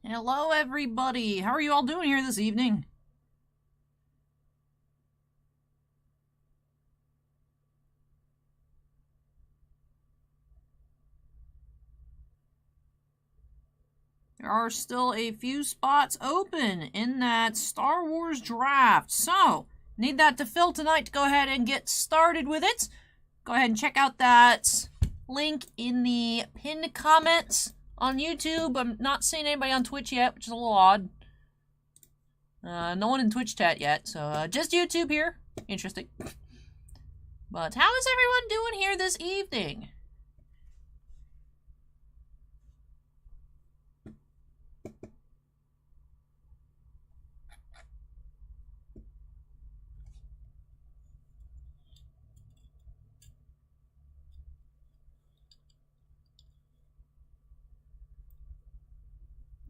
Hello, everybody. How are you all doing here this evening? There are still a few spots open in that Star Wars draft. So, need that to fill tonight to go ahead and get started with it. Go ahead and check out that link in the pinned comments on YouTube. I'm not seeing anybody on Twitch yet, which is a little odd. No one in Twitch chat yet, so just YouTube here. Interesting. But how is everyone doing here this evening?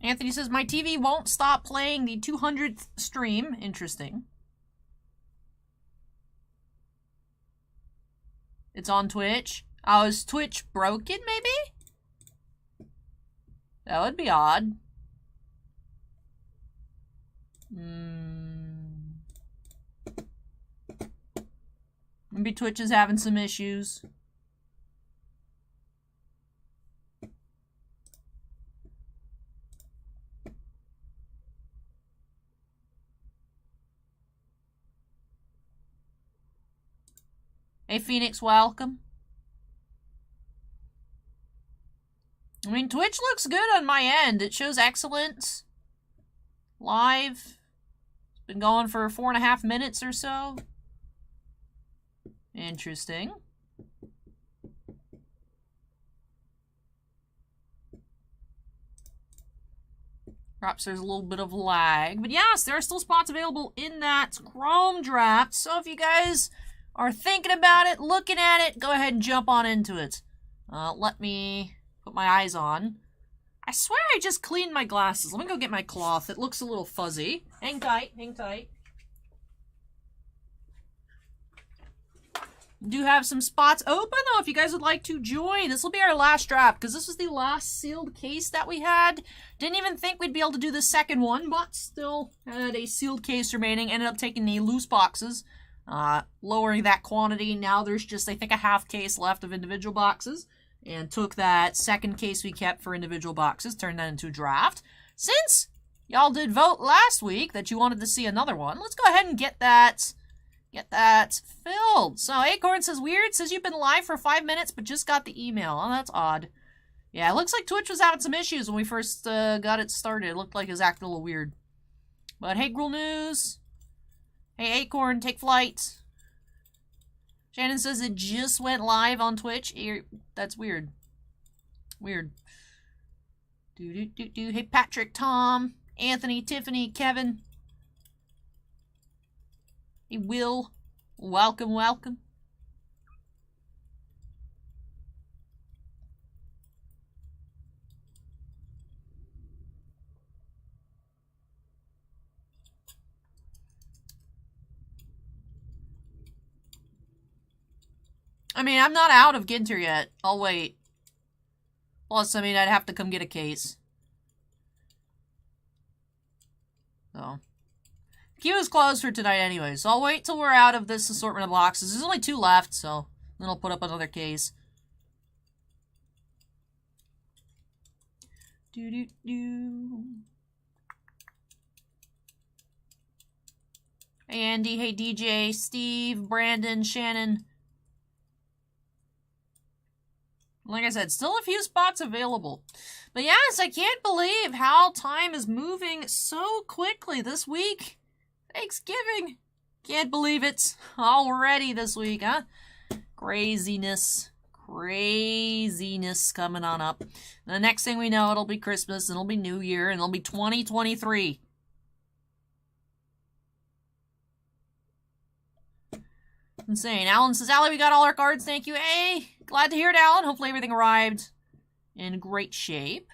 Anthony says, my TV won't stop playing the 200th stream. Interesting. It's on Twitch. Oh, is Twitch broken, maybe? That would be odd. Maybe Twitch is having some issues. Hey, Phoenix, welcome. I mean, Twitch looks good on my end. It shows excellent. Live. It's been going for 4.5 minutes or so. Interesting. Perhaps there's a little bit of lag. But yes, there are still spots available in that Chrome draft. So if you guys are thinking about it, looking at it, go ahead and jump on into it. Let me put my eyes on. I swear I just cleaned my glasses. Let me go get my cloth. It looks a little fuzzy. Hang tight, hang tight. Do have some spots open, though, if you guys would like to join. This will be our last draft, because this was the last sealed case that we had. Didn't even think we'd be able to do the second one, but still had a sealed case remaining. Ended up taking the loose boxes. Lowering that quantity. Now there's just, I think, a half case left of individual boxes. And took that second case we kept for individual boxes, turned that into a draft. Since y'all did vote last week that you wanted to see another one, let's go ahead and get that filled. So Acorn says, weird, says you've been live for 5 minutes but just got the email. Oh, that's odd. Yeah, it looks like Twitch was having some issues when we first got it started. It looked like it was acting a little weird. But hey, Gruel News. Hey, Acorn, take flight. Shannon says it just went live on Twitch. That's weird. Weird. Do. Hey, Patrick, Tom, Anthony, Tiffany, Kevin. Hey, Will. Welcome, welcome. I mean, I'm not out of Ginter yet. I'll wait. Plus, I mean, I'd have to come get a case. So. Queue is closed for tonight anyway, so I'll wait till we're out of this assortment of boxes. There's only 2 left, so then I'll put up another case. Hey, Andy. Hey, DJ. Steve. Brandon. Shannon. Like I said, still a few spots available. But yes, I can't believe how time is moving so quickly this week. Thanksgiving. Can't believe it's already this week, huh? Craziness. Craziness coming on up. The next thing we know, it'll be Christmas, and it'll be New Year, and it'll be 2023. Insane. Alan says, Allie, we got all our cards. Thank you. Hey, glad to hear it, Alan. Hopefully everything arrived in great shape.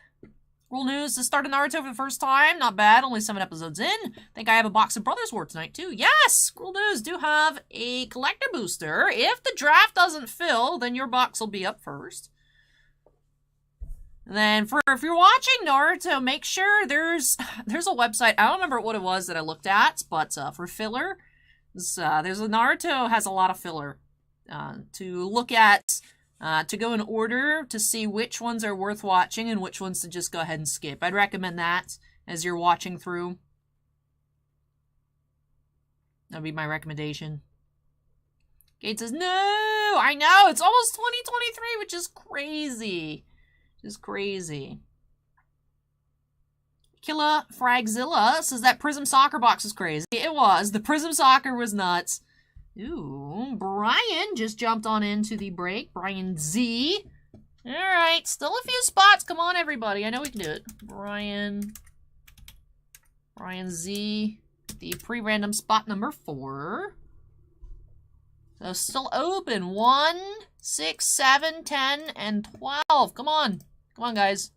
Rule News to start Naruto for the first time. Not bad. Only 7 episodes in. Think I have a box of Brothers War tonight, too. Yes! Rule News do have a collector booster. If the draft doesn't fill, then your box will be up first. And then if you're watching Naruto, make sure there's a website. I don't remember what it was that I looked at, but for filler, there's a Naruto has a lot of filler to look at, to go in order to see which ones are worth watching and which ones to just go ahead and skip. I'd recommend that as you're watching through. That'd be my recommendation. Kate says, no! I know! It's almost 2023, which is crazy. Just crazy. Killa Fragzilla says that Prism Soccer box is crazy. It was. The Prism Soccer was nuts. Ooh, Brian just jumped on into the break. Brian Z. Alright, still a few spots. Come on, everybody. I know we can do it. Brian Z. The pre-random spot number 4. So still open. 1, 6, 7, 10, and 12. Come on. Come on, guys.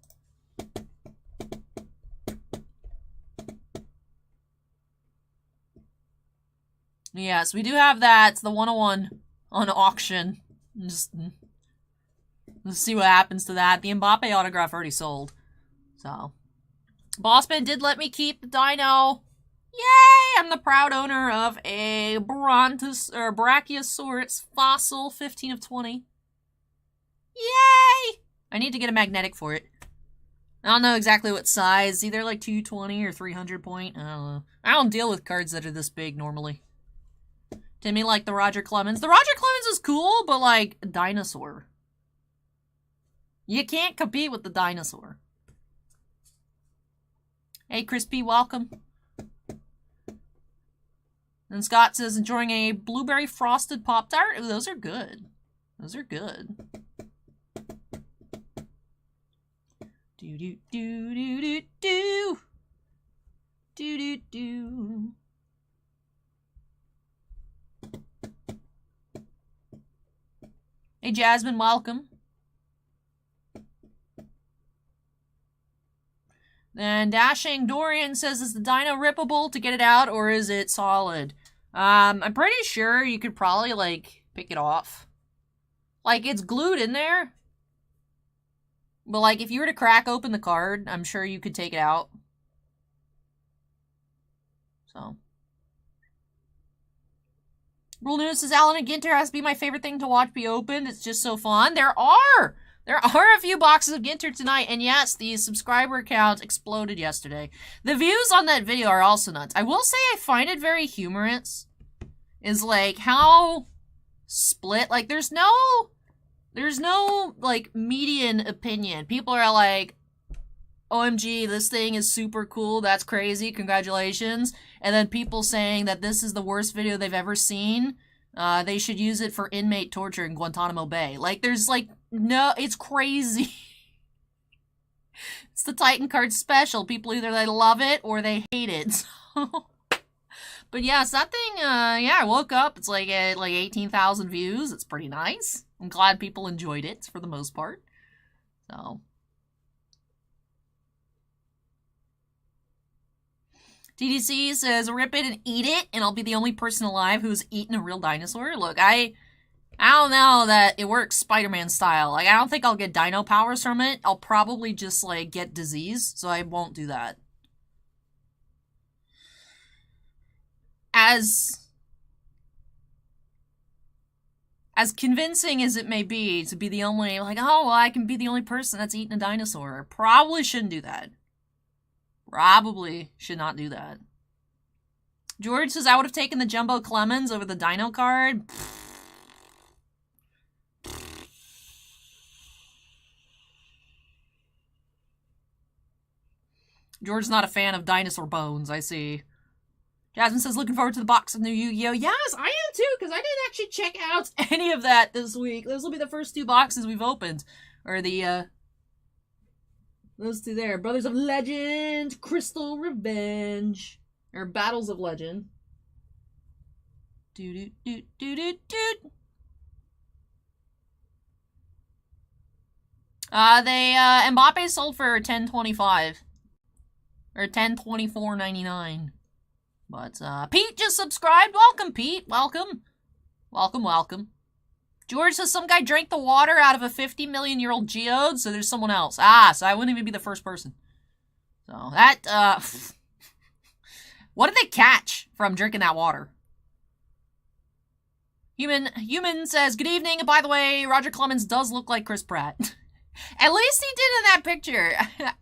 Yes, we do have that. It's the 101 on auction. Just let's see what happens to that. The Mbappe autograph already sold. So, Bossman did let me keep the Dino. Yay! I'm the proud owner of a Brachiosaurus fossil, 15 of 20. Yay! I need to get a magnetic for it. I don't know exactly what size. Either like 220 or 300 point. I don't know. I don't deal with cards that are this big normally. Timmy like the Roger Clemens. The Roger Clemens is cool, but like Dinosaur. You can't compete with the Dinosaur. Hey, Crispy, welcome. And Scott says, enjoying a blueberry frosted Pop-Tart. Ooh, those are good. Those are good. Do-do-do-do-do-do. Do-do-do. Hey, Jasmine, welcome. Then Dashing Dorian says, is the Dino rippable to get it out, or is it solid? I'm pretty sure you could probably, like, pick it off. Like, it's glued in there. But, like, if you were to crack open the card, I'm sure you could take it out. So. Rule News says, Alan and Ginter has to be my favorite thing to watch be opened. It's just so fun. There are a few boxes of Ginter tonight, and yes, the subscriber count exploded yesterday. The views on that video are also nuts. I will say I find it very humorous. Is like how split, like there's no like median opinion. People are like, OMG, this thing is super cool, that's crazy, congratulations. And then people saying that this is the worst video they've ever seen. They should use it for inmate torture in Guantanamo Bay. Like, there's like, no, it's crazy. It's the Titan card special. People either they love it or they hate it. So. But yes, that thing, yeah, I woke up, it's like at like 18,000 views. It's pretty nice. I'm glad people enjoyed it for the most part. So. TDC says, rip it and eat it, and I'll be the only person alive who's eaten a real dinosaur. Look, I don't know that it works Spider-Man style. Like, I don't think I'll get dino powers from it. I'll probably just, like, get disease, so I won't do that. As convincing as it may be to be the only, like, oh, well, I can be the only person that's eaten a dinosaur. Probably shouldn't do that. Probably should not do that. George says, I would have taken the Jumbo Clemens over the Dino card. George's not a fan of dinosaur bones, I see. Jasmine says, looking forward to the box of new Yu-Gi-Oh! Yes, I am too, because I didn't actually check out any of that this week. Those will be the first 2 boxes we've opened. Or the, those 2 there. Brothers of Legend, Crystal Revenge. Or Battles of Legend. Mbappe sold for $10.25. Or $10.24.99. But, Pete just subscribed. Welcome, Pete. Welcome. Welcome, welcome. George says some guy drank the water out of a 50 million year old geode, so there's someone else. Ah, so I wouldn't even be the first person. So that, what did they catch from drinking that water? Human says, good evening. By the way, Roger Clemens does look like Chris Pratt. At least he did in that picture.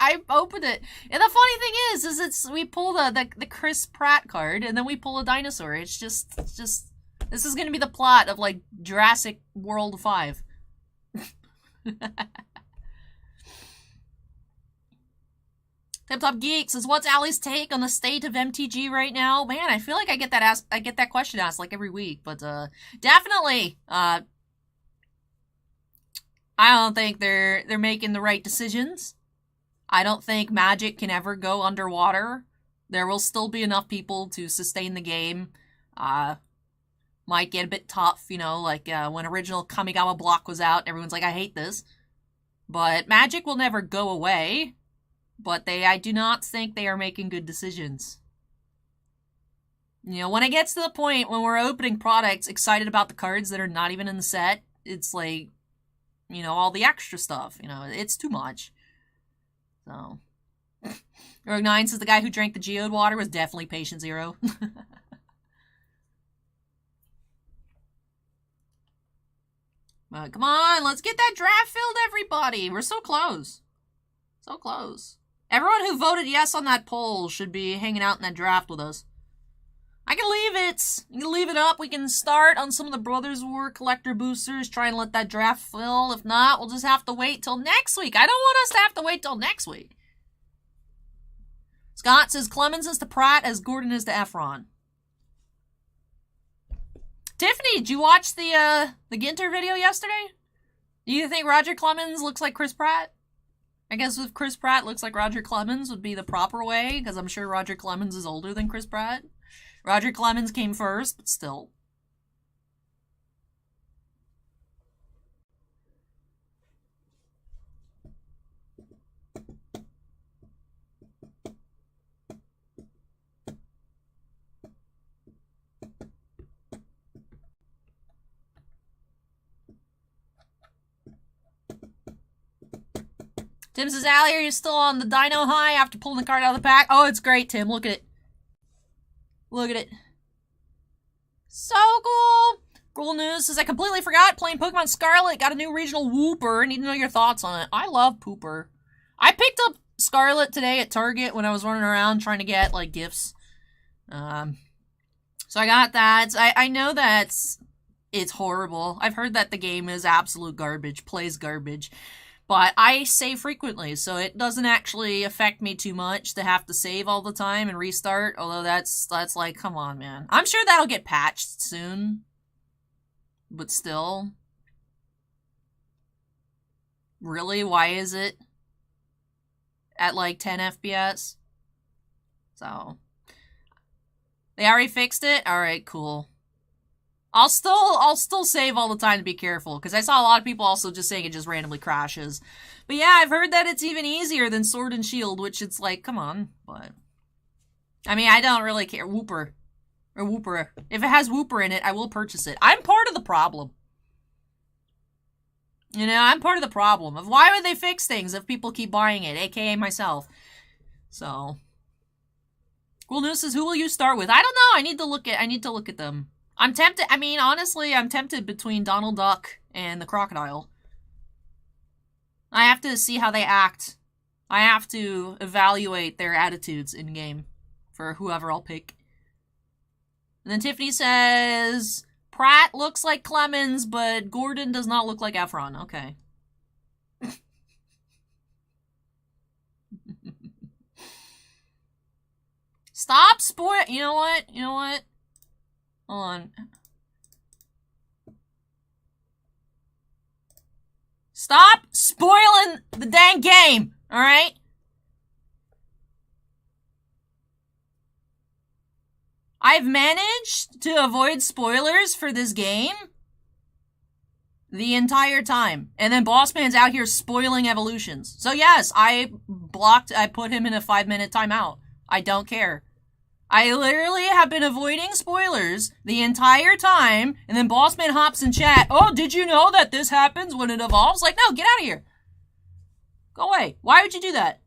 I opened it. And the funny thing is we pull the Chris Pratt card, and then we pull a dinosaur. It's just, this is going to be the plot of, like, Jurassic World 5. Tip Top Geek says, what's Allie's take on the state of MTG right now? Man, I feel like I get that question asked, like, every week. But, definitely, I don't think they're making the right decisions. I don't think Magic can ever go underwater. There will still be enough people to sustain the game. Might get a bit tough, you know, like when original Kamigawa block was out, everyone's like, I hate this. But Magic will never go away. But I do not think they are making good decisions. You know, when it gets to the point when we're opening products excited about the cards that are not even in the set, it's like, you know, all the extra stuff, you know, it's too much. So, Rogue 9 says the guy who drank the geode water was definitely Patient Zero. But come on, let's get that draft filled, everybody. We're so close. So close. Everyone who voted yes on that poll should be hanging out in that draft with us. I can leave it. You can leave it up. We can start on some of the Brothers War collector boosters. Try and let that draft fill. If not, we'll just have to wait till next week. I don't want us to have to wait till next week. Scott says Clemens is to Pratt as Gordon is to Efron. Tiffany, did you watch the Ginter video yesterday? Do you think Roger Clemens looks like Chris Pratt? I guess if Chris Pratt looks like Roger Clemens would be the proper way, because I'm sure Roger Clemens is older than Chris Pratt. Roger Clemens came first, but still. Tim says, Allie, are you still on the dino high after pulling the card out of the pack? Oh, it's great, Tim. Look at it. Look at it. So cool. Cool news says, I completely forgot playing Pokemon Scarlet. Got a new regional Wooper. Need to know your thoughts on it. I love Pooper. I picked up Scarlet today at Target when I was running around trying to get, like, gifts. So I got that. I know that it's horrible. I've heard that the game is absolute garbage. Plays garbage. But I save frequently, so it doesn't actually affect me too much to have to save all the time and restart, although that's like, come on, man. I'm sure that'll get patched soon, but still. Really? Why is it at like 10 FPS? So, they already fixed it? Alright, cool. I'll still save all the time to be careful, because I saw a lot of people also just saying it just randomly crashes. But yeah, I've heard that it's even easier than Sword and Shield, which it's like, come on, but... I mean, I don't really care. Wooper. Or Wooper. If it has Wooper in it, I will purchase it. I'm part of the problem. You know, I'm part of the problem of why would they fix things if people keep buying it, aka myself. So... Cool News says, who will you start with? I don't know, I need to look at them. I'm tempted, I mean, honestly, I'm tempted between Donald Duck and the crocodile. I have to see how they act. I have to evaluate their attitudes in-game for whoever I'll pick. And then Tiffany says, Pratt looks like Clemens, but Gordon does not look like Efron. Okay. Stop spoil- You know what? Hold on. Stop spoiling the dang game, alright? I've managed to avoid spoilers for this game the entire time. And then Bossman's out here spoiling evolutions. So yes, I put him in a 5-minute timeout. I don't care. I literally have been avoiding spoilers the entire time, and then Bossman hops in chat, oh, did you know that this happens when it evolves? Like, no, get out of here. Go away. Why would you do that?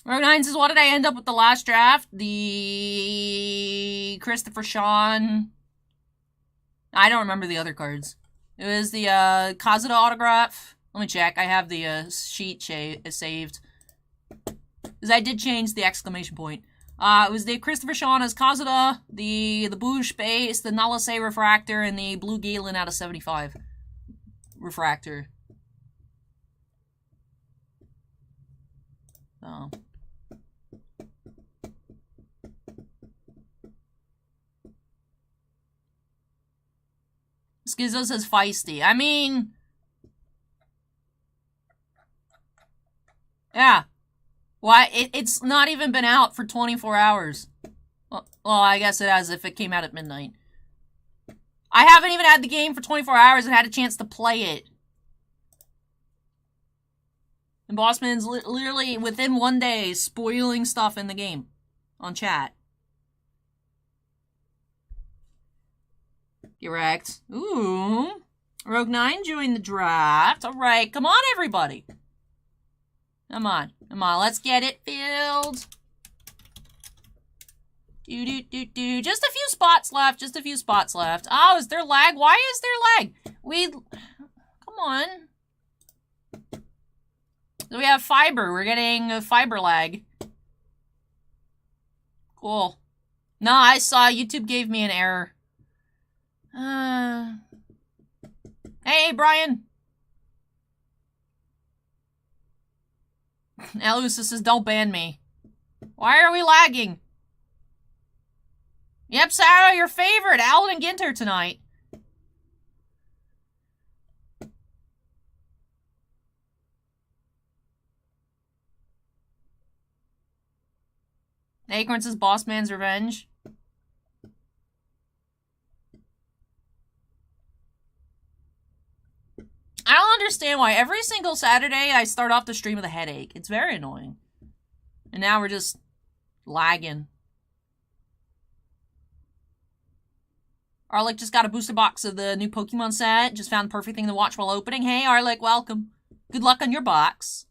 Rogue 9 says, what did I end up with the last draft? The Christopher Sean. I don't remember the other cards. It was the Kazuda autograph. Let me check. I have the sheet saved. Because I did change the exclamation point. It was the Christopher Sean as Kazuda, the blue space, the Nalase refractor, and the blue Galen out of 75 refractor. So. Skizzo says feisty. I mean... Yeah. Why? It's not even been out for 24 hours. Well, I guess it has if it came out at midnight. I haven't even had the game for 24 hours and had a chance to play it. And Bossman's literally, within one day, spoiling stuff in the game. On chat. Correct. Ooh. Rogue 9 joined the draft. Alright, come on, everybody. Come on. Come on, let's get it filled. Just a few spots left. Just a few spots left. Oh, is there lag? Why is there lag? Come on. So we have fiber. We're getting a fiber lag. Cool. No, I saw YouTube gave me an error. Hey, Brian. Elusa says, don't ban me. Why are we lagging? Yep, Sarah, your favorite, Alan and Ginter tonight. Acorn says, Bossman's Revenge. I don't understand why every single Saturday I start off the stream with a headache. It's very annoying. And now we're just lagging. Arlick just got a booster box of the new Pokemon set. Just found the perfect thing to watch while opening. Hey, Arlick, welcome. Good luck on your box.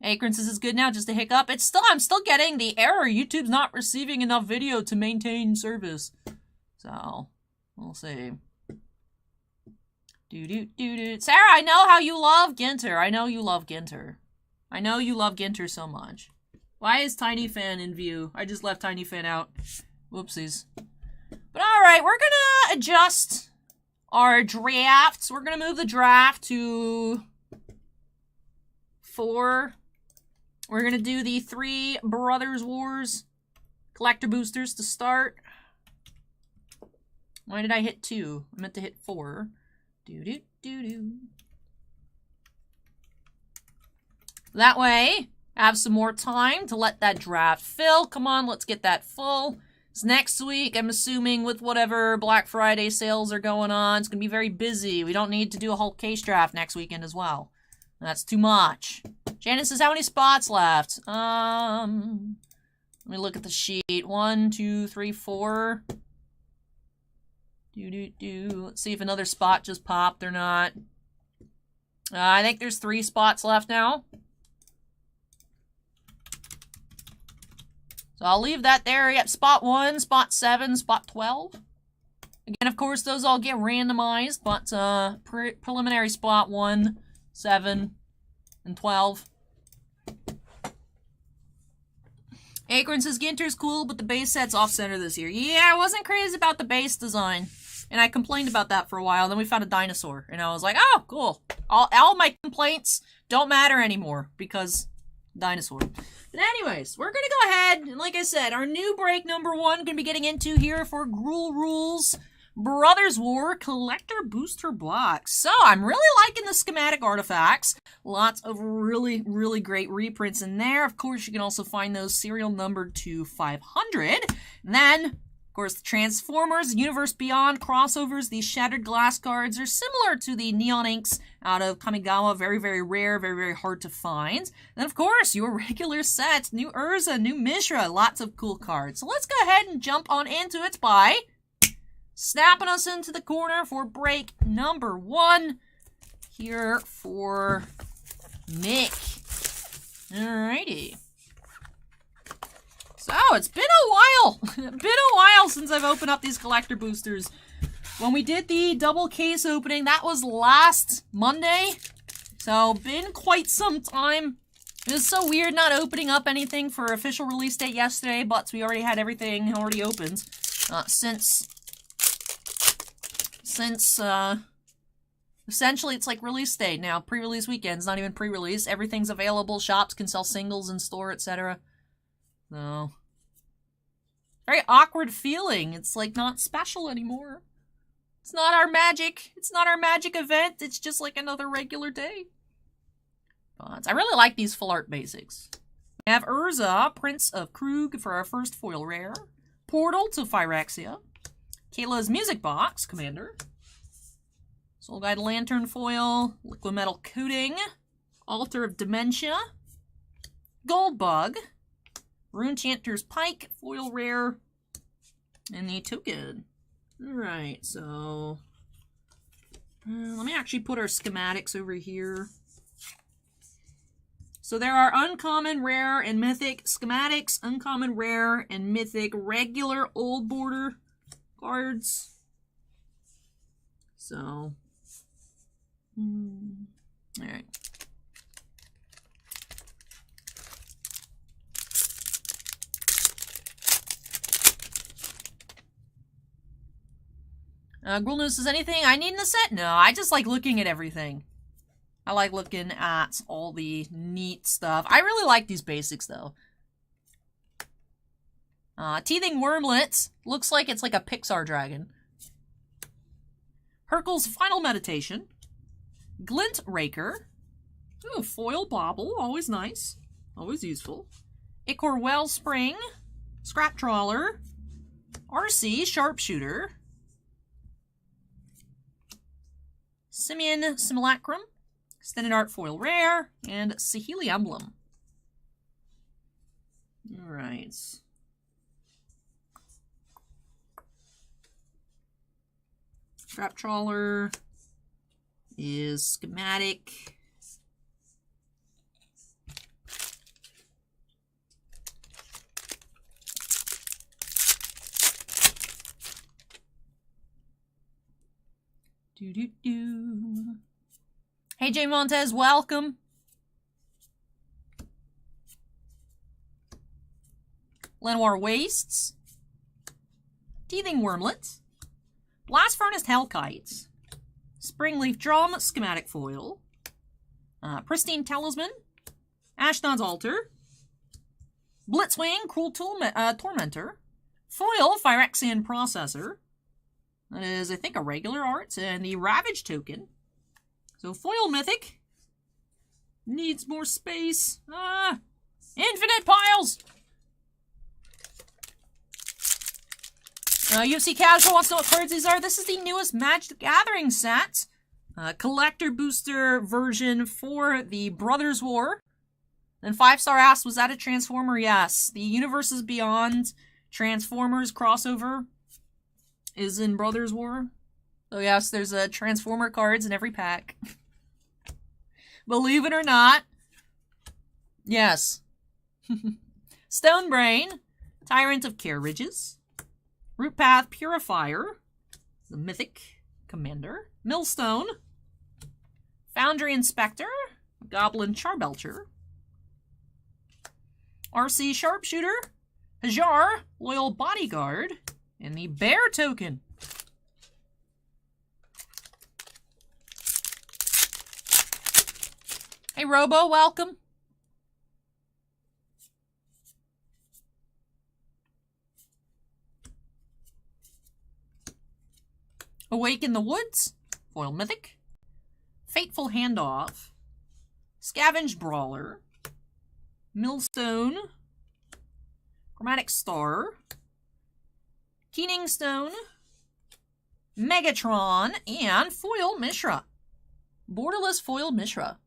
Acorn says it's good now, just a hiccup. I'm still getting the error. YouTube's not receiving enough video to maintain service. So, we'll see. Sarah, I know how you love Ginter. I know you love Ginter. I know you love Ginter so much. Why is Tiny Fan in view? I just left Tiny Fan out. Whoopsies. But alright, we're gonna adjust our drafts. We're gonna move the draft to 4. We're gonna do the 3 Brothers Wars collector boosters to start. Why did I hit 2? I meant to hit 4. That way, I have some more time to let that draft fill. Come on, let's get that full. It's next week, I'm assuming, with whatever Black Friday sales are going on. It's going to be very busy. We don't need to do a whole case draft next weekend as well. That's too much. Shannon says, how many spots left? Let me look at the sheet. 1, 2, 3, 4. Let's see if another spot just popped or not. I think there's 3 spots left now. So I'll leave that there. Yep, spot 1, spot 7, spot 12. Again, of course, those all get randomized, but preliminary spot 1, 7, and 12. Acorn says, Ginter's cool, but the base set's off-center this year. Yeah, I wasn't crazy about the base design. And I complained about that for a while. Then we found a dinosaur. And I was like, oh, cool. All my complaints don't matter anymore. Because dinosaur. But anyways, we're going to go ahead. And like I said, our new break number 1 going to be getting into here for Gruul Rules Brothers War Collector Booster Box. So, I'm really liking the schematic artifacts. Lots of really, really great reprints in there. Of course, you can also find those serial numbered to 500. And then, Of course, the Transformers, Universe Beyond crossovers, these Shattered Glass cards are similar to the Neon Inks out of Kamigawa. Very, very rare, very, very hard to find. And of course, your regular set, new Urza, new Mishra, lots of cool cards. So let's go ahead and jump on into it by snapping us into the corner for break number 1 here for Nick. Alrighty. So, it's been a while. Since I've opened up these collector boosters. When we did the double case opening, that was last Monday. So, been quite some time. It was so weird not opening up anything for official release date yesterday, but we already had everything already opened. Since essentially it's like release day now. Pre-release weekends, not even pre-release. Everything's available. Shops can sell singles in store, etc. So, very awkward feeling. It's like not special anymore. It's not our magic. It's not our magic event. It's just like another regular day. But I really like these full art basics. We have Urza, Prince of Krug for our first foil rare. Portal to Phyrexia. Kayla's Music Box, Commander. Soul Guide Lantern foil. Liquid Metal Coating. Altar of Dementia. Gold Bug. Rune Chanter's Pike, foil rare, and the token. Alright, so let me actually put our schematics over here. So there are uncommon, rare, and mythic schematics, uncommon, rare, and mythic regular old border cards. So, alright. Grulnus says, anything I need in the set? No, I just like looking at everything. I like looking at all the neat stuff. I really like these basics, though. Teething Wormlet. Looks like it's like a Pixar dragon. Hercule's Final Meditation. Glint Raker. Ooh, foil bauble. Always nice. Always useful. Ichor Wellspring. Scrap Trawler. RC Sharpshooter. Simeon Simulacrum, Extended Art Foil Rare, and Sahili Emblem. Alright. Scrap Trawler is schematic. Hey, Jay Montez, welcome. Lenoir Wastes. Teething Wormlet. Blast Furnace Hellkites. Springleaf Drum, schematic foil. Pristine Talisman. Ashnod's Altar. Blitzwing, Cruel Tormentor. Foil Phyrexian Processor. That is, I think, a regular art. And the Ravage token. So, foil mythic. Needs more space. Infinite piles! UFC Casual wants to know what cards these are. This is the newest Magic the Gathering set. Collector booster version for the Brothers War. And 5-star asked, was that a Transformer? Yes. The Universes Beyond Transformers crossover is in Brothers War. So yes, there's Transformer cards in every pack. Believe it or not. Yes. Stonebrain. Tyrant of Care Ridges. Rootpath Purifier. The Mythic Commander. Millstone. Foundry Inspector. Goblin Charbelcher. RC Sharpshooter. Hajar. Loyal Bodyguard. And the Bear token. Hey, Robo, welcome. Awake in the Woods. Foil Mythic. Fateful Handoff. Scavenged Brawler. Millstone. Chromatic Star. Keening Stone, Megatron, and Foil Mishra. Borderless Foil Mishra.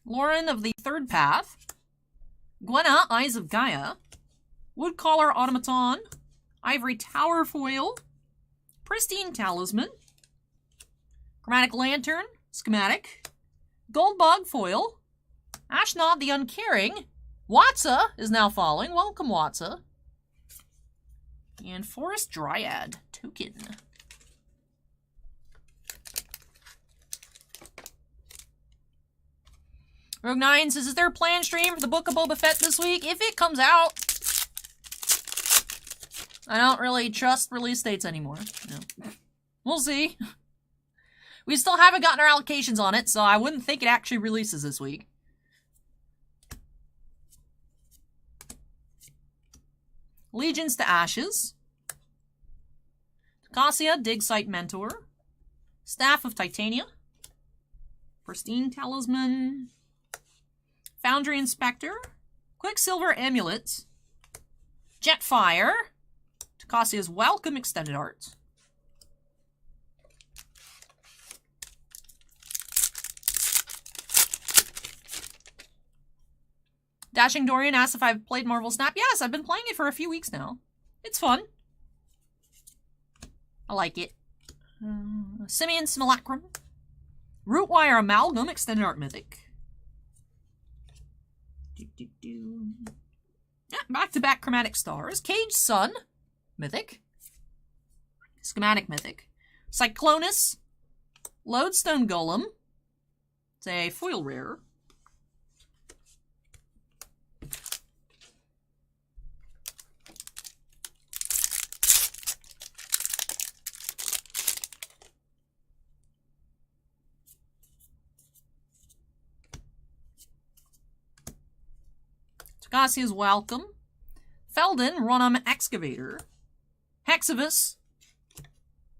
Lauren of the Third Path, Gwenna, Eyes of Gaia, Woodcaller Automaton, Ivory Tower Foil, Pristine Talisman, Chromatic Lantern, Schematic, Goldbug Foil, Ashnod the Uncaring, Watsa is now following, welcome Watsa, and Forest Dryad Token. Rogue 9 says, is there a planned stream for the Book of Boba Fett this week? If it comes out. I don't really trust release dates anymore. No. We'll see. We still haven't gotten our allocations on it, so I wouldn't think it actually releases this week. Legions to Ashes. Cassia, Dig Site Mentor. Staff of Titania. Pristine Talisman. Foundry Inspector, Quicksilver Amulets, Jetfire, Cassia's Welcome Extended Art, Dashing Dorian asks if I've played Marvel Snap. Yes, I've been playing it for a few weeks now. It's fun. I like it. Simeon Simulacrum, Rootwire Amalgam Extended Art Mythic. Yeah, back-to-back Chromatic Stars. Cage Sun, Mythic. Schematic Mythic. Cyclonus, Lodestone Golem. It's a foil rare. Cassia's Welcome, Feldon, Runum Excavator, Hexavus,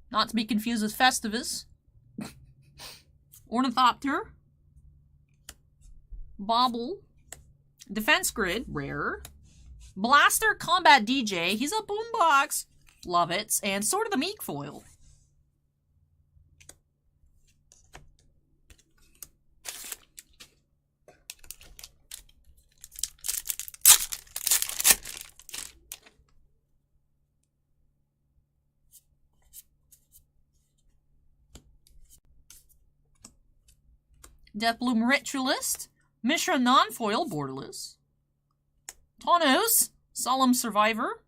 not to be confused with Festivus, Ornithopter, Bobble, Defense Grid, rare, Blaster Combat DJ, he's a boombox, love it, and Sword of the Meek foil. Deathbloom Ritualist, Mishra Non-Foil Borderless, Tawnos, Solemn Survivor,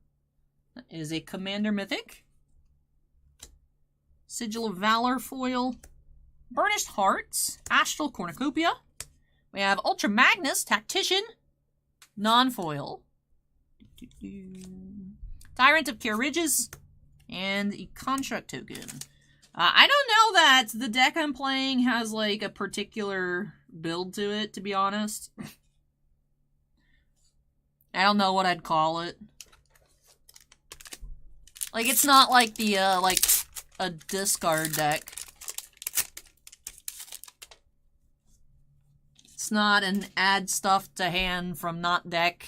that is a Commander Mythic, Sigil of Valor Foil, Burnished Hearts, Astral Cornucopia, we have Ultra Magnus, Tactician, Non-Foil, Tyrant of Care Ridges, and a Construct Token. I don't know that the deck I'm playing has, like, a particular build to it, to be honest. I don't know what I'd call it. Like, it's not like the, like, a discard deck. It's not an add stuff to hand from not deck,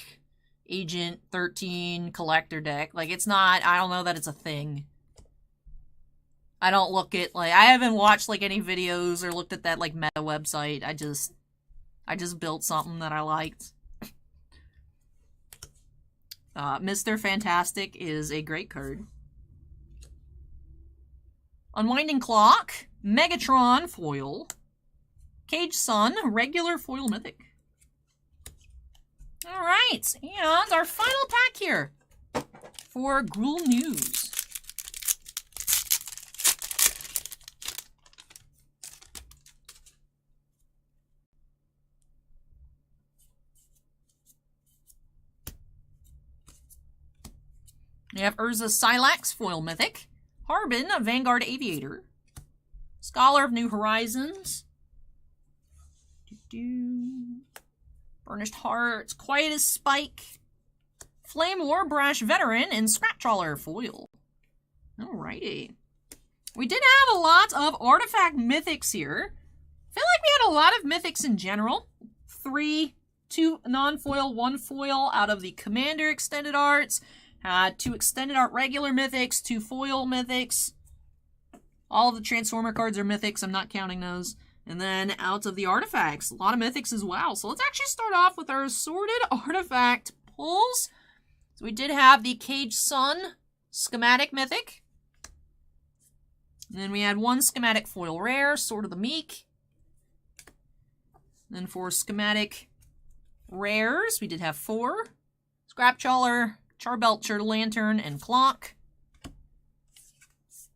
Agent 13 collector deck. Like, it's not, I don't know that it's a thing. I don't look at, like, I haven't watched, like, any videos or looked at that, like, meta website. I just built something that I liked. Mr. Fantastic is a great card. Unwinding Clock, Megatron foil, Cage Sun, regular foil mythic. Alright, and our final pack here for Gruul News. We have Urza Silax, Foil Mythic. Harbin, Vanguard Aviator. Scholar of New Horizons. Burnished Hearts, Quiet as Spike. Flame War Brash Veteran, and Scrap Trawler foil. Alrighty. We did have a lot of artifact mythics here. I feel like we had a lot of mythics in general. 2 non-foil, 1 foil out of the Commander Extended Arts. Had 2 Extended Art regular mythics, 2 foil mythics. All of the Transformer cards are mythics, I'm not counting those. And then out of the artifacts, a lot of mythics as well. So let's actually start off with our assorted artifact pulls. So we did have the Cage Sun schematic mythic. And then we had 1 schematic foil rare, Sword of the Meek. And then for schematic rares, we did have 4. Scrap Trawler, Charbelcher, Lantern, and Clock.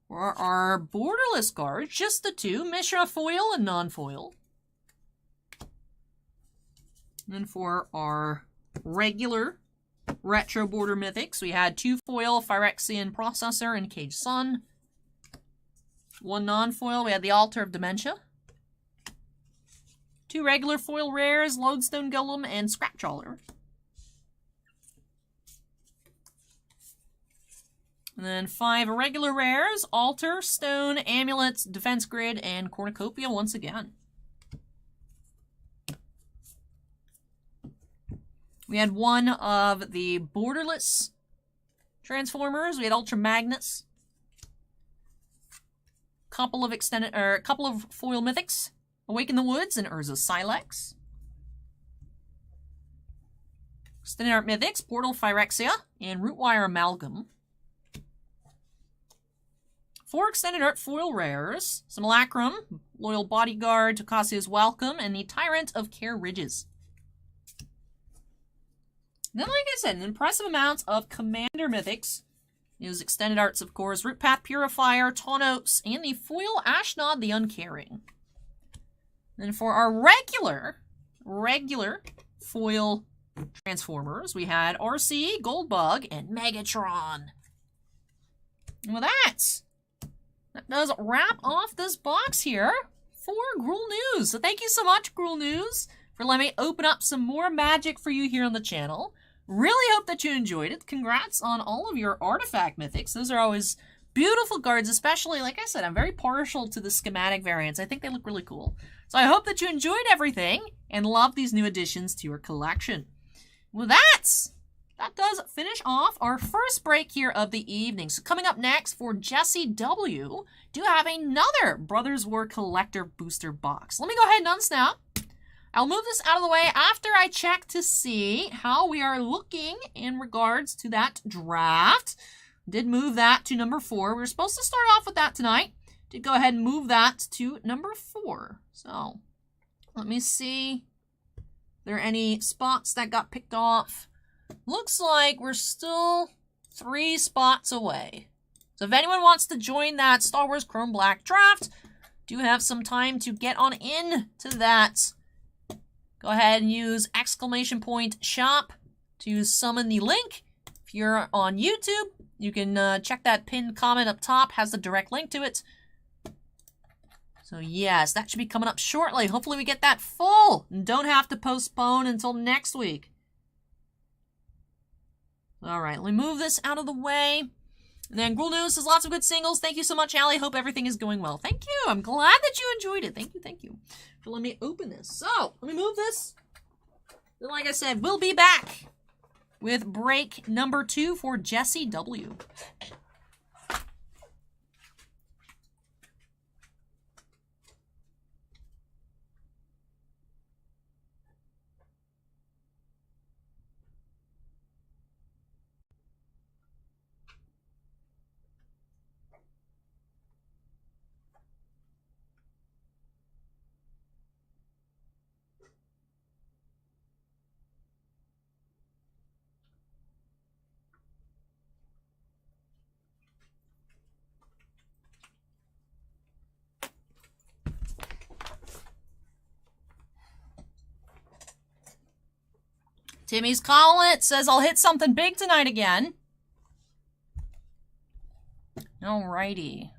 For our borderless cards, just the 2, Mishra foil and non-foil. And then for our regular retro border mythics, we had 2 foil, Phyrexian Processor, and Cage Sun. 1 non-foil, we had the Altar of Dementia. 2 regular foil rares, Lodestone Golem, and Scrap Trawler. And then 5 regular rares, Altar, Stone, Amulets, Defense Grid, and Cornucopia once again. We had 1 of the borderless Transformers. We had Ultra Magnus. Couple of foil mythics. Awaken the Woods and Urza Silex. Extended Art Mythics, Portal Phyrexia, and Rootwire Amalgam. 4 Extended Art Foil Rares, Simulacrum, Loyal Bodyguard, Tocasia's Welcome, and the Tyrant of Care Ridges. Then, like I said, an impressive amount of Commander Mythics. Use Extended Arts, of course, Root Path Purifier, Taunos, and the foil Ashnod the Uncaring. Then for our regular foil Transformers, we had RC, Goldbug, and Megatron. And with that does wrap off this box here for Gruul News. So thank you so much, Gruul News, for letting me open up some more magic for you here on the channel. Really hope that you enjoyed it. Congrats on all of your artifact mythics. Those are always beautiful cards, especially, like I said, I'm very partial to the schematic variants. I think they look really cool. So I hope that you enjoyed everything and love these new additions to your collection. With that does finish off our first break here of the evening. So coming up next for Jesse W, do have another Brothers War Collector Booster Box. Let me go ahead and unsnap. I'll move this out of the way after I check to see how we are looking in regards to that draft. Did move that to number 4. We were supposed to start off with that tonight. Did go ahead and move that to number 4. So let me see if there are any spots that got picked off. Looks like we're still 3 spots away. So if anyone wants to join that Star Wars Chrome Black draft, do have some time to get on in to that. Go ahead and use !shop to summon the link. If you're on YouTube, you can check that pinned comment up top. Has the direct link to it. So yes, that should be coming up shortly. Hopefully we get that full and don't have to postpone until next week. All right, let me move this out of the way. And then Gruul News says lots of good singles. Thank you so much, Allie. Hope everything is going well. Thank you. I'm glad that you enjoyed it. Thank you for letting me open this. So, let me move this. Then, like I said, we'll be back with break number 2 for Jesse W. Timmy's calling it. Says I'll hit something big tonight again. Alrighty.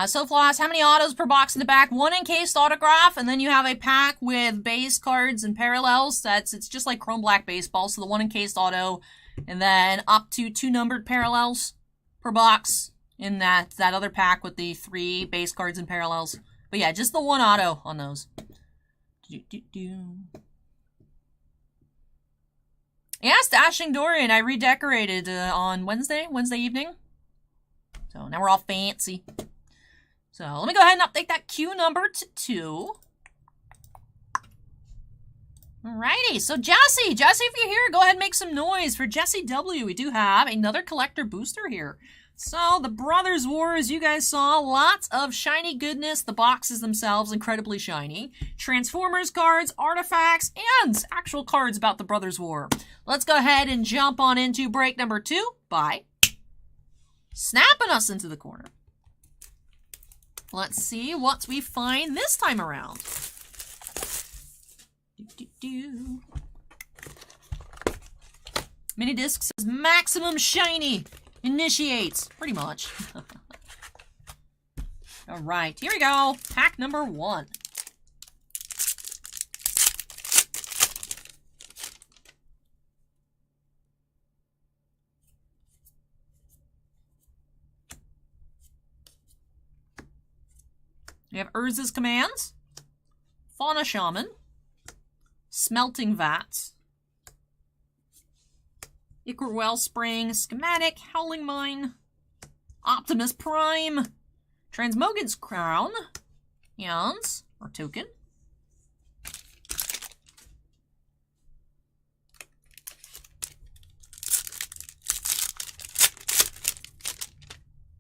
So Floss, how many autos per box in the back? 1 encased autograph, and then you have a pack with base cards and parallels. It's just like Chrome Black Baseball, so the 1 encased auto, and then up to 2 numbered parallels per box in that other pack with the 3 base cards and parallels. But yeah, just the 1 auto on those. Yes, Dashing Dorian, I redecorated on Wednesday evening. So now we're all fancy. So let me go ahead and update that queue number to 2. Alrighty, so Jesse, if you're here, go ahead and make some noise for Jesse W. We do have another collector booster here. So the Brothers War, as you guys saw, lots of shiny goodness. The boxes themselves incredibly shiny. Transformers cards, artifacts, and actual cards about the Brothers War. Let's go ahead and jump on into break number 2 by snapping us into the corner. Let's see what we find this time around. Mini disc says maximum shiny. Initiates, pretty much. All right, here we go. Pack number 1. We have Urza's Commands, Fauna Shaman, Smelting Vats, Ichor Wellspring, Schematic, Howling Mine, Optimus Prime, Transmogan's Crown, and our token.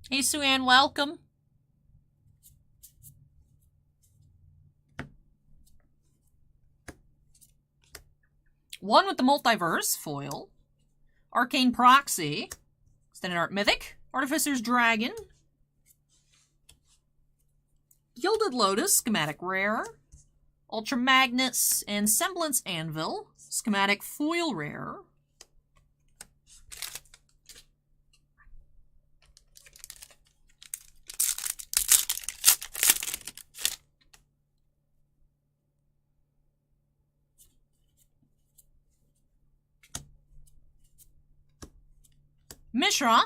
Hey, Sue-Ann, welcome. One with the Multiverse, foil. Arcane Proxy, Extended Art Mythic, Artificer's Dragon, Gilded Lotus, Schematic Rare, Ultra Magnets, and Semblance Anvil, Schematic Foil Rare, Mishra,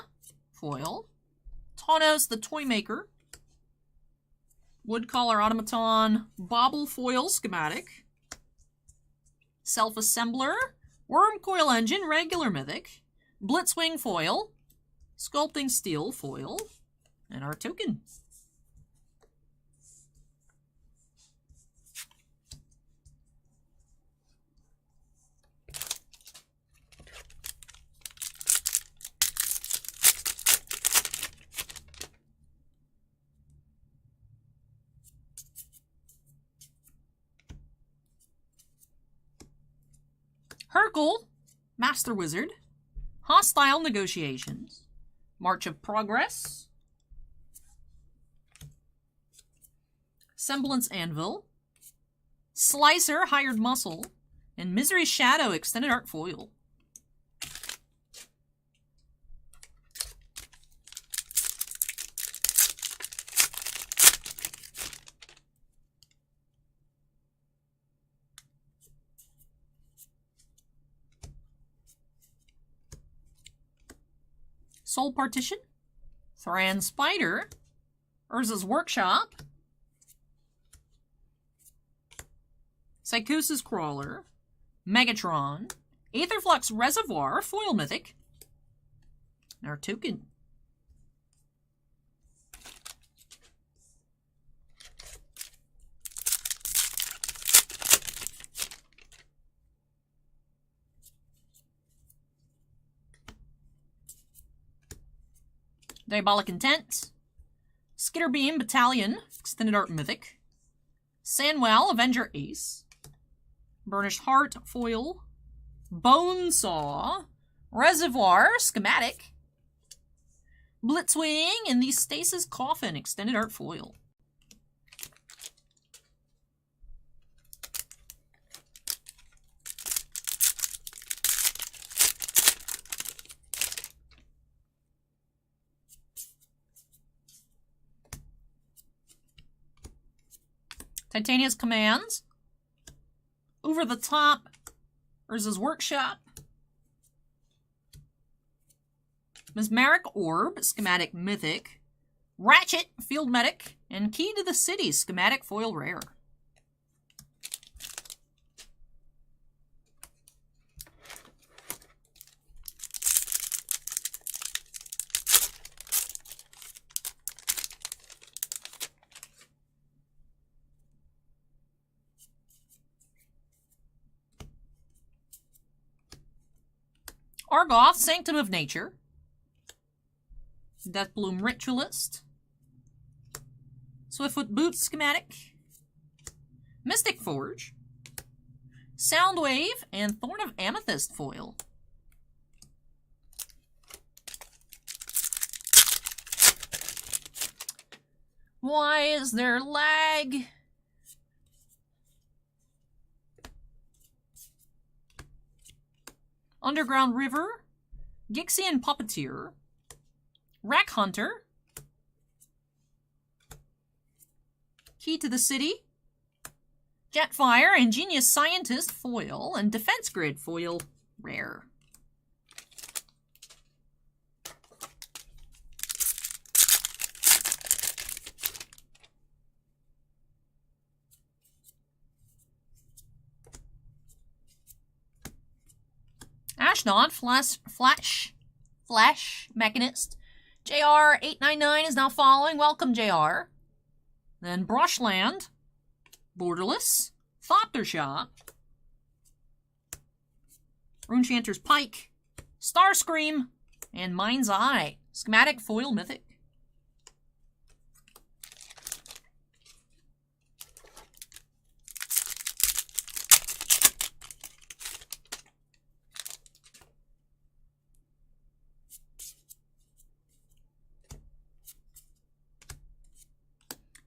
foil, Taunos the Toymaker, Woodcaller Automaton, Bobble foil schematic, Self-Assembler, Worm Coil Engine, regular mythic, Blitzwing foil, Sculpting Steel foil, and our token. Hercule, Master Wizard, Hostile Negotiations, March of Progress, Semblance Anvil, Slicer, Hired Muscle, and Misery Shadow, Extended Art Foil. Soul Partition, Thran Spider, Urza's Workshop, Psychosis Crawler, Megatron, Aetherflux Reservoir, foil mythic, and our token. Diabolic Intent, Skitterbeam Battalion, Extended Art Mythic, Sandwell, Avenger Ace, Burnished Heart, foil, Bonesaw, Reservoir, schematic, Blitzwing, and the Stasis Coffin, Extended Art foil. Titania's Commands. Over the Top. Urza's Workshop. Mesmeric Orb, Schematic Mythic. Ratchet, Field Medic. And Key to the City, Schematic Foil Rare. Argoth, Sanctum of Nature. Deathbloom Ritualist. Swiftfoot Boots Schematic. Mystic Forge. Soundwave and Thorn of Amethyst foil. Why is there lag? Underground River, Gixian Puppeteer, Rack Hunter, Key to the City, Jetfire, Ingenious Scientist foil, and Defense Grid foil rare. Ashnod, Flash Mechanist. JR899 is now following. Welcome, JR. Then Brushland, Borderless, Thoptershot, Runechanter's Pike, Starscream, and Mind's Eye. Schematic Foil Mythic.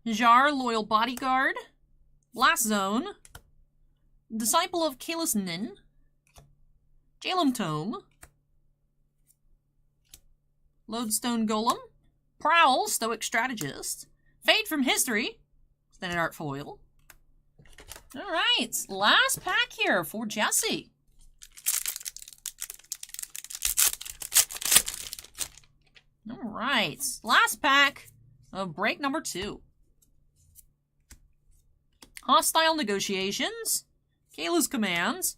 Jar, Loyal Bodyguard, Last Zone, Disciple of Kalis Nin, Jalum Tome, Lodestone Golem, Prowl, Stoic Strategist, Fade from History, Standard Art Foil. Alright, last pack here for Jesse. Alright, last pack of break number 2. Hostile Negotiations, Kayla's Commands,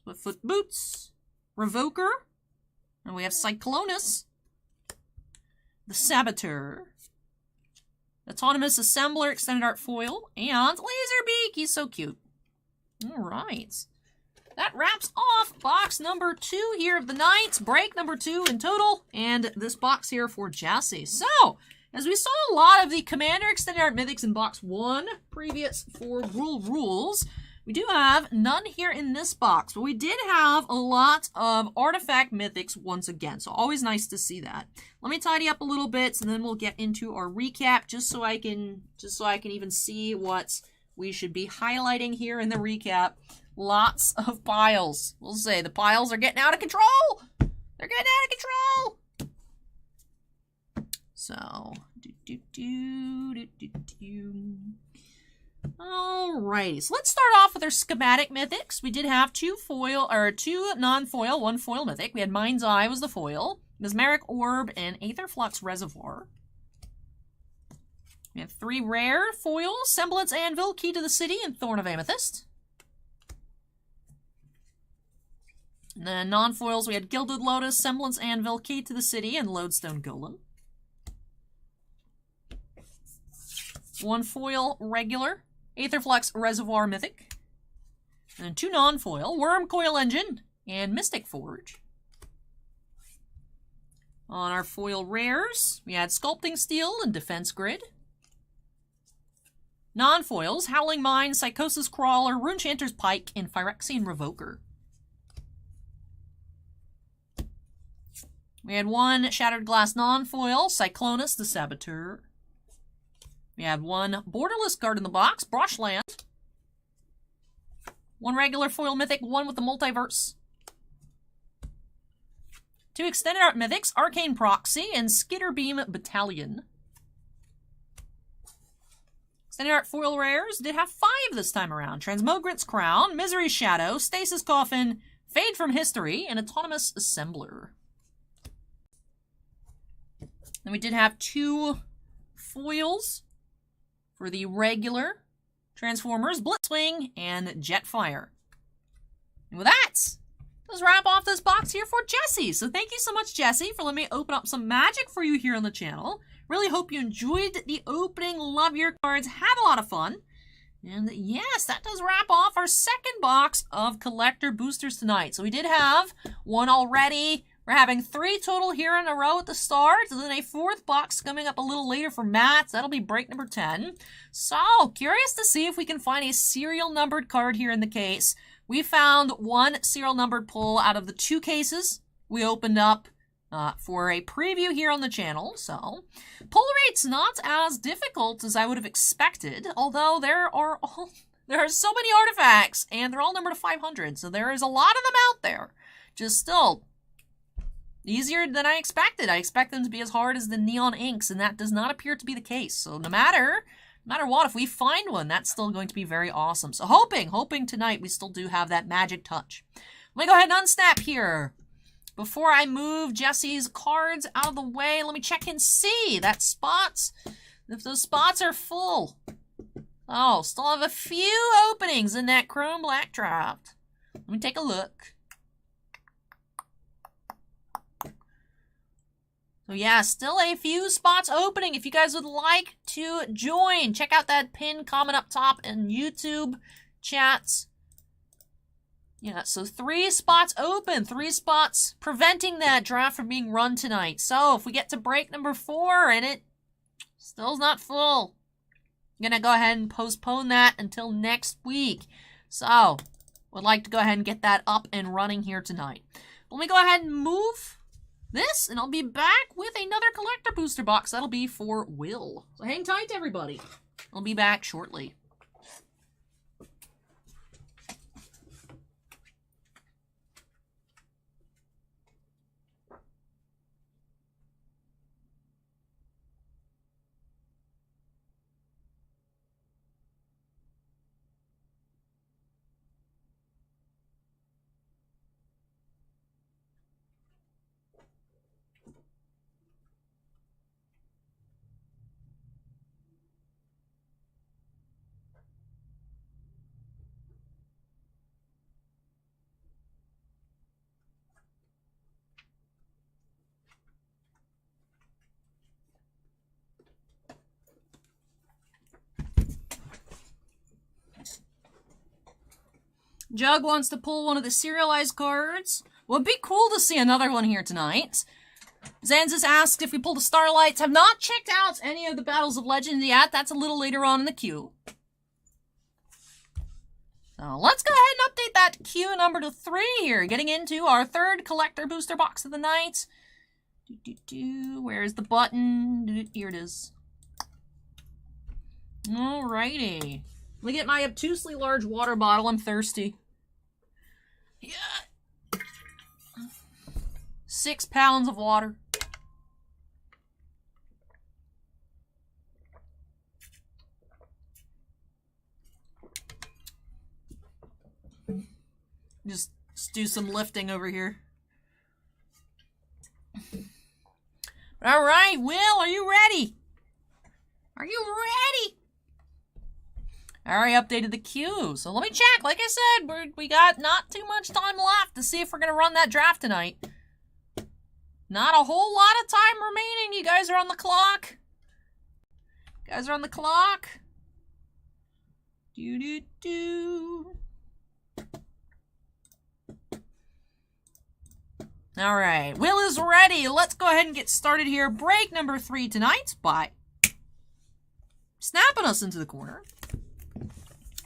Swiftfoot Boots, Revoker, and we have Cyclonus, the Saboteur, Autonomous Assembler, Extended Art Foil, and Laserbeak. He's so cute. Alright. That wraps off box number 2 here of the night. Break number 2 in total, and this box here for Jesse. So, as we saw a lot of the Commander Extended Art Mythics in box 1, previous for rules, we do have none here in this box, but we did have a lot of Artifact Mythics once again, so always nice to see that. Let me tidy up a little bit, and then we'll get into our recap, just so I can even see what we should be highlighting here in the recap. Lots of piles. We'll say the piles are getting out of control. They're getting out of control. So, alrighty, so let's start off with our schematic mythics. We did have two non-foil, one foil mythic. We had Mind's Eye was the foil, Mesmeric Orb, and Aetherflux Reservoir. We have 3 rare foils, Semblance Anvil, Key to the City, and Thorn of Amethyst. And then non-foils, we had Gilded Lotus, Semblance Anvil, Key to the City, and Lodestone Golem. 1 foil regular, Aetherflux Reservoir Mythic. And 2 non-foil, Worm Coil Engine, and Mystic Forge. On our foil rares, we had Sculpting Steel and Defense Grid. Non-foils, Howling Mine, Psychosis Crawler, Runechanter's Pike, and Phyrexian Revoker. We had 1 Shattered Glass non-foil, Cyclonus the Saboteur. We have 1 Borderless card in the box, Brushland. 1 regular foil mythic, 1 with the Multiverse. 2 Extended Art Mythics, Arcane Proxy, and Skitterbeam Battalion. Standard Art Foil Rares did have 5 this time around. Transmogrant's Crown, Misery's Shadow, Stasis Coffin, Fade from History, and Autonomous Assembler. Then we did have 2 foils for the regular Transformers, Blitzwing, and Jetfire. And with that, let's wrap off this box here for Jesse. So thank you so much, Jesse, for letting me open up some magic for you here on the channel. Really hope you enjoyed the opening. Love your cards. Had a lot of fun. And yes, that does wrap off our second box of collector boosters tonight. So we did have one already. We're having 3 total here in a row at the start. And then a 4th box coming up a little later for Matt. That'll be break number 10. So, curious to see if we can find a serial numbered card here in the case. We found 1 serial numbered pull out of the 2 cases we opened up for a preview here on the channel. So, pull rate's not as difficult as I would have expected, although there are so many artifacts, and they're all numbered to 500, so there is a lot of them out there. Just still easier than I expected. I expect them to be as hard as the neon inks, and that does not appear to be the case. So no matter what, if we find one, that's still going to be very awesome. So hoping tonight we still do have that magic touch. Let me go ahead and unsnap here. Before I move Jesse's cards out of the way, let me check and see that spots, if those spots are full. Oh, still have a few openings in that chrome black draft. Let me take a look. So yeah, still a few spots opening. If you guys would like to join, check out that pinned comment up top in YouTube chats. Yeah, so 3 spots open, 3 spots preventing that draft from being run tonight. So if we get to break number 4 and it still's not full, I'm going to go ahead and postpone that until next week. So, would like to go ahead and get that up and running here tonight. Let me go ahead and move this, and I'll be back with another collector booster box. That'll be for Will. So hang tight, everybody. I'll be back shortly. Jug wants to pull one of the serialized cards. Well, it'd be cool to see another one here tonight. Zanzis asked if we pulled the Starlights. Have not checked out any of the Battles of Legend yet. That's a little later on in the queue. So let's go ahead and update that queue number to 3 here. Getting into our 3rd collector booster box of the night. Where's the button? Here it is. Alrighty. Let me get my obtusely large water bottle. I'm thirsty. Yeah. 6 pounds of water. Just do some lifting over here. All right, Will, are you ready? Are you ready? I already updated the queue, so let me check. Like I said, we got not too much time left to see if we're going to run that draft tonight. Not a whole lot of time remaining. You guys are on the clock. You guys are on the clock. All right, Will is ready. Let's go ahead and get started here. Break number 3 tonight by snapping us into the corner.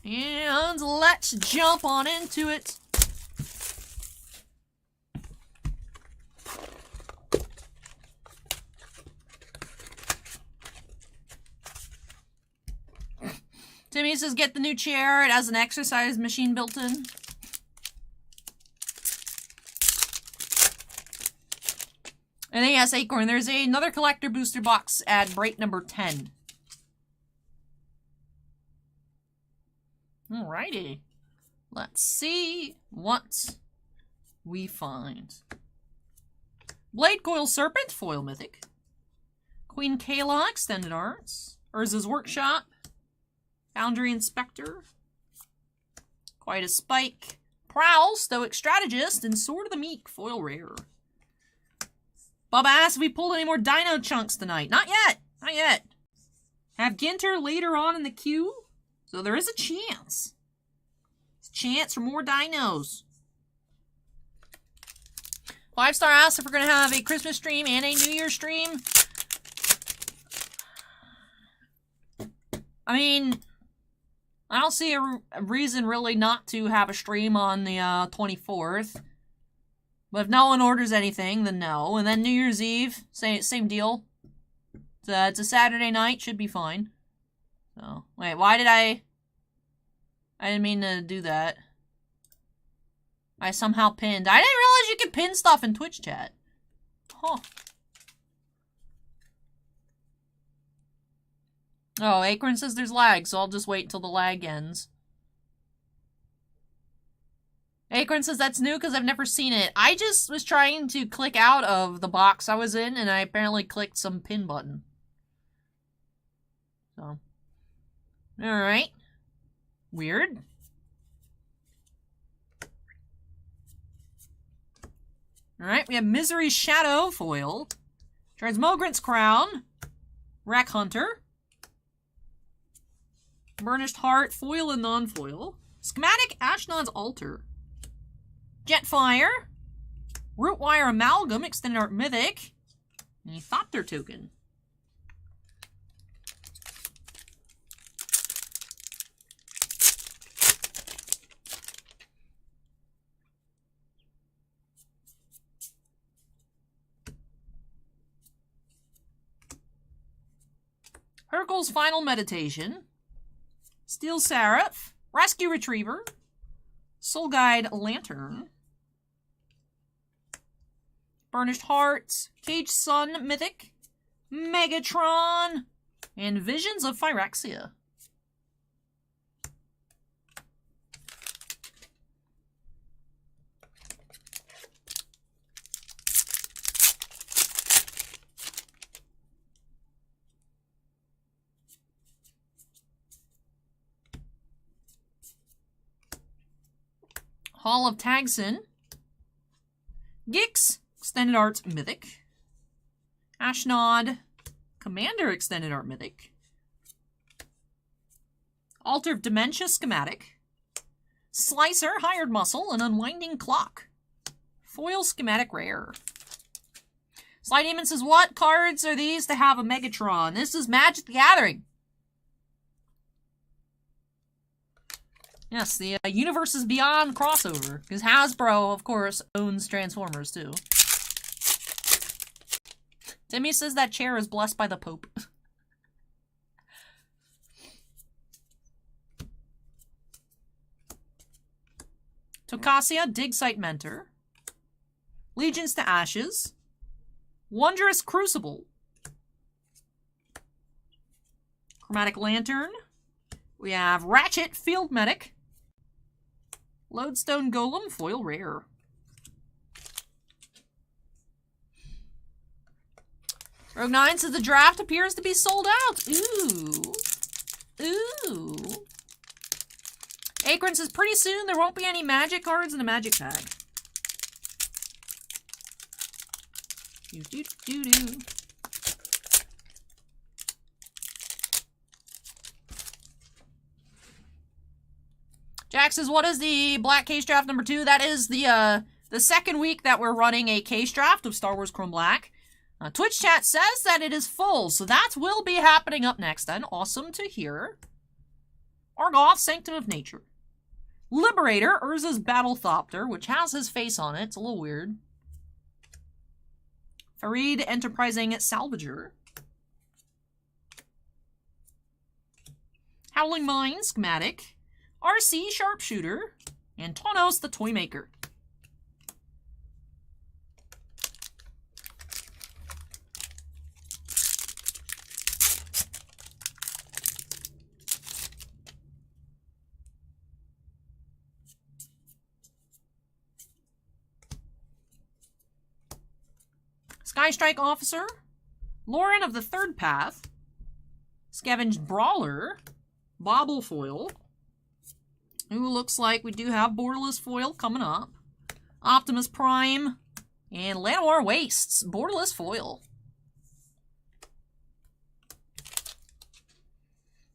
And let's jump on into it. Timmy says, get the new chair. It has an exercise machine built in. And then, yes, Acorn, there's another collector booster box at break number 10. Alrighty. Let's see what we find. Blade Coil Serpent, foil mythic. Queen Kayla, extended arts. Urza's Workshop. Foundry Inspector. Quite a Spike. Prowl, Stoic Strategist, and Sword of the Meek, foil rare. Bubba asked if we pulled any more dino chunks tonight. Not yet. Not yet. Have Ginter later on in the queue. So there is a chance. It's a chance for more dinos. 5-star asks if we're going to have a Christmas stream and a New Year's stream. I mean, I don't see a reason really not to have a stream on the 24th. But if no one orders anything, then no. And then New Year's Eve, same deal. It's a Saturday night, should be fine. So, wait, why did I didn't mean to do that. I somehow pinned. I didn't realize you could pin stuff in Twitch chat. Huh. Oh, Acorn says there's lag, so I'll just wait until the lag ends. Acorn says that's new because I've never seen it. I just was trying to click out of the box I was in, and I apparently clicked some pin button. So. Alright. Weird. Alright, we have Misery's Shadow, foil. Transmogrant's Crown. Rack Hunter. Burnished Heart, foil and non-foil. Schematic, Ashnod's Altar. Jetfire. Rootwire Amalgam, Extended Art Mythic. And a Thopter token. Hercule's Final Meditation. Steel Seraph. Rescue Retriever. Soul Guide Lantern. Burnished Hearts. Cage Sun Mythic. Megatron. And Visions of Phyrexia. Hall of Tagson. Gix, Extended Arts Mythic. Ashnod, Commander Extended Art Mythic. Altar of Dementia Schematic. Slicer, Hired Muscle, and Unwinding Clock. Foil Schematic Rare. Sly Demon says, what cards are these to have a Megatron? This is Magic the Gathering. Yes, the Universes Beyond crossover. Because Hasbro, of course, owns Transformers, too. Timmy says that chair is blessed by the Pope. Tokasia, Dig Site Mentor. Legions to Ashes. Wondrous Crucible. Chromatic Lantern. We have Ratchet, Field Medic. Lodestone Golem, foil rare. Rogue 9 says the draft appears to be sold out. Ooh. Ooh. Acorn says pretty soon there won't be any magic cards in the magic pack. Do-do-do-do. Jack says, what is the Black Case Draft number 2? That is the second week that we're running a case draft of Star Wars Chrome Black. Twitch chat says that it is full, so that will be happening up next then. Awesome to hear. Argoth, Sanctum of Nature. Liberator, Urza's Battlethopter, which has his face on it. It's a little weird. Farid, Enterprising Salvager. Howling Mine, Schematic. RC, Sharpshooter. And Tonos, the Toymaker. Sky Strike Officer, Lauren of the Third Path, Scavenged Brawler, Bobble Foil, who looks like we do have Borderless Foil coming up, Optimus Prime, and Llanowar Wastes, Borderless Foil.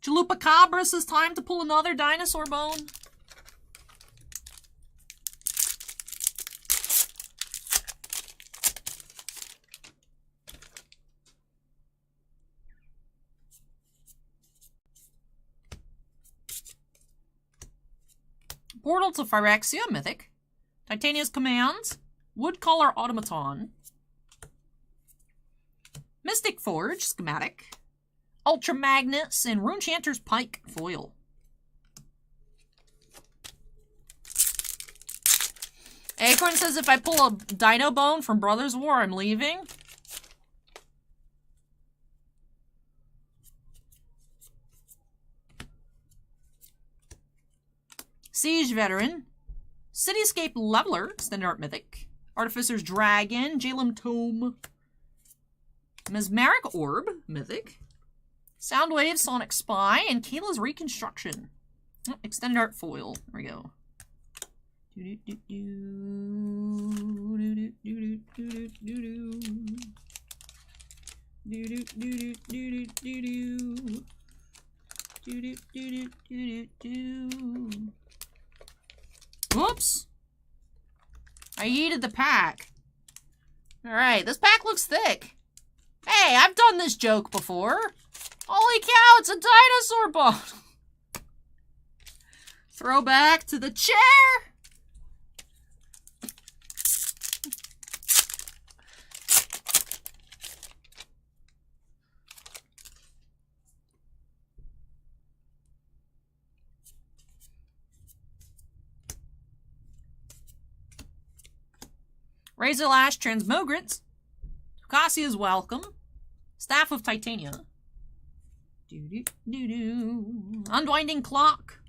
Chalupa Cabra says time to pull another dinosaur bone. Portal to Phyrexia, Mythic. Titania's Commands. Woodcaller Automaton. Mystic Forge, Schematic. Ultra Magnus and Runechanter's Pike, Foil. Acorn says if I pull a Dino Bone from Brothers War, I'm leaving. Siege Veteran, Cityscape Leveler, Standard Art Mythic, Artificer's Dragon, Jalem Tome, Mesmeric Orb, Mythic, Soundwave, Sonic Spy, and Kayla's Reconstruction. Oh, Extended Art Foil. There we go. Whoops! I yeeted the pack. Alright, this pack looks thick. Hey, I've done this joke before. Holy cow, it's a dinosaur bone! Throwback to the chair! Razorlash Transmogrants. Cassia's Welcome. Staff of Titania. Unwinding Clock.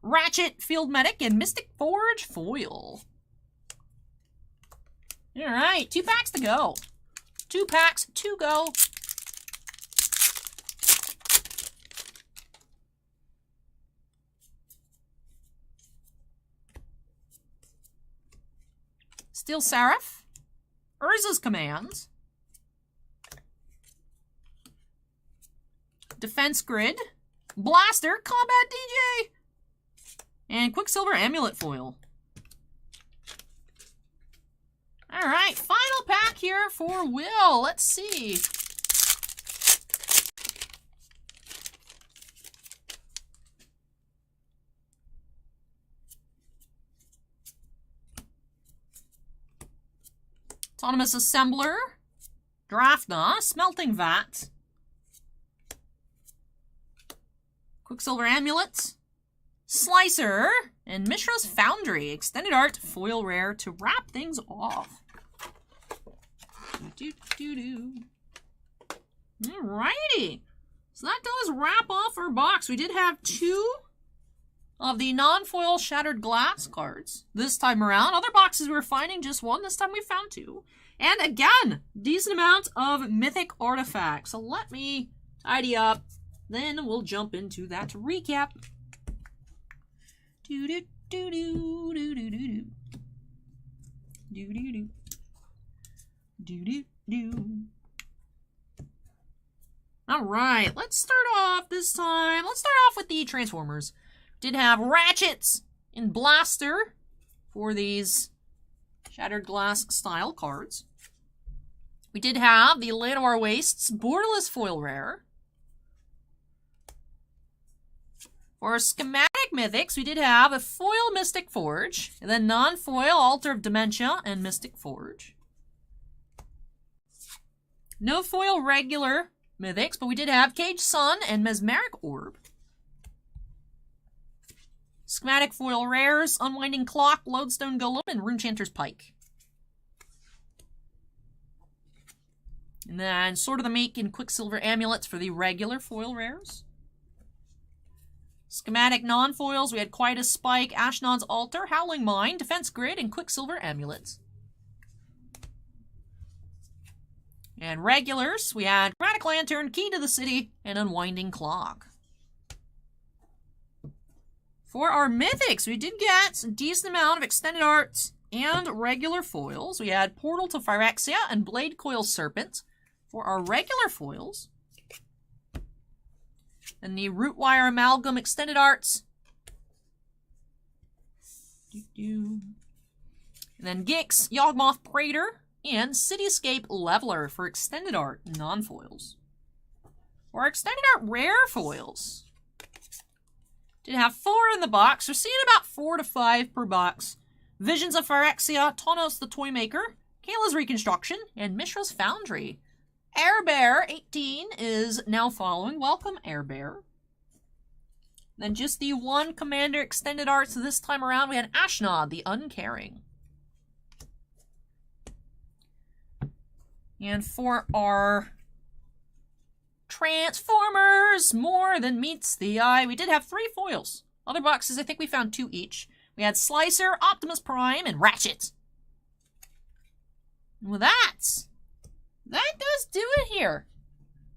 Ratchet Field Medic and Mystic Forge Foil. Alright, 2 packs to go. 2 packs to go. Steel Seraph, Urza's Commands, Defense Grid, Blaster, Combat DJ, and Quicksilver Amulet Foil. Alright, final pack here for Will. Let's see. Autonomous Assembler, Draftna, Smelting Vat, Quicksilver Amulet, Slicer, and Mishra's Foundry, Extended Art Foil Rare to wrap things off. Alrighty. So that does wrap off our box. We did have 2 of the non-foil Shattered Glass cards this time around. Other boxes we were finding just 1. This time we found 2. And again, decent amount of mythic artifacts. So let me tidy up. Then we'll jump into that recap. Alright, let's start off this time. Let's start off with the Transformers. Did have Ratchets and Blaster for these Shattered Glass style cards. We did have the Llanowar Wastes Borderless Foil Rare. For Schematic Mythics, we did have a Foil Mystic Forge, and then non-foil Altar of Dementia and Mystic Forge. No foil regular Mythics, but we did have Cage Sun and Mesmeric Orb. Schematic Foil Rares, Unwinding Clock, Lodestone Golem, and Runechanter's Pike. And then Sword of the Make and Quicksilver Amulets for the regular foil rares. Schematic non-foils, we had Quite a Spike, Ashnod's Altar, Howling Mine, Defense Grid, and Quicksilver Amulets. And regulars, we had Chromatic Lantern, Key to the City, and Unwinding Clock. For our mythics, we did get a decent amount of extended arts and regular foils. We had Portal to Phyrexia and Blade Coil Serpent for our regular foils. And the Rootwire Amalgam extended arts. And then Gix, Yawgmoth Praetor, and Cityscape Leveler for extended art non-foils. For extended art rare foils, did have 4 in the box. We're seeing about 4 to 5 per box. Visions of Phyrexia, Tawnos the Toymaker, Kayla's Reconstruction, and Mishra's Foundry. Airbear 18 is now following. Welcome, Airbear. Then just the 1 Commander extended arts this time around. We had Ashnod the Uncaring. And for our Transformers, more than meets the eye, we did have 3 foils. Other boxes, I think we found 2 each. We had Slicer, Optimus Prime, and Ratchet. And with that does do it here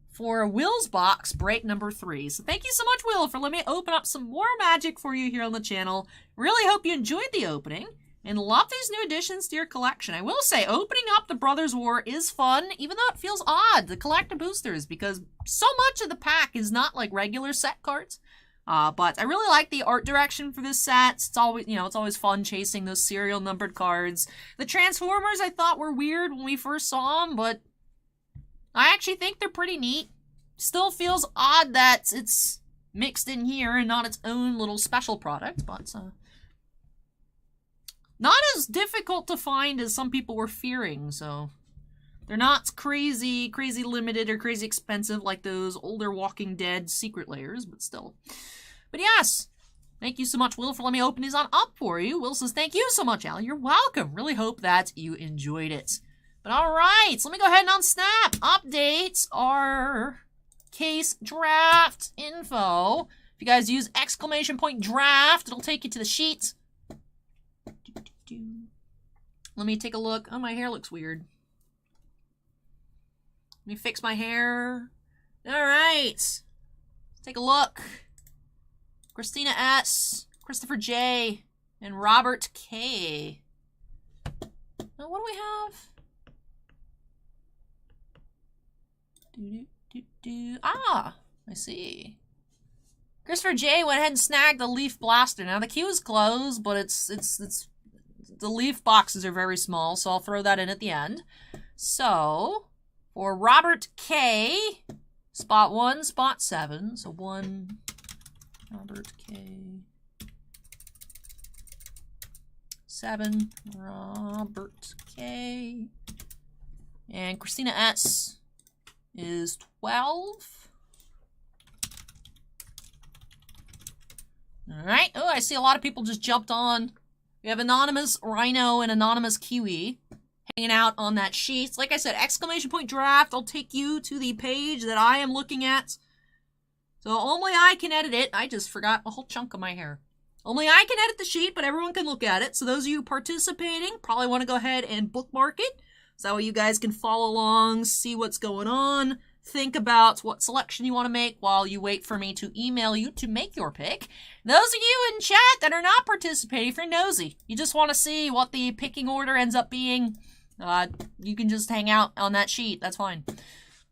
for Will's box break number 3. So thank you so much, Will, for letting me open up some more magic for you here on the channel. Really hope you enjoyed the opening and love these new additions to your collection. I will say, opening up the Brothers War is fun, even though it feels odd to collect the boosters, because so much of the pack is not like regular set cards. But I really like the art direction for this set. It's always, it's always fun chasing those serial numbered cards. The Transformers I thought were weird when we first saw them, but I actually think they're pretty neat. Still feels odd that it's mixed in here and not its own little special product, but not as difficult to find as some people were fearing, so they're not crazy limited or crazy expensive like those older Walking Dead secret layers, but still. But yes, thank you so much, Will, for letting me open these on up for you. Will says, thank you so much, Al. You're welcome. Really hope that you enjoyed it. But alright, so let me go ahead and on Snap update our case draft info. If you guys use !draft, it'll take you to the sheet. Let me take a look. Oh, my hair looks weird. Let me fix my hair. Alright. Let's take a look. Christina S., Christopher J., and Robert K. Now, what do we have? Ah, I see. Christopher J. went ahead and snagged the Leaf Blaster. Now, the queue is closed, but it's the Leaf boxes are very small, so I'll throw that in at the end. So, for Robert K., spot 1, spot 7. So 1, Robert K. 7, Robert K. And Christina S. is 12. Alright. Oh, I see a lot of people just jumped on. We have Anonymous Rhino and Anonymous Kiwi hanging out on that sheet. Like I said, !draft. I'll take you to the page that I am looking at. So only I can edit it. I just forgot a whole chunk of my hair. Only I can edit the sheet, but everyone can look at it. So those of you participating probably want to go ahead and bookmark it. So that way you guys can follow along, see what's going on, think about what selection you want to make while you wait for me to email you to make your pick. Those of you in chat that are not participating, if you're nosy, you just want to see what the picking order ends up being, you can just hang out on that sheet. That's fine.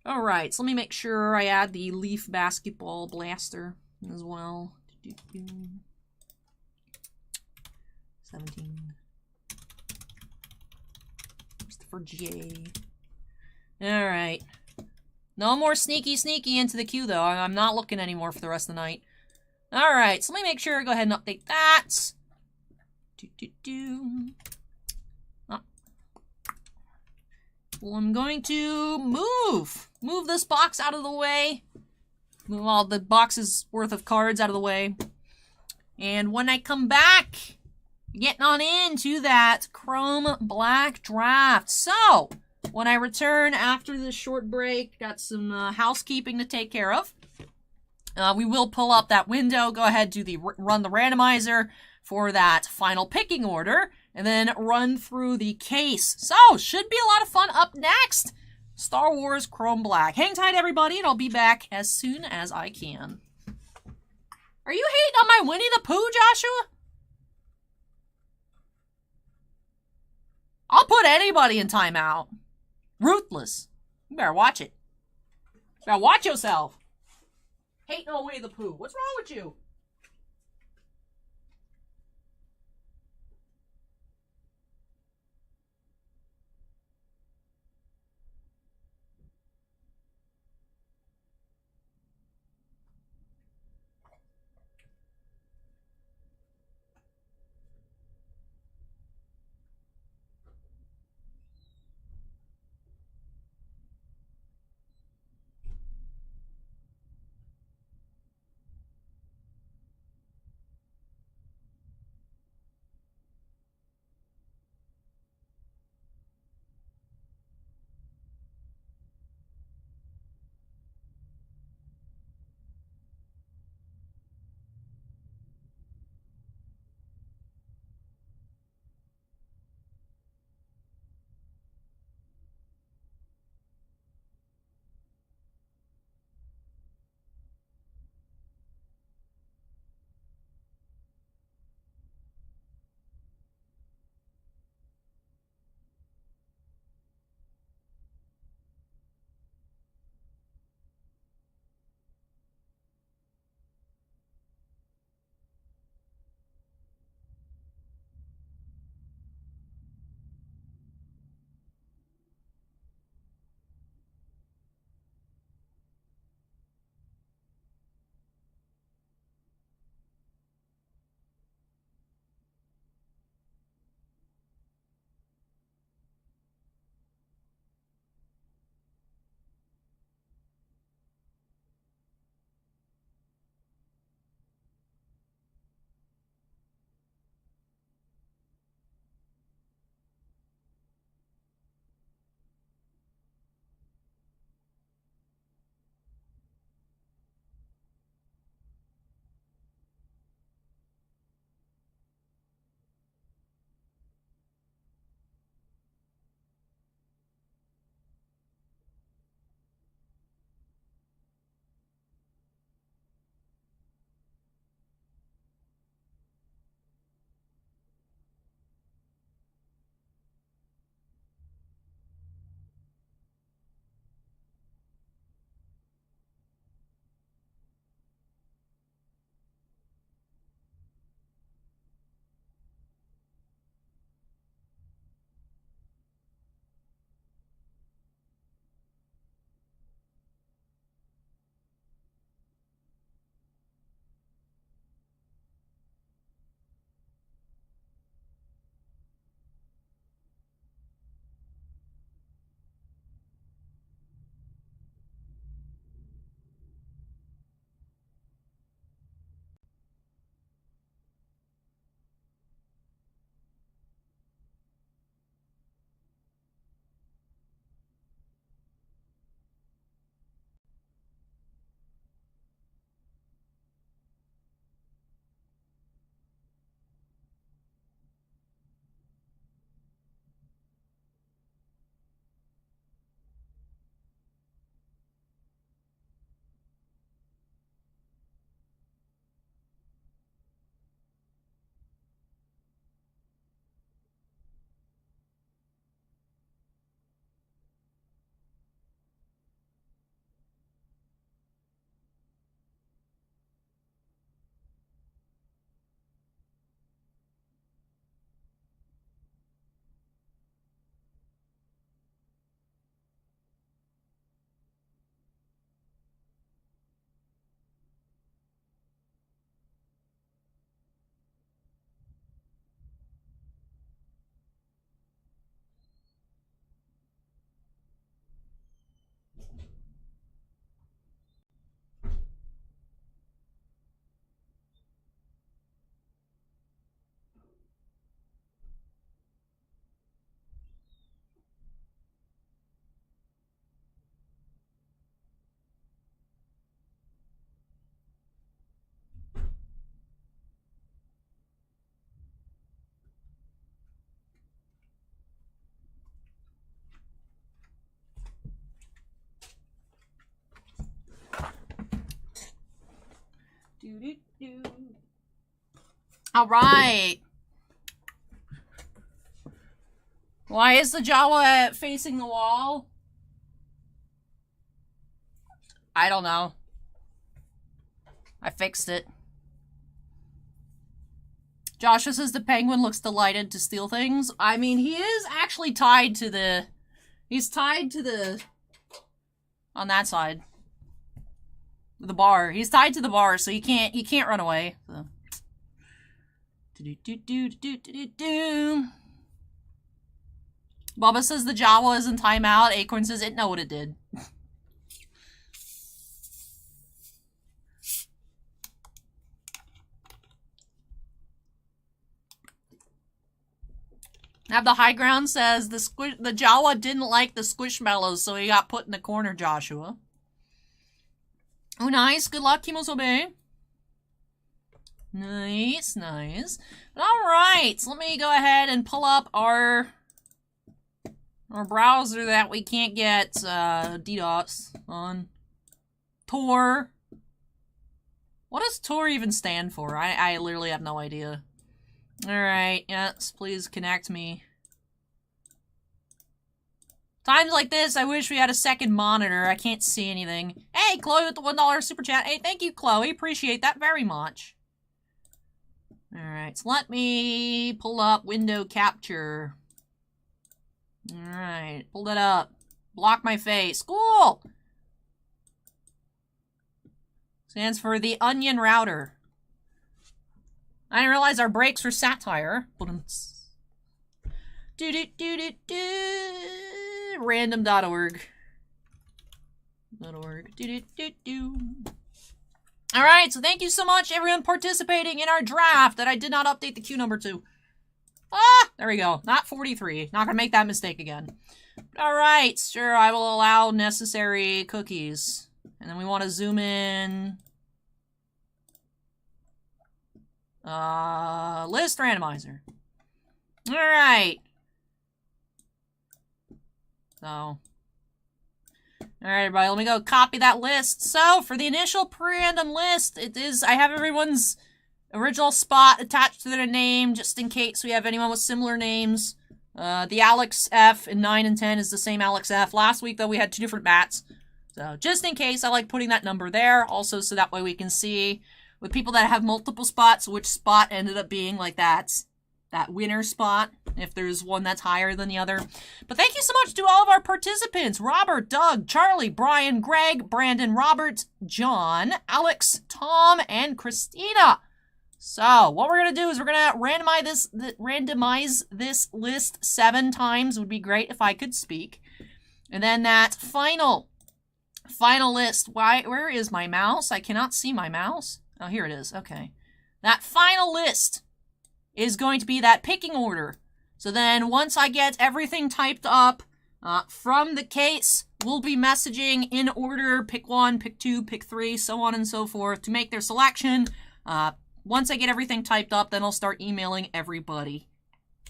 Alright, so let me make sure I add the Leaf Basketball Blaster as well. 17. Christopher J. Alright. No more sneaky into the queue, though. I'm not looking anymore for the rest of the night. Alright, so let me make sure I go ahead and update that. Well, I'm going to move this box out of the way. Move all the boxes worth of cards out of the way. And when I come back, getting on into that Chrome Black draft. So, when I return after this short break, got some housekeeping to take care of. We will pull up that window, go ahead, run the randomizer for that final picking order, and then run through the case. So, should be a lot of fun up next. Star Wars Chrome Black. Hang tight, everybody, and I'll be back as soon as I can. Are you hating on my Winnie the Pooh, Joshua? I'll put anybody in timeout. Ruthless. You better watch it. You better watch yourself. Hating on Winnie the Pooh. What's wrong with you? All right. Why is the Jawa facing the wall? I don't know. I fixed it. Joshua says the penguin looks delighted to steal things. I mean, he is actually tied to the... He's tied to the... On that side. The bar. He's tied to the bar, so he can't run away. So. Bubba says the Jawa is in timeout. Acorn says it know what it did. Now the high ground says the Jawa didn't like the squishmallows, so he got put in the corner, Joshua. Oh, nice. Good luck, Kimosobe. Nice, nice. Alright, so let me go ahead and pull up our browser that we can't get DDoS on. Tor. What does Tor even stand for? I literally have no idea. Alright, yes, please connect me. Times like this, I wish we had a second monitor. I can't see anything. Hey, Chloe with the $1 super chat. Hey, thank you, Chloe. Appreciate that very much. Alright, so let me pull up window capture. Alright, pull it up. Block my face. Cool! Stands for the Onion Router. I didn't realize our breaks were satire. Random.org. Alright, so thank you so much, everyone participating in our draft that I did not update the queue number to. Ah! There we go. Not 43. Not gonna make that mistake again. Alright, sure, I will allow necessary cookies. And then we want to zoom in... list randomizer. Alright. So. Alright, everybody, let me go copy that list. So, for the initial pre-random list, I have everyone's original spot attached to their name, just in case we have anyone with similar names. The Alex F in 9 and 10 is the same Alex F. Last week, though, we had 2 different bats. So, just in case, I like putting that number there. Also, so that way we can see... With people that have multiple spots, which spot ended up being like that winner spot, if there's one that's higher than the other. But thank you so much to all of our participants. Robert, Doug, Charlie, Brian, Greg, Brandon, Robert, John, Alex, Tom, and Christina. So, what we're going to do is we're going to randomize this list 7 times. Would be great if I could speak. And then that final list. Where is my mouse? I cannot see my mouse. Oh, here it is. Okay. That final list is going to be that picking order. So then once I get everything typed up from the case, we'll be messaging in order, pick 1, pick 2, pick 3, so on and so forth to make their selection. Once I get everything typed up, then I'll start emailing everybody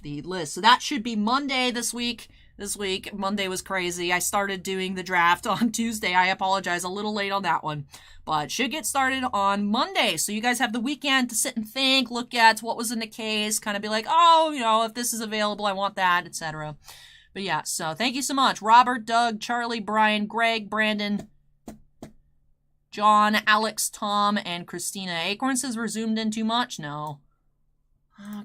the list. So that should be Monday this week. This week, Monday was crazy. I started doing the draft on Tuesday. I apologize, a little late on that one. But should get started on Monday. So you guys have the weekend to sit and think, look at what was in the case, kind of be like, oh, you know, if this is available, I want that, etc. But yeah, so thank you so much. Robert, Doug, Charlie, Brian, Greg, Brandon, John, Alex, Tom, and Christina. Acorn says we're zoomed in too much? No.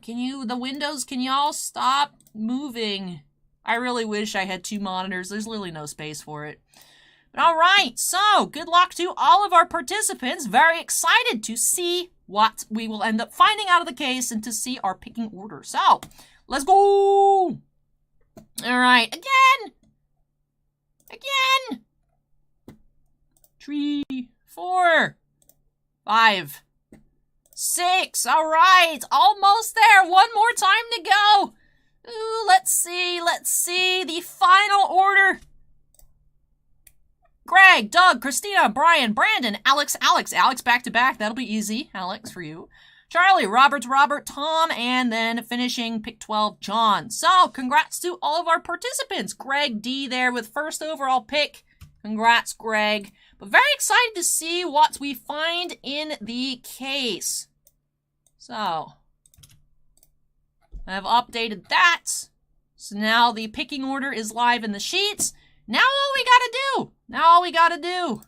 Can y'all stop moving? I really wish I had 2 monitors. There's literally no space for it. But alright, so good luck to all of our participants. Very excited to see what we will end up finding out of the case and to see our picking order. So, let's go! Alright, again! 3, 4, 5, 6. Alright, almost there. One more time to go. Ooh, let's see. The final order. Greg, Doug, Christina, Brian, Brandon, Alex back to back. That'll be easy, Alex, for you. Charlie, Robert, Tom, and then finishing pick 12, John. So, congrats to all of our participants. Greg D there with first overall pick. Congrats, Greg. But very excited to see what we find in the case. So, I've updated that. So now the picking order is live in the sheets. Now all we gotta do,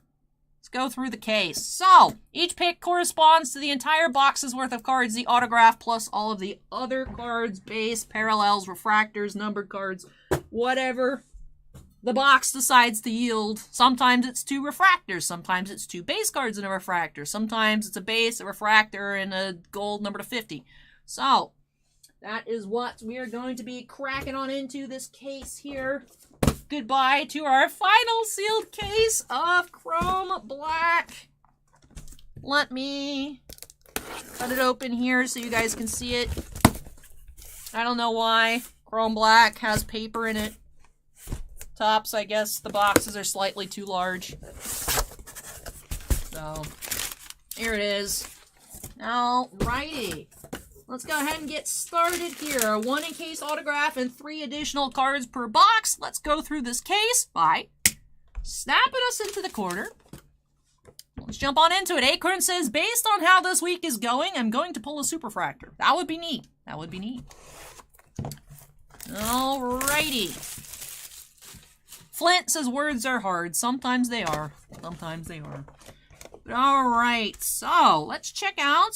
let's go through the case. So, each pick corresponds to the entire box's worth of cards, the autograph plus all of the other cards, base, parallels, refractors, numbered cards, whatever the box decides to yield. Sometimes it's 2 refractors, sometimes it's 2 base cards and a refractor, sometimes it's a base, a refractor, and a gold number to 50. So, that is what we are going to be cracking on into this case here. Goodbye to our final sealed case of Chrome Black. Let me cut it open here so you guys can see it. I don't know why Chrome Black has paper in it. Tops, I guess the boxes are slightly too large. So, here it is. Alrighty. Let's go ahead and get started here. 1 encased autograph and 3 additional cards per box. Let's go through this case by snapping us into the corner. Let's jump on into it. Acorn says, based on how this week is going, I'm going to pull a superfractor. That would be neat. That would be neat. Alrighty. Flint says words are hard. Sometimes they are. Sometimes they are. Alright, so let's check out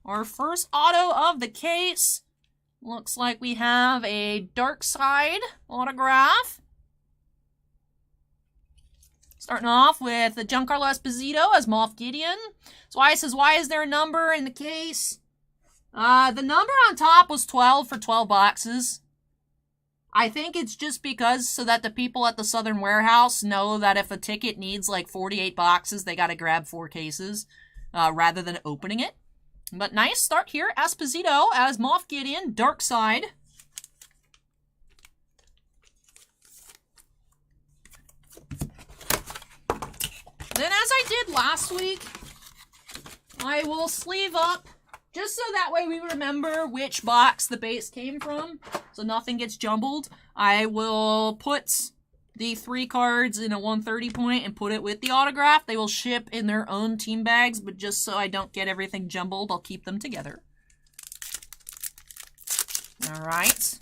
our first auto of the case. Looks like we have a Dark Side autograph. Starting off with the Giancarlo Esposito as Moff Gideon. So Weiss says, why is there a number in the case? The number on top was 12 for 12 boxes. I think it's just because so that the people at the Southern Warehouse know that if a ticket needs like 48 boxes, they gotta grab 4 cases rather than opening it. But nice start here. Esposito as Moff Gideon, Dark Side. Then as I did last week, I will sleeve up just so that way we remember which box the base came from, so nothing gets jumbled. I will put the 3 cards in a 130 point and put it with the autograph. They will ship in their own team bags, but just so I don't get everything jumbled, I'll keep them together. Alright.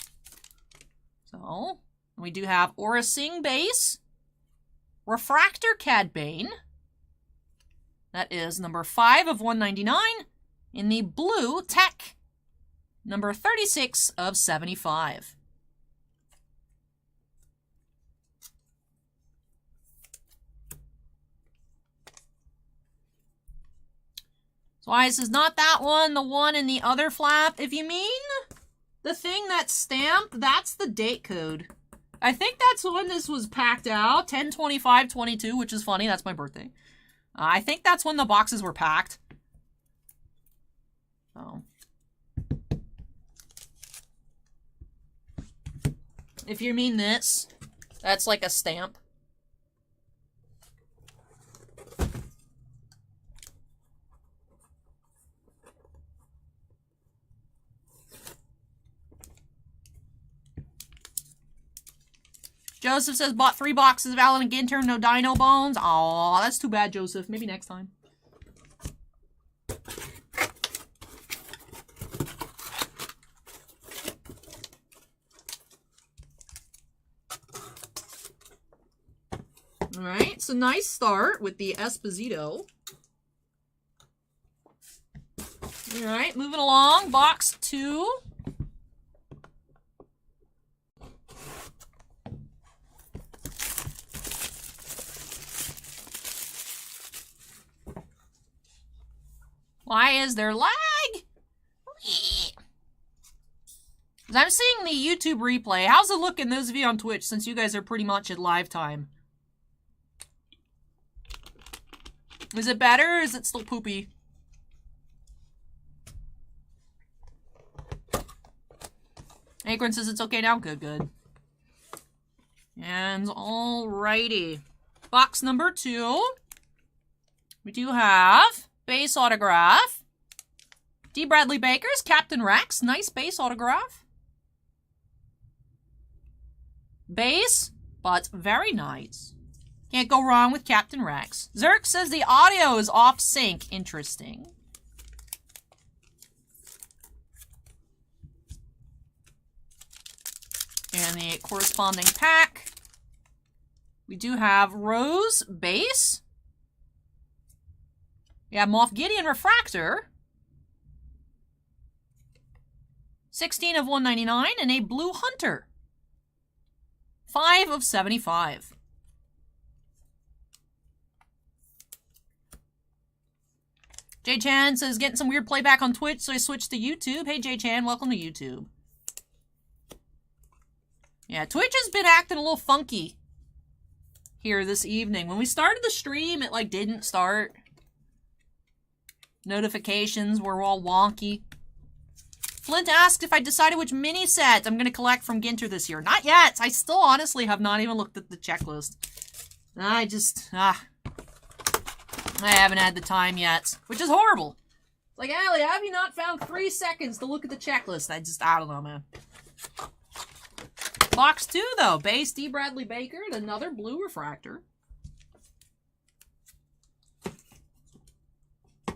So, we do have Aura Singh base. Refractor Cad Bane. That is number 5 of 199. In the blue Tech, number 36 of 75. So Weiss is not that one, the one in the other flap. If you mean the thing that's stamped, that's the date code. I think that's when this was packed out, 10/25/22, which is funny, that's my birthday. I think that's when the boxes were packed. So, if you mean this, that's like a stamp. Joseph says, bought 3 boxes of Allen and Ginter, no Dino Bones. Aw, that's too bad, Joseph. Maybe next time. Alright, so nice start with the Esposito. Alright, moving along. Box 2. Why is there lag? I'm seeing the YouTube replay. How's it looking, those of you on Twitch, since you guys are pretty much at live time? Is it better or is it still poopy? Acorn says it's okay now. Good, good. And alrighty. Box number 2. We do have base autograph. D. Bradley Baker's Captain Rex. Nice base autograph. Base, but very nice. Can't go wrong with Captain Rex. Zerk says the audio is off sync. Interesting. And the corresponding pack. We do have Rose Base. We have Moff Gideon Refractor. 16 of 199 and a Blue Hunter. 5 of 75. J Chan says getting some weird playback on Twitch, so I switched to YouTube. Hey J Chan, welcome to YouTube. Yeah, Twitch has been acting a little funky here this evening. When we started the stream, it like didn't start. Notifications were all wonky. Flint asked if I decided which mini set I'm going to collect from Ginter this year. Not yet. I still honestly have not even looked at the checklist. I haven't had the time yet, which is horrible. It's like, Allie, have you not found 3 seconds to look at the checklist? I don't know, man. Box 2, though. Base D. Bradley Baker and another blue refractor.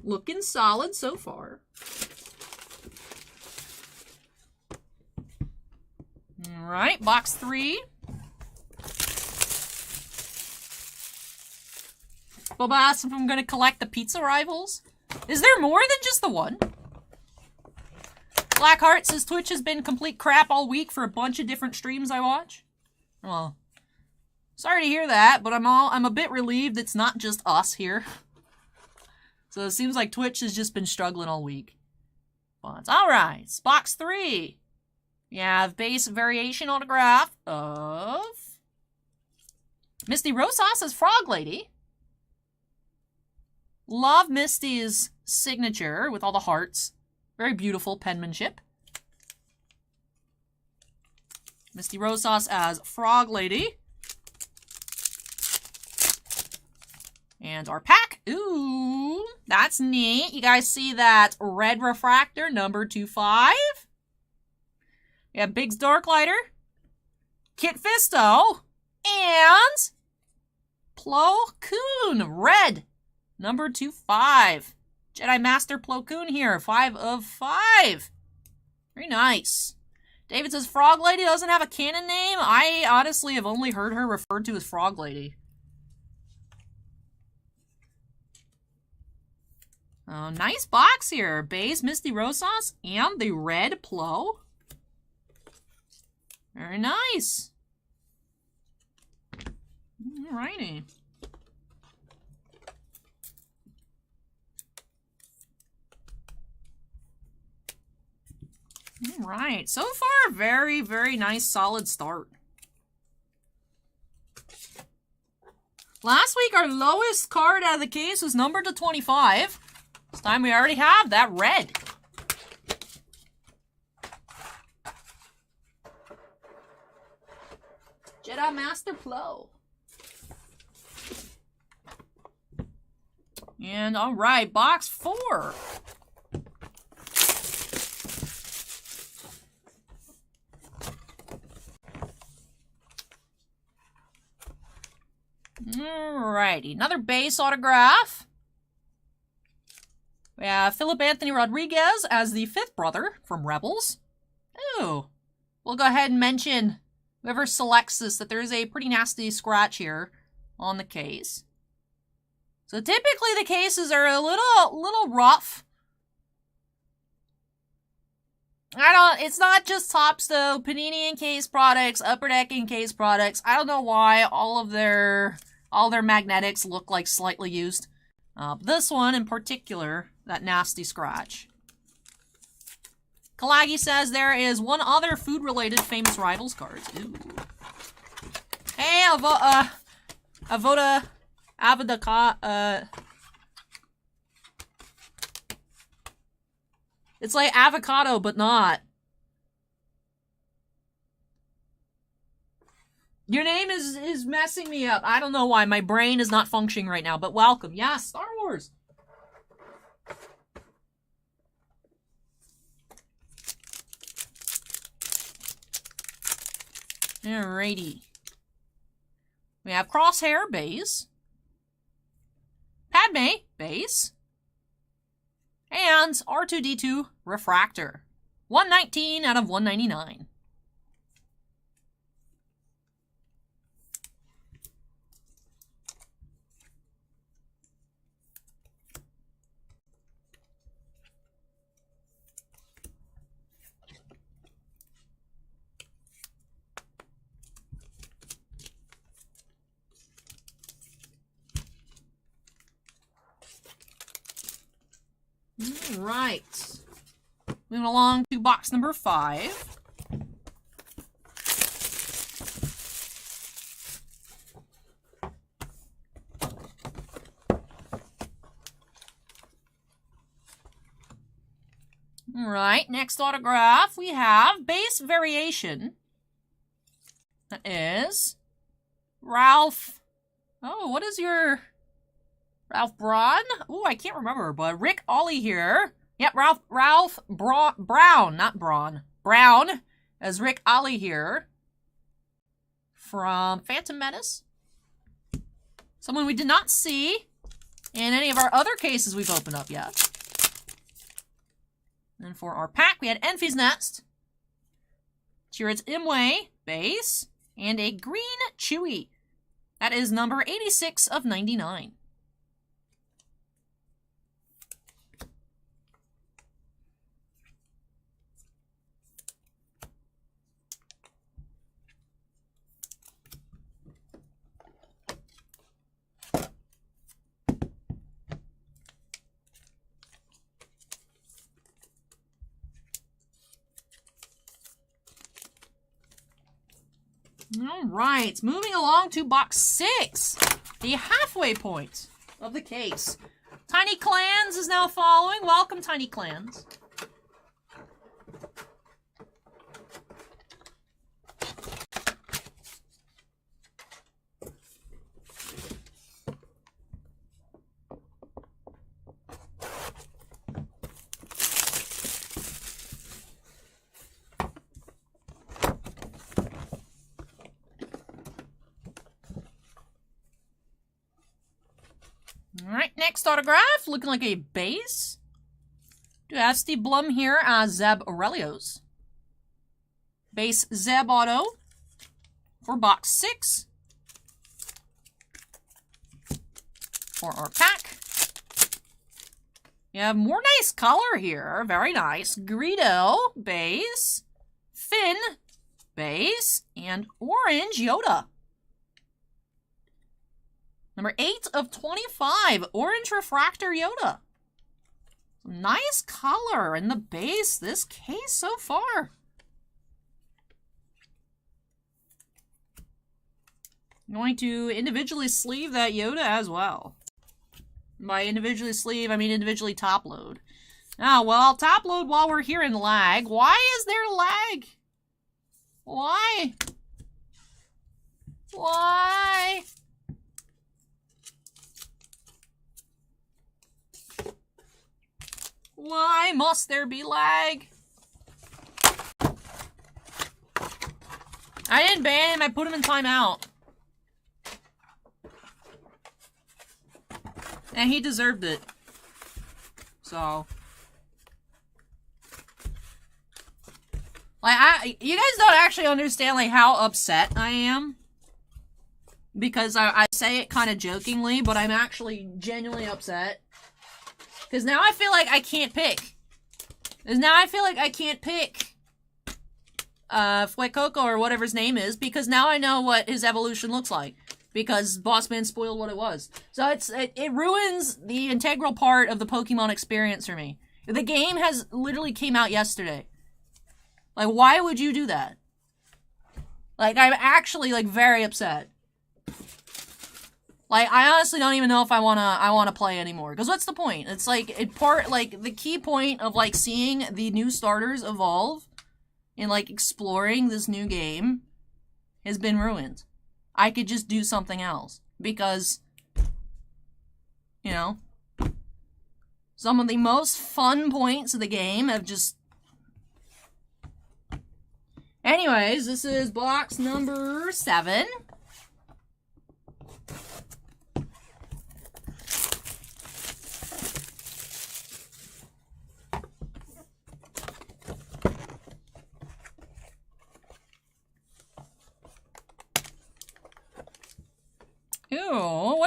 Looking solid so far. Alright, box 3. Boba asked if I'm going to collect the pizza rivals. Is there more than just the one? Blackheart says Twitch has been complete crap all week for a bunch of different streams I watch. Well, sorry to hear that, but I'm a bit relieved it's not just us here. So it seems like Twitch has just been struggling all week. But alright, box 3. We have base variation autograph of Misty Rosas as Frog Lady. Love Misty's signature with all the hearts. Very beautiful penmanship. Misty Rosas as Frog Lady. And our pack. Ooh, that's neat. You guys see that red refractor, number 25? We have Biggs Darklighter, Kit Fisto, and Plo Koon, red, number 25. Jedi Master Plo Koon here, 5 of 5. Very nice. David says Frog Lady doesn't have a canon name. I honestly have only heard her referred to as Frog Lady. Oh, nice box here. Base Misty Rosas and the red Plo. Very nice. Alrighty. Alright. So far, very, very nice, solid start. Last week, our lowest card out of the case was numbered to 25. This time, we already have that red. Jedi Master Plo. And alright, box 4. Alrighty, another base autograph. We have Philip Anthony Rodriguez as the 5th brother from Rebels. Ooh. We'll go ahead and mention whoever selects this that there is a pretty nasty scratch here on the case. So typically the cases are a little rough. It's not just Topps though. Panini and case products, Upper Deck and case products. I don't know why all their magnetics look like slightly used. This one in particular, that nasty scratch. Kalagi says there is one other food-related famous rivals cards. Ooh. Hey, Avocado. It's like avocado, but not. Your name is messing me up. I don't know why. My brain is not functioning right now, but welcome. Yeah, Star Wars. Alrighty. We have Crosshair, base. Padme, base. And R2-D2, Refractor. 119 out of 199. All right. Moving along to box number 5. All right, next autograph we have base variation. That is Ralph. Oh, what is your Ralph Braun? Oh, I can't remember, but Rick Ollie here. Yep, Ralph Brown, not Braun. Brown as Rick Ollie here from Phantom Menace. Someone we did not see in any of our other cases we've opened up yet. And for our pack, we had Enfy's Nest, Chirrut's Imwe, base, and a green Chewie. That is number 86 of 99. All right, moving along to box 6, the halfway point of the case. Tiny Clans is now following. Welcome, Tiny Clans. Alright, next autograph, looking like a base. Do have Steve Blum here as Zeb Aurelios. Base Zeb auto for box 6. For our pack. You have more nice color here, very nice. Greedo, base. Finn, base. And orange Yoda. Number 8 of 25, Orange Refractor Yoda. Nice color in the base, this case so far. I'm going to individually sleeve that Yoda as well. By individually sleeve, I mean individually top load. Ah, well, top load while we're here in lag. Why is there lag? Why? Why? Why must there be lag? I didn't ban him, I put him in timeout. And he deserved it. So. Like, you guys don't actually understand, like, how upset I am. Because I say it kind of jokingly, but I'm actually genuinely upset. Because now I feel like I can't pick. Because now I feel like I can't pick Fuecoco or whatever his name is, because now I know what his evolution looks like. Because Bossman spoiled what it was. So it ruins the integral part of the Pokemon experience for me. The game has literally came out yesterday. Like, why would you do that? Like, I'm actually, like, very upset. Like, I honestly don't even know if I wanna play anymore. Because what's the point? It's like, the key point of, like, seeing the new starters evolve and, like, exploring this new game has been ruined. I could just do something else. Because, you know, some of the most fun points of the game have just... Anyways, this is box number 7.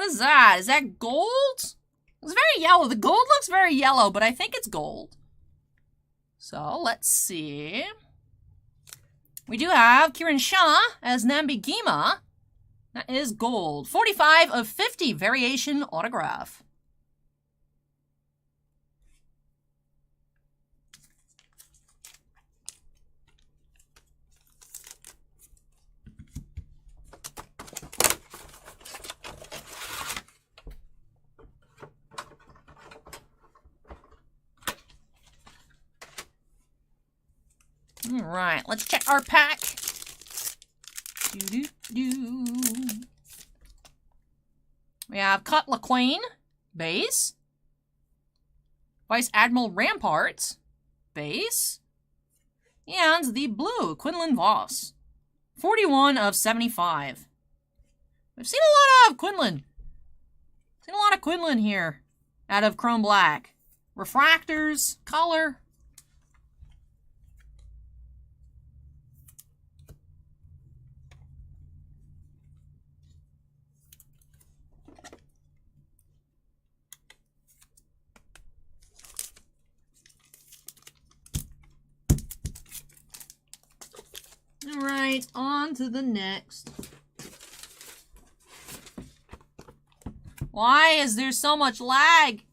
What is that? Is that gold? It's very yellow. The gold looks very yellow, but I think it's gold. So, let's see. We do have Kiran Shah as Nambigima. That is gold. 45 of 50 variation autograph. All right, let's check our pack. We have Cut LaQuain, base. Vice Admiral Ramparts, base. And the blue, Quinlan Voss. 41 of 75. We've seen a lot of Quinlan. Seen a lot of Quinlan here out of Chrome Black. Refractors, color. All right, on to the next. Why is there so much lag?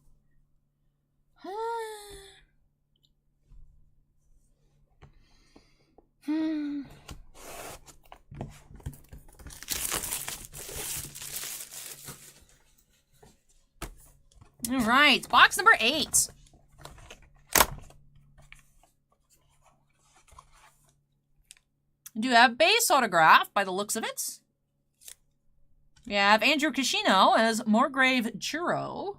All right, box number 8. We do have base autograph by the looks of it. We have Andrew Kashino as Margrave Churro.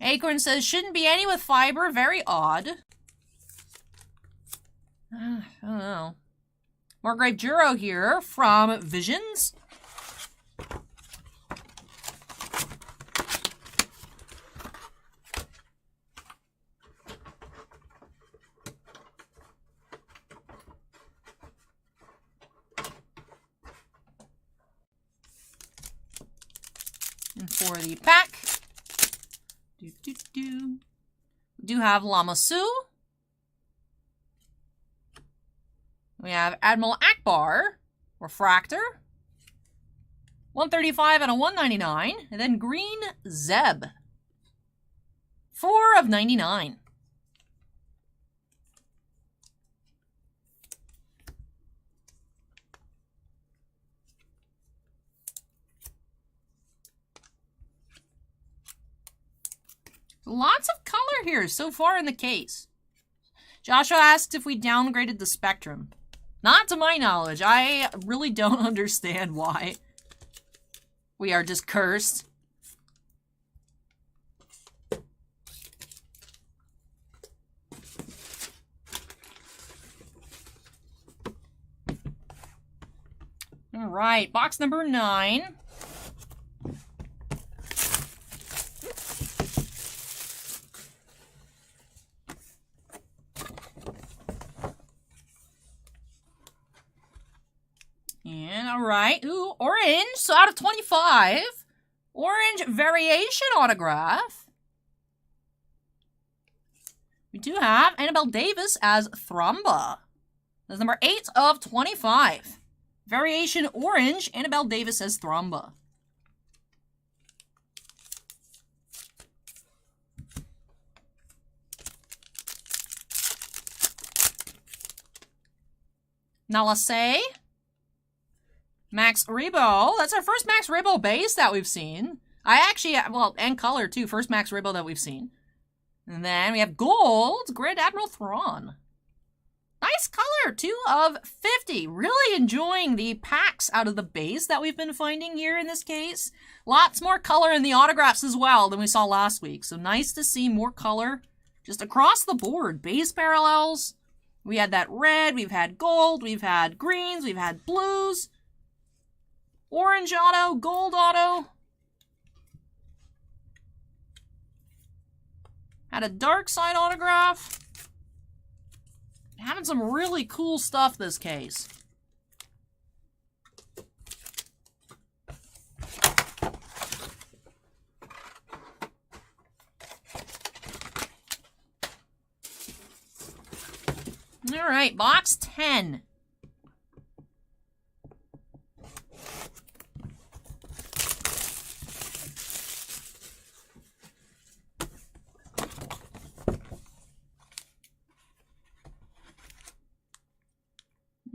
Acorn says, shouldn't be any with fiber. Very odd. I don't know. Margrave Churro here from Visions. And for the pack, we do have Lamasu. We have Admiral Akbar, Refractor. 135 out of 199. And then Green Zeb. 4 of 99. Lots of color here so far in the case. Joshua asked if we downgraded the Spectrum. Not to my knowledge. I really don't understand why. We are just cursed. All right, box number 9. And all right, ooh, orange. So out of 25, orange variation autograph. We do have Annabelle Davis as Thromba. That's number 8 of 25. Variation orange, Annabelle Davis as Thromba. Nalase. Max Rebo. That's our first Max Rebo base that we've seen. I actually, well, and color too. First Max Rebo that we've seen. And then we have gold, Grand Admiral Thrawn. Nice color, 2 of 50. Really enjoying the packs out of the base that we've been finding here in this case. Lots more color in the autographs as well than we saw last week. So nice to see more color just across the board. Base parallels. We had that red, we've had gold, we've had greens, we've had blues. Orange auto, gold auto. Had a dark side autograph. Having some really cool stuff this case. All right, box 10.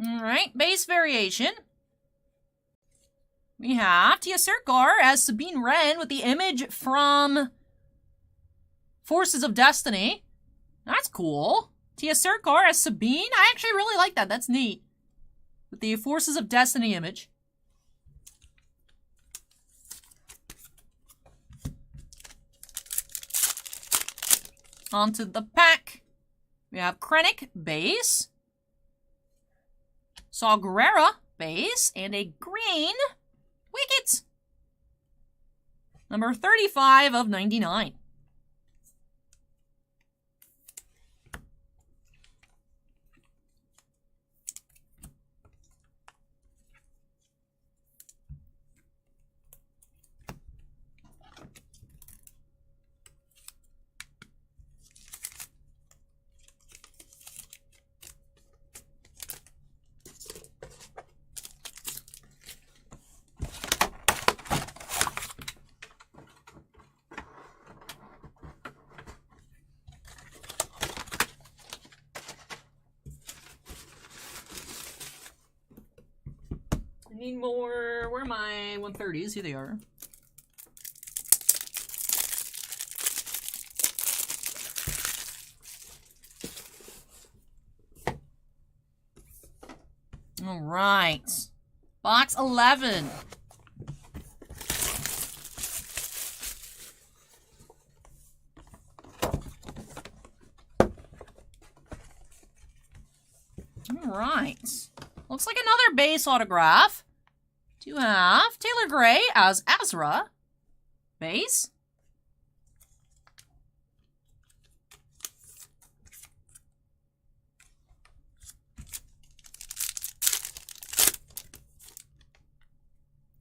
All right, base variation. We have Tia Serkar as Sabine Wren with the image from Forces of Destiny. That's cool. Tia Serkar as Sabine. I actually really like that. That's neat. With the Forces of Destiny image. Onto the pack. We have Krennic base. Saw Gerrera base. And a green Wicket. Number 35 of 99. Need more. Where are my 130s? Here they are. All right. Box 11. All right. Looks like another base autograph. To have Taylor Gray as Ezra. Base.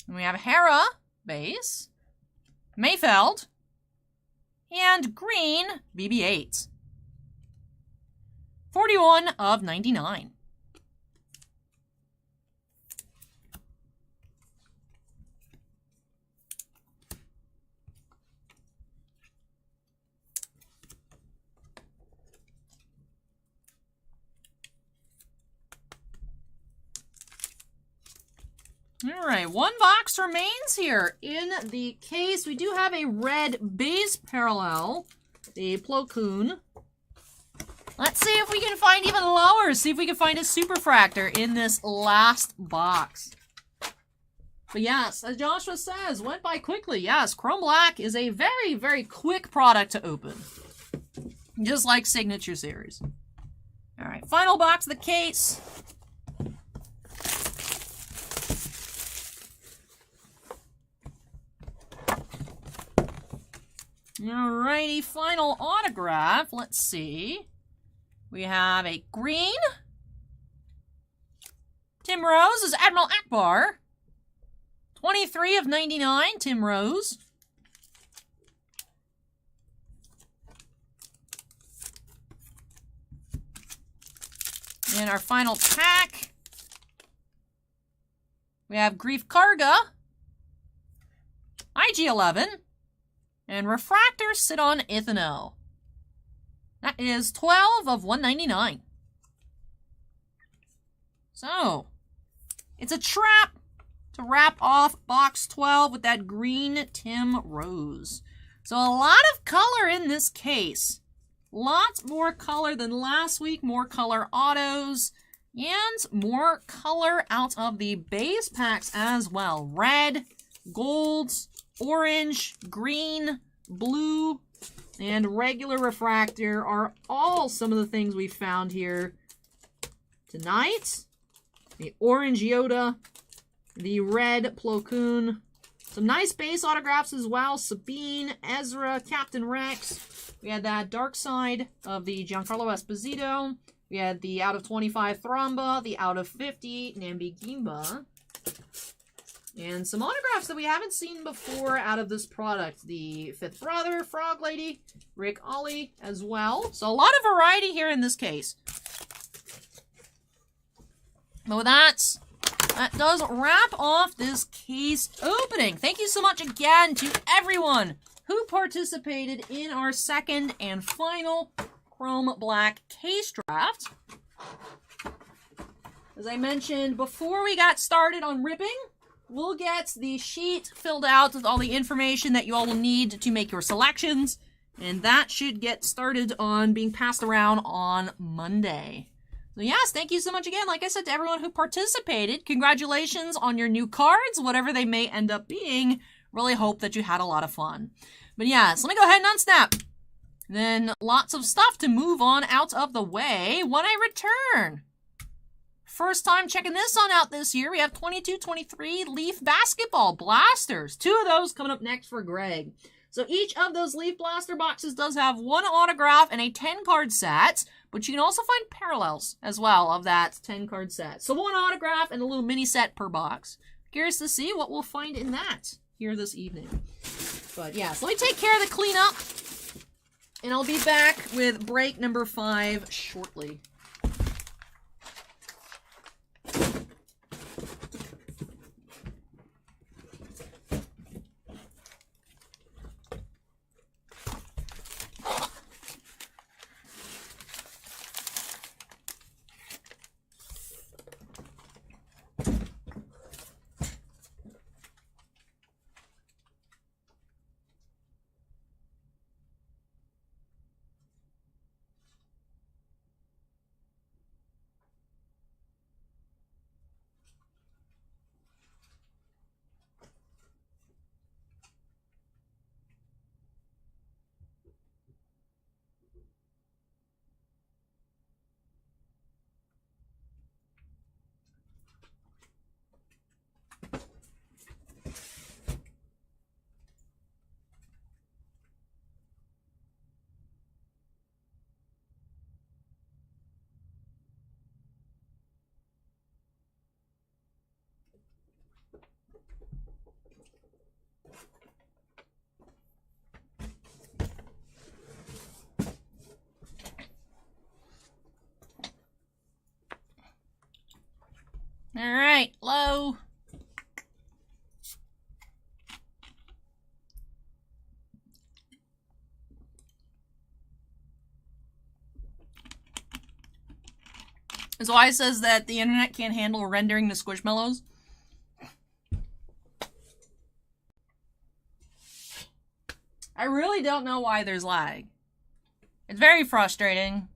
And we have Hera. Base. Mayfeld. And green BB-8. 41 of 99. All right, one box remains here. In the case, we do have a red base parallel, the Plo Koon. Let's see if we can find even lower. See if we can find a Superfractor in this last box. But yes, as Joshua says, went by quickly. Yes, Chrome Black is a very, very quick product to open. Just like Signature Series. All right, final box of the case. Alrighty, final autograph. Let's see. We have a green. Tim Rose is Admiral Akbar. 23 of 99, Tim Rose. And our final pack. We have Grief Karga. IG-11. And Refractor Sidon Ithano. That is 12 of 199. So, it's a trap to wrap off box 12 with that green Tim Rose. So a lot of color in this case. Lots more color than last week. More color autos. And more color out of the base packs as well. Red, gold, orange, green, blue, and regular refractor are all some of the things we found here tonight. The orange Yoda, the red Plo Koon, some nice base autographs as well. Sabine, Ezra, Captain Rex. We had that dark side of the Giancarlo Esposito. We had the out of 25 Thromba, the out of 50 Nambi Gimba. And some autographs that we haven't seen before out of this product. The Fifth Brother, Frog Lady, Rick Ollie as well. So a lot of variety here in this case. But with that, that does wrap off this case opening. Thank you so much again to everyone who participated in our second and final Chrome Black case draft. As I mentioned before we got started on ripping, we'll get the sheet filled out with all the information that you all will need to make your selections, and that should get started on being passed around on Monday. So yes, thank you so much again, like I said, to everyone who participated. Congratulations on your new cards, whatever they may end up being. Really hope that you had a lot of fun. But yes, let me go ahead and unsnap. Then lots of stuff to move on out of the way when I return. First time checking this on out this year, we have 22-23 Leaf Basketball Blasters. 2 of those coming up next for Greg. So each of those Leaf Blaster boxes does have 1 autograph and a 10-card set, but you can also find parallels as well of that 10-card set. So 1 autograph and a little mini set per box. Curious to see what we'll find in that here this evening. But yeah, so let me take care of the cleanup, and I'll be back with break number 5 shortly. Alright, low. So Weiss says that the internet can't handle rendering the Squishmallows. I really don't know why there's lag. It's very frustrating.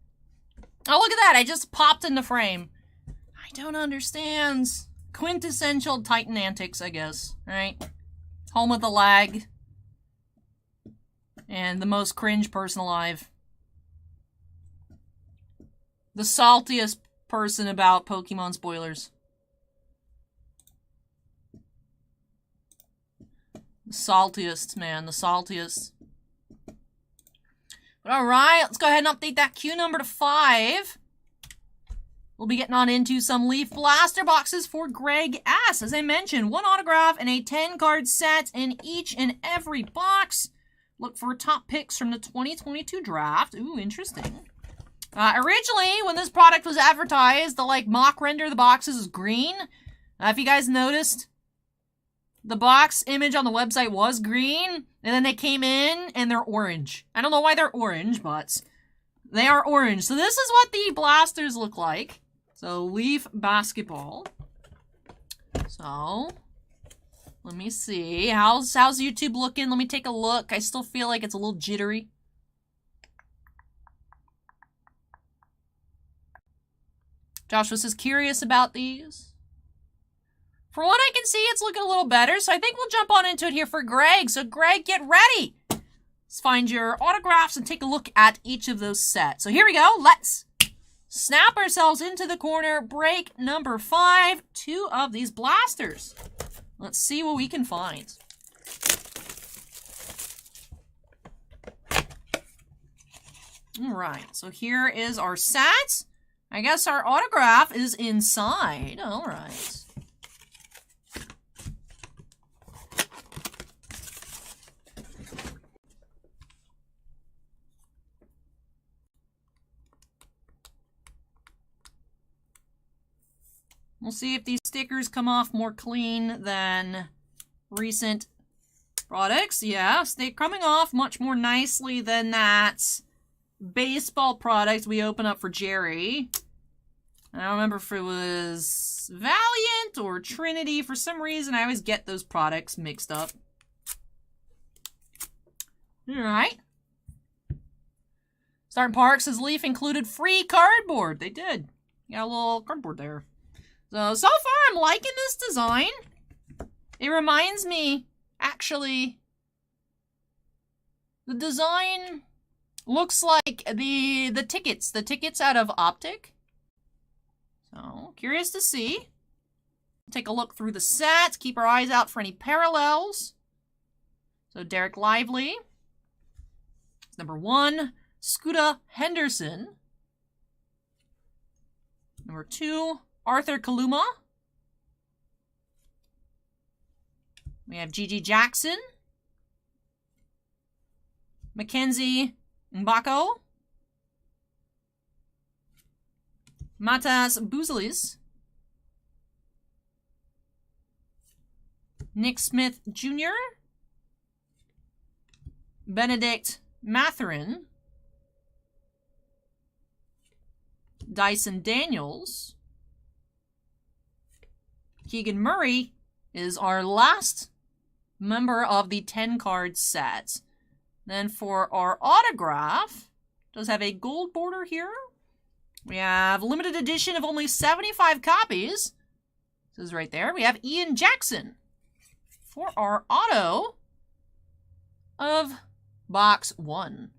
Oh, look at that. I just popped in the frame. I don't understand. Quintessential Titan antics, I guess. Right? Home of the lag. And the most cringe person alive. The saltiest person about Pokemon spoilers. The saltiest, man. The saltiest. But alright, let's go ahead and update that queue number to 5. We'll be getting on into some Leaf Blaster boxes for Greg S. As I mentioned, 1 autograph and a 10-card set in each and every box. Look for top picks from the 2022 draft. Ooh, interesting. Originally, when this product was advertised, the mock render of the boxes is green. If you guys noticed, the box image on the website was green, and then they came in and they're orange. I don't know why they're orange, but they are orange. So this is what the blasters look like. So, Leaf Basketball. So, let me see. How's YouTube looking? Let me take a look. I still feel like it's a little jittery. Joshua says, curious about these. For what I can see, it's looking a little better, so I think we'll jump on into it here for Greg. So, Greg, get ready. Let's find your autographs and take a look at each of those sets. So, here we go. Let's snap ourselves into the corner. Break number 5. 2 of these blasters. Let's see what we can find. Alright, so here is our set. I guess our autograph is inside. Alright. We'll see if these stickers come off more clean than recent products. Yes, they're coming off much more nicely than that baseball product we opened up for Jerry. I don't remember if it was Valiant or Trinity. For some reason, I always get those products mixed up. Alright. Starting Park says Leaf included free cardboard. They did. Got a little cardboard there. So far I'm liking this design. It reminds me, actually, the design looks like the tickets out of Optic. So, curious to see. Take a look through the set. Keep our eyes out for any parallels. So, Derek Lively. Number 1, Scooter Henderson. Number 2, Arthur Kaluma. We have Gigi Jackson. Mackenzie Mbako. Matas Buzelis. Nick Smith Jr. Benedict Matherin. Dyson Daniels. Keegan Murray is our last member of the 10-card set. Then for our autograph, does have a gold border here. We have limited edition of only 75 copies. This is right there. We have Ian Jackson for our auto of box 1.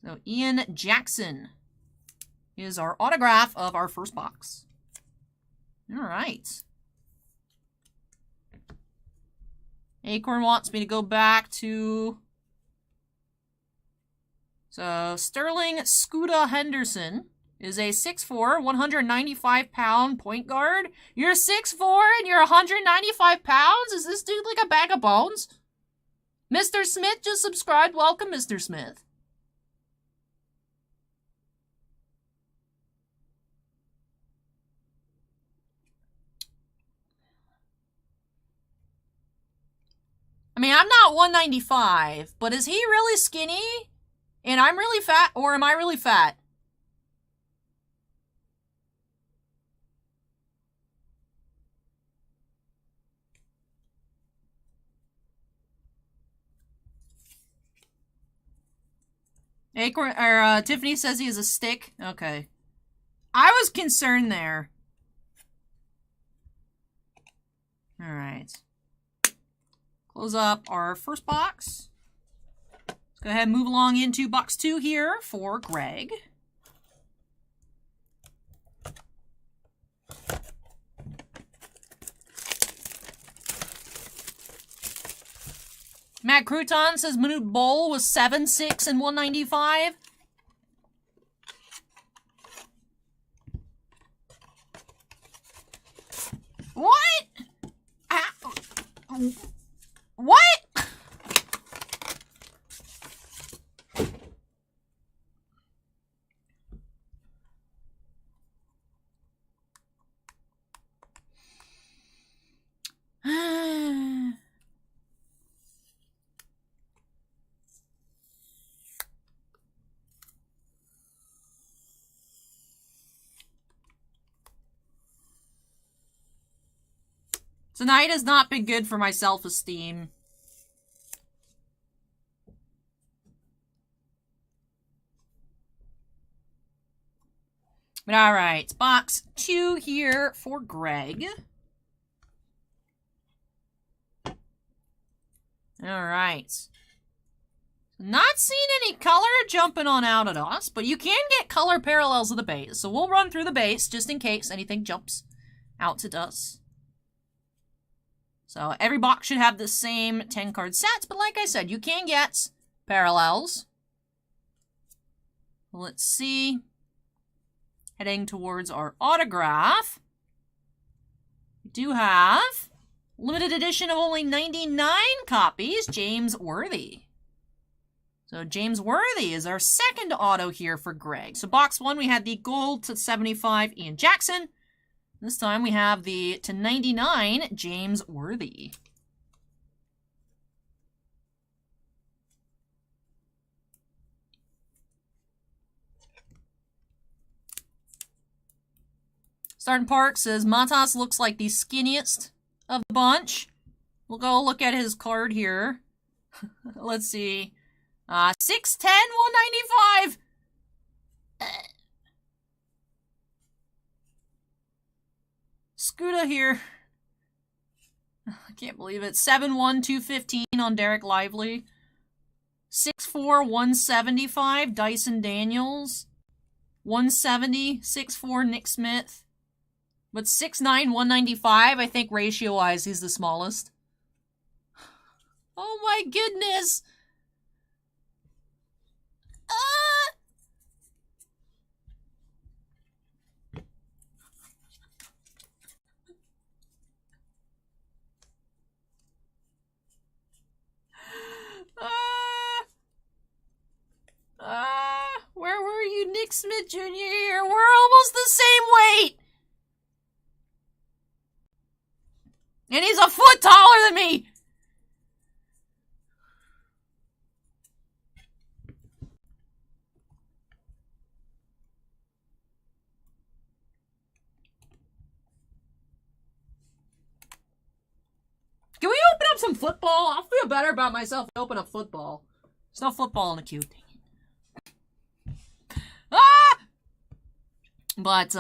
So Ian Jackson is our autograph of our first box. All right. Acorn wants me to go back to... So, Sterling Scooter Henderson is a 6'4", 195-pound point guard. You're 6'4" and you're 195 pounds? Is this dude like a bag of bones? Mr. Smith just subscribed. Welcome, Mr. Smith. I mean, I'm not 195, but is he really skinny? And I'm really fat, or am I really fat? Acorn, or Tiffany says he is a stick. Okay. I was concerned there. All right. Close up our first box. Let's go ahead and move along into box 2 here for Greg. Matt Crouton says Manute Bol was 7'6" and 195. What? What? Tonight has not been good for my self-esteem. But alright, box 2 here for Greg. Alright. Not seeing any color jumping on out at us, but you can get color parallels of the base. So we'll run through the base just in case anything jumps out to us. So every box should have the same 10-card sets, but like I said, you can get parallels. Let's see. Heading towards our autograph. We do have limited edition of only 99 copies, James Worthy. So James Worthy is our second auto here for Greg. So box 1, we had the gold to 75 Ian Jackson. This time we have the to 99 James Worthy. Starting Park says Matas looks like the skinniest of the bunch. We'll go look at his card here. Let's see. 6'10", 195. Scuda here. I can't believe it. 7'1", 215 on Derek Lively. 6'4", 175, Dyson Daniels. 170, 6'4", Nick Smith. But 6'9", 195, I think ratio-wise he's the smallest. Oh my goodness! Where were you, Nick Smith Jr.? We're almost the same weight! And he's a foot taller than me! Can we open up some football? I'll feel better about myself if I open up football. There's no football in the queue. Ah! But,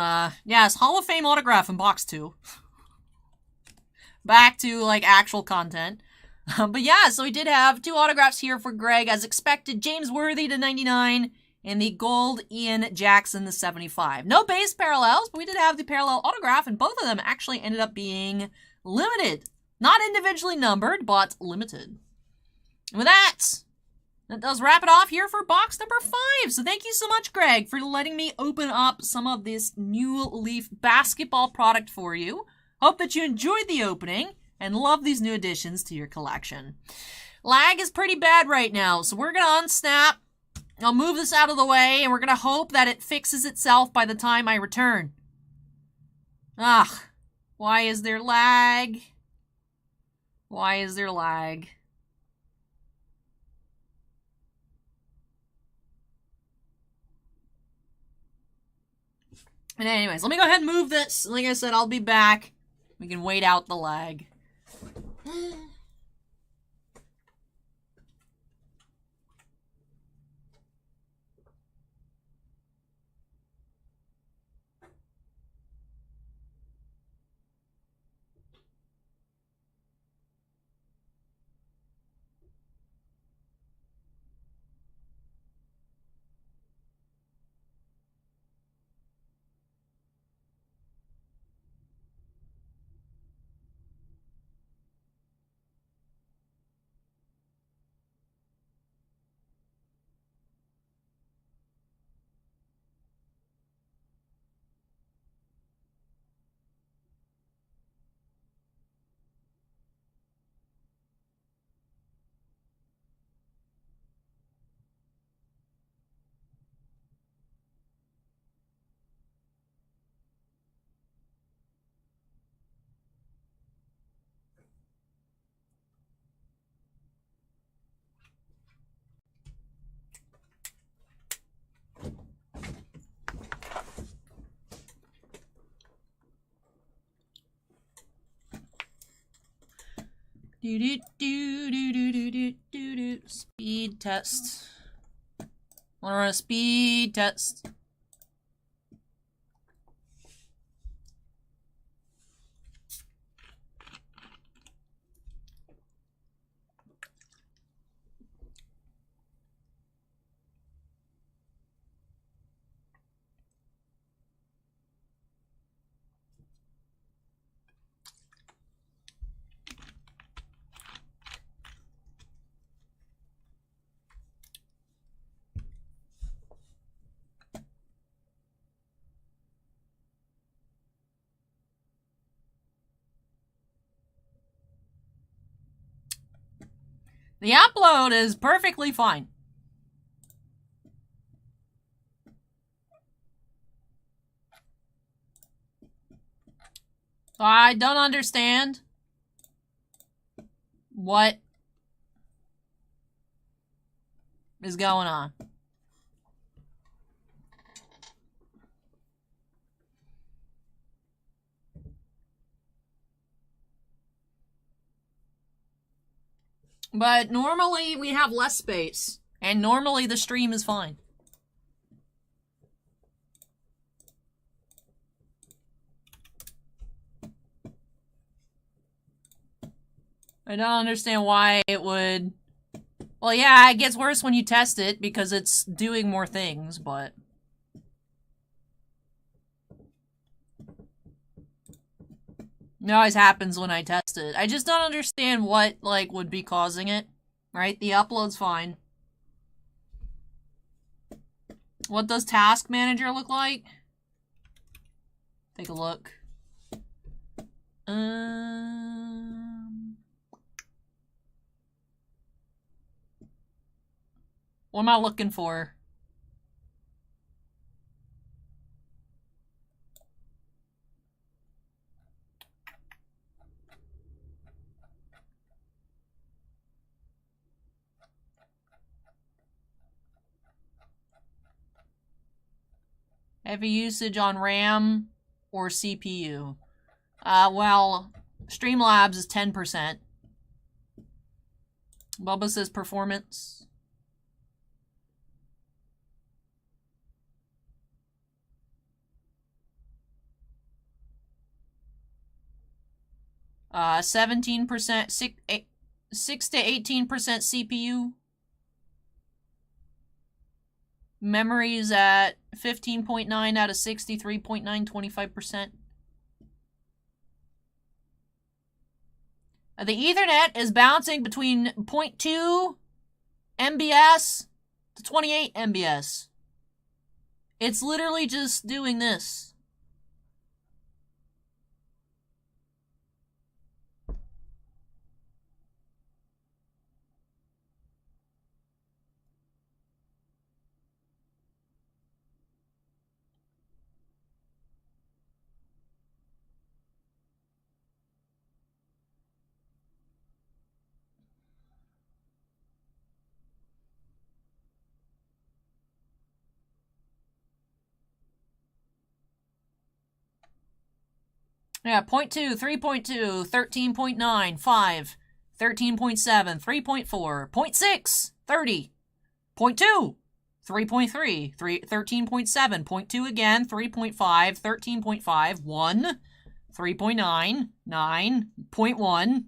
yes, Hall of Fame autograph in box 2. Back to, like, actual content. But yeah, so we did have 2 autographs here for Greg, as expected. James Worthy to 99, and the gold Ian Jackson to 75. No base parallels, but we did have the parallel autograph, and both of them actually ended up being limited. Not individually numbered, but limited. And with that does wrap it off here for box number 5. So thank you so much, Greg, for letting me open up some of this New Leaf basketball product for you. Hope that you enjoyed the opening and love these new additions to your collection. Lag is pretty bad right now, so we're going to unsnap. I'll move this out of the way, and we're going to hope that it fixes itself by the time I return. Why is there lag? Why is there lag? And anyways, let me go ahead and move this. Like I said, I'll be back. We can wait out the lag. Speed test. Wanna run a speed test? The upload is perfectly fine. I don't understand what is going on. But normally we have less space, and normally the stream is fine. I don't understand why it would... Well, yeah, it gets worse when you test it because it's doing more things, but... It always happens when I test it. I just don't understand what, like, would be causing it. Right? The upload's fine. What does Task Manager look like? Take a look. What am I looking for? Heavy usage on RAM or CPU? Well, Streamlabs is 10%. Bubba says performance. Uh, 17%, 6 to 18% CPU. Memory's at 15.9 out of 63.9, 25%. The Ethernet is bouncing between 0.2 MBS to 28 MBS. It's literally just doing this. Yeah, 0.2, 3.2, 13.9, 5, 13.7, 3.4, 0.6, 30, 0.2, 3.3, 13.7, 0.2 again, 3.5, 13.5, 1, 3.9, 9, 0.1.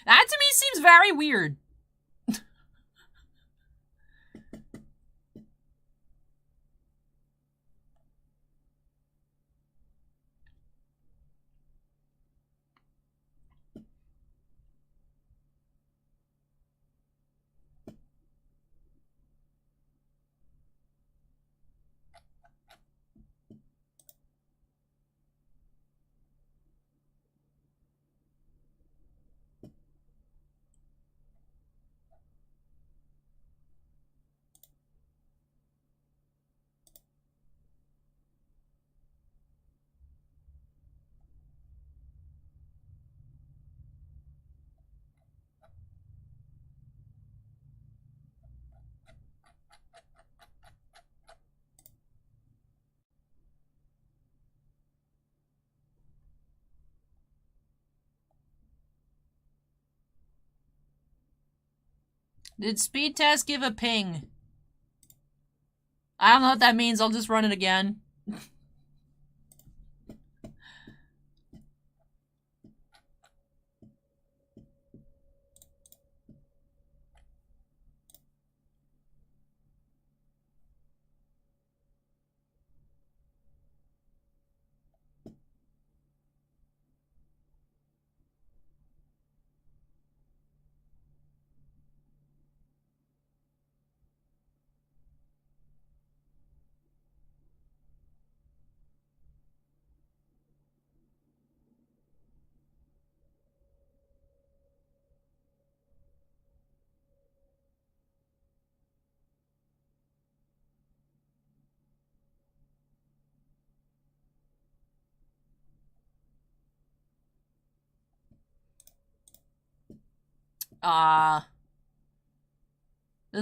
That to me seems very weird. Did speed test give a ping? I don't know what that means. I'll just run it again. This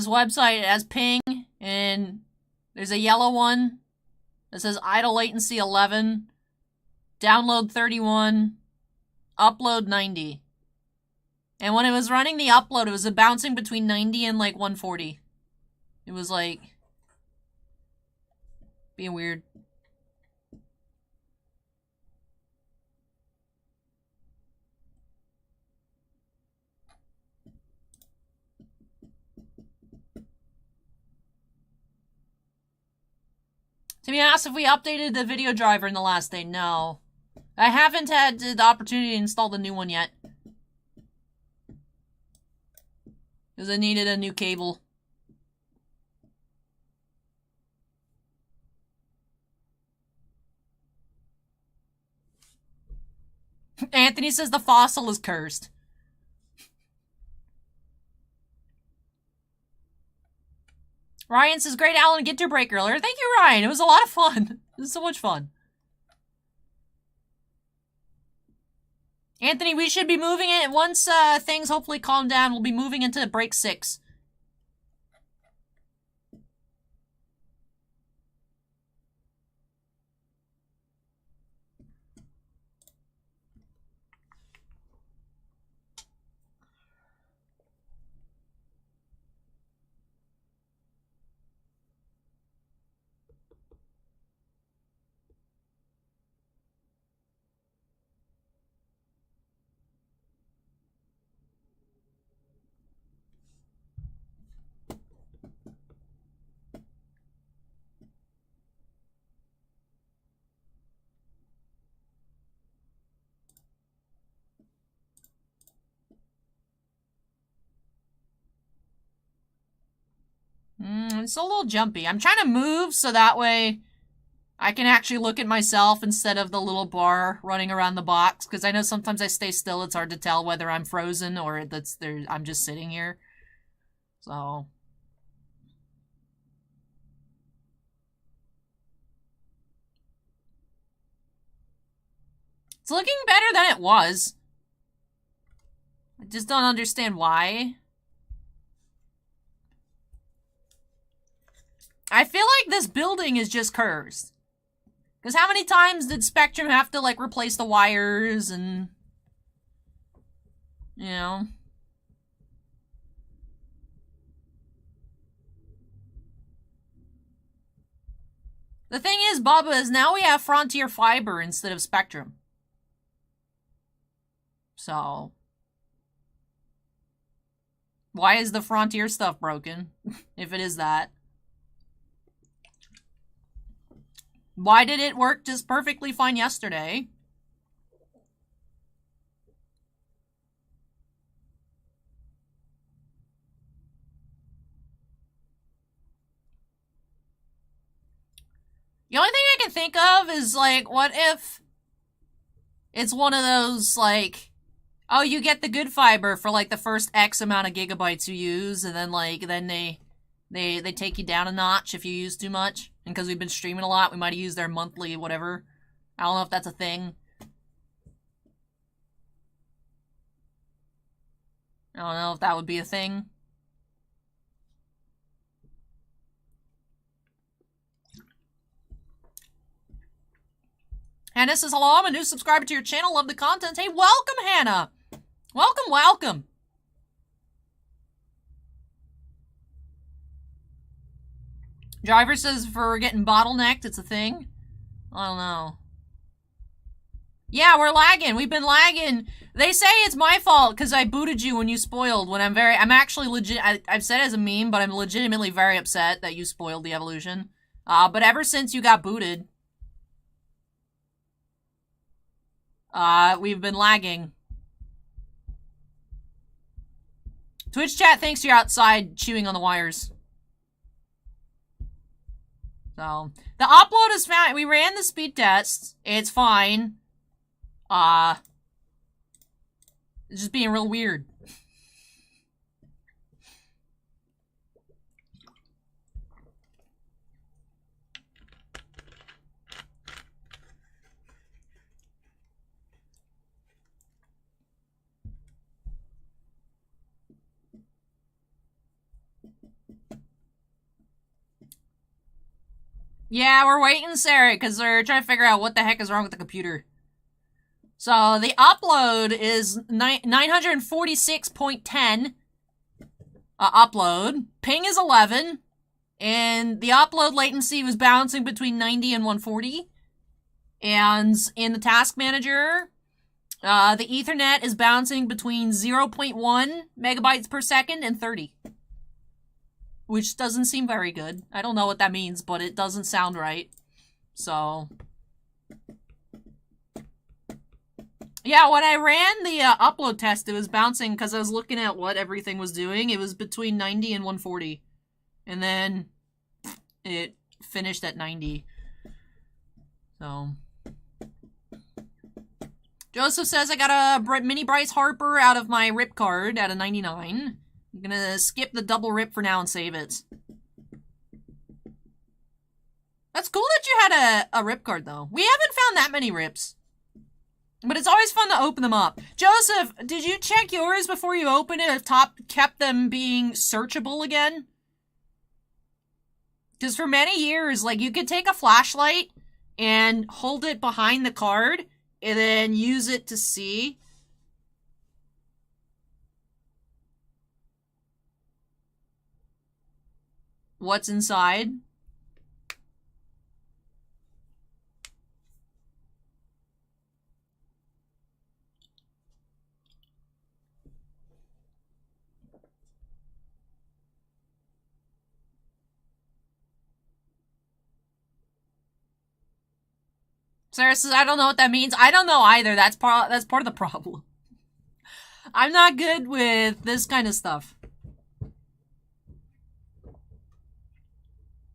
website has ping, and there's a yellow one that says idle latency 11, download 31, upload 90. And when it was running the upload, it was bouncing between 90 and like 140. It was like being weird. Timmy asked if we updated the video driver in the last day. No. I haven't had the opportunity to install the new one yet. Because I needed a new cable. Anthony says the fossil is cursed. Ryan says, great Alan Ginter break earlier. Thank you, Ryan. It was a lot of fun. It was so much fun. Anthony, we should be moving it. Once things hopefully calm down, we'll be moving into break 6. It's a little jumpy. I'm trying to move so that way I can actually look at myself instead of the little bar running around the box. Because I know sometimes I stay still. It's hard to tell whether I'm frozen or I'm just sitting here. So... it's looking better than it was. I just don't understand why. I feel like this building is just cursed. Because how many times did Spectrum have to, like, replace the wires and... you know... the thing is, Bubba, is now we have Frontier Fiber instead of Spectrum. So... why is the Frontier stuff broken? If it is that. Why did it work just perfectly fine yesterday? The only thing I can think of is, like, what if it's one of those, like, oh, you get the good fiber for, like, the first X amount of gigabytes you use, and then, like, then they take you down a notch if you use too much. And because we've been streaming a lot, we might have used their monthly whatever. I don't know if that's a thing. I don't know if that would be a thing. Hannah says, hello, I'm a new subscriber to your channel. Love the content. Hey, welcome, Hannah. Welcome, welcome. Driver says for getting bottlenecked, it's a thing. I don't know. Yeah, we're lagging. We've been lagging. They say it's my fault because I booted you when you spoiled. When I'm actually legit. I've said it as a meme, but I'm legitimately very upset that you spoiled the evolution. But ever since you got booted, we've been lagging. Twitch chat thinks you're outside chewing on the wires. So, the upload is fine. We ran the speed tests. It's fine. It's just being real weird. Yeah, we're waiting, Sarah, because they're trying to figure out what the heck is wrong with the computer. So the upload is 946.10 upload. Ping is 11. And the upload latency was bouncing between 90 and 140. And in the task manager, the Ethernet is bouncing between 0.1 megabytes per second and 30. Which doesn't seem very good. I don't know what that means, but it doesn't sound right. So... yeah, when I ran the upload test, it was bouncing because I was looking at what everything was doing. It was between 90 and 140. And then it finished at 90. So. Joseph says I got a mini Bryce Harper out of my rip card at a 99. I'm gonna skip the double rip for now and save it. That's cool that you had a rip card, though. We haven't found that many rips. But it's always fun to open them up. Joseph, did you check yours before you opened it if Top kept them being searchable again? Because for many years, like, you could take a flashlight and hold it behind the card and then use it to see. What's inside. Sarah says, I don't know what that means. I don't know either. That's part of the problem. I'm not good with this kind of stuff.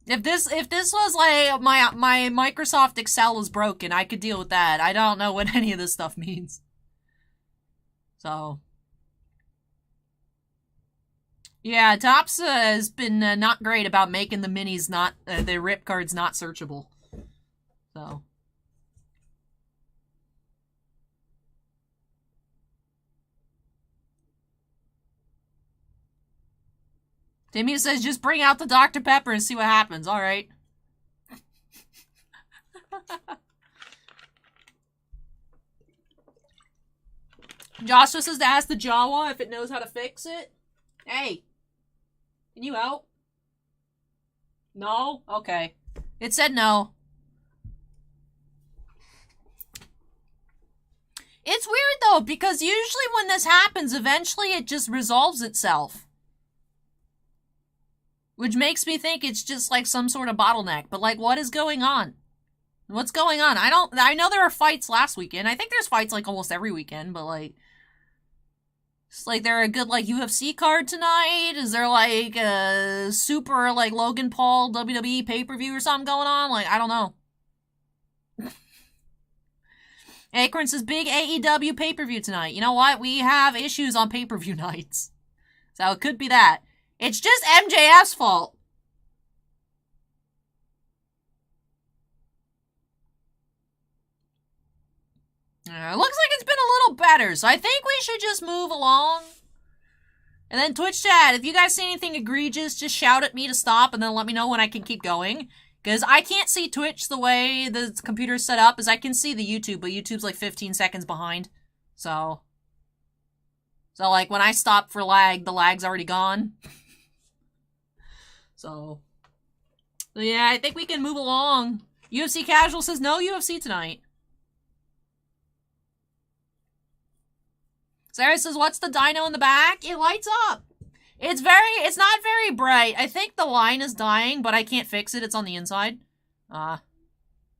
If this was like my Microsoft Excel is broken, I could deal with that. I don't know what any of this stuff means. So. Yeah, Topps has been not great about making the minis not, the rip cards not searchable. So. Timmy says, just bring out the Dr. Pepper and see what happens. All right. Joshua says to ask the Jawa if it knows how to fix it. Hey. Can you help? No? Okay. It said no. It's weird, though, because usually when this happens, eventually it just resolves itself. Which makes me think it's just like some sort of bottleneck. But like, what is going on? What's going on? I know there were fights last weekend. I think there's fights like almost every weekend, but like, it's like there a good like UFC card tonight? Is there like a super like Logan Paul WWE pay-per-view or something going on? Like, I don't know. Acorn says big AEW pay-per-view tonight. You know what? We have issues on pay-per-view nights. So it could be that. It's just MJF's fault. Looks like it's been a little better, so I think we should just move along. And then Twitch chat, if you guys see anything egregious, just shout at me to stop and then let me know when I can keep going. Because I can't see Twitch the way the computer's set up, as I can see the YouTube, but YouTube's like 15 seconds behind. So like when I stop for lag, the lag's already gone. So yeah, I think we can move along. UFC Casual says no UFC tonight. Sarah says, what's the dino in the back? It lights up. It's not very bright. I think the line is dying, but I can't fix it. It's on the inside. But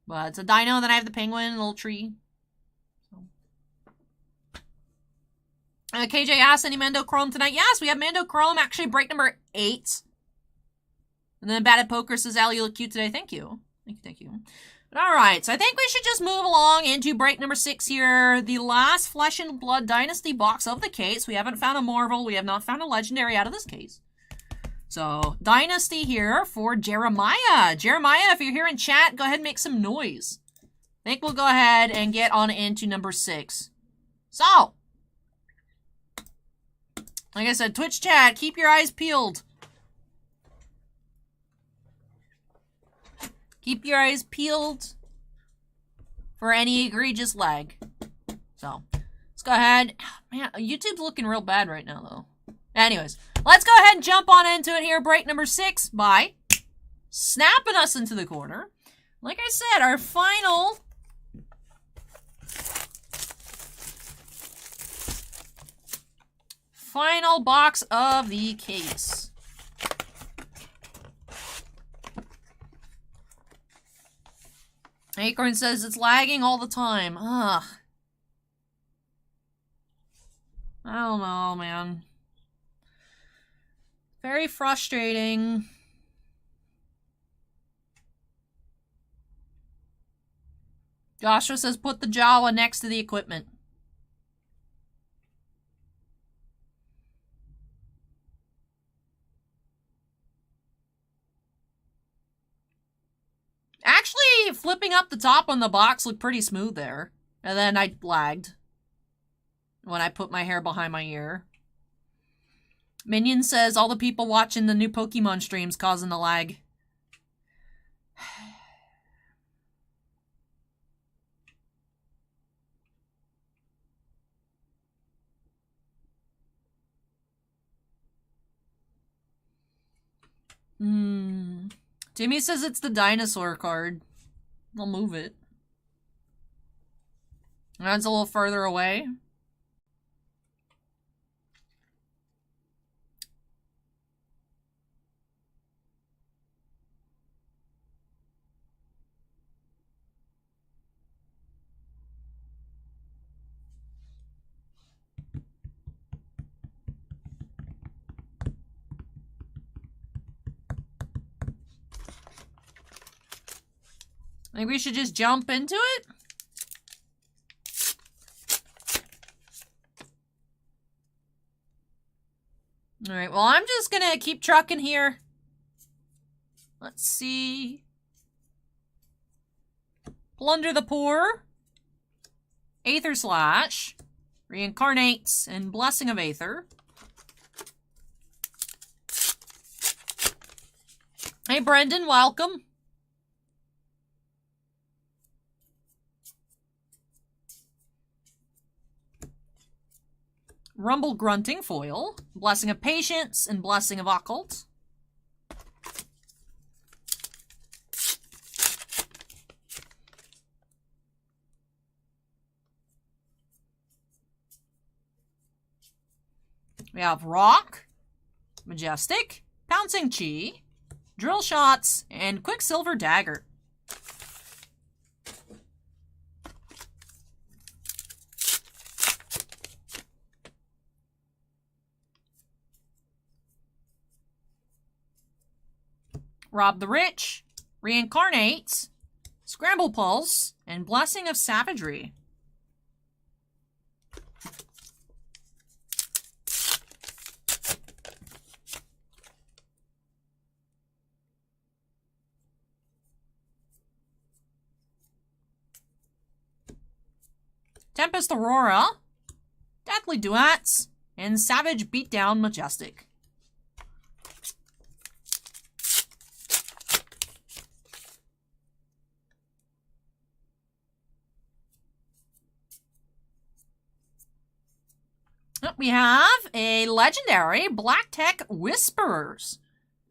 it's a dino, and then I have the penguin, a little tree. KJ asked, any Mando Chrome tonight? Yes, we have Mando Chrome, actually break number 8. And then Bad at Poker says, Al, you look cute today. Thank you. Thank you. But alright, so I think we should just move along into break number 6 here. The last Flesh and Blood Dynasty box of the case. We haven't found a Marvel. We have not found a Legendary out of this case. So, Dynasty here for Jeremiah. Jeremiah, if you're here in chat, go ahead and make some noise. I think we'll go ahead and get on into number 6. So, like I said, Twitch chat, keep your eyes peeled. Keep your eyes peeled for any egregious lag. So, let's go ahead. Man, YouTube's looking real bad right now, though. Anyways, let's go ahead and jump on into it here. Break number 6 by snapping us into the corner. Like I said, our final box of the case. Acorn says it's lagging all the time. Ugh. I don't know, man. Very frustrating. Joshua says put the Jawa next to the equipment. Actually, flipping up the top on the box looked pretty smooth there. And then I lagged when I put my hair behind my ear. Minion says all the people watching the new Pokemon streams causing the lag. Timmy says it's the Dinosaur card. I'll move it. That's a little further away. I think we should just jump into it. Alright, well, I'm just gonna keep trucking here. Let's see. Plunder the Poor. Aether Slash. Reincarnates and Blessing of Aether. Hey, Brendan, welcome. Rumble Grunting foil, Blessing of Patience, and Blessing of Occult. We have Rock, Majestic, Pouncing Chi, Drill Shots, and Quicksilver Dagger. Rob the Rich, Reincarnates, Scramble Pulse, and Blessing of Savagery. Tempest Aurora, Deathly Duets, and Savage Beatdown Majestic. We have a legendary Black Tech Whisperers.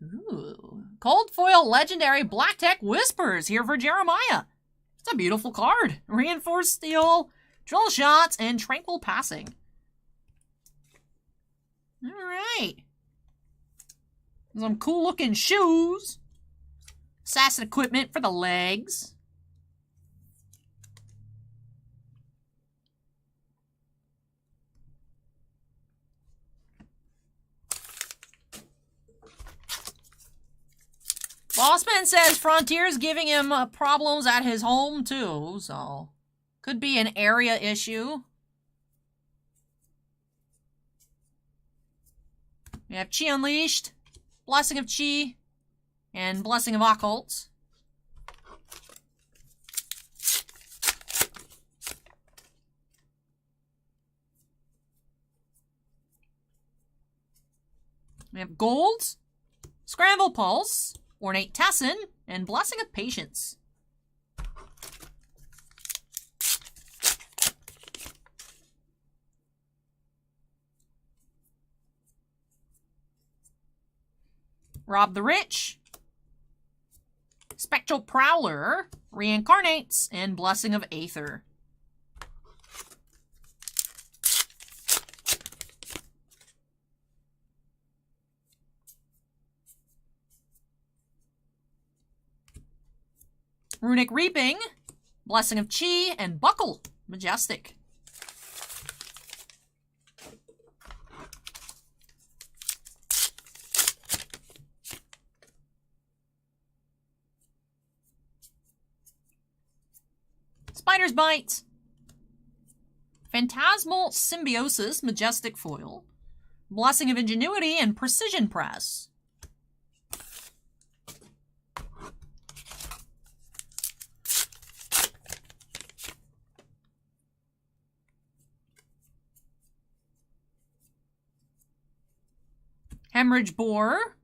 Ooh. Cold foil legendary Black Tech Whisperers here for Jeremiah. It's a beautiful card. Reinforced Steel, Drill Shots, and Tranquil Passing. Alright. Some cool looking shoes. Assassin equipment for the legs. Bossman says Frontier's giving him problems at his home, too, so could be an area issue. We have Chi Unleashed, Blessing of Chi, and Blessing of Occult. We have Gold, Scramble Pulse, Ornate Tessin, and Blessing of Patience. Rob the Rich. Spectral Prowler. Reincarnates, and Blessing of Aether. Runic Reaping, Blessing of Chi, and Buckle, Majestic. Spider's Bite, Phantasmal Symbiosis, Majestic Foil, Blessing of Ingenuity, and Precision Press. Hemorrhage Boar,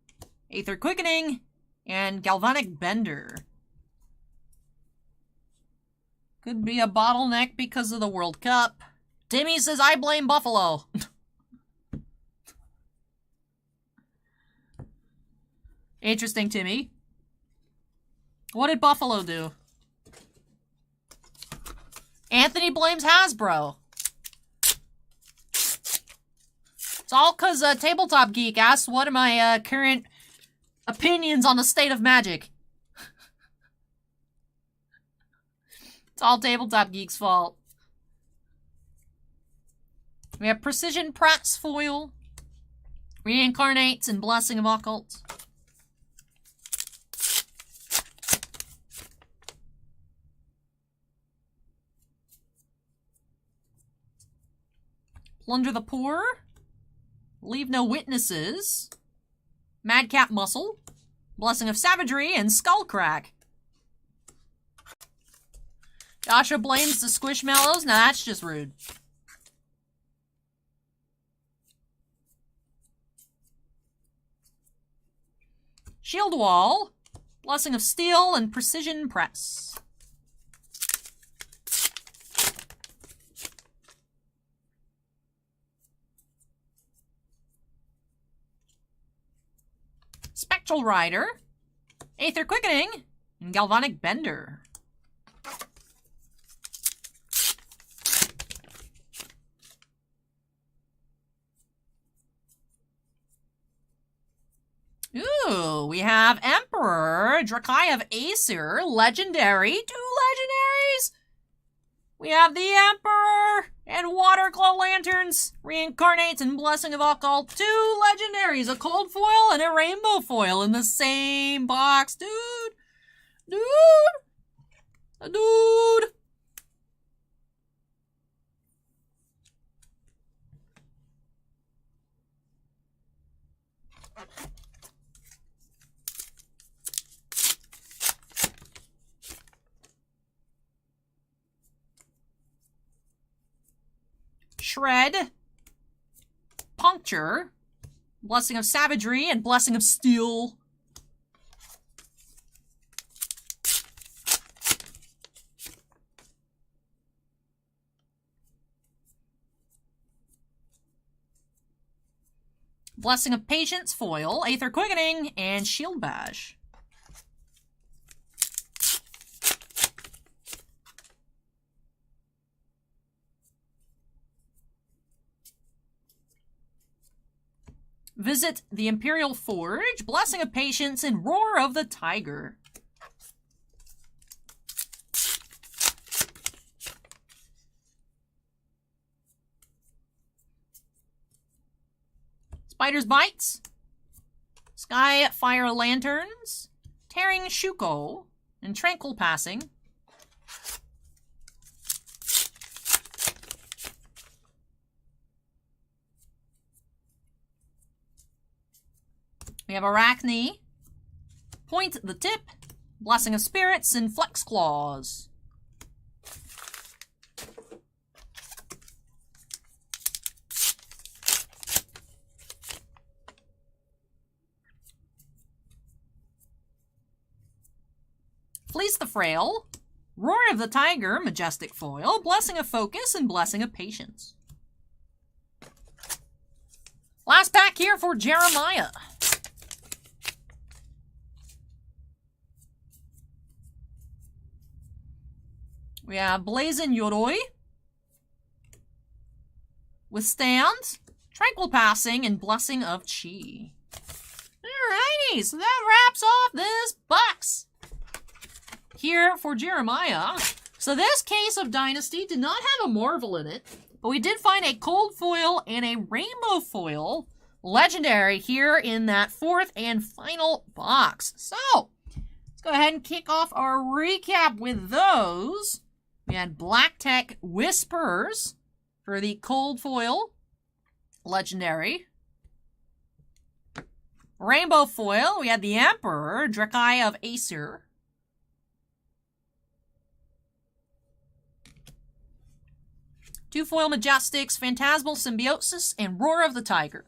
Aether Quickening, and Galvanic Bender. Could be a bottleneck because of the World Cup. Timmy says, I blame Buffalo. Interesting, Timmy. What did Buffalo do? Anthony blames Hasbro. It's all because Tabletop Geek asked what are my current opinions on the state of Magic. It's all Tabletop Geek's fault. We have Precision Press Foil, Reincarnates, and Blessing of Occult. Plunder the Poor, Leave No Witnesses, Madcap Muscle, Blessing of Savagery, and Skullcrack. Joshua blames the Squishmallows. Now that's just rude. Shield Wall, Blessing of Steel, and Precision Press. Spectral Rider, Aether Quickening, and Galvanic Bender. Ooh, we have Emperor, Drakai of Aesir, Legendary, 2 legendaries! We have the Emperor and Water Glow Lanterns, Reincarnates, and Blessing of Occult, 2 legendaries, a cold foil and a rainbow foil in the same box, dude! Dude! Shred, Puncture, Blessing of Savagery, and Blessing of Steel. Blessing of Patience foil, Aether Quickening, and Shield Bash. Visit the Imperial Forge, Blessing of Patience, and Roar of the Tiger. Spider's Bites, Sky Fire Lanterns, Tearing Shuko, and Tranquil Passing. We have Arachne, Point the Tip, Blessing of Spirits, and Flex Claws. Fleece the Frail, Roar of the Tiger, Majestic Foil, Blessing of Focus, and Blessing of Patience. Last pack here for Jeremiah. We have Blazing Yoroi, Withstand, Tranquil Passing, and Blessing of Chi. Alrighty, so that wraps off this box here for Jeremiah. So this case of Dynasty did not have a Marvel in it, but we did find a cold foil and a rainbow foil legendary here in that fourth and final box. So let's go ahead and kick off our recap with those. We had Black Tech Whispers for the cold foil legendary. Rainbow foil, we had the Emperor, Drakai of Aesir. Two foil Majestics, Phantasmal Symbiosis, and Roar of the Tiger.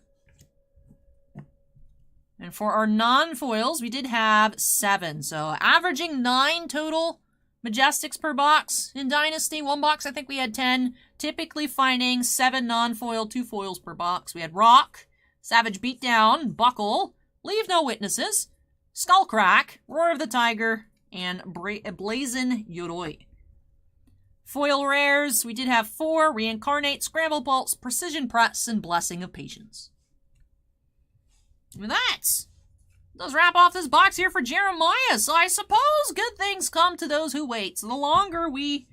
And for our non-foils, we did have 7. So averaging 9 total Majestics per box in Dynasty. One box, I think we had 10. Typically finding 7 non-foil, 2 foils per box. We had Rock, Savage Beatdown, Buckle, Leave No Witnesses, Skullcrack, Roar of the Tiger, and Blazing Yoroi. Foil rares, we did have 4, Reincarnate, Scramble Pulse, Precision Press, and Blessing of Patience. And that does wrap off this box here for Jeremiah. So I suppose good things come to those who wait. So the longer we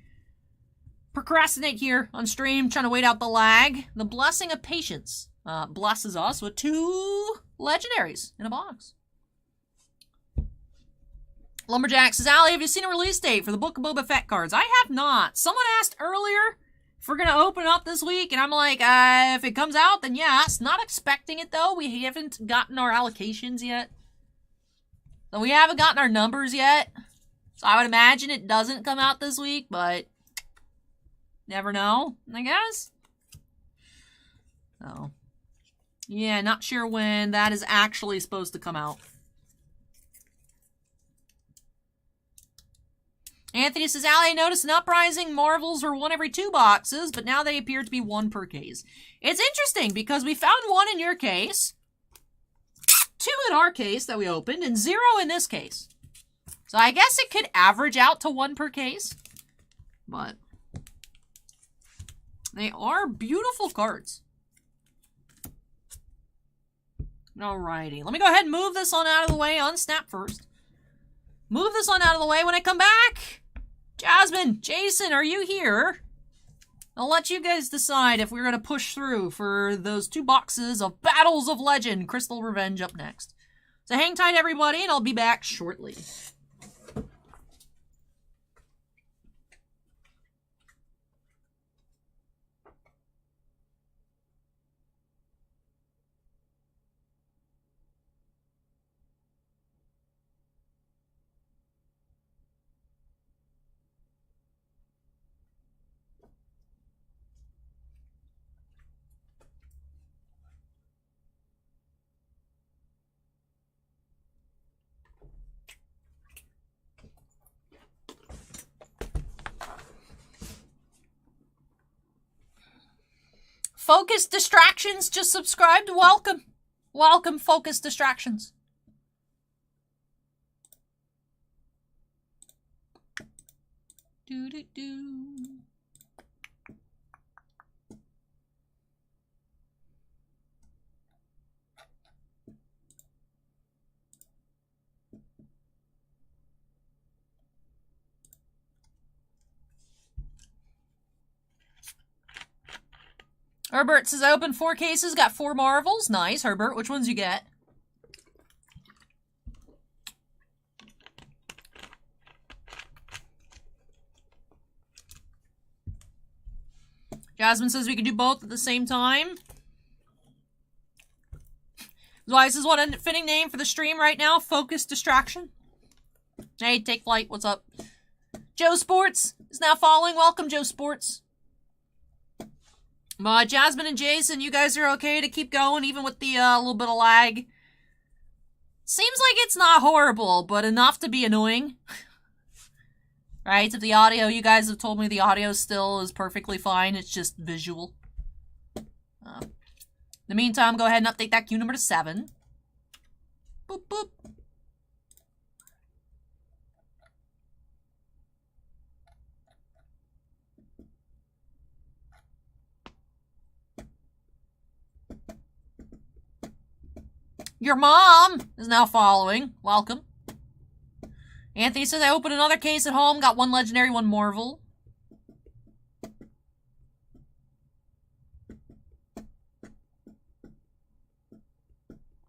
procrastinate here on stream, trying to wait out the lag, the Blessing of Patience blesses us with 2 legendaries in a box. Lumberjack says, Allie, have you seen a release date for the Book of Boba Fett cards? I have not. Someone asked earlier if we're going to open it up this week, and I'm like, if it comes out, then yes. Not expecting it, though. We haven't gotten our allocations yet. So we haven't gotten our numbers yet. So I would imagine it doesn't come out this week, but never know, I guess. So, yeah, not sure when that is actually supposed to come out. Anthony says, Allie, I noticed in Uprising, Marvels were 1 every 2 boxes, but now they appear to be 1 per case. It's interesting because we found 1 in your case, 2 in our case that we opened, and 0 in this case. So I guess it could average out to 1 per case, but they are beautiful cards. Alrighty, let me go ahead and move this on out of the way on Snap first. Move this on out of the way when I come back. Jasmine, Jason, are you here? I'll let you guys decide if we're going to push through for those 2 boxes of Battles of Legend, Crystal Revenge up next. So hang tight, everybody, and I'll be back shortly. Focus Distractions just subscribed. Welcome. Welcome, Focus Distractions. Do-do-do. Herbert says, I opened 4 cases, got 4 Marvels. Nice, Herbert. Which ones you get? Jasmine says we can do both at the same time. Weiss is what a fitting name for the stream right now. Focus Distraction. Hey, Take Flight, what's up? Joe Sports is now following. Welcome, Joe Sports. Jasmine and Jason, you guys are okay to keep going, even with the little bit of lag? Seems like it's not horrible, but enough to be annoying. Right? If the audio, you guys have told me the audio still is perfectly fine. It's just visual. In the meantime, go ahead and update that queue number to 7. Boop, boop. Your mom is now following. Welcome. Anthony says, I opened another case at home. Got 1 legendary, 1 Marvel.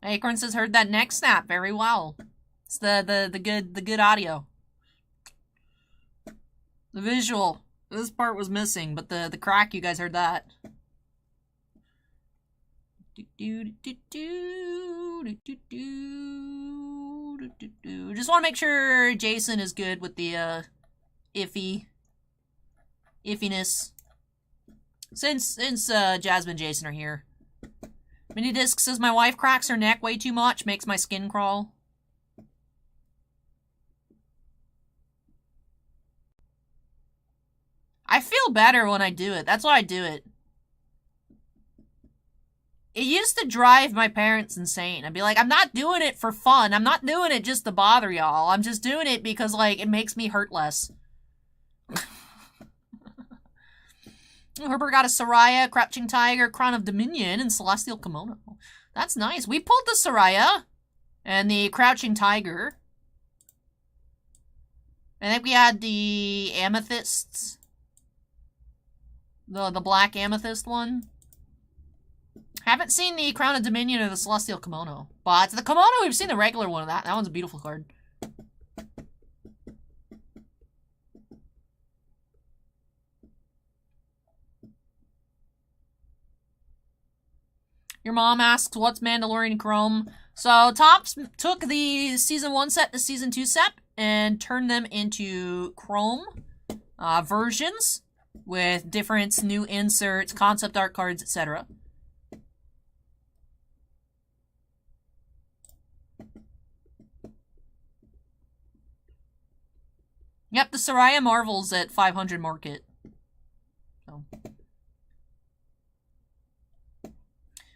Acorn says, heard that neck snap very well. It's the good audio. The visual. This part was missing, but the crack, you guys heard that. Just want to make sure Jason is good with the iffiness. Since Jasmine and Jason are here. Minidisc says my wife cracks her neck way too much, makes my skin crawl. I feel better when I do it. That's why I do it. It used to drive my parents insane. I'd be like, I'm not doing it for fun. I'm not doing it just to bother y'all. I'm just doing it because, like, it makes me hurt less. Herbert got a Soraya, Crouching Tiger, Crown of Dominion, and Celestial Kimono. That's nice. We pulled the Soraya and the Crouching Tiger. I think we had the Amethysts. The black Amethyst one. Haven't seen the Crown of Dominion or the Celestial Kimono. But the Kimono, we've seen the regular one of that. That one's a beautiful card. Your mom asks, what's Mandalorian Chrome? So, Topps took the Season 1 set to Season 2 set and turned them into Chrome versions with different new inserts, concept art cards, etc. Yep, the Soraya Marvel's at 500 market. So.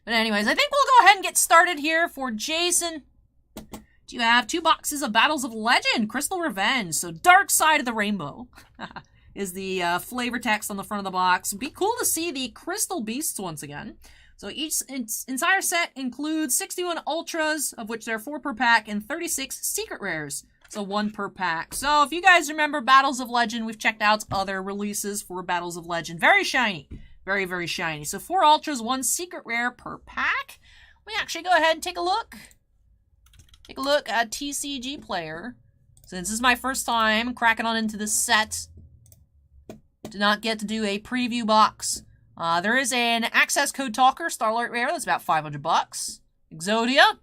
But anyways, I think we'll go ahead and get started here for Jason. You have 2 boxes of Battles of Legend, Crystal Revenge. So Dark Side of the Rainbow is the flavor text on the front of the box. It'd be cool to see the Crystal Beasts once again. So each entire set includes 61 Ultras, of which there are 4 per pack, and 36 Secret Rares. So 1 per pack. So if you guys remember Battles of Legend, we've checked out other releases for Battles of Legend. Very shiny. Very, very shiny. So 4 Ultras, 1 Secret Rare per pack. We actually go ahead and take a look. Take a look at TCG Player. Since this is my first time cracking on into this set, did not get to do a preview box. There is an Access Code Talker Starlight Rare that's about 500 bucks. Exodia,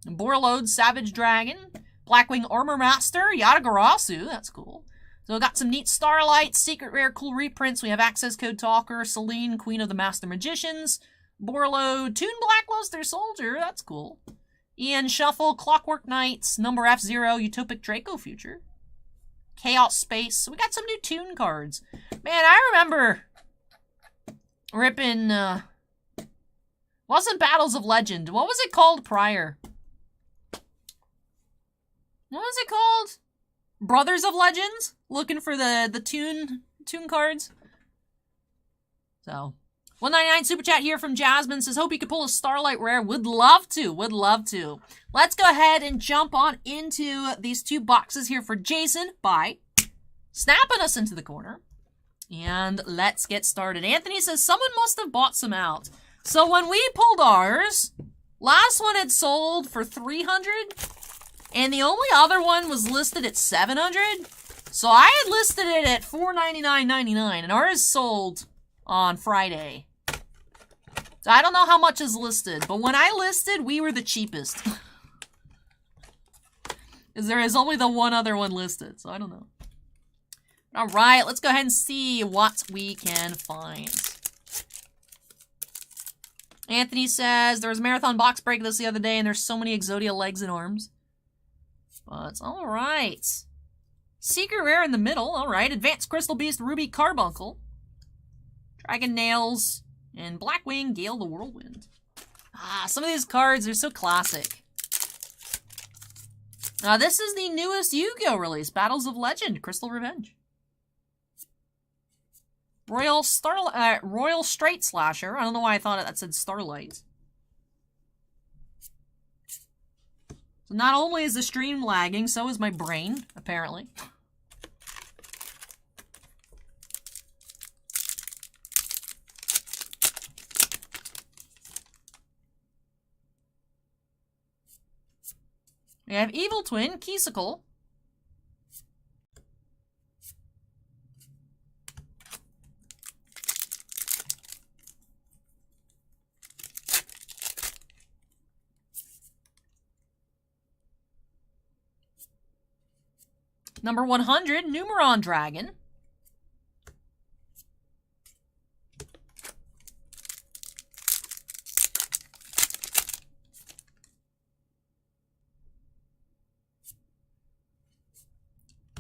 Borreload Savage Dragon, Blackwing Armor Master, Yatagarasu, that's cool. So we got some neat Starlight, Secret Rare, cool reprints. We have Access Code Talker, Celine, Queen of the Master Magicians, Borreload, Toon Blackluster Soldier, that's cool. Ian Shuffle, Clockwork Knights, Number F-Zero, Utopic Draco Future, Chaos Space. So we got some new Toon cards. Man, I remember ripping, wasn't Battles of Legend. What was it called prior? What was it called? Brothers of Legends? Looking for the Toon cards. So, 199 Super Chat here from Jasmine says, hope you could pull a Starlight Rare. Would love to. Would love to. Let's go ahead and jump on into these 2 boxes here for Jason by snapping us into the corner. And let's get started. Anthony says, someone must have bought some out. So when we pulled ours, last one had sold for 300, and the only other one was listed at 700. So I had listed it at $499.99, and ours sold on Friday. So I don't know how much is listed, but when I listed, we were the cheapest. Because there is only the one other one listed, so I don't know. All right, let's go ahead and see what we can find. Anthony says, there was a marathon box break this the other day, and there's so many Exodia legs and arms. But, all right. Secret Rare in the middle. Alright. Advanced Crystal Beast, Ruby Carbuncle. Dragon Nails. And Blackwing, Gale the Whirlwind. Ah, some of these cards are so classic. This is the newest Yu-Gi-Oh! Release. Battles of Legend, Crystal Revenge. Royal Straight Slasher. I don't know why I thought that said Starlight. So not only is the stream lagging, so is my brain, apparently. We have Evil Twin, Keesicle. Number 100, Numeron Dragon.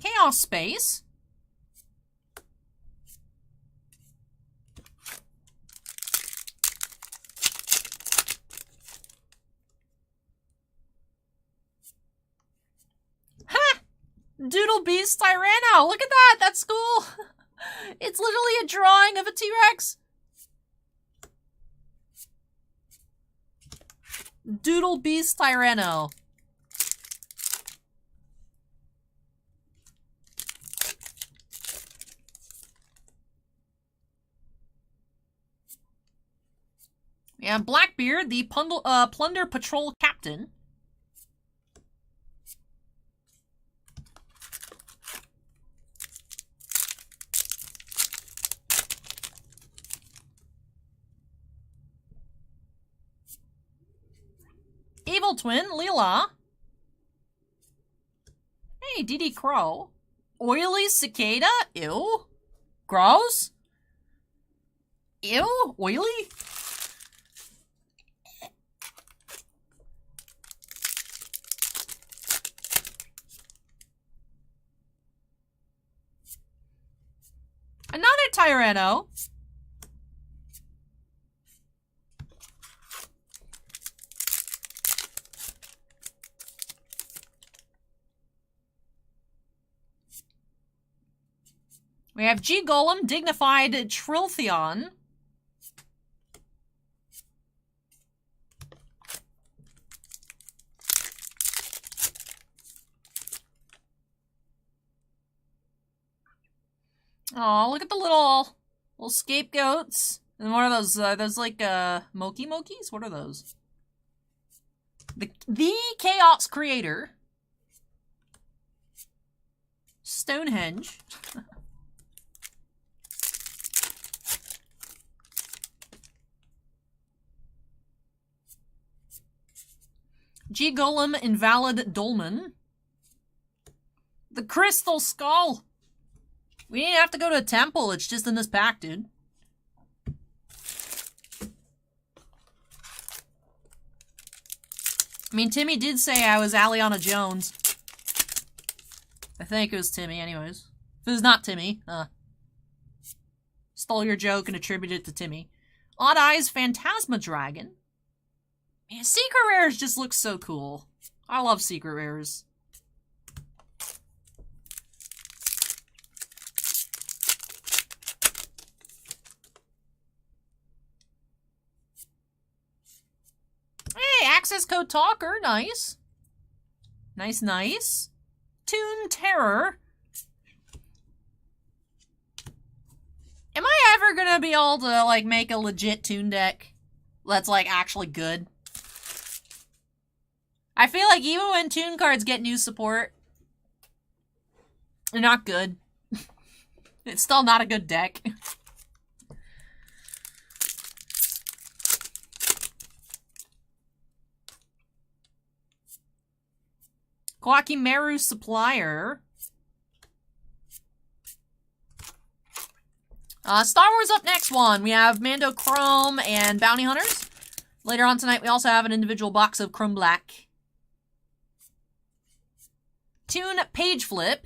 Chaos Space. Ha! Doodle Beast Tyranno. Look at that. That's cool. It's literally a drawing of a T-Rex. Doodle Beast Tyranno. Yeah, Blackbeard, the Plunder Patrol Captain. Evil Twin, Leela. Hey, Didi Crow. Oily Cicada? Ew. Gross? Ew. Oily? Another Tyranno. We have G-Golem, Dignified Triltheon. Oh, look at the little scapegoats. And what are those? Those like Mokis? What are those? The Chaos Creator. Stonehenge. G-Golem, Invalid Dolmen. The Crystal Skull. We didn't have to go to a temple, it's just in this pack, dude. I mean, Timmy did say I was Aliana Jones. I think it was Timmy, anyways. If it was not Timmy, stole your joke and attributed it to Timmy. Odd Eyes Phantasma Dragon. Man, Secret Rares just look so cool. I love Secret Rares. Hey, Access Code Talker, nice. Nice, nice. Toon Terror. Am I ever gonna be able to, like, make a legit Toon deck that's, like, actually good? I feel like even when Toon cards get new support, they're not good. It's still not a good deck. Kwakimeru Supplier. Star Wars up next one. We have Mando Chrome and Bounty Hunters. Later on tonight, we also have an individual box of Chrome Black. Toon Page Flip,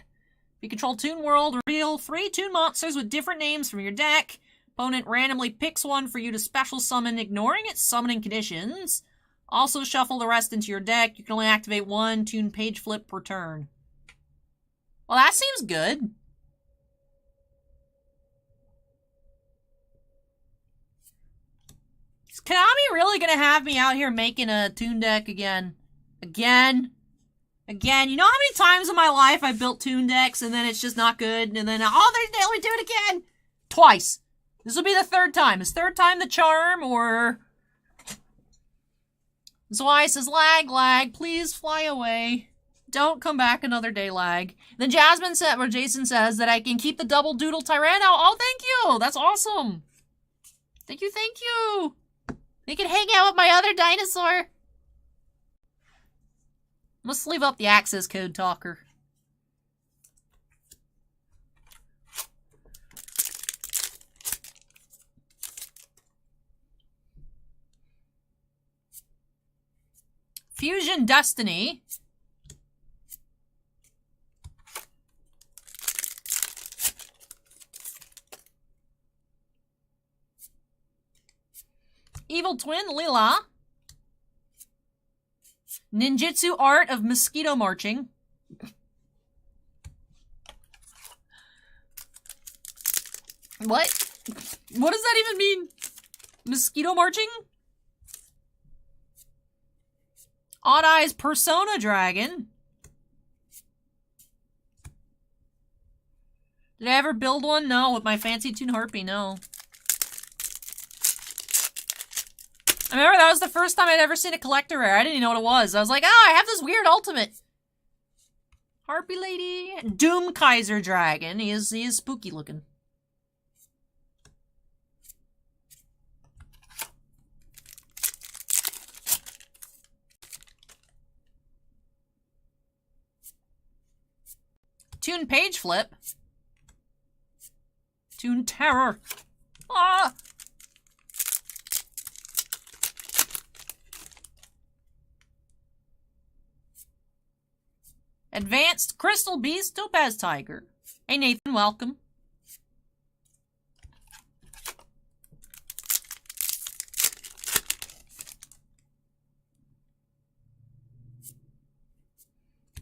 you control Toon World, reveal 3 Toon monsters with different names from your deck. Opponent randomly picks one for you to special summon, ignoring its summoning conditions. Also shuffle the rest into your deck. You can only activate 1 Toon page flip per turn. Well, that seems good. Is Konami really gonna have me out here making a Toon deck again? Again? You know how many times in my life I built Toon decks and then it's just not good, and then, oh, they only do it again? Twice. This will be the 3rd time. Is 3rd time the charm, or... Zwei says, lag, please fly away. Don't come back another day, lag. Then Jasmine said, or Jason says that I can keep the double doodle Tyranno. Oh, thank you. That's awesome. Thank you. They can hang out with my other dinosaur. Let's leave up the access code talker. Fusion Destiny. Evil Twin Lila. Ninjutsu Art of Mosquito Marching. What? What does that even mean? Mosquito Marching? Odd Eyes Persona Dragon. Did I ever build one? No, with my fancy Toon Harpy, no. I remember that was the first time I'd ever seen a collector rare. I didn't even know what it was. I was like, oh, I have this weird ultimate. Harpy Lady. Doom Kaiser Dragon. He is spooky looking. Toon Page Flip. Toon Terror. Ah! Advanced Crystal Beast Topaz Tiger. Hey Nathan, welcome.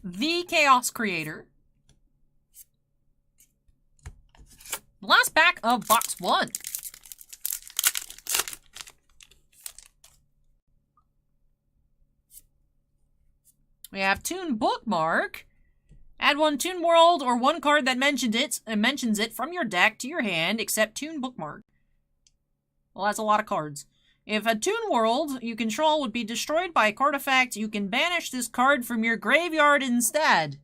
The Chaos Creator. Last pack of box 1. We have Toon Bookmark. Add 1 Toon World or 1 card that mentions it from your deck to your hand, except Toon Bookmark. Well, that's a lot of cards. If a Toon World you control would be destroyed by a card effect, you can banish this card from your graveyard instead.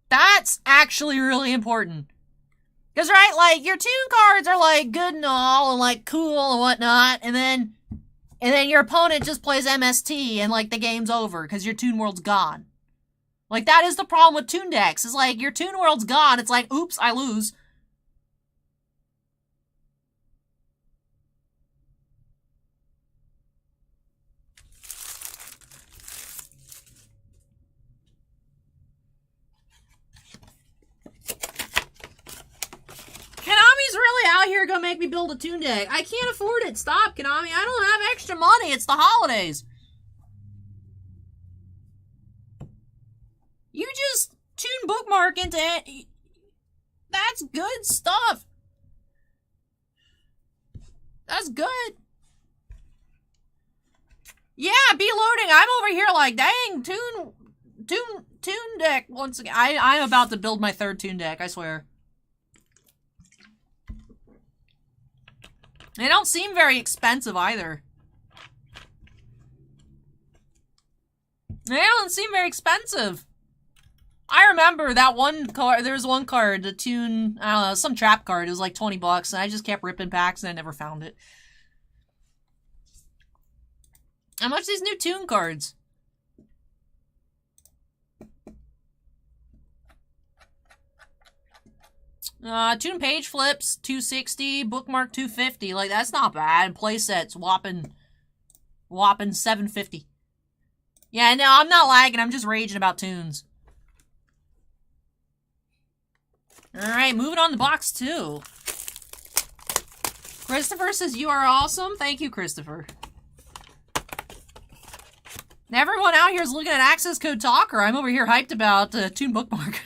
That's actually really important. Because, right, like, your Toon cards are, like, good and all, and, like, cool and whatnot, and then your opponent just plays MST, and, like, the game's over, because your Toon World's gone. Like, that is the problem with Toon decks, is, like, your Toon World's gone, it's like, oops, I lose. Konami's really out here gonna make me build a Toon deck. I can't afford it. Stop, Konami. I don't have extra money. It's the holidays. You just Toon Bookmark into it. That's good stuff. That's good. Yeah, be loading. I'm over here like, dang, Toon deck once again. I'm about to build my 3rd Toon deck, I swear. They don't seem very expensive either. They don't seem very expensive. I remember that one card, there was one card, the Toon, I don't know, some trap card. It was like 20 bucks, and I just kept ripping packs and I never found it. How much are these new Toon cards? Tune page flips, 260, bookmark 250. Like, that's not bad. Playsets, whopping 750. Yeah, no, I'm not lagging. I'm just raging about tunes. Alright, moving on to box 2. Christopher says, you are awesome. Thank you, Christopher. Everyone out here is looking at access code Talker. I'm over here hyped about Toon Bookmark.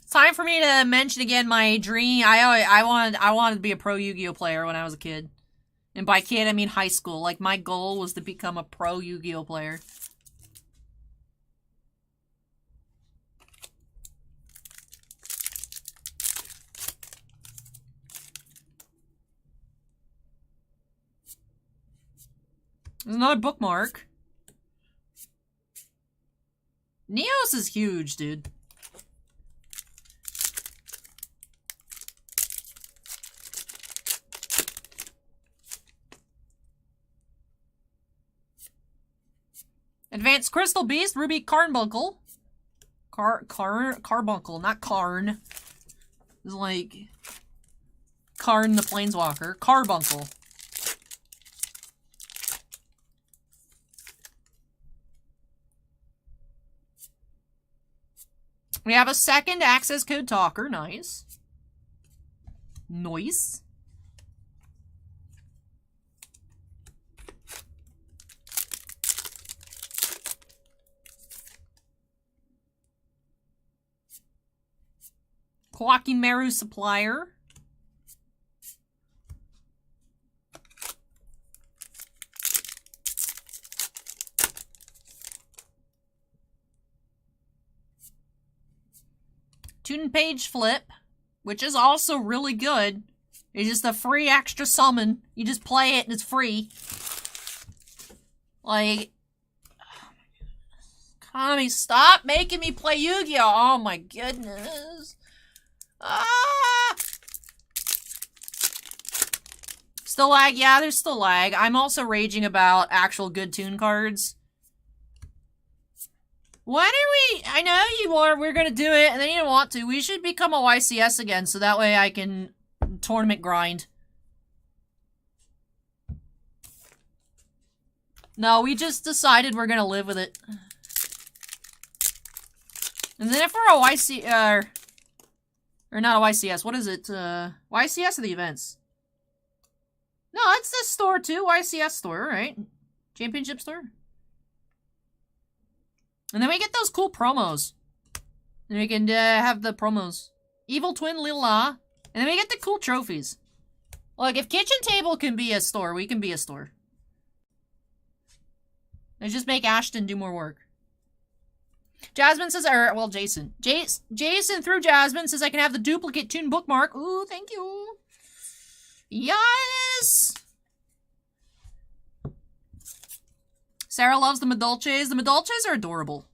It's time for me to mention again my dream. I wanted to be a pro Yu-Gi-Oh player when I was a kid. And by kid, I mean high school. Like, my goal was to become a pro Yu-Gi-Oh player. There's another bookmark. Neos is huge, dude. Advanced Crystal Beast, Ruby Carbuncle. Carbuncle, not Karn. It's like Karn the Planeswalker. Carbuncle. We have a second access code Talker. Nice. Nice. Kwakimeru Supplier. Tune page flip, which is also really good. It's just a free extra summon. You just play it and it's free. Like, Kami, stop making me play Yu-Gi-Oh! Oh my goodness. Ah! Still lag? Yeah, there's still lag. I'm also raging about actual good tune cards. When are we... I know you are. We're gonna do it, and then you don't want to. We should become a YCS again, so that way I can tournament grind. No, we just decided we're gonna live with it. And then if we're a YC... or not a YCS, what is it? YCS or the events? No, it's this store too. YCS store, right? Championship store. And then we get those cool promos. And we can have the promos. Evil Twin Lila. And then we get the cool trophies. Look, if Kitchen Table can be a store, we can be a store. Let's just make Ashton do more work. Jasmine says, well, Jason. Jason through Jasmine says I can have the duplicate tune bookmark. Ooh, thank you. Yes! Sarah loves the Madolches. The Madolches are adorable.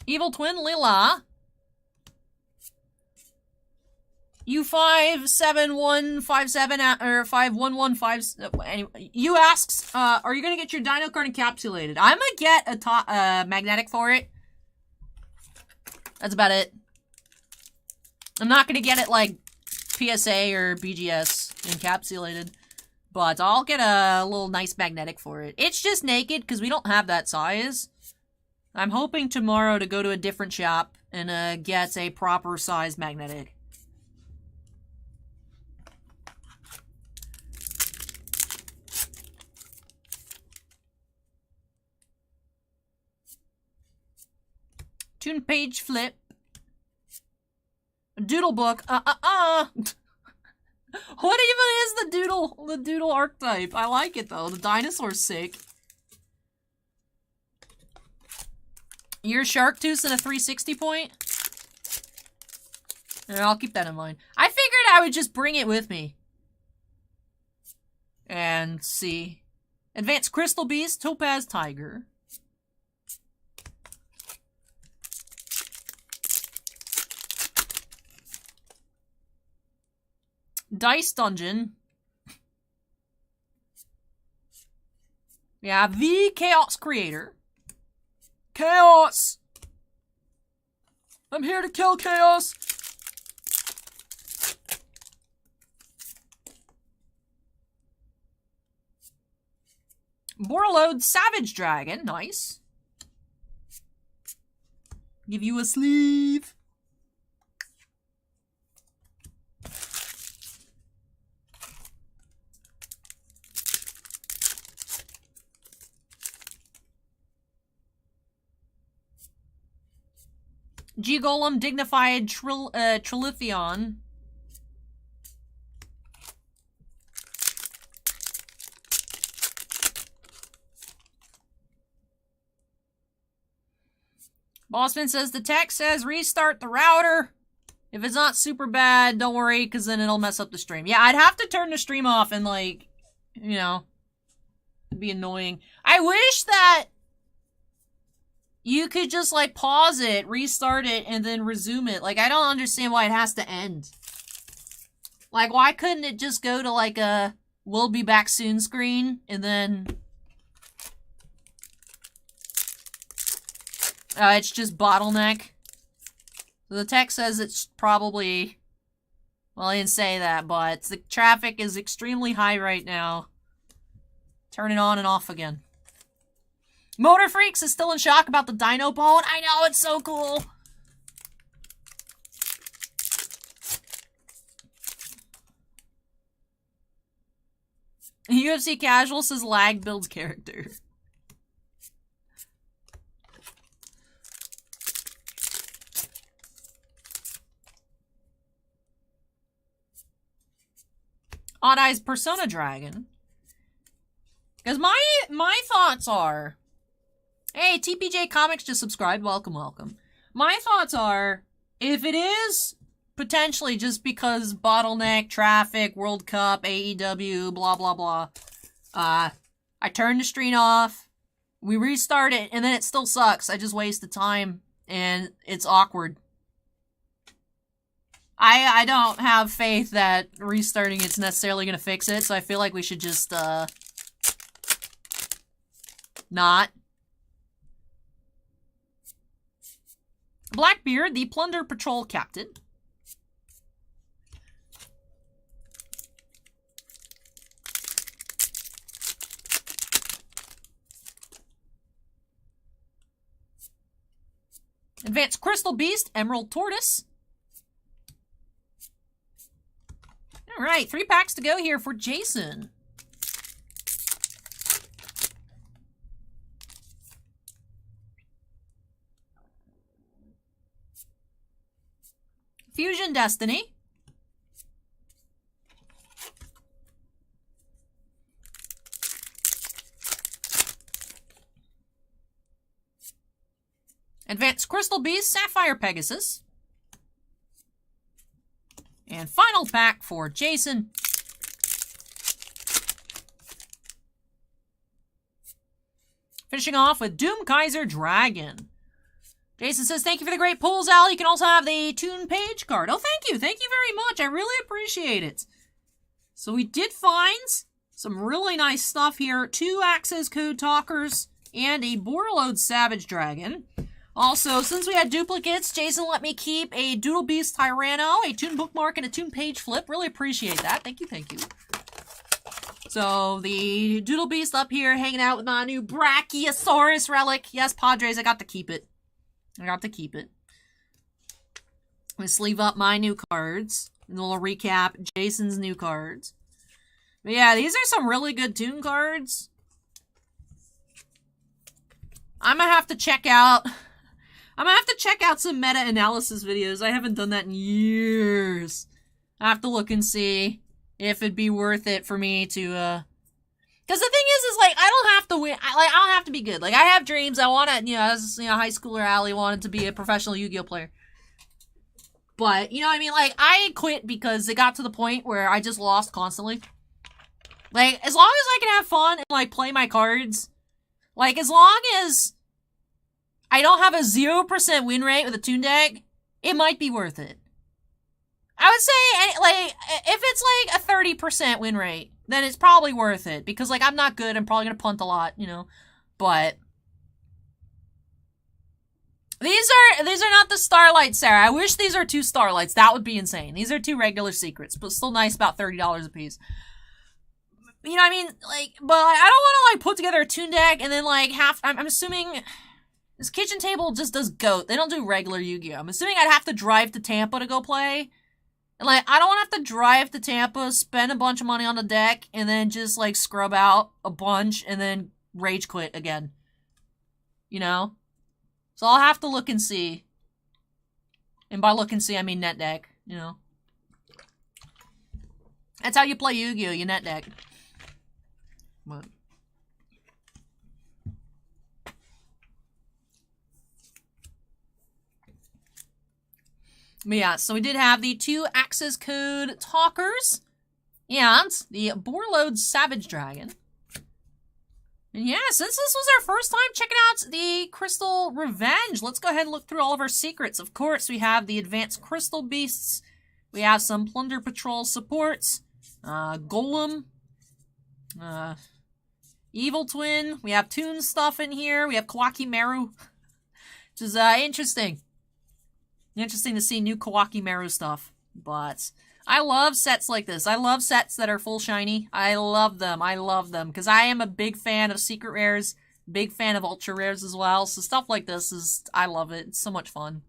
Evil Twin Lila. U57157 or 5115. Anyway, you asks, are you gonna get your Dino card encapsulated? I'm gonna get a magnetic for it. That's about it. I'm not gonna get it like PSA or BGS encapsulated, but I'll get a little nice magnetic for it. It's just naked because we don't have that size. I'm hoping tomorrow to go to a different shop and get a proper size magnetic. Tune page flip. Doodle book. What even is the doodle archetype? I like it though. The dinosaur's sick. Your shark tooth and a 360 point? Yeah, I'll keep that in mind. I figured I would just bring it with me. And see. Advanced Crystal Beast, Topaz Tiger. Dice Dungeon. Yeah, the Chaos Creator. Chaos! I'm here to kill Chaos! Borreload Savage Dragon. Nice. Give you a sleeve. G-Golem Dignified Trilithion. Bossman says the text says restart the router. If it's not super bad, don't worry, because then it'll mess up the stream. Yeah, I'd have to turn the stream off and, like, you know, it'd be annoying. I wish that you could just, like, pause it, restart it, and then resume it. Like, I don't understand why it has to end. Like, why couldn't it just go to, like, a we'll be back soon screen, and then it's just bottleneck. So the text says it's probably, well, I didn't say that, but the traffic is extremely high right now. Turn it on and off again. Motor Freaks is still in shock about the Dino Bone. I know, it's so cool. UFC Casual says lag builds character. Odd Eyes Persona Dragon. Because my thoughts are, hey, TPJ Comics just subscribed. Welcome, welcome. My thoughts are, if it is potentially just because bottleneck, traffic, World Cup, AEW, blah, blah, blah, I turn the stream off, we restart it, and then it still sucks. I just wasted time, and it's awkward. I don't have faith that restarting it's necessarily going to fix it, so I feel like we should just, not. Blackbeard, the Plunder Patrol Captain. Advanced Crystal Beast, Emerald Tortoise. Alright, 3 packs to go here for Jason. Fusion Destiny. Advanced Crystal Beast, Sapphire Pegasus. And final pack for Jason. Finishing off with Doom Kaiser Dragon. Jason says, thank you for the great pulls, Al. You can also have the Toon Page card. Oh, thank you. Thank you very much. I really appreciate it. So we did find some really nice stuff here. 2 Access Code Talkers and a Borreload Savage Dragon. Also, since we had duplicates, Jason let me keep a Doodle Beast Tyranno, a Toon Bookmark, and a Toon Page Flip. Really appreciate that. Thank you, thank you. So, the Doodle Beast up here hanging out with my new Brachiosaurus relic. Yes, Padres, I got to keep it. I got to keep it. I'm going to sleeve up my new cards. And we'll recap Jason's new cards. But yeah, these are some really good Toon cards. I'm going to have to check out... some meta-analysis videos. I haven't done that in years. I have to look and see if it'd be worth it for me to, Because the thing is like, I don't have to win. I don't have to be good. Like, I have dreams. I want to, as, high schooler Allie wanted to be a professional Yu-Gi-Oh player. But, you know what I mean? Like, I quit because it got to the point where I just lost constantly. Like, as long as I can have fun and, like, play my cards. Like, as long as I don't have a 0% win rate with a Toon deck, it might be worth it. I would say, like, if it's like a 30% win rate, then it's probably worth it. Because, like, I'm not good. I'm probably going to punt a lot, you know. But these are not the Starlights, Sarah. I wish these are 2 Starlights. That would be insane. These are 2 regular secrets, but still nice, about $30 a piece. You know what I mean? Like, but I don't want to, like, put together a Toon deck and then, like, I'm assuming this kitchen table just does GOAT. They don't do regular Yu-Gi-Oh! I'm assuming I'd have to drive to Tampa to go play. And, like, I don't want to have to drive to Tampa, spend a bunch of money on the deck, and then just, like, scrub out a bunch and then rage quit again. You know? So I'll have to look and see. And by look and see, I mean net deck, you know? That's how you play Yu-Gi-Oh! You net deck. But yeah, so we did have the 2 access code talkers and the Borlode Savage Dragon. And yeah, since this was our first time checking out the Crystal Revenge, let's go ahead and look through all of our secrets. Of course, we have the Advanced Crystal Beasts. We have some Plunder Patrol supports. Golem. Evil Twin. We have Toon stuff in here. We have Kawaki Meru. Which is interesting. Interesting to see new Kawaki Meru stuff. But I love sets like this. I love sets that are full shiny. I love them. I love them. Because I am a big fan of secret rares. Big fan of ultra rares as well. So stuff like this is... I love it. It's so much fun.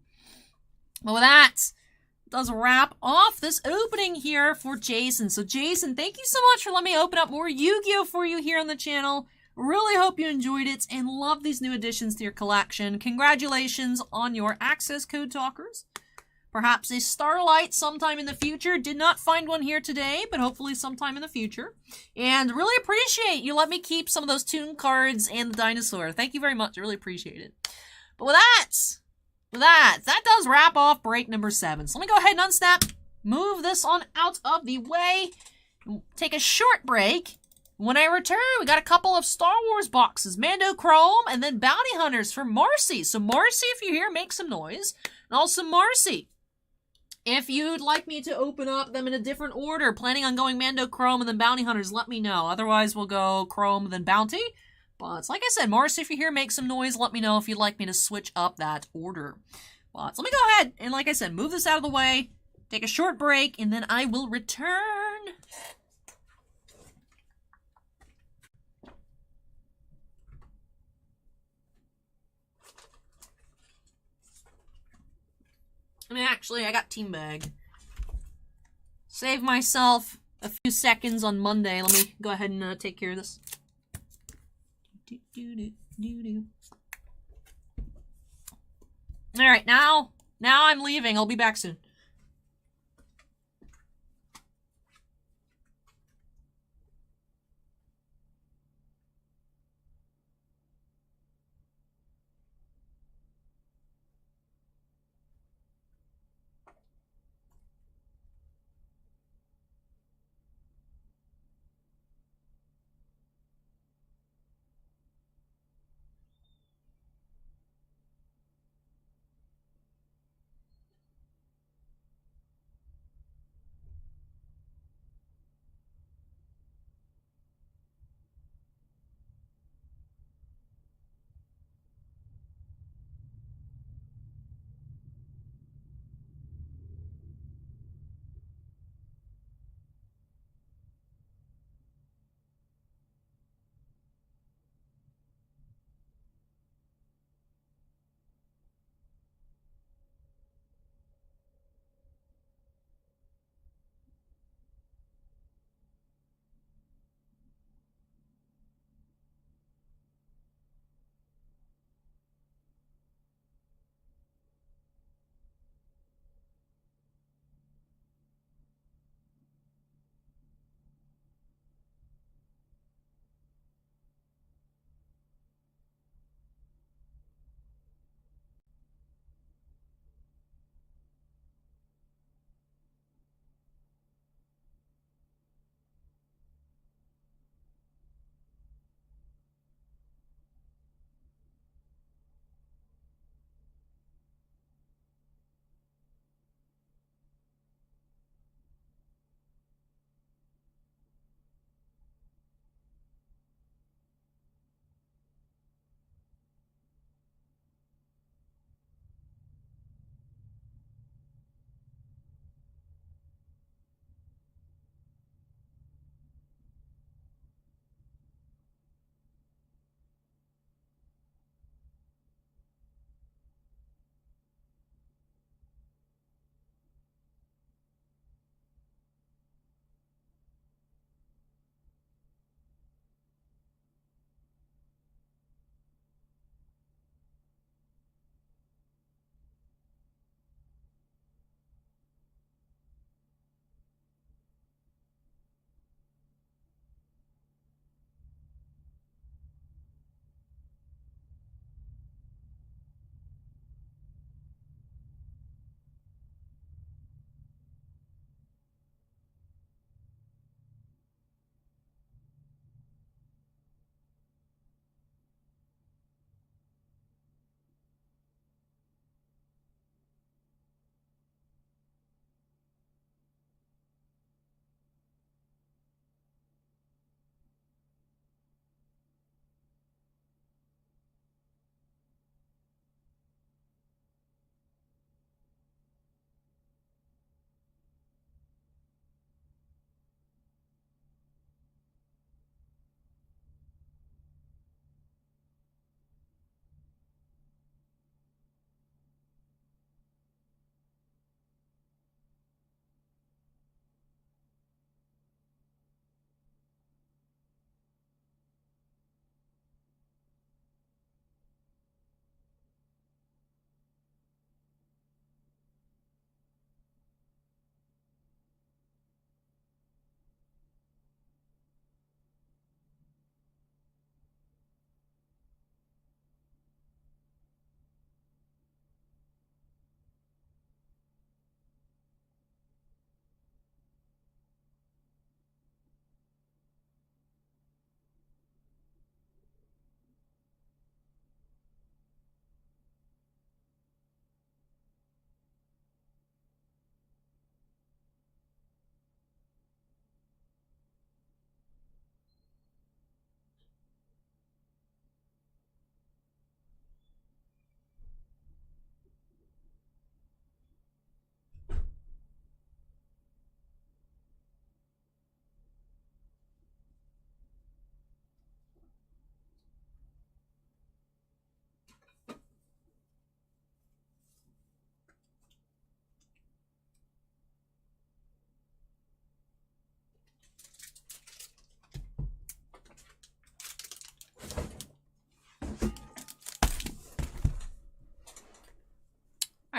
But with that, does wrap off this opening here for Jason. So Jason, thank you so much for letting me open up more Yu-Gi-Oh! For you here on the channel. Really hope you enjoyed it and love these new additions to your collection. Congratulations on your access code talkers. Perhaps a Starlight sometime in the future. Did not find one here today, but hopefully sometime in the future. And really appreciate you let me keep some of those Toon cards and the Dinosaur. Thank you very much. I really appreciate it. But with that does wrap off break number 7. So let me go ahead and unstep, move this on out of the way, take a short break. When I return, we got a couple of Star Wars boxes, Mando Chrome, and then Bounty Hunters for Marcy. So Marcy, if you're here, make some noise. And also Marcy, if you'd like me to open up them in a different order, planning on going Mando Chrome and then Bounty Hunters, let me know. Otherwise, we'll go Chrome, then Bounty. But like I said, Marcy, if you're here, make some noise. Let me know if you'd like me to switch up that order. But so let me go ahead and, like I said, move this out of the way, take a short break, and then I will return. I mean, actually, I got Team Bag. Save myself a few seconds on Monday. Let me go ahead and take care of this. Alright, now I'm leaving. I'll be back soon.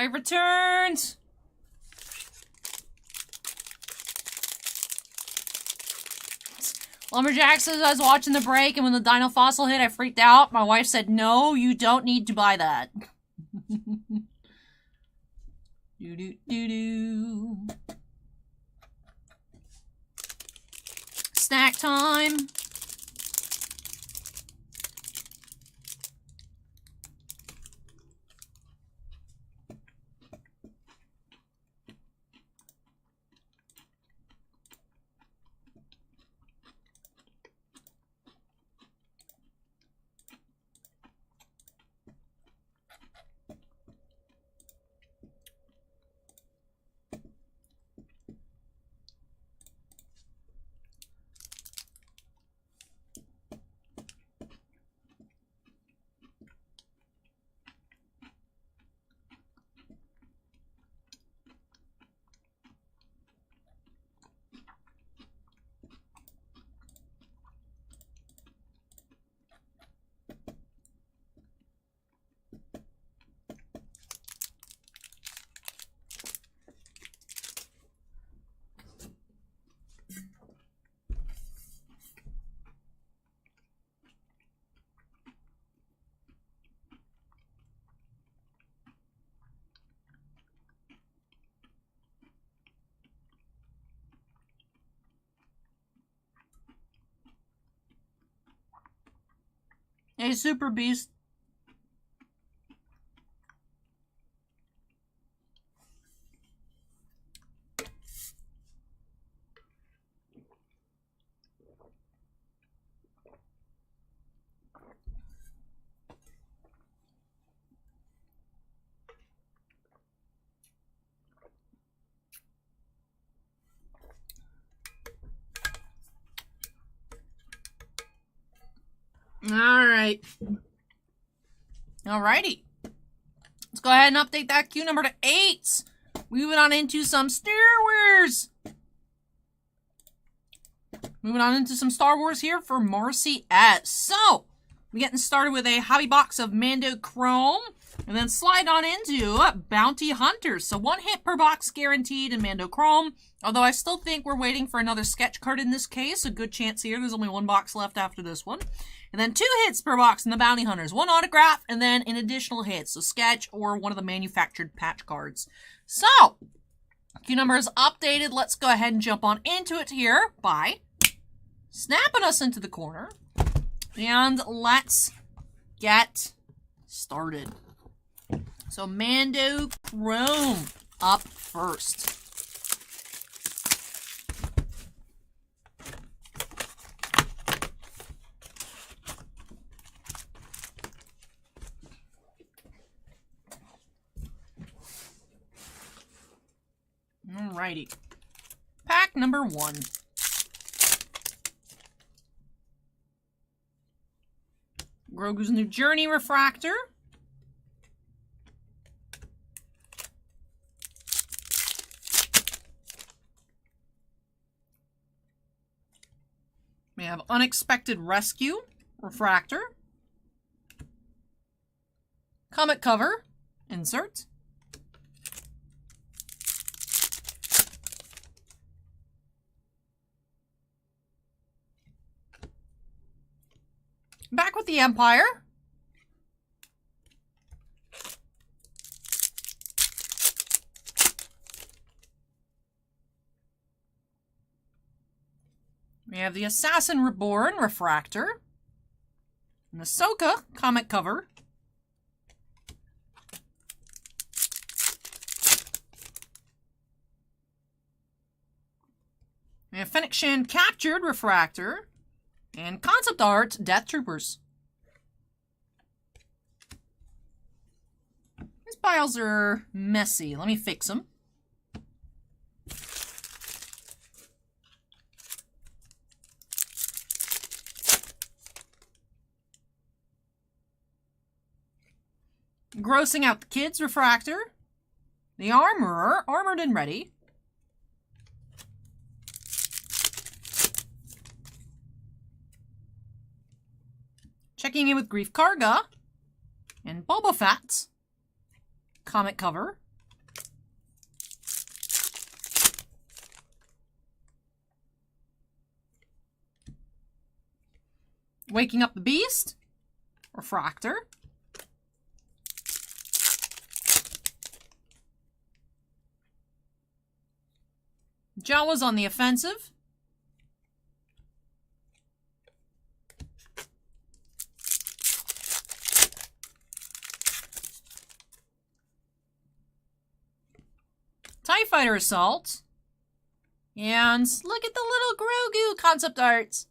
5 returns. Lumberjack says, I was watching the break, and when the Dino Fossil hit, I freaked out. My wife said, no, you don't need to buy that. Do-do-do-do. Snack time. Hey, Super Beast. Alright. Alrighty. Let's go ahead and update that queue number to 8. Moving on into some Star Wars. Moving on into some Star Wars here for Marcy S. So, we're getting started with a hobby box of Mando Chrome. And then slide on into Bounty Hunters. So 1 hit per box guaranteed in Mando Chrome. Although I still think we're waiting for another sketch card in this case. A good chance here. There's only 1 box left after this one. And then 2 hits per box in the Bounty Hunters. 1 autograph and then an additional hit. So sketch or one of the manufactured patch cards. So, queue number is updated. Let's go ahead and jump on into it here by snapping us into the corner. And let's get started. So Mando Chrome up first. Alrighty. Pack number 1. Grogu's New Journey Refractor. We have Unexpected Rescue Refractor. Comic cover. Insert. Back with the Empire. We have the Assassin Reborn Refractor. An Ahsoka comic cover. We have Fennec Shand Captured Refractor. And concept art, Death Troopers. These piles are messy. Let me fix them. Grossing Out the Kids Refractor. The Armorer, Armored and Ready. Checking in with Grief Karga. And Boba Fett. Comic cover. Waking Up the Beast. Refractor. Jawa's on the offensive. TIE Fighter Assault. And look at the little Grogu concept arts.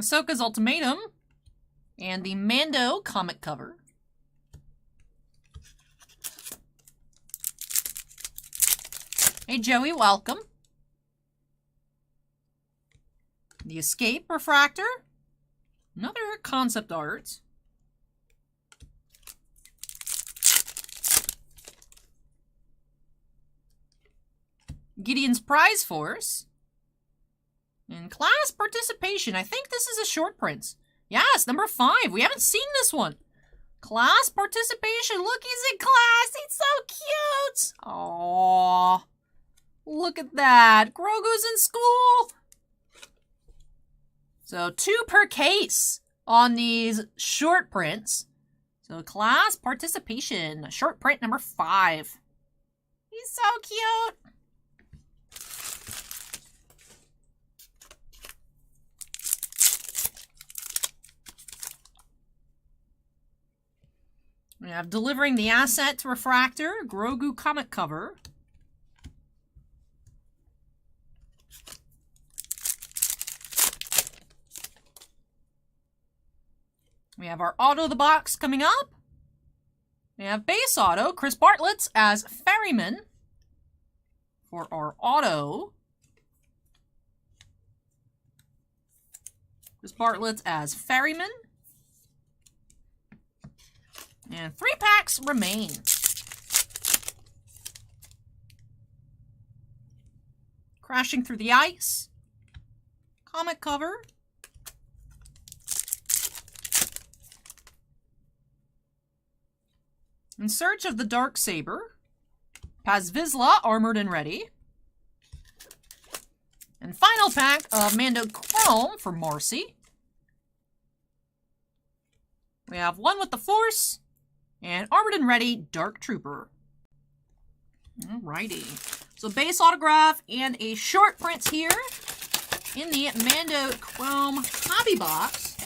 Ahsoka's Ultimatum. And the Mando comic cover. Hey Joey, welcome. The Escape Refractor. Another concept art. Gideon's Prize Force. And Class Participation. I think this is a short print. Yes, number 5. We haven't seen this one. Class Participation. Look, he's in class. He's so cute. Aww. Look at that. Grogu's in school. So 2 per case on these short prints. So Class Participation. Short print number 5. He's so cute. We have Delivering the Asset Refractor, Grogu comic cover. We have our Auto the Box coming up. We have Base Auto, Chris Bartlett's as Ferryman for our Auto. Chris Bartlett's as Ferryman. And 3 packs remain. Crashing Through the Ice. Comic cover. In Search of the Darksaber. Paz Vizsla, Armored and Ready. And final pack of Mando Chrome for Marcy. We have One with the Force. And Armored and Ready, Dark Trooper. Alrighty. So base autograph and a short print here in the Mando Chrome hobby box.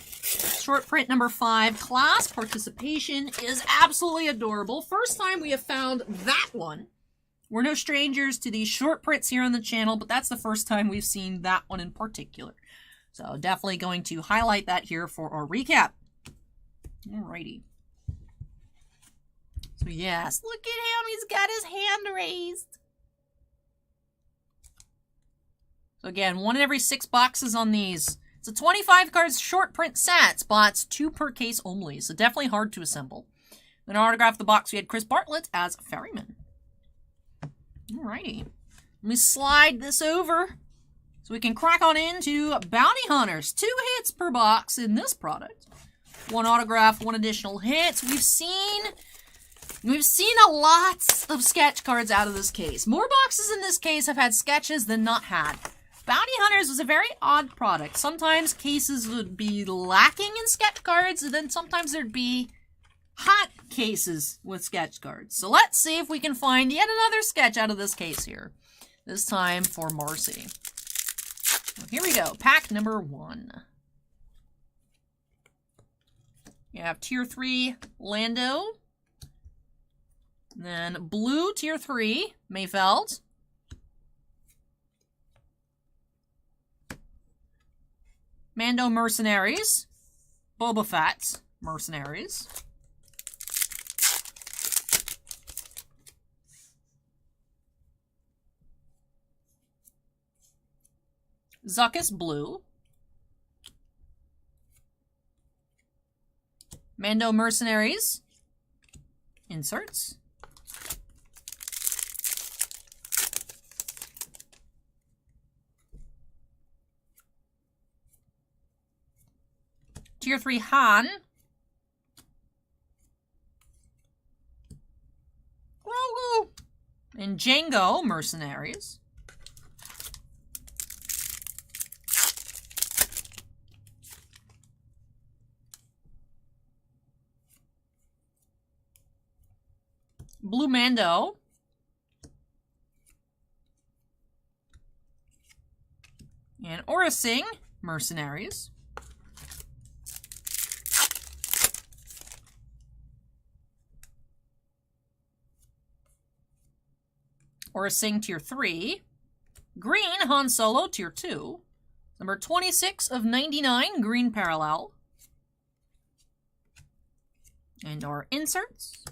Short print number 5. Class Participation is absolutely adorable. First time we have found that one. We're no strangers to these short prints here on the channel, but that's the first time we've seen that one in particular. So definitely going to highlight that here for our recap. Alrighty. So yes, look at him. He's got his hand raised. So again, 1 in every 6 boxes on these. It's a 25 cards short print set. Spots 2 per case only. So definitely hard to assemble. Then autograph the box, we had Chris Bartlett as Ferryman. Alrighty. Let me slide this over so we can crack on into Bounty Hunters. 2 hits per box in this product. 1 autograph, 1 additional hit. We've seen a lot of sketch cards out of this case. More boxes in this case have had sketches than not had. Bounty Hunters was a very odd product. Sometimes cases would be lacking in sketch cards, and then sometimes there'd be hot cases with sketch cards. So let's see if we can find yet another sketch out of this case here. This time for Marcy. So here we go. Pack number 1. You have Tier 3 Lando. Then blue Tier 3 Mayfeld. Mando Mercenaries. Boba Fett Mercenaries. Zuckuss Blue. Mando Mercenaries. Inserts. Tier 3 Han. And Django, Mercenaries. Blue Mando. And Aura Sing, Mercenaries. Aura Sing Tier 3. Green Han Solo Tier 2. Number 26 of 99, Green Parallel. And our inserts.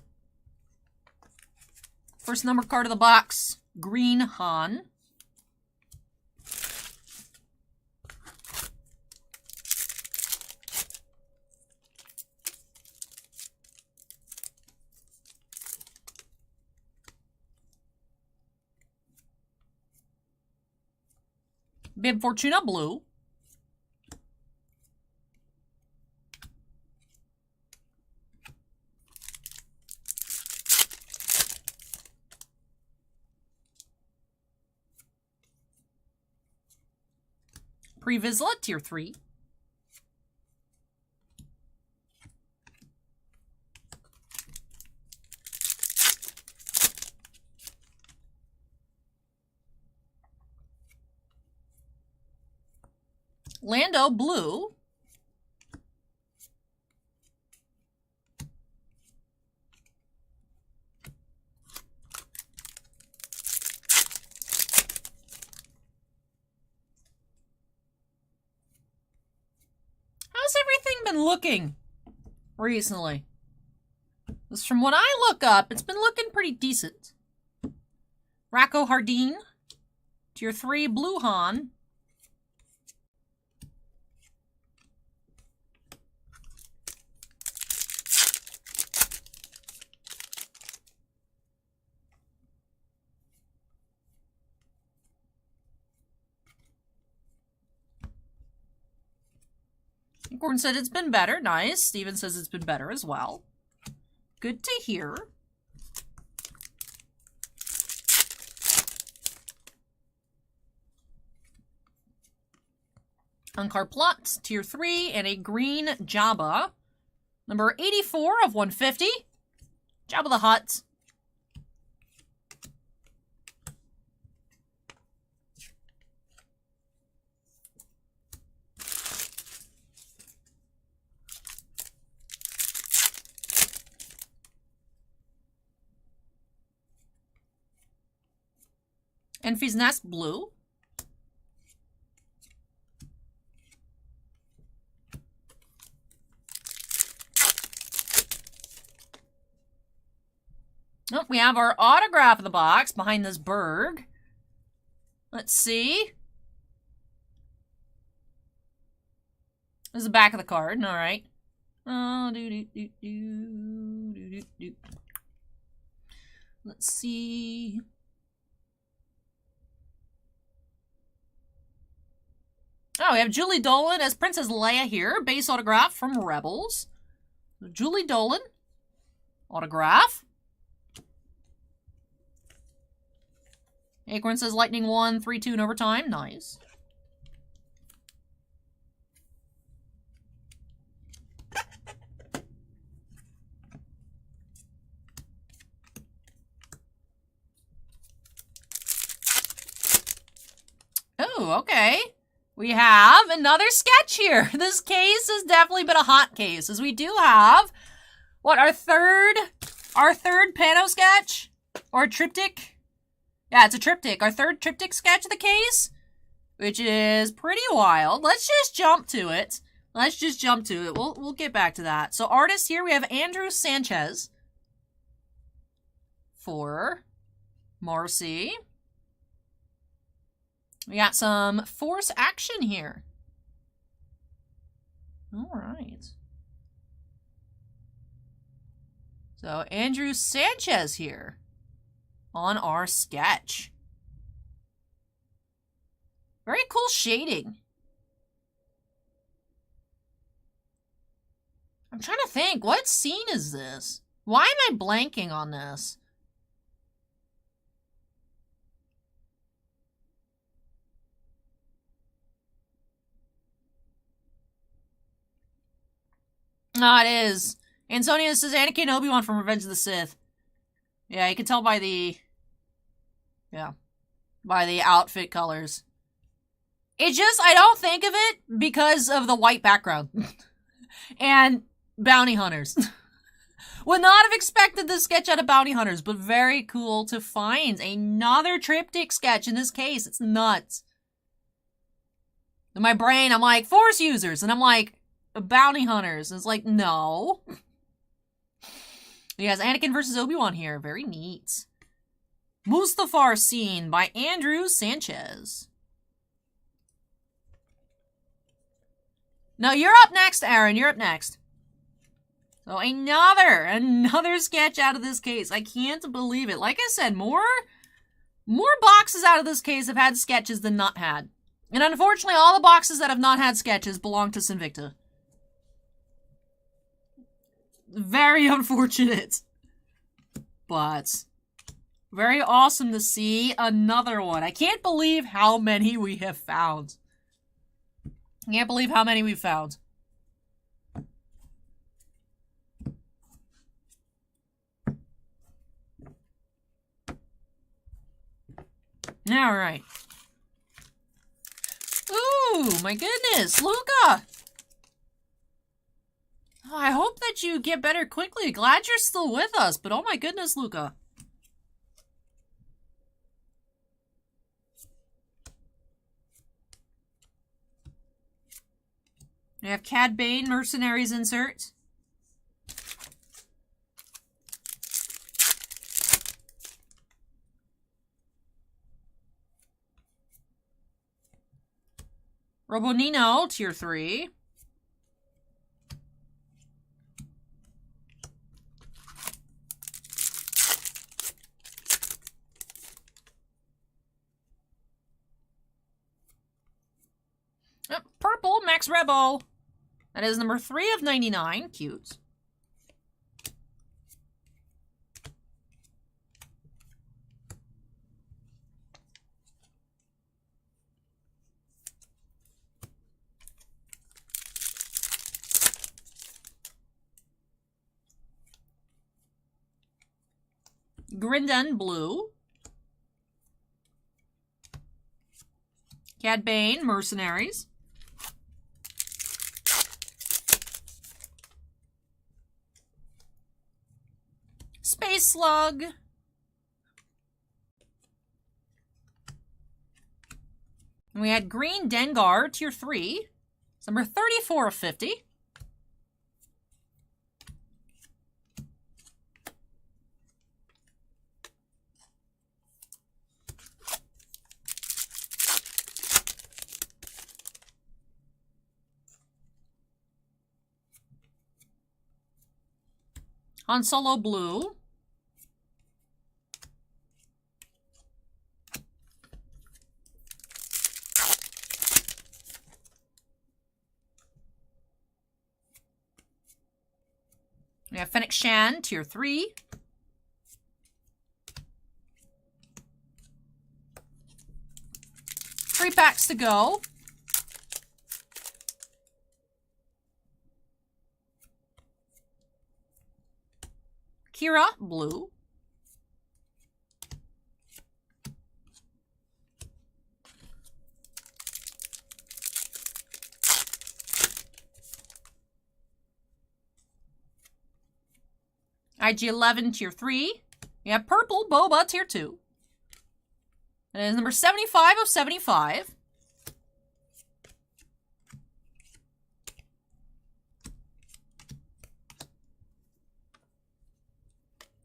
First number card of the box, Green Han. Bib Fortuna Blue. Pre-Vizsla, Tier 3. Lando Blue. How's everything been looking recently? Because from what I look up, it's been looking pretty decent. Racco Hardin, Tier 3 Blue Han. Gordon said it's been better. Nice. Steven says it's been better as well. Good to hear. Unkar Plot, Tier 3, and a green Jabba. Number 84 of 150. Jabba the Hutt. Enfys Nest Blue. Oh, we have our autograph in the box behind this Berg. Let's see. This is the back of the card. All right. Oh, Let's see. Oh, we have Julie Dolan as Princess Leia here. Base autograph from Rebels. Julie Dolan. Autograph. Acorn says Lightning 1, 3-2 in overtime. Nice. Oh, okay. We have another sketch here. This case has definitely been a hot case, as we do have, what, our third pano sketch? Or triptych? Yeah, it's a triptych. Our third triptych sketch of the case, which is pretty wild. Let's just jump to it. We'll get back to that. So artists here, we have Andrew Sanchez for Marcy. We got some force action here. All right. So Andrew Sanchez here on our sketch. Very cool shading. I'm trying to think, what scene is this? Why am I blanking on this? Ah, it is. Antonio says Anakin and Obi-Wan from Revenge of the Sith. Yeah, you can tell by the... Yeah. By the outfit colors. It just, I don't think of it because of the white background. And bounty hunters. Would not have expected this sketch out of bounty hunters, but very cool to find. Another triptych sketch in this case. It's nuts. In my brain, I'm like, Force users. And I'm like, bounty hunters. And it's like, no. He has Anakin versus Obi-Wan here. Very neat. Mustafar scene by Andrew Sanchez. No, you're up next, Aaron. You're up next. So another sketch out of this case. I can't believe it. Like I said, more boxes out of this case have had sketches than not had. And unfortunately, all the boxes that have not had sketches belong to Sinvicta. Very unfortunate. But very awesome to see another one. I can't believe how many we have found. I can't believe how many we've found. Alright. Ooh, my goodness, Luca! Oh, I hope that you get better quickly. Glad you're still with us, but oh my goodness, Luca. We have Cad Bane, Mercenaries insert. Robonino, Tier 3. Purple, Max Rebo. That is number 3 of 99. Cute. Grindan, blue. Cad Bane, Mercenaries. Space Slug. And we had Green Dengar, Tier 3. It's number 34 of 50. Han Solo, blue. We have Fennec Shan, Tier 3. Three packs to go. Kira, blue. IG-11, Tier 3. We have purple, Boba, Tier 2. That is number 75 of 75.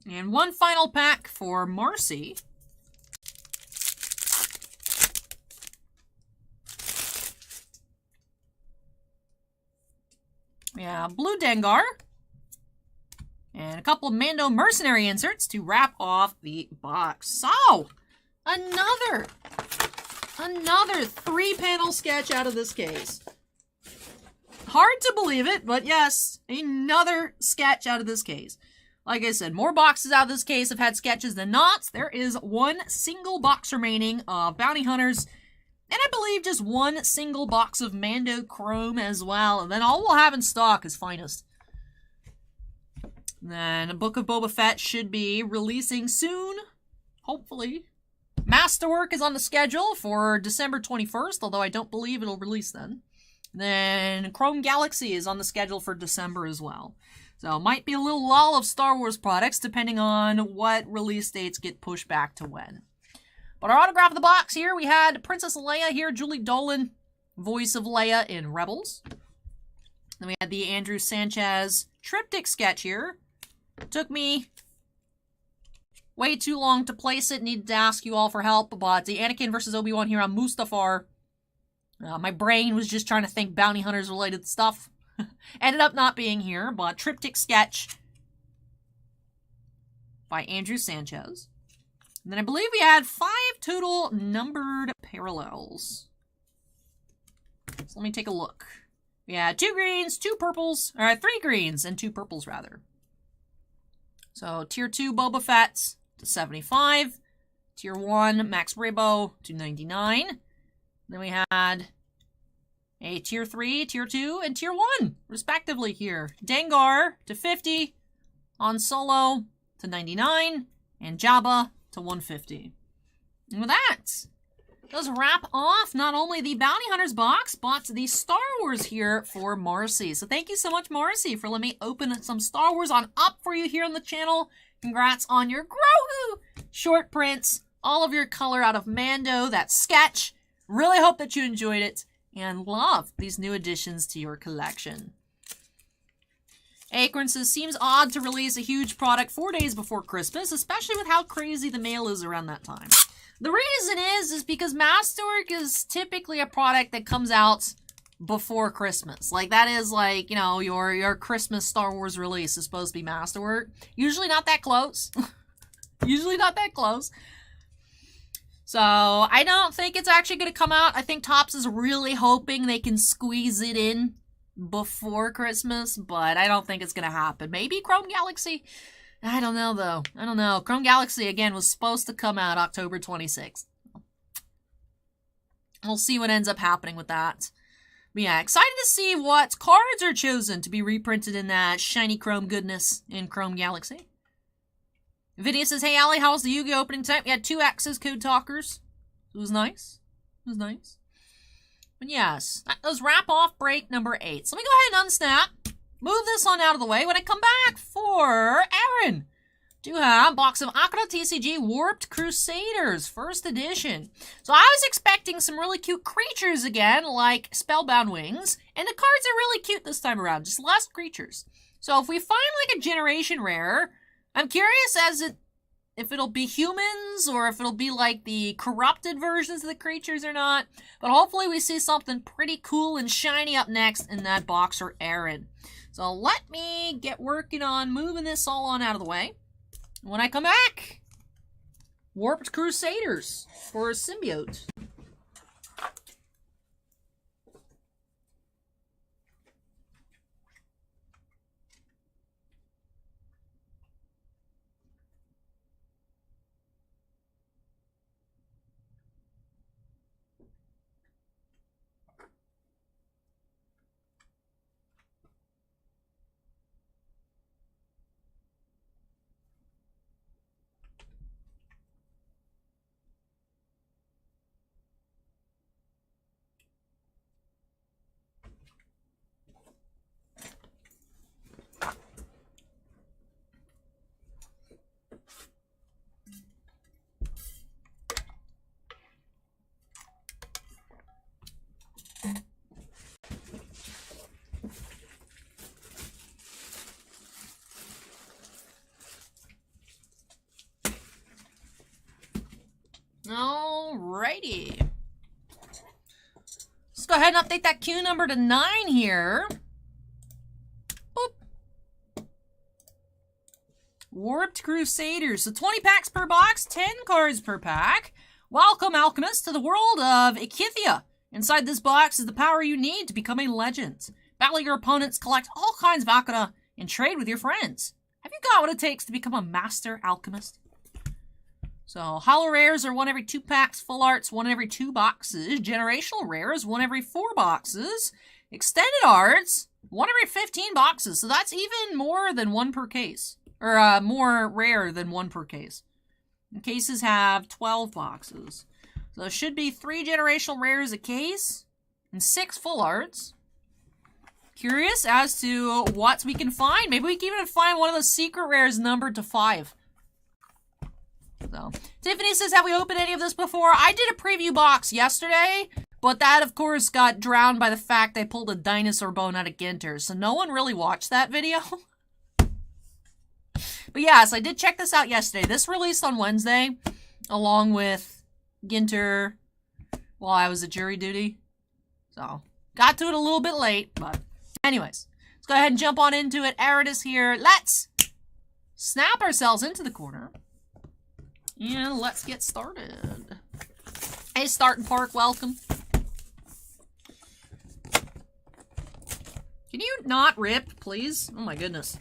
And one final pack for Marcy. Yeah, blue Dengar. And a couple of Mando Mercenary inserts to wrap off the box. So, another 3-panel sketch out of this case. Hard to believe it, but yes, another sketch out of this case. Like I said, more boxes out of this case have had sketches than not. There is one single box remaining of Bounty Hunters. And I believe just one single box of Mando Chrome as well. And then all we'll have in stock is Finest. Then a Book of Boba Fett should be releasing soon, hopefully. Masterwork is on the schedule for December 21st, although I don't believe it'll release then. Then Chrome Galaxy is on the schedule for December as well. So it might be a little lull of Star Wars products depending on what release dates get pushed back to when. But our autograph of the box here, we had Princess Leia here, Julie Dolan, voice of Leia in Rebels. Then we had the Andrew Sanchez triptych sketch here. Took me way too long to place it. Needed to ask you all for help. But the Anakin versus Obi-Wan here on Mustafar. My brain was just trying to think bounty hunters related stuff. Ended up not being here, but triptych sketch by Andrew Sanchez. And then I believe we had 5 total numbered parallels. So let me take a look. We had 2 greens, 2 purples, or 3 greens and 2 purples rather. So Tier 2 Boba Fett to 75. Tier 1 Max Rebo to 99. Then we had a Tier 3, Tier 2, and Tier 1, respectively here. Dengar to 50. Han Solo to 99. And Jabba to 150. And with that, does wrap off not only the Bounty Hunters box, but the Star Wars here for Marcy. So thank you so much, Marcy, for letting me open some Star Wars on up for you here on the channel. Congrats on your Grogu short prints, all of your color out of Mando, that sketch. Really hope that you enjoyed it and love these new additions to your collection. Acorn says, seems odd to release a huge product 4 days before Christmas, especially with how crazy the mail is around that time. The reason is because Masterwork is typically a product that comes out before Christmas. Like, that is like, you know, your Christmas Star Wars release is supposed to be Masterwork. Usually not that close. Usually not that close. So, I don't think it's actually going to come out. I think Topps is really hoping they can squeeze it in before Christmas, but I don't think it's going to happen. Maybe Chrome Galaxy? I don't know, though. I don't know. Chrome Galaxy, again, was supposed to come out October 26th. We'll see what ends up happening with that. But yeah, excited to see what cards are chosen to be reprinted in that shiny Chrome goodness in Chrome Galaxy. Video says, hey, Allie, how was the Yu-Gi-Oh opening tonight? We had 2 X's Code Talkers. It was nice. It was nice. But yes, that was wrap off break number 8. So let me go ahead and unsnap. Move this on out of the way. When I come back for Aaron, do have a box of Akira TCG Warped Crusaders, first edition. So I was expecting some really cute creatures again, like Spellbound Wings, and the cards are really cute this time around, just less creatures. So if we find like a generation rare, I'm curious if it'll be humans or if it'll be like the corrupted versions of the creatures or not. But hopefully we see something pretty cool and shiny up next in that box for Aaron. So let me get working on moving this all on out of the way. When I come back, Warped Crusaders for a symbiote. Alrighty. Let's go ahead and update that queue number to 9 here. Boop. Warped Crusaders. So 20 packs per box, 10 cards per pack. Welcome, Alchemist, to the world of Ikithia. Inside this box is the power you need to become a legend. Battle your opponents, collect all kinds of Akira, and trade with your friends. Have you got what it takes to become a master alchemist? So, Holo Rares are 1 every 2 packs, Full Arts 1 every 2 boxes, Generational Rares 1 every 4 boxes, Extended Arts 1 every 15 boxes, so that's even more than 1 per case. Or more rare than 1 per case. And cases have 12 boxes. So there should be 3 generational rares a case and 6 full arts. Curious as to what we can find. Maybe we can even find one of the secret rares numbered to 5. So, Tiffany says, have we opened any of this before? I did a preview box yesterday, but that, of course, got drowned by the fact I pulled a dinosaur bone out of Ginter, so no one really watched that video. But yes, I did check this out yesterday. This released on Wednesday, along with Ginter while I was at jury duty. So, got to it a little bit late, but anyways, let's go ahead and jump on into it. Aridus here. Let's snap ourselves into the corner. And let's get started. Hey, Starting Park, welcome. Can you not rip, please? Oh my goodness.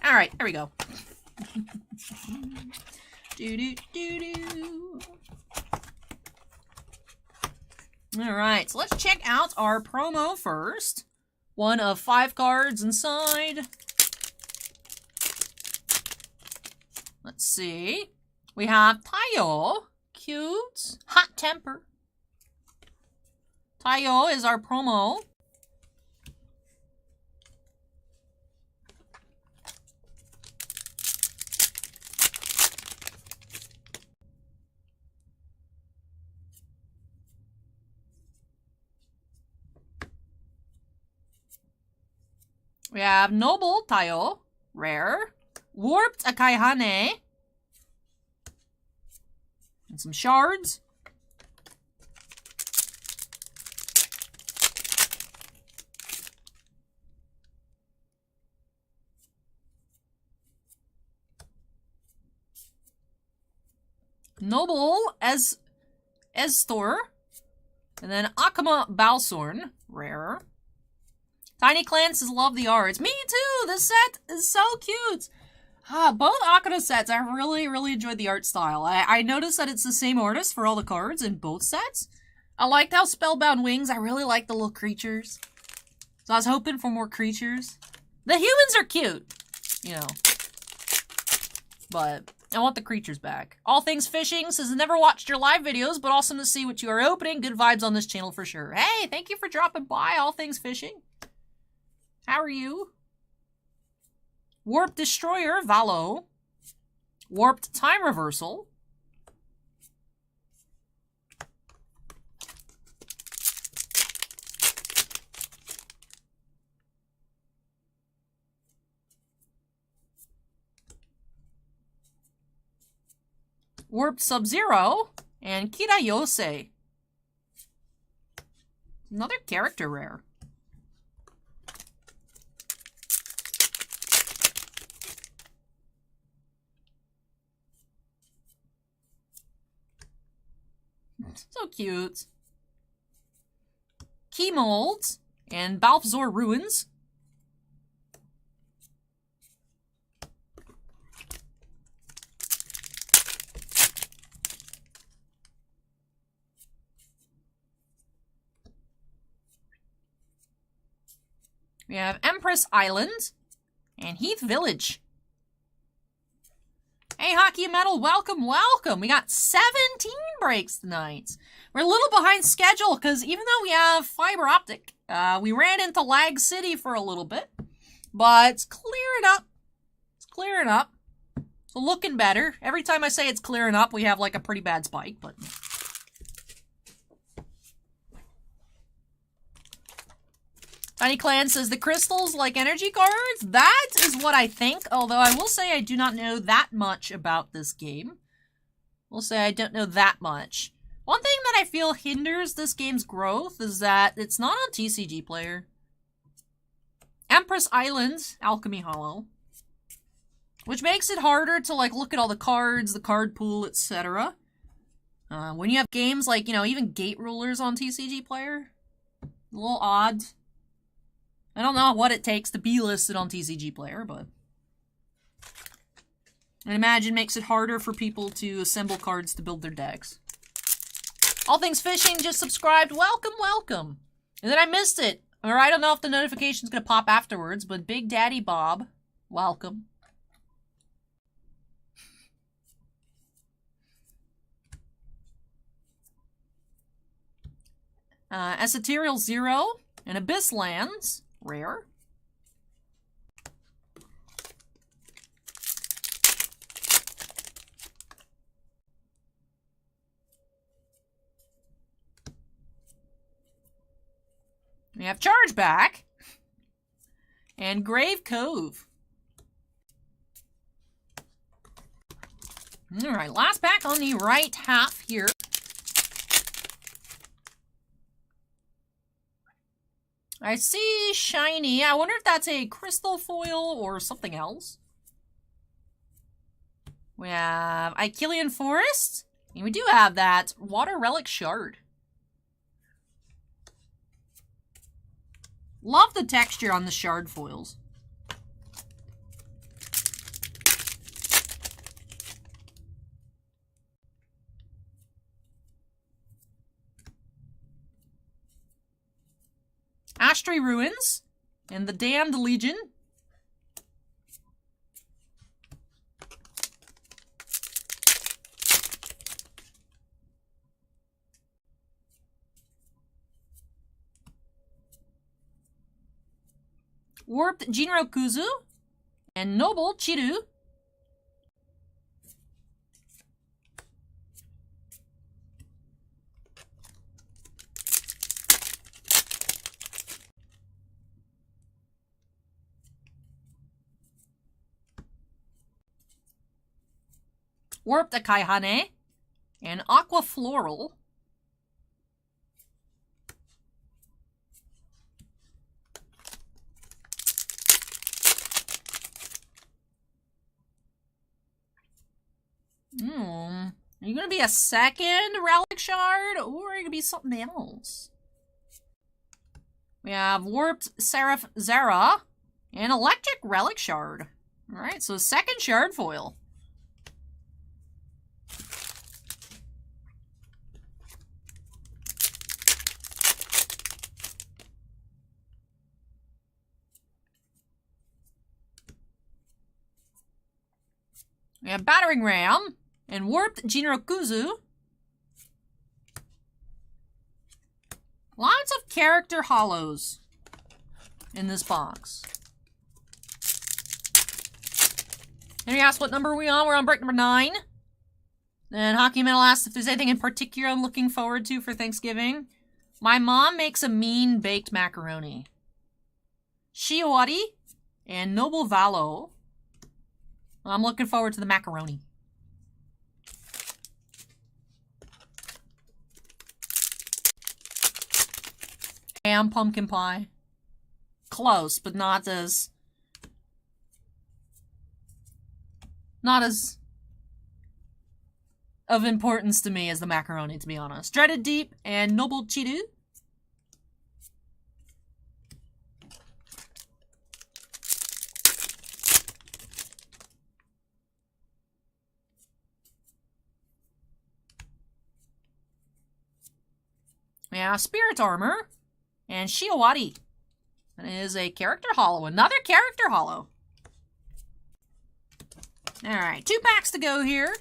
Alright, there we go. Alright, so let's check out our promo first. 1 of 5 cards inside. Let's see. We have Tayo. Cute. Hot temper. Tayo is our promo. We have Noble Tayo. Rare. Warped Akaihane. And some shards. Noble Estor. And then Akama Balsorn. Rare. Tiny Clan says, love the arts. Me too! This set is so cute! Both Akano sets, I really enjoyed the art style. I noticed that it's the same artist for all the cards in both sets. I liked how Spellbound Wings, I really like the little creatures. So I was hoping for more creatures. The humans are cute, you know. But I want the creatures back. All Things Fishing says, never watched your live videos, but awesome to see what you are opening. Good vibes on this channel for sure. Hey, thank you for dropping by, All Things Fishing. How are you? Warp Destroyer, Valo. Warped Time Reversal. Warped Sub-Zero. And Kirayose. Another character rare. So cute. Key Molds and Balthazar Ruins. We have Empress Island and Heath Village. Hey, Hockey and Metal, welcome, welcome. We got 17 breaks tonight. We're a little behind schedule because even though we have fiber optic, we ran into Lag City for a little bit. But it's clearing up. It's clearing up. So looking better. Every time I say it's clearing up, we have like a pretty bad spike, but... Tiny Clan says, the crystals like energy cards? That is what I think, although I will say I do not know that much about this game. We'll say I don't know that much. One thing that I feel hinders this game's growth is that it's not on TCG Player. Empress Island, Alchemy Hollow. Which makes it harder to like look at all the cards, the card pool, etc. When you have games like, you know, even Gate Rulers on TCG Player. A little odd. I don't know what it takes to be listed on TCG Player, but I imagine makes it harder for people to assemble cards to build their decks. All Things Fishing just subscribed. Welcome, welcome. And then I missed it. Or I don't know if the notification's gonna pop afterwards, but Big Daddy Bob, welcome. Esoterial 0 and Abyss Lands, rare. We have Chargeback and Grave Cove. Alright, last pack on the right half here. I see shiny. I wonder if that's a crystal foil or something else. We have Icilian Forest. And we do have that Water Relic Shard. Love the texture on the shard foils. Astray Ruins and the Damned Legion. Warped Jinrokuzu and Noble Chiru. Warped Akaihane and Aqua Floral. Are you going to be a second Relic Shard, or are you going to be something else? We have Warped Seraph Zera and Electric Relic Shard. Alright, so second shard foil. We have Battering Ram and Warped Jinrokuzu. Lots of character hollows in this box. And you asked what number are we on? We're on break number 9. Then Hockey Metal asked if there's anything in particular I'm looking forward to for Thanksgiving. My mom makes a mean baked macaroni. Shiowari and Noble Valo. I'm looking forward to the macaroni. And pumpkin pie. Close, but not as of importance to me as the macaroni, to be honest. Dreaded Deep and Noble Chiru. We have Spirit Armor and Shiowari. That is a character hollow. Another character hollow. Alright, 2 packs to go here.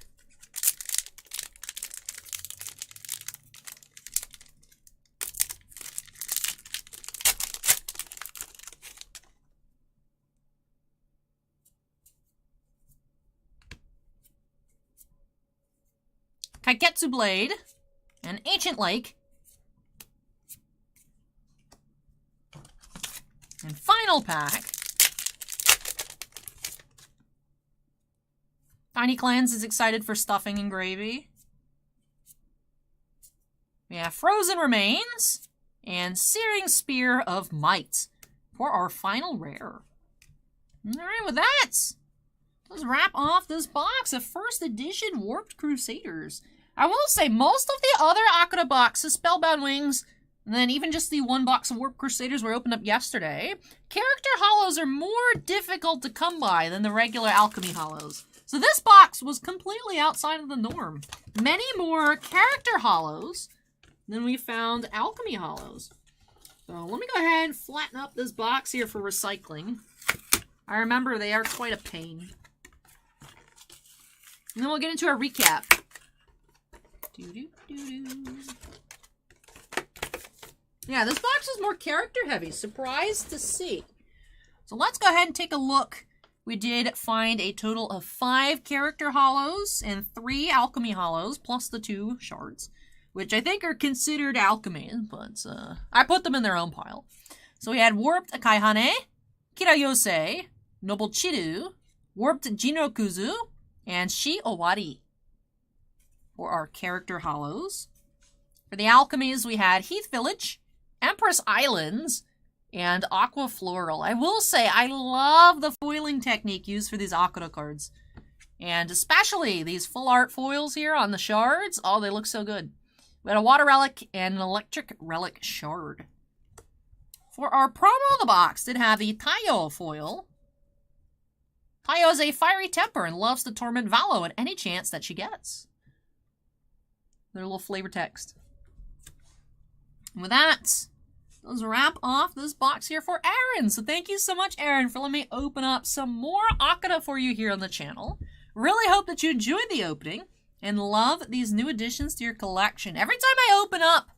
Kaiketsu Blade and Ancient Lake. And final pack. Tiny Clans is excited for stuffing and gravy. We have Frozen Remains and Searing Spear of Might for our final rare. Alright, with that, let's wrap off this box of first edition Warped Crusaders. I will say, most of the other Akira boxes, Spellbound Wings, and then even just the 1 box of Warped Crusaders were opened up yesterday, character hollows are more difficult to come by than the regular alchemy hollows. So this box was completely outside of the norm. Many more character hollows than we found alchemy hollows. So let me go ahead and flatten up this box here for recycling. I remember they are quite a pain. And then we'll get into a recap. Yeah, this box is more character heavy. Surprised to see. So let's go ahead and take a look. We did find a total of 5 character hollows and 3 alchemy hollows, plus the 2 shards, which I think are considered alchemy, but I put them in their own pile. So we had Warped Akaihane, Kirayose, Noble Chiru, Warped Jinrokuzu, and Shi Owari for our character hollows. For the alchemies, we had Heath Village, Empress Islands, and Aqua Floral. I will say, I love the foiling technique used for these Akura cards. And especially these full art foils here on the shards. Oh, they look so good. We had a Water Relic and an Electric Relic shard. For our promo of the box, did have the Taiyo foil. Taiyo has a fiery temper and loves to torment Valo at any chance that she gets. Their little flavor text. And with that, let's wrap off this box here for Aaron. So thank you so much, Aaron, for letting me open up some more Akura for you here on the channel. Really hope that you enjoyed the opening and love these new additions to your collection. Every time I open up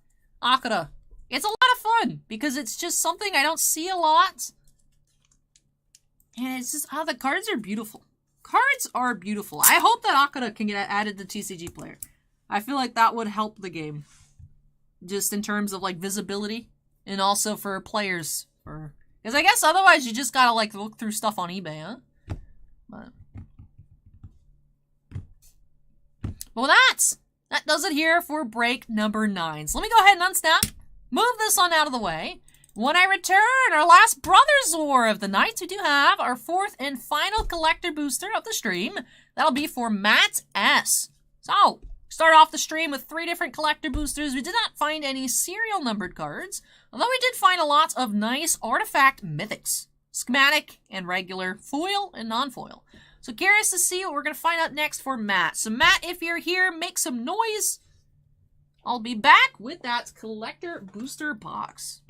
Akura, it's a lot of fun because it's just something I don't see a lot. And it's just, the cards are beautiful. Cards are beautiful. I hope that Akura can get added to TCG Player. I feel like that would help the game. Just in terms of, like, visibility. And also for players. Because I guess otherwise you just gotta, like, look through stuff on eBay, huh? But that does it here for break number 9. So let me go ahead and unsnap. Move this on out of the way. When I return, our last Brothers War of the night, we do have our 4th and final collector booster of the stream. That'll be for Matt S. So, start off the stream with 3 different collector boosters. We did not find any serial numbered cards, although we did find a lot of nice artifact mythics. Schematic and regular, foil and non-foil. So curious to see what we're going to find out next for Matt. So Matt, if you're here, make some noise. I'll be back with that collector booster box.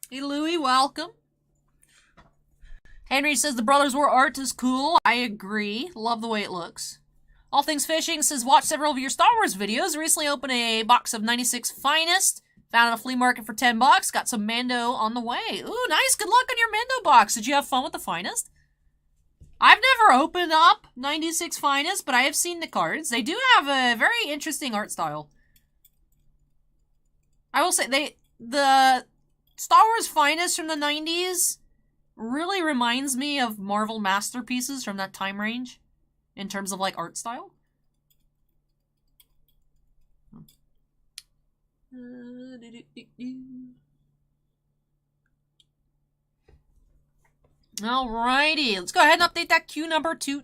Hey Louie, welcome. Henry says the Brothers War art is cool. I agree. Love the way it looks. All Things Fishing says watch several of your Star Wars videos. Recently opened a box of 96 Finest. Found at a flea market for $10. Got some Mando on the way. Ooh, nice. Good luck on your Mando box. Did you have fun with the Finest? I've never opened up 96 Finest, but I have seen the cards. They do have a very interesting art style. I will say the Star Wars Finest from the 90s really reminds me of Marvel masterpieces from that time range in terms of, like, art style. Alrighty, let's go ahead and update that queue number to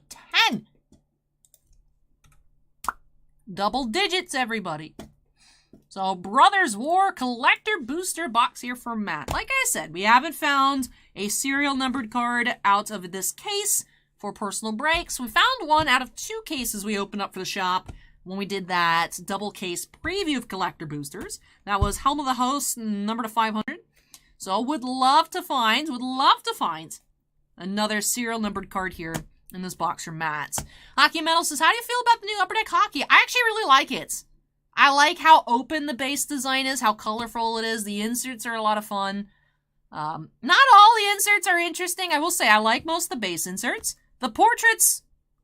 10. Double digits, everybody. So, Brothers War Collector Booster box here for Matt. Like I said, we haven't found a serial numbered card out of this case for personal breaks. We found one out of 2 cases we opened up for the shop when we did that double case preview of collector boosters. That was Helm of the Host, number to 500. So would love to find another serial numbered card here in this box from Matt. Hockey Metal says, how do you feel about the new Upper Deck Hockey? I actually really like it. I like how open the base design is, how colorful it is. The inserts are a lot of fun. Not all the inserts are interesting. I will say I like most of the base inserts. The portraits,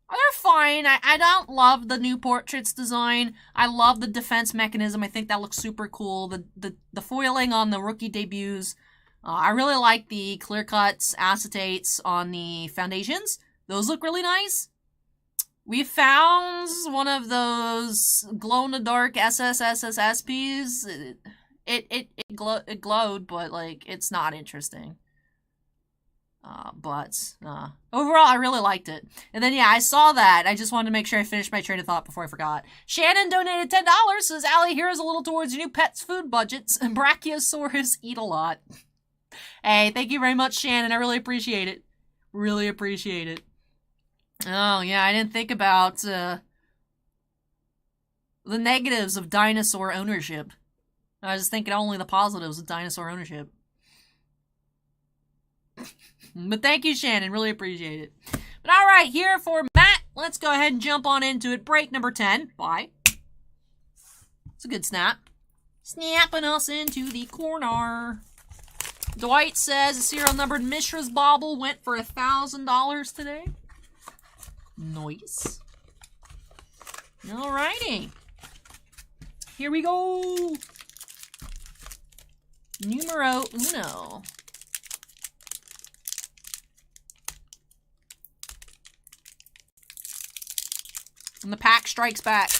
they're fine. I don't love the new portraits design. I love the defense mechanism. I think that looks super cool. The foiling on the rookie debuts. I really like the clear cuts, acetates on the foundations. Those look really nice. We found one of those glow-in-the-dark SSSSSPs. It glowed, but, like, it's not interesting. Overall, I really liked it. And then, yeah, I saw that. I just wanted to make sure I finished my train of thought before I forgot. Shannon donated $10, says, Allie, here's a little towards your new pet's food budgets. And Brachiosaurus eat a lot. Hey, thank you very much, Shannon. I really appreciate it. Really appreciate it. Oh, yeah, I didn't think about the negatives of dinosaur ownership. I was thinking only the positives of dinosaur ownership. But thank you, Shannon. Really appreciate it. But all right, here for Matt. Let's go ahead and jump on into it. Break number 10. Bye. It's a good snap. Snapping us into the corner. Dwight says a serial numbered Mishra's Bauble went for $1,000 today. Nice. Alrighty. Here we go. Numero uno. And the pack strikes back.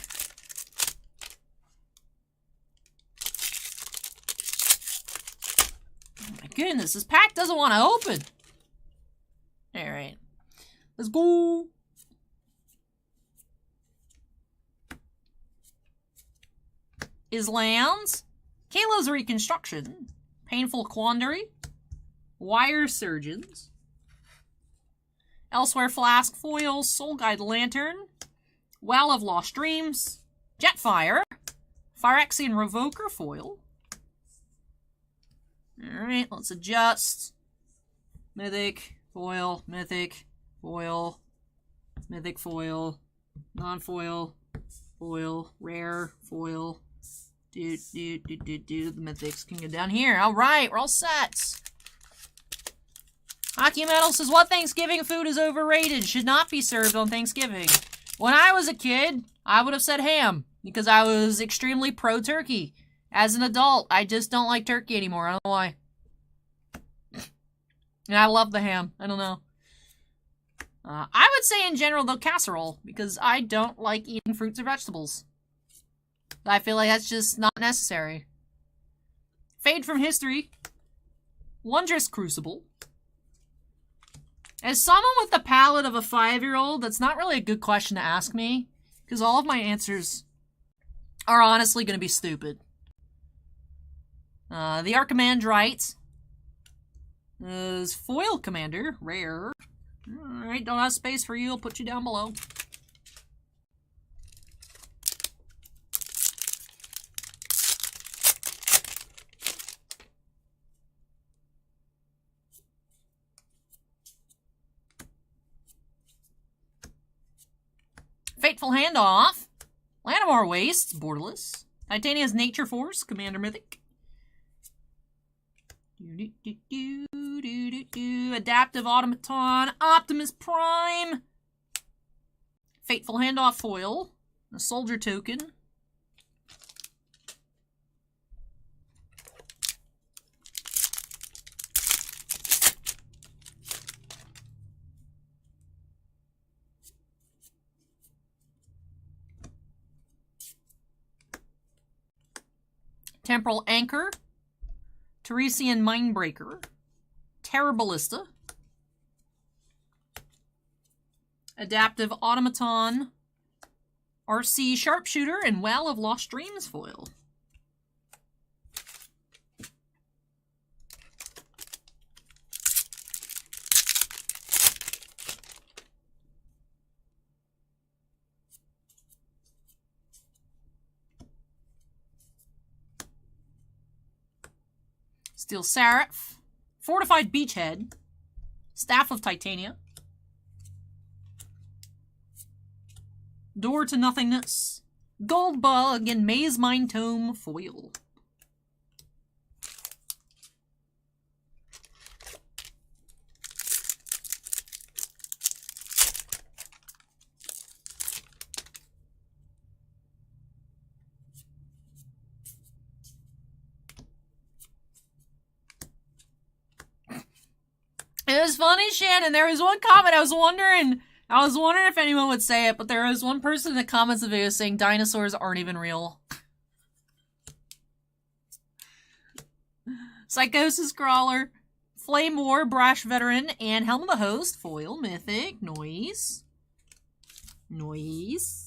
Oh my goodness, this pack doesn't want to open. Alright. Let's go. Islands. Kayla's Reconstruction. Painful Quandary. Wire Surgeons. Elsewhere Flask Foil. Soul Guide Lantern. Well of Lost Dreams. Jetfire. Phyrexian Revoker Foil. Alright, let's adjust. Mythic. Foil. Mythic. Foil. Mythic Foil. Non-foil. Foil. Rare. Foil. The mythics can go down here. Alright, we're all set. Hockey Metal says, what Thanksgiving food is overrated? Should not be served on Thanksgiving. When I was a kid, I would have said ham, because I was extremely pro-turkey. As an adult, I just don't like turkey anymore. I don't know why. And I love the ham. I don't know. I would say in general, though, casserole, because I don't like eating fruits or vegetables. I feel like that's just not necessary. Fade from History. Wondrous Crucible. As someone with the palate of a 5-year-old, that's not really a good question to ask me, because all of my answers are honestly going to be stupid. The Archimandrite is Foil Commander, rare. Alright, don't have space for you, I'll put you down below. Fateful Handoff. Lanimar Wastes, borderless. Titania's Nature Force, Commander Mythic. Adaptive Automaton, Optimus Prime. Fateful Handoff Foil. A Soldier Token. Temporal Anchor, Teresian Mindbreaker, Terror Ballista, Adaptive Automaton, RC Sharpshooter, and Well of Lost Dreams foil. Steel Seraph, Fortified Beachhead, Staff of Titania, Door to Nothingness, Gold Bug, and Maze Mine Tome foil. It was funny, Shannon. There was one comment I was wondering if anyone would say it, but there was one person in the comments of the video saying dinosaurs aren't even real. Psychosis Crawler, Flame War, Brash Veteran, and Helm of the Host, foil, mythic, noise. Noise.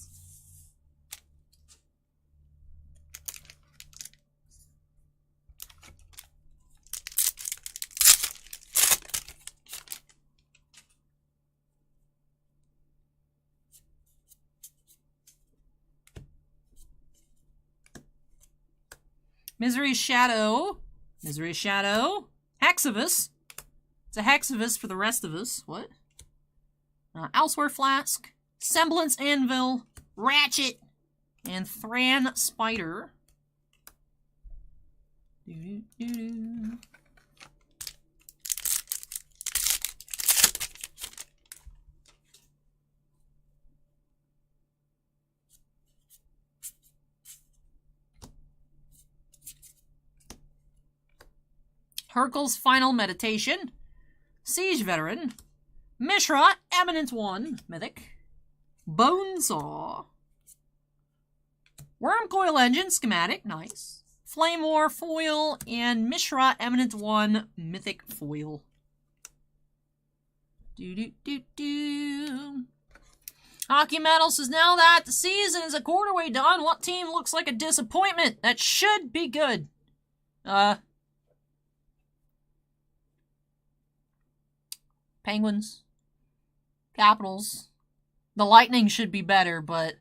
Misery Shadow, Hexavus. It's a Hexavus for the rest of us. What? Elsewhere Flask, Semblance Anvil, Ratchet, and Thran Spider. Hercule's Final Meditation, Siege Veteran, Mishra, Eminent One, Mythic, Bonesaw, Wormcoil Engine, Schematic, nice, Flame War, foil, and Mishra, Eminent One, Mythic, foil. Hockey Metal says, now that the season is a quarter way done, what team looks like a disappointment? That should be good. Penguins, Capitals. The Lightning should be better, but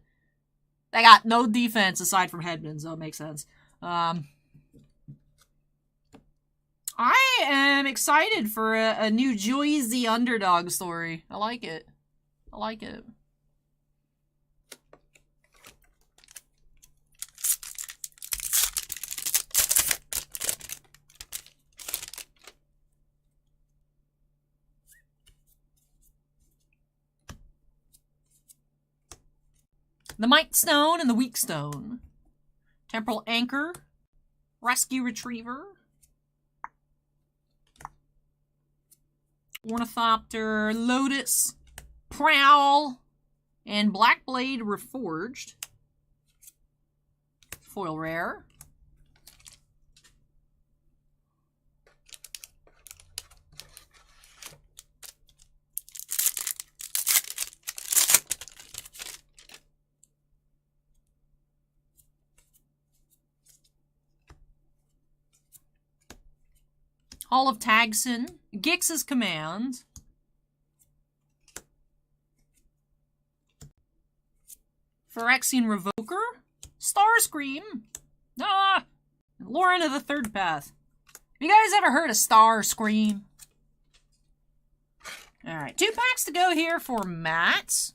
they got no defense aside from Hedman, so it makes sense. I am excited for a new Joyzy underdog story. I like it. I like it. The Might Stone and the Weak Stone. Temporal Anchor. Rescue Retriever. Ornithopter. Lotus. Prowl. And Blackblade Reforged. Foil rare. Hall of Tagson, Gix's Command, Phyrexian Revoker, Starscream, Lauren of the Third Path. Have you guys ever heard of Starscream? Alright, 2 packs to go here for Matt.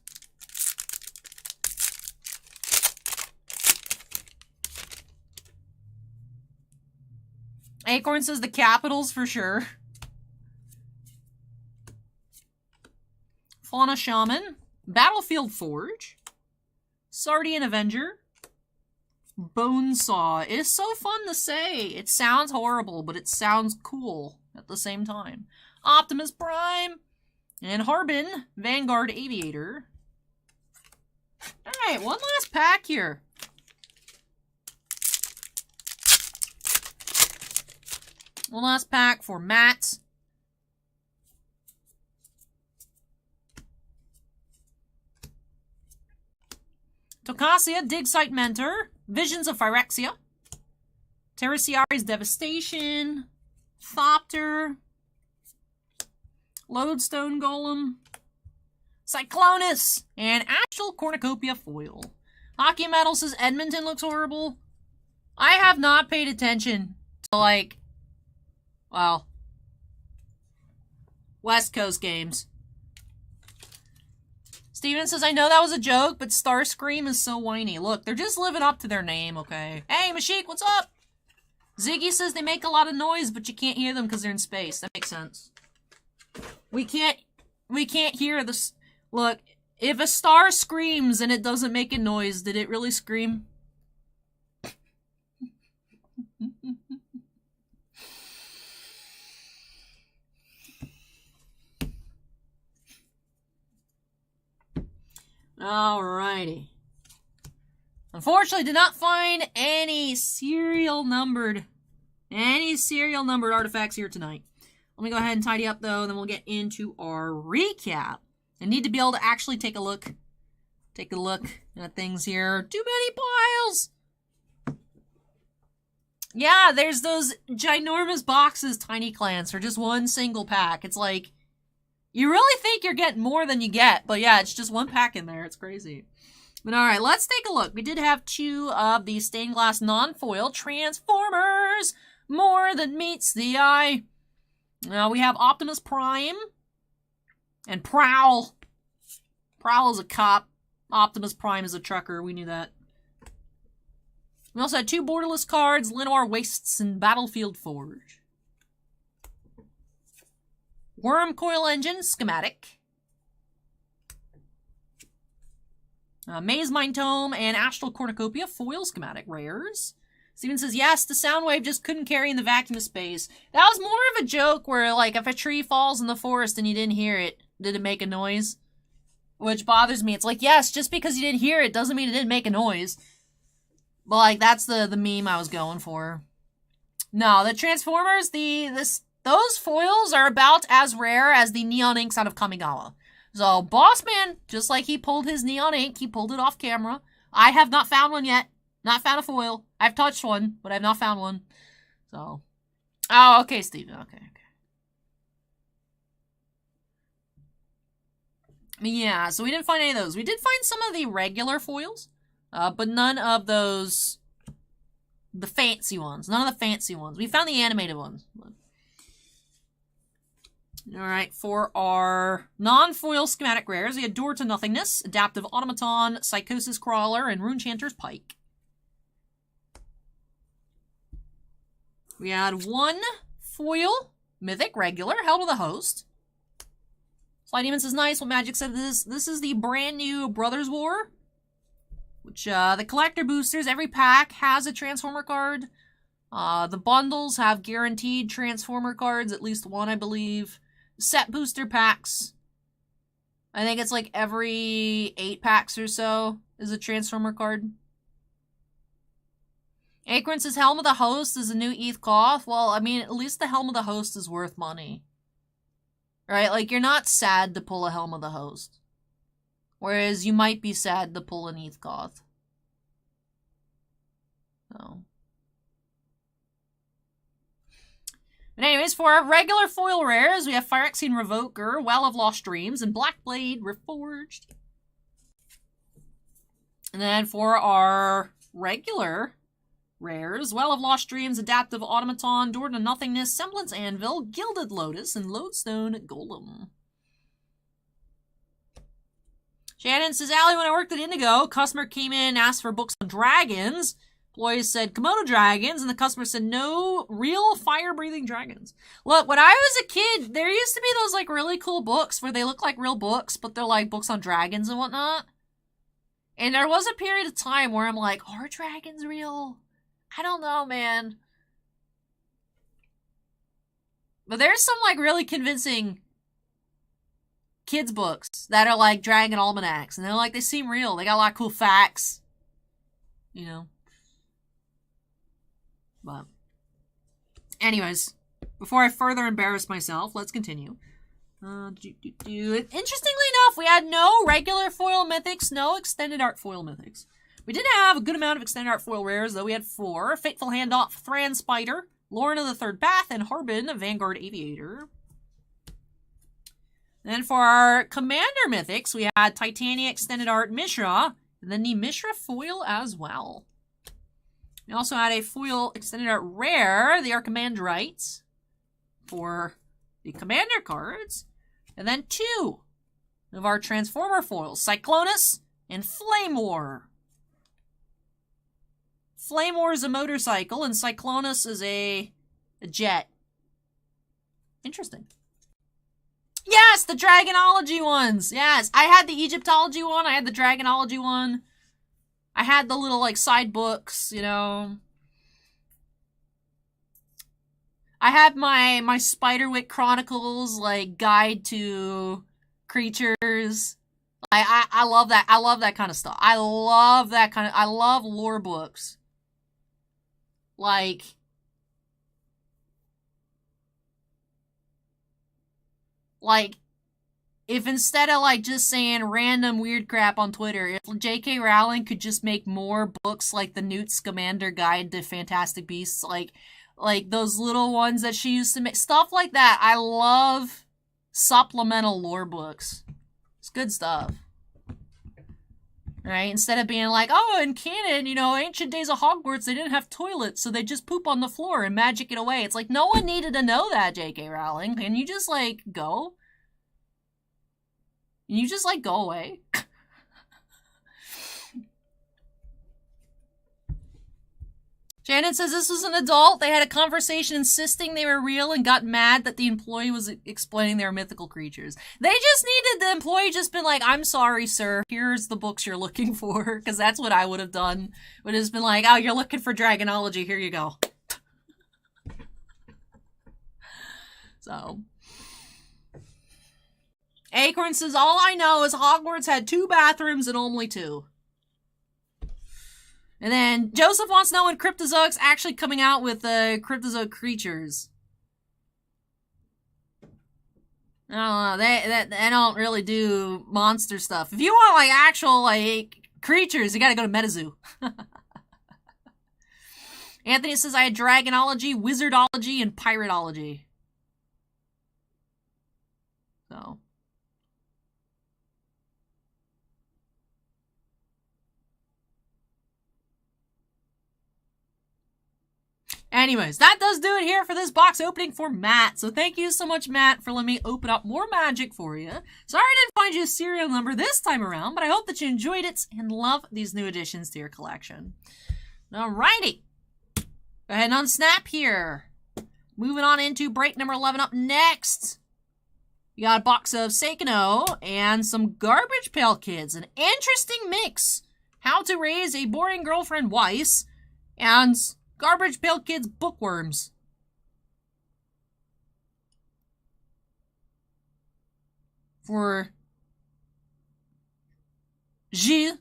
Acorn says the Capitals for sure. Fauna Shaman. Battlefield Forge. Sardian Avenger. Bonesaw. It is so fun to say. It sounds horrible, but it sounds cool at the same time. Optimus Prime. And Harbin. Vanguard Aviator. Alright, one last pack here. One last pack for Matt. Tokasia, Dig Site Mentor. Visions of Phyrexia. Terrasiari's Devastation. Thopter. Lodestone Golem. Cyclonus. And Astral Cornucopia Foil. Hockey Metal says Edmonton looks horrible. I have not paid attention to, like, Wow. West Coast games. Steven says, I know that was a joke, but Starscream is so whiny. Look, they're just living up to their name, okay? Hey, Mashik, what's up? Ziggy says they make a lot of noise, but you can't hear them because they're in space. That makes sense. We can't hear this. Look, if a star screams and it doesn't make a noise, did it really scream? Alrighty. Unfortunately, did not find any serial numbered artifacts here tonight. Let me go ahead and tidy up, though, and then we'll get into our recap. I need to be able to actually take a look at things here. Too many piles! Yeah, there's those ginormous boxes, Tiny Clans, for just one single pack. It's like, you really think you're getting more than you get, but yeah, it's just one pack in there. It's crazy. But alright, let's take a look. We did have 2 of the stained glass non-foil Transformers. More than meets the eye. Now we have Optimus Prime and Prowl. Prowl is a cop. Optimus Prime is a trucker. We knew that. We also had 2 borderless cards, Lenoir Wastes and Battlefield Forge. Worm Coil Engine schematic. Maze Mind Tome and Astral Cornucopia foil schematic rares. Steven says, yes, the sound wave just couldn't carry in the vacuum of space. That was more of a joke where, like, if a tree falls in the forest and you didn't hear it, did it make a noise? Which bothers me. It's like, yes, just because you didn't hear it doesn't mean it didn't make a noise. But, like, that's the meme I was going for. No, the Transformers, those foils are about as rare as the Neon Inks out of Kamigawa. So, Bossman, just like he pulled his Neon Ink, he pulled it off camera. I have not found one yet. Not found a foil. I've touched one, but I've not found one. So. Oh, okay, Steven. Okay. Yeah, so we didn't find any of those. We did find some of the regular foils, but none of those, the fancy ones. None of the fancy ones. We found the animated ones. But... Alright, for our non-foil schematic rares, we had Door to Nothingness, Adaptive Automaton, Psychosis Crawler, and Runechanter's Pike. We had 1 foil mythic regular, Hell to the Host. Sly Demon says, nice. What Magic said this is the brand new Brothers War. Which, the collector boosters, every pack has a Transformer card. The bundles have guaranteed Transformer cards, at least one, I believe. Set booster packs. I think it's like every 8 packs or so is a Transformer card. Acorn says Helm of the Host is a new ETH Koth. Well, I mean, at least the Helm of the Host is worth money. Right? Like, you're not sad to pull a Helm of the Host. Whereas you might be sad to pull an ETH Koth. So. But anyways, for our regular foil rares, we have Phyrexian Revoker, Well of Lost Dreams, and Blackblade Reforged. And then for our regular rares, Well of Lost Dreams, Adaptive Automaton, Door to Nothingness, Semblance Anvil, Gilded Lotus, and Lodestone Golem. Shannon says, Allie, when I worked at Indigo, customer came in and asked for books on dragons. Employees said Komodo dragons, and the customer said no real fire-breathing dragons. Look, when I was a kid, there used to be those, like, really cool books where they look like real books, but they're, like, books on dragons and whatnot. And there was a period of time where I'm like, are dragons real? I don't know, man. But there's some, like, really convincing kids' books that are, like, dragon almanacs. And they're, like, they seem real. They got a lot of cool facts. You know? But, anyways, before I further embarrass myself, let's continue. Interestingly enough, we had no regular foil mythics, no extended art foil mythics. We did have a good amount of extended art foil rares, though. We had 4. Fateful Handoff, Thran Spider, Lorna the Third Path, and Harbin, Vanguard Aviator. And then for our Commander mythics, we had Titania extended art Mishra, and then the Mishra foil as well. We also had a foil extended art rare, the Archimandrites. for the Commander cards. And then 2 of our Transformer foils, Cyclonus and Flamewar. Flamewar is a motorcycle, and Cyclonus is a jet. Interesting. Yes, the Dragonology ones. Yes, I had the Egyptology one. I had the Dragonology one. I had the little, like, side books, you know. I had my Spiderwick Chronicles, like, guide to creatures. I love that. I love that kind of stuff. I love that kind of... I love lore books. Like... if instead of, like, just saying random weird crap on Twitter, if J.K. Rowling could just make more books like the Newt Scamander Guide to Fantastic Beasts, like those little ones that she used to make, stuff like that. I love supplemental lore books. It's good stuff. Right? Instead of being like, oh, in canon, you know, ancient days of Hogwarts, they didn't have toilets, so they just poop on the floor and magic it away. It's like, no one needed to know that, J.K. Rowling. Can you just, like, go? Can you just, like, go away? Shannon says this was an adult. They had a conversation insisting they were real and got mad that the employee was explaining they were mythical creatures. They just needed the employee just been like, I'm sorry, sir. Here's the books you're looking for. Because that's what I would have done. Would have just been like, oh, you're looking for Dragonology. Here you go. So. Acorn says, all I know is Hogwarts had 2 bathrooms and only 2. And then Joseph wants to know when Cryptozoic's actually coming out with Cryptozoic creatures. I don't know. They don't really do monster stuff. If you want, like, actual, like, creatures, you gotta go to MetaZoo. Anthony says, I had Dragonology, Wizardology, and Piratology. So. Anyways, that does do it here for this box opening for Matt. So thank you so much, Matt, for letting me open up more magic for you. Sorry I didn't find you a serial number this time around, but I hope that you enjoyed it and love these new additions to your collection. Alrighty. Go ahead and unsnap here. Moving on into break number 11 up next. You got a box of Seikano and some Garbage Pail Kids. An interesting mix. How to Raise a Boring Girlfriend Weiss and Garbage Pail Kids Bookworms. For Gilles.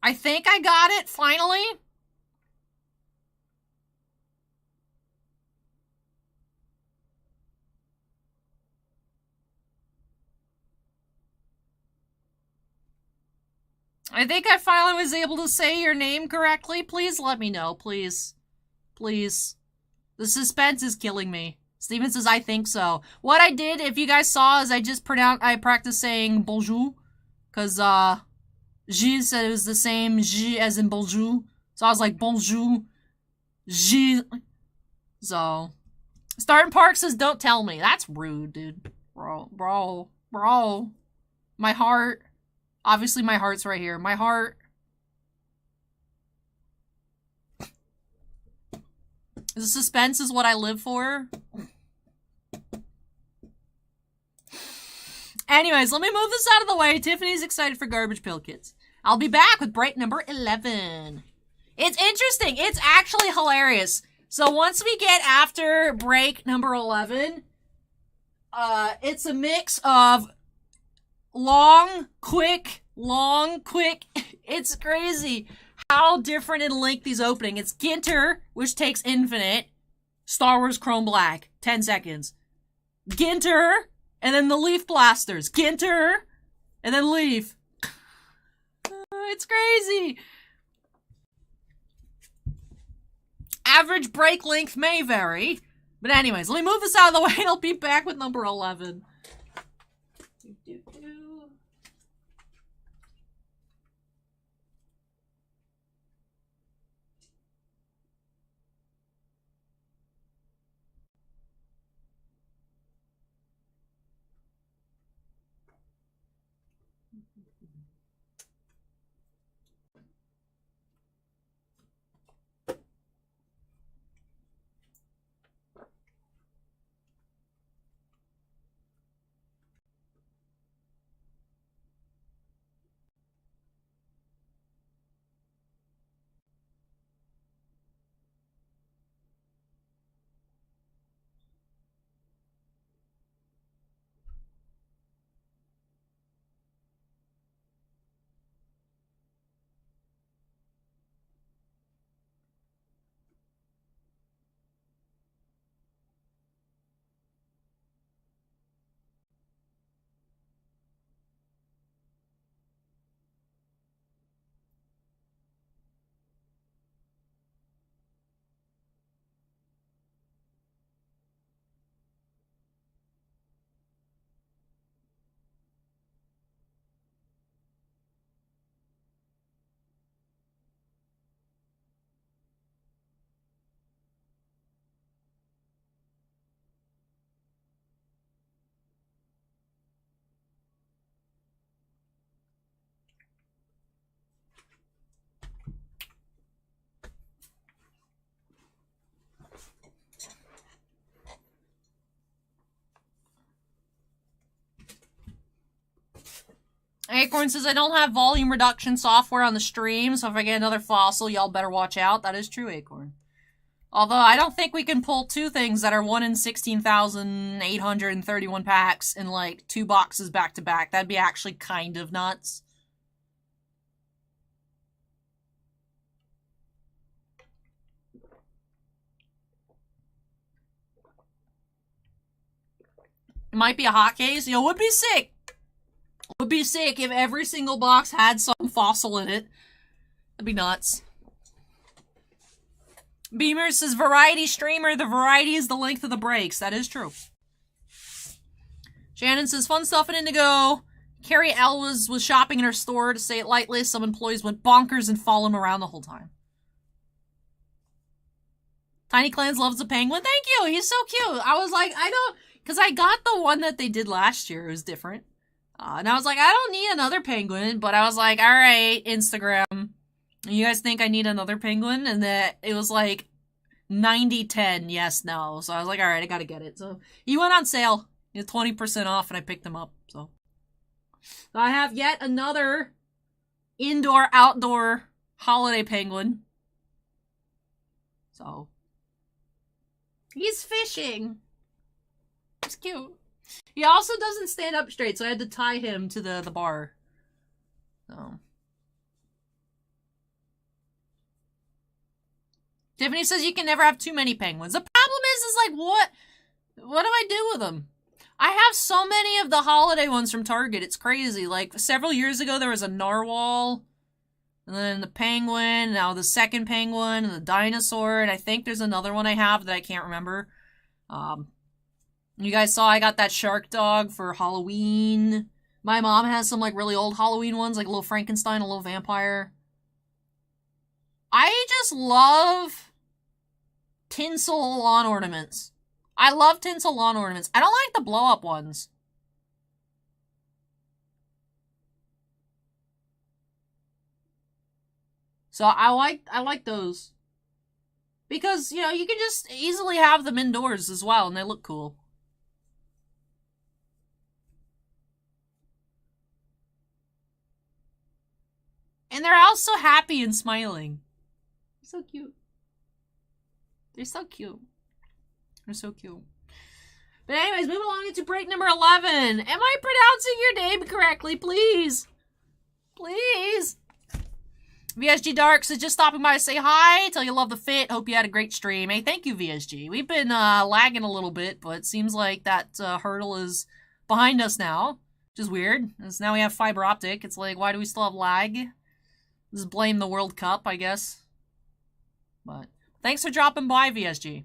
I think I got it, finally. I think I finally was able to say your name correctly. Please let me know, please. Please. The suspense is killing me. Steven says, I think so. What I did, if you guys saw, is I practiced saying bonjour. Because, Gilles said it was the same G as in bonjour. So I was like, bonjour. Gilles. So. Starting Park says, don't tell me. That's rude, dude. Bro. My heart. Obviously, my heart's right here. My heart. The suspense is what I live for. Anyways, let me move this out of the way. Tiffany's excited for Garbage Pail Kids. I'll be back with break number 11. It's interesting. It's actually hilarious. So once we get after break number 11, it's a mix of long, quick. It's crazy how different in length these opening. It's Ginter, which takes infinite. Star Wars Chrome Black, 10 seconds. Ginter, and then the Leaf Blasters. Ginter, and then Leaf. It's crazy. Average break length may vary. But anyways, let me move this out of the way and I'll be back with number 11. Acorn says, I don't have volume reduction software on the stream, so if I get another fossil, y'all better watch out. That is true, Acorn. Although, I don't think we can pull two things that are 1 in 16,831 packs in, like, 2 boxes back-to-back. That'd be actually kind of nuts. It might be a hot case. You know, would be sick. Would be sick if every single box had some fossil in it. That'd be nuts. Beamer says, variety streamer, the variety is the length of the breaks. That is true. Shannon says, fun stuff in Indigo. Carrie L was shopping in her store, to say it lightly. Some employees went bonkers and followed him around the whole time. Tiny Clans loves the penguin. Thank you. He's so cute. I was like, I don't... Because I got the one that they did last year. It was different. And I was like, I don't need another penguin. But I was like, all right, Instagram. You guys think I need another penguin? And that it was like 90-10, yes, no. So I was like, all right, I got to get it. So he went on sale. 20% off, and I picked him up. So I have yet another indoor-outdoor holiday penguin. So he's fishing. It's cute. He also doesn't stand up straight, so I had to tie him to the bar. So. Tiffany says you can never have too many penguins. The problem is like, what do I do with them? I have so many of the holiday ones from Target. It's crazy. Like, several years ago, there was a narwhal, and then the penguin, now the second penguin, and the dinosaur, and I think there's another one I have that I can't remember. You guys saw I got that shark dog for Halloween. My mom has some, like, really old Halloween ones, like a little Frankenstein, a little vampire. I just love tinsel lawn ornaments. I love tinsel lawn ornaments. I don't like the blow-up ones. So I like those. Because, you know, you can just easily have them indoors as well, and they look cool. And they're all so happy and smiling. They're so cute. They're so cute. They're so cute. But anyways, moving along into break number 11. Am I pronouncing your name correctly, please? Please. VSG Darks is just stopping by to say hi. Tell you love the fit. Hope you had a great stream. Hey, thank you, VSG. We've been lagging a little bit, but it seems like that hurdle is behind us now, which is weird. Because now we have fiber optic. It's like, why do we still have lag? Just blame the World Cup, I guess. But thanks for dropping by, VSG.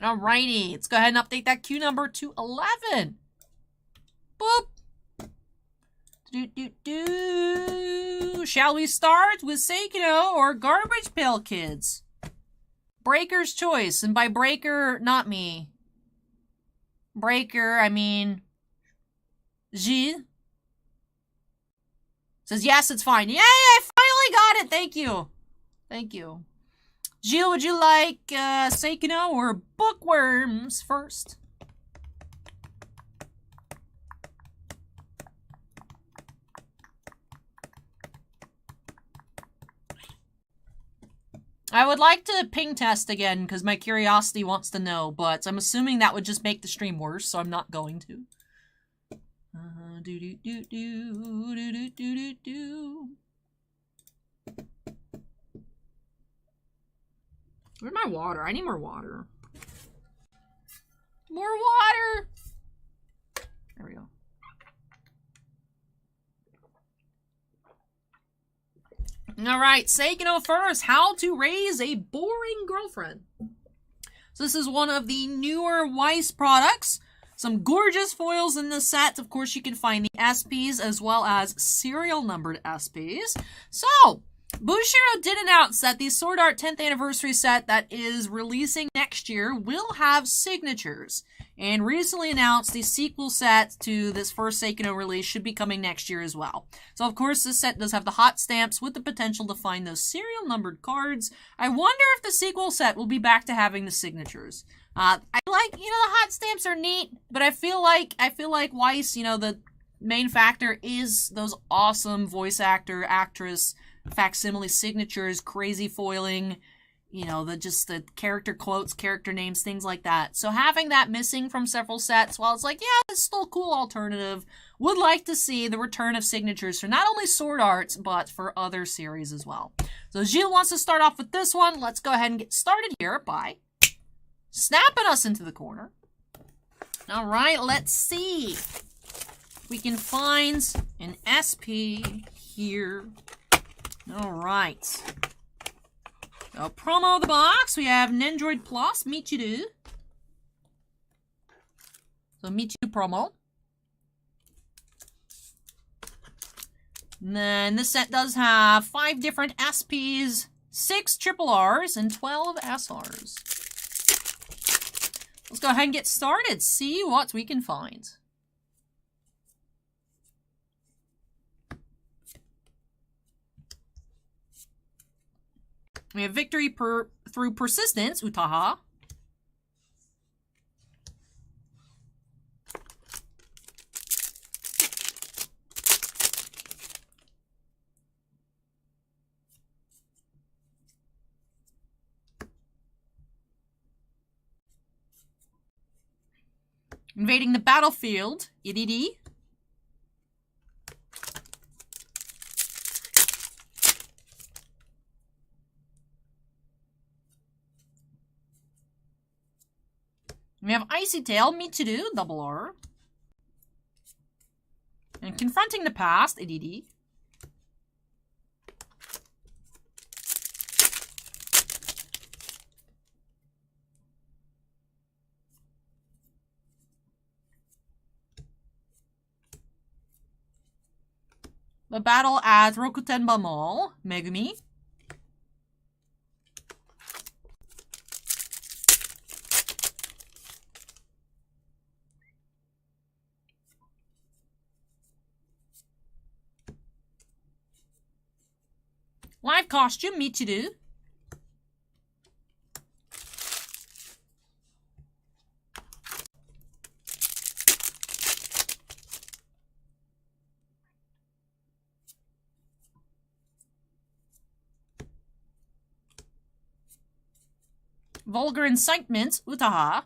Alrighty, let's go ahead and update that queue number to 11. Boop. Shall we start with Seikino or Garbage Pail Kids? Breaker's choice, and by breaker, not me. Breaker, I mean G. Says, yes, it's fine. Yay, I finally got it. Thank you. Thank you. Gilles, would you like Seikino or Bookworms first? I would like to ping test again because my curiosity wants to know, but I'm assuming that would just make the stream worse, so I'm not going to. Where's my water? I need more water. More water! There we go. Alright, Seikino first. How to raise a boring girlfriend. So this is one of the newer Weiss products. Some gorgeous foils in the set. Of course, you can find the SPs as well as serial numbered SPs. So, Bushiro did announce that the Sword Art 10th anniversary set that is releasing next year will have signatures. And recently announced the sequel set to this first Seikino release should be coming next year as well. So of course this set does have the hot stamps with the potential to find those serial numbered cards. I wonder if the sequel set will be back to having the signatures. I like, the hot stamps are neat, but I feel like Weiss, the main factor is those awesome voice actor, actress, facsimile signatures, crazy foiling, the character quotes, character names, things like that. So having that missing from several sets, while it's like, yeah, it's still a cool alternative, would like to see the return of signatures for not only Sword Arts, but for other series as well. So Gilles wants to start off with this one. Let's go ahead and get started here by snapping us into the corner. All right, let's see if we can find an SP here. All right. So, promo of the box, we have Nendroid Plus, Michiru. So, Michiru promo. And then this set does have 5 different SPs, 6 triple Rs, and 12 SRs. Let's go ahead and get started, see what we can find. We have victory through persistence, Utaha. Invading the battlefield, EDD. We have Icy Tail, Michiru, double R. And Confronting the Past, EDD. The Battle at Rokutenba Mall, Megumi. Live costume, Michiru. Vulgar Incitement, Utaha.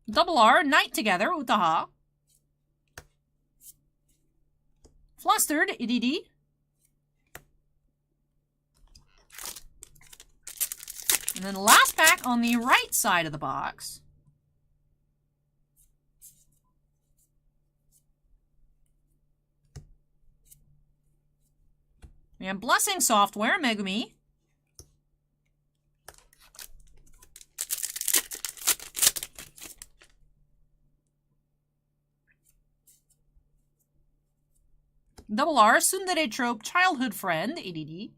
Double R, Night Together, Utaha. Flustered, EDD. And then last pack on the right side of the box. We have Blessing Software, Megumi. Double R, Tsundere Trope, Childhood Friend, ADD.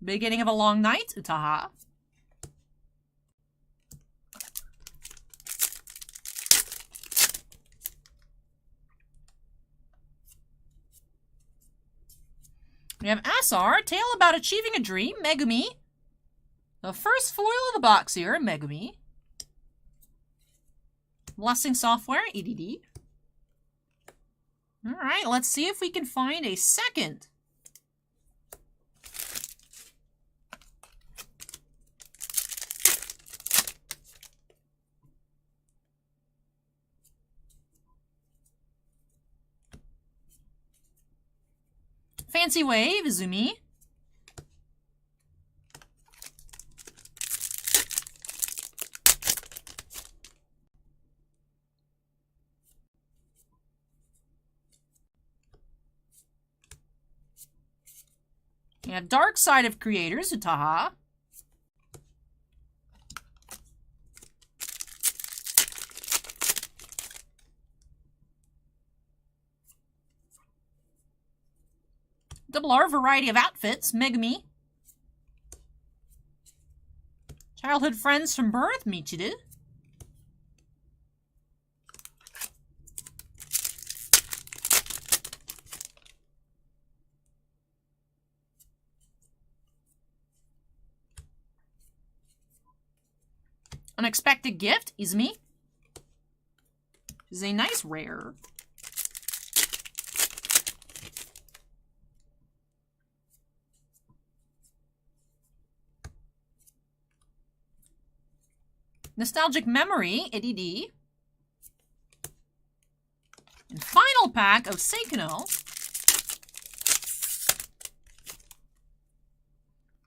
Beginning of a long night, Utaha. We have Asar, Tale About Achieving a Dream, Megumi. The first foil of the box here, Megumi. Blessing Software, EDD. Alright, let's see if we can find a second. Fancy Wave, Izumi. We have Dark Side of Creators, Utaha. Double R, Variety of Outfits, Megumi. Childhood Friends from Birth, Michiru. Unexpected Gift, Izumi. This is a nice rare. Nostalgic Memory, EDD. And final pack of Seikano.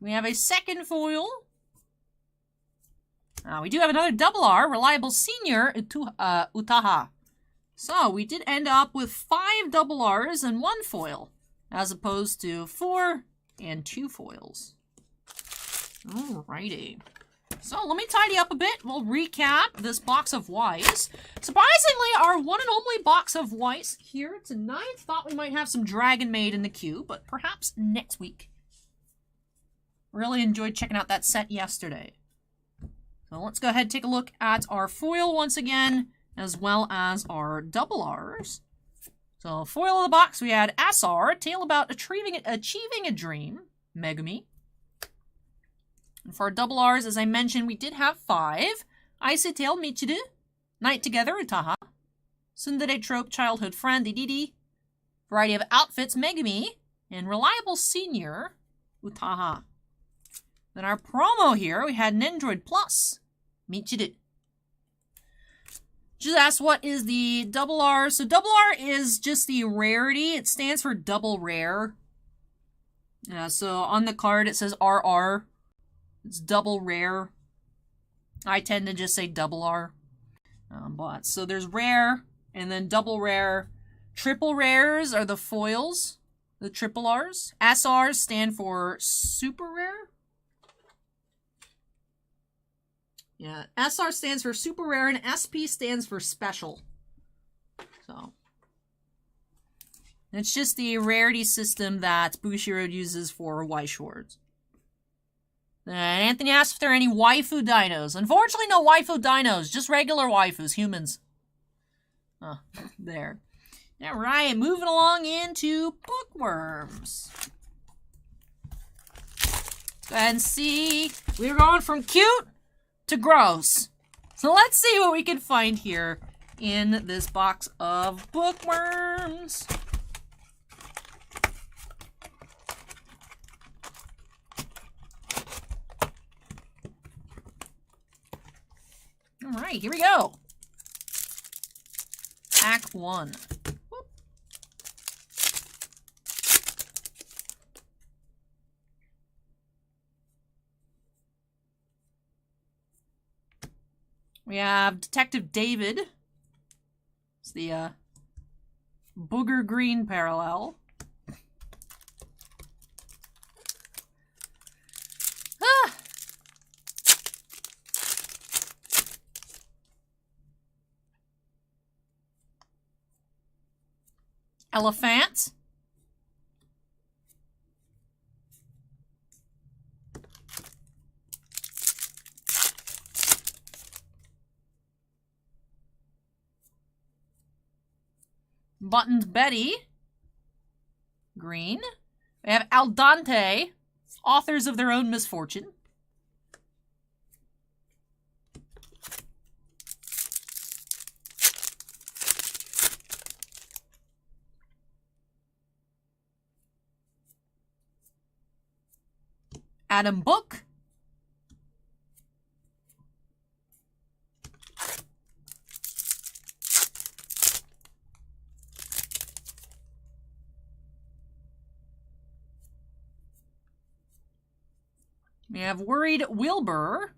We have a second foil. We do have another double R, Reliable Senior, Utaha. So we did end up with 5 double R's and 1 foil, as opposed to 4 and 2 foils. Alrighty. So let me tidy up a bit. We'll recap this box of Weiss. Surprisingly, our one and only box of Weiss here tonight. Thought we might have some Dragon Maid in the queue, but perhaps next week. Really enjoyed checking out that set yesterday. So let's go ahead and take a look at our foil once again, as well as our double R's. So foil of the box, we had Asar, Tale About Achieving a Dream, Megumi. And for our double R's, as I mentioned, we did have 5. Icy Tale, Michiru. Night Together, Utaha. Tsundere Trope, Childhood Friend, Didi. Variety of Outfits, Megumi. And Reliable Senior, Utaha. Then our promo here, we had an Android Plus, Michiru. Just asked what is the double R. So double R is just the rarity. It stands for double rare. So on the card it says RR. It's double rare. I tend to just say double R. But so there's rare and then double rare. Triple rares are the foils, the triple R's. SRs stand for super rare. Yeah, SR stands for super rare and SP stands for special. So it's just the rarity system that Bushiroad uses for Weiss Schwarz. Anthony asked if there are any waifu dinos. Unfortunately, no waifu dinos. Just regular waifus, humans. Oh, there. All right, moving along into bookworms. Let's go ahead and see. We're going from cute to gross. So let's see what we can find here in this box of bookworms. All right, here we go. Pack 1. Whoop. We have Detective David. It's the Booger Green parallel. Elephant. Buttoned Betty. Green. We have Al Dente, authors of their own misfortune. Adam Book. We have Worried Wilbur.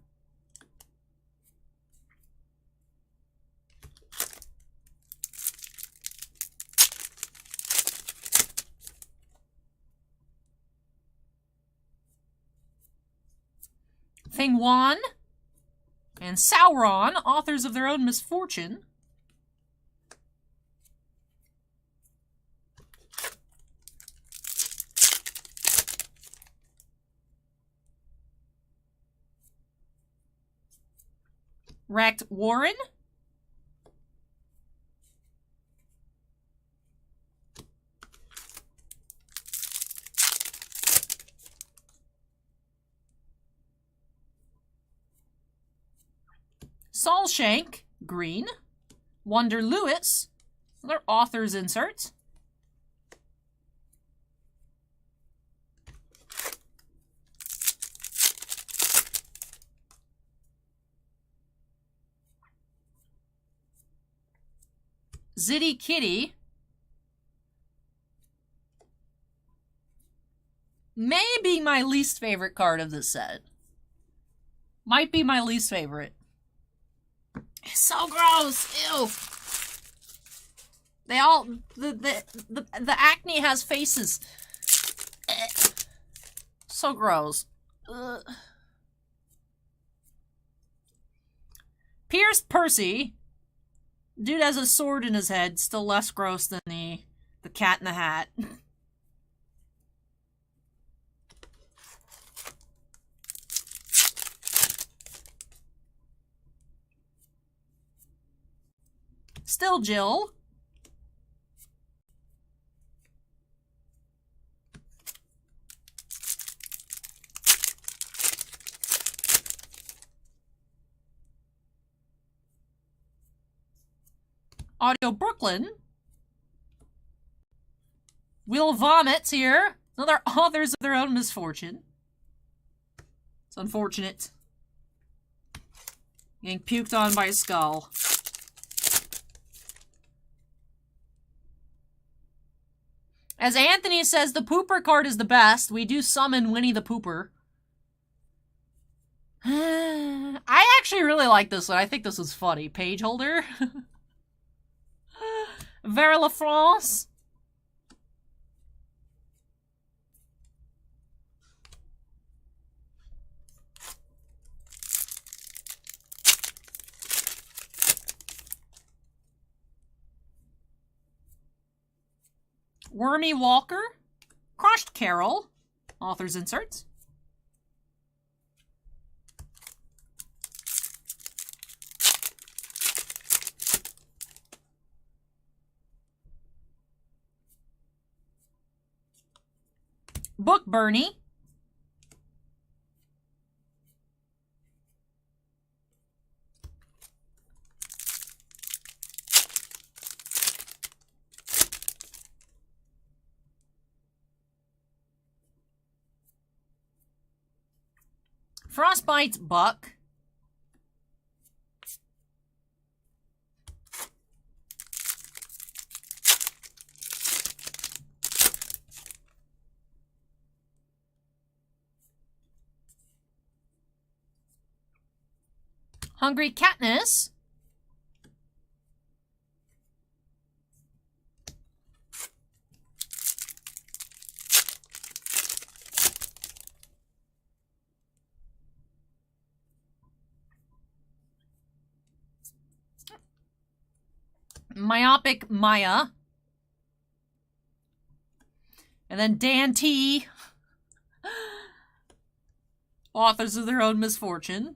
Thing Wan and Sauron, authors of their own misfortune. Wrecked Warren. Solshank, green. Wonder Lewis, their author's inserts. Zitty Kitty. Maybe my least favorite card of this set. Might be my least favorite. It's so gross. Ew. They all the acne has faces. So gross. Ugh. Pierced Percy. Dude has a sword in his head, still less gross than the Cat in the Hat. Still Jill. Audio Brooklyn. Will Vomits here. Another authors of their own misfortune. It's unfortunate. Getting puked on by a skull. As Anthony says, the Pooper card is the best. We do summon Winnie the Pooper. I actually really like this one. I think this is funny. Page holder. Vera La France. Wormy Walker. Crushed Carol. Author's inserts. Book Bernie. Frostbite Buck. Hungry Katniss. Myopic Maya. And then Dan T. Authors of their own misfortune.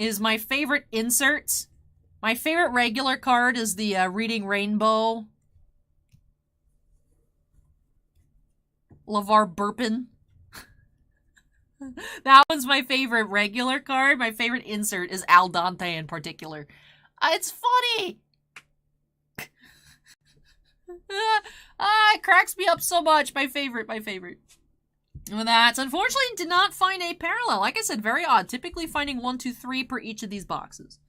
is my favorite inserts. My favorite regular card is the Reading Rainbow. LeVar Burpin. That one's my favorite regular card. My favorite insert is Al Dante in particular. It's funny! It cracks me up so much. My favorite. Well, that's unfortunately did not find a parallel. Like I said, very odd. Typically finding 1, 2, 3 per each of these boxes.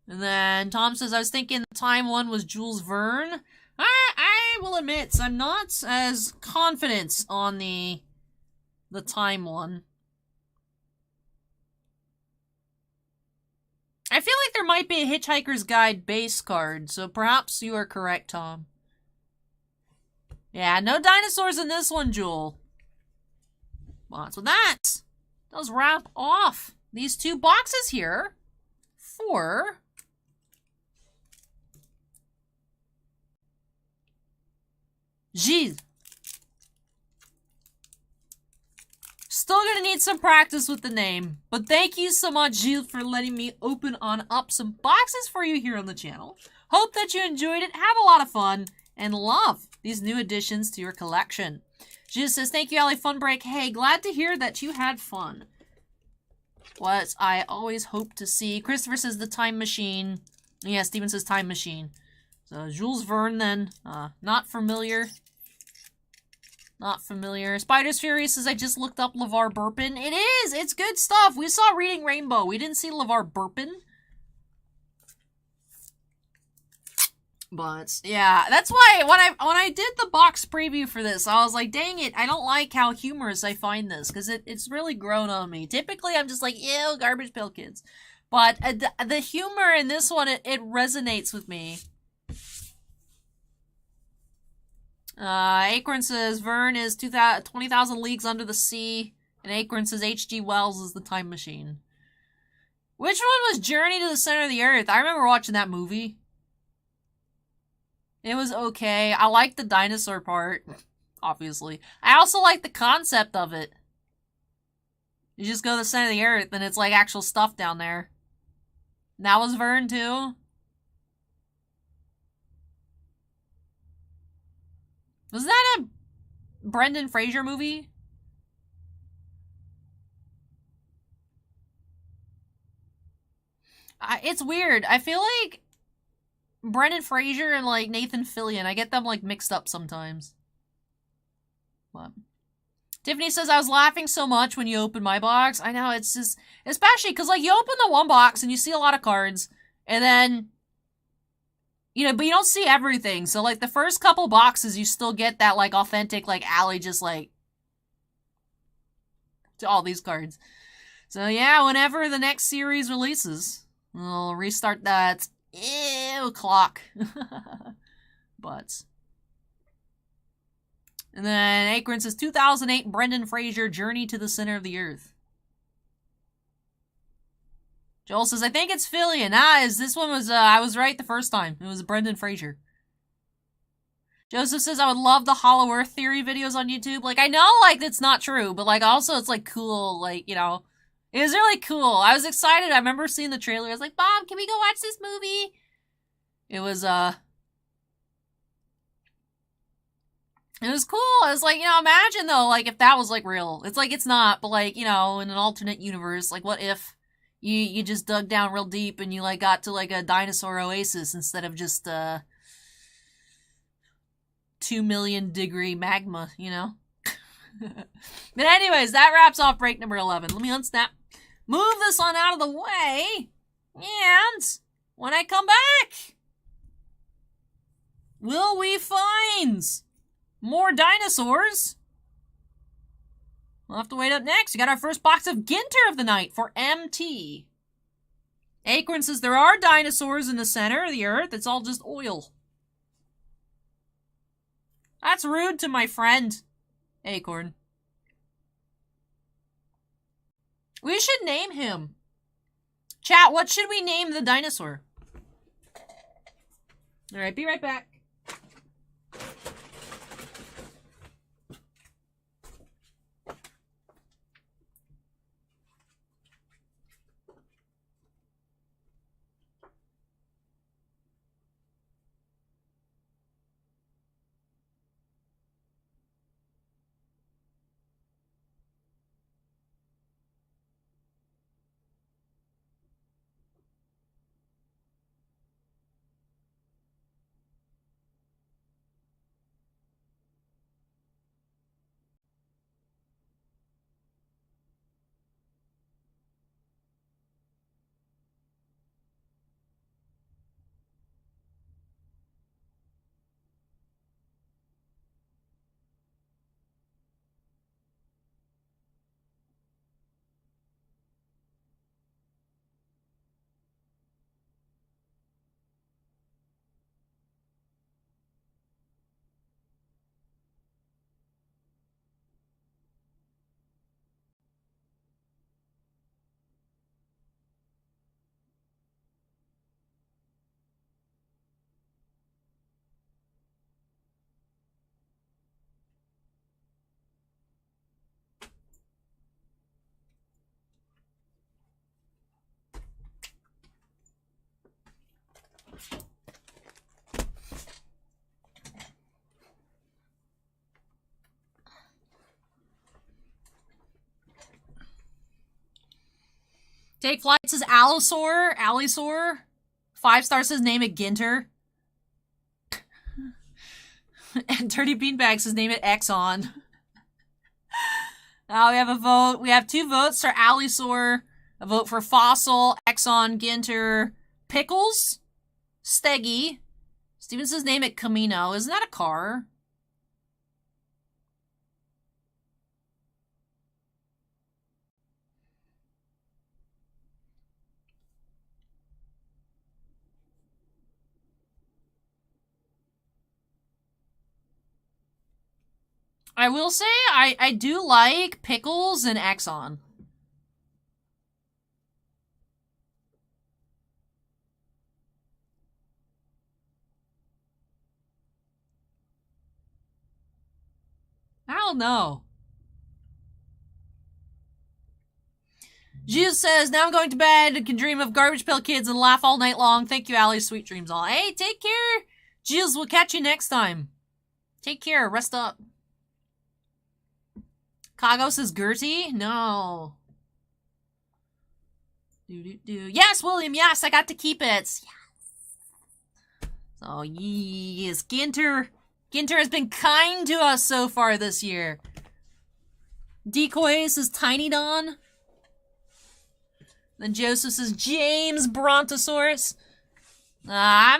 And then Tom says, I was thinking the time one was Jules Verne. I will admit, I'm not as confident on the time one. I feel like there might be a Hitchhiker's Guide base card, so perhaps you are correct, Tom. Yeah, no dinosaurs in this one, Jewel. Well, so that does wrap off these 2 boxes here for Gilles. Still gonna need some practice with the name, but thank you so much, Gilles, for letting me open on up some boxes for you here on the channel. Hope that you enjoyed it, have a lot of fun, and love these new additions to your collection. Gilles says, thank you, Allie Fun Break. Hey, glad to hear that you had fun. What I always hope to see. Christopher says the time machine. Yeah, Steven says time machine. So Jules Verne then. Not familiar. Not familiar. Spider's Fury says, I just looked up LeVar Burpin. It is! It's good stuff. We saw Reading Rainbow. We didn't see LeVar Burpin. But, yeah. That's why when I did the box preview for this, I was like, dang it, I don't like how humorous I find this. Because it's really grown on me. Typically, I'm just like, ew, Garbage Pail Kids. But the humor in this one, it resonates with me. Acorn says Verne is 20,000 Leagues Under the Sea, and Acorn says H.G. Wells is the time machine. Which one was Journey to the Center of the Earth? I remember watching that movie. It was okay. I liked the dinosaur part, obviously. I also like the concept of it. You just go to the center of the earth, and it's like actual stuff down there. And that was Verne, too? Was that a Brendan Fraser movie? It's weird. I feel like Brendan Fraser and like Nathan Fillion, I get them like mixed up sometimes. What? Tiffany says, I was laughing so much when you opened my box. I know, it's just, especially because like you open the one box and you see a lot of cards, and then, you know, but you don't see everything. So like the first couple boxes, you still get that like authentic, like Allie just like, to all these cards. So yeah, whenever the next series releases, we'll restart that clock. But. And then Acorn says 2008 Brendan Fraser Journey to the Center of the Earth. Joel says, I think it's Fillion. This one was, I was right the first time. It was Brendan Fraser. Joseph says, I would love the Hollow Earth theory videos on YouTube. Like, I know, like, it's not true, but, like, also it's, like, cool, like, you know. It was really cool. I was excited. I remember seeing the trailer. I was like, Mom, can we go watch this movie? It was cool. I was like, you know, imagine, though, like, if that was, like, real. It's like, it's not, but, like, you know, in an alternate universe, like, what if you just dug down real deep and you, like, got to, like, a dinosaur oasis instead of just, 2 million degree magma, you know? But anyways, that wraps off break number 11. Let me unsnap. Move this on out of the way. And when I come back, will we find more dinosaurs? We'll have to wait up next. We got our first box of Ginter of the night for MT. Acorn says there are dinosaurs in the center of the earth. It's all just oil. That's rude to my friend, Acorn. We should name him. Chat, what should we name the dinosaur? Alright, be right back. Take Flight says Allosaur. 5 stars says name it Ginter. And Dirty Beanbag says name it Exxon. Now we have a vote. We have 2 votes for Allosaur. A vote for Fossil, Exxon, Ginter, Pickles, Steggy. Steven says name it Camino. Isn't that a car? I will say I do like Pickles and Exxon. I don't know. Gilles says, now I'm going to bed and can dream of Garbage Pail Kids and laugh all night long. Thank you, Allie. Sweet dreams all. Hey, take care. Gilles, we'll catch you next time. Take care. Rest up. Kago says Gertie? No. Yes, William. Yes, I got to keep it. Yes. So, yes. Ginter has been kind to us so far this year. Decoy says Tiny Don. Then Joseph says James Brontosaurus. I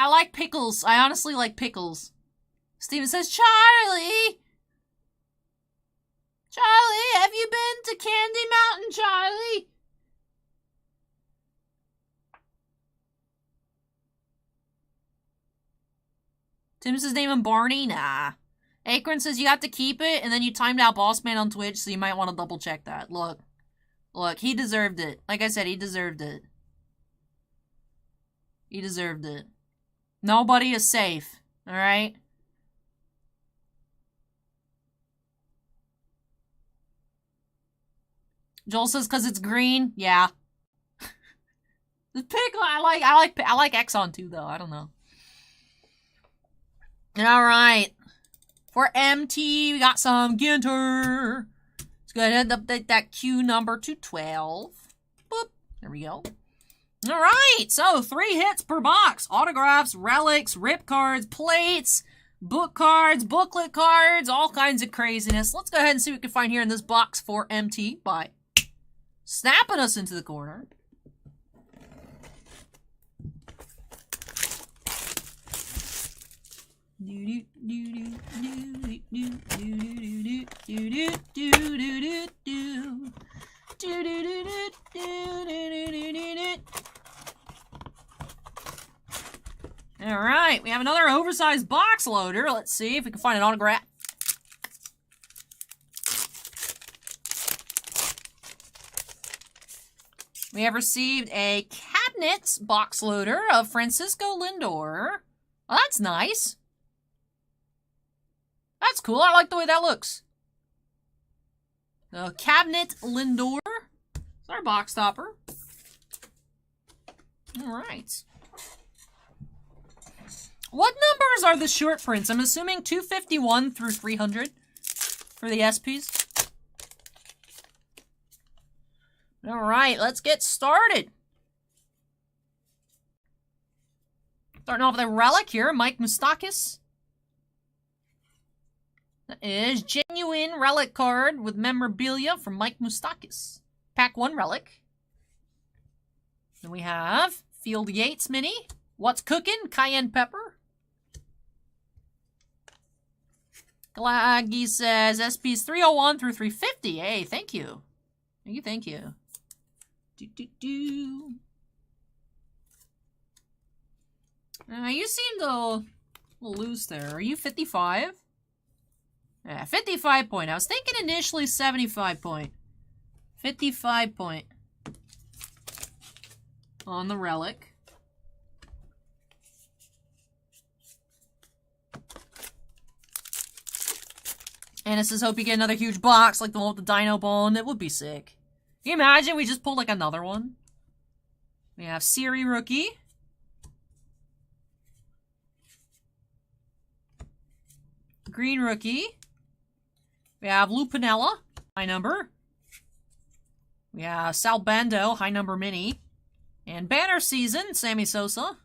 like pickles. I honestly like pickles. Steven says Charlie. Charlie, have you been to Candy Mountain, Charlie? Tim says name him Barney. Nah. Akron says you have to keep it, and then you timed out Boss Man on Twitch, so you might want to double check that. Look, he deserved it. Like I said, he deserved it. He deserved it. Nobody is safe, alright? Joel says because it's green. Yeah. The pickle, I like Exxon too, though. I don't know. Alright. For MT, we got some Ginter. Let's go ahead and update that queue number to 12. Boop. There we go. Alright, so 3 hits per box. Autographs, relics, rip cards, plates, book cards, booklet cards, all kinds of craziness. Let's go ahead and see what we can find here in this box for MT by snapping us into the corner. Alright, we have another oversized box loader. Let's see if we can find an autograph. We have received a cabinet box loader of Francisco Lindor. Oh, that's nice. That's cool. I like the way that looks. Cabinet Lindor. It's our box topper. Alright. What numbers are the short prints? I'm assuming 251 through 300 for the SPs. Alright, let's get started. Starting off with a relic here, Mike Moustakas. That is genuine relic card with memorabilia from Mike Moustakas. Pack 1 relic. Then we have Field Yates mini. What's cooking? Cayenne pepper. Glaggy says SP's 301 through 350. Hey, thank you. Thank you. You seemed a little loose there. Are you 55? Yeah, 55 point. I was thinking initially 75 point. 55 point. On the relic. And it says, hope you get another huge box like the one with the Dino Bone. It would be sick. Can you imagine we just pulled like another one? We have Siri rookie. Green rookie. We have Lou Piniella, my number. We have Sal Bando, high number mini. And banner season, Sammy Sosa.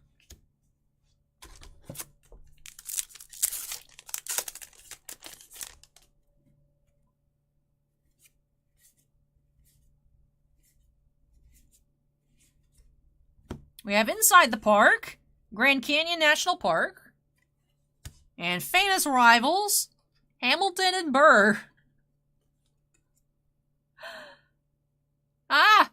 We have Inside the Park, Grand Canyon National Park. And famous rivals, Hamilton and Burr. Ah!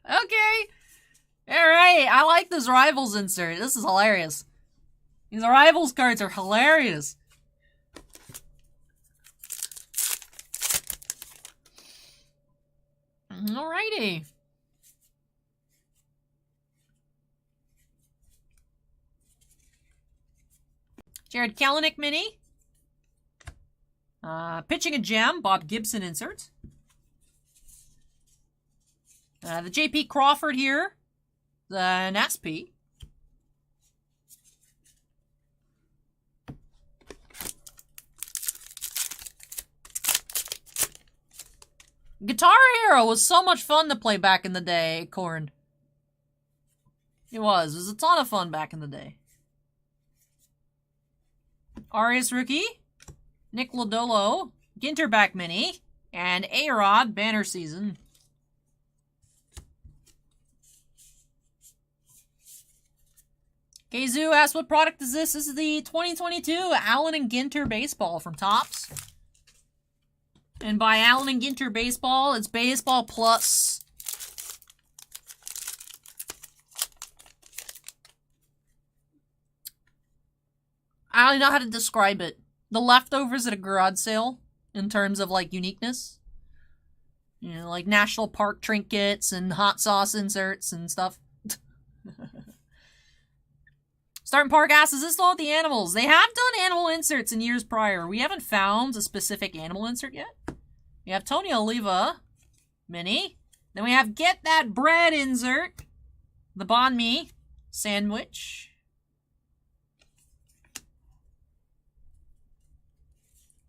Okay. Alright, I like this Rivals insert. This is hilarious. These Rivals cards are hilarious. Alrighty. Jared Kalanick mini. Pitching a gem, Bob Gibson insert. The JP Crawford here. The Nasp. Guitar Hero was so much fun to play back in the day, Corn. It was a ton of fun back in the day. Arias rookie, Nick Lodolo, Ginter back mini, and A-Rod banner season. Kazoo asked what product is this? This is the 2022 Allen and Ginter baseball from Topps. And by Allen and Ginter baseball, it's baseball plus. I don't know how to describe it. The leftovers at a garage sale in terms of like uniqueness. You know, like national park trinkets and hot sauce inserts and stuff. Starting Park asks, is this still at the animals? They have done animal inserts in years prior. We haven't found a specific animal insert yet. We have Tony Oliva mini. Then we have Get That Bread insert. The Banh Mi sandwich.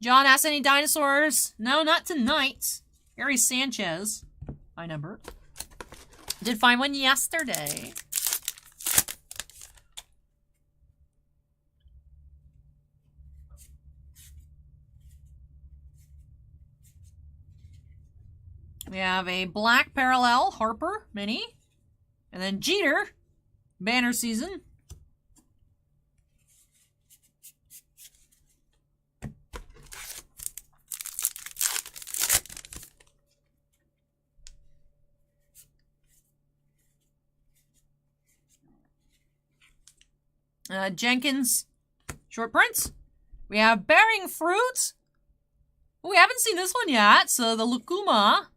John asks, any dinosaurs? No, not tonight. Gary Sanchez, my number. Did find one yesterday. We have a black parallel Harper mini. And then Jeter, banner season. Jenkins, short prints. We have Bearing Fruit. Oh, we haven't seen this one yet. So the Lucuma.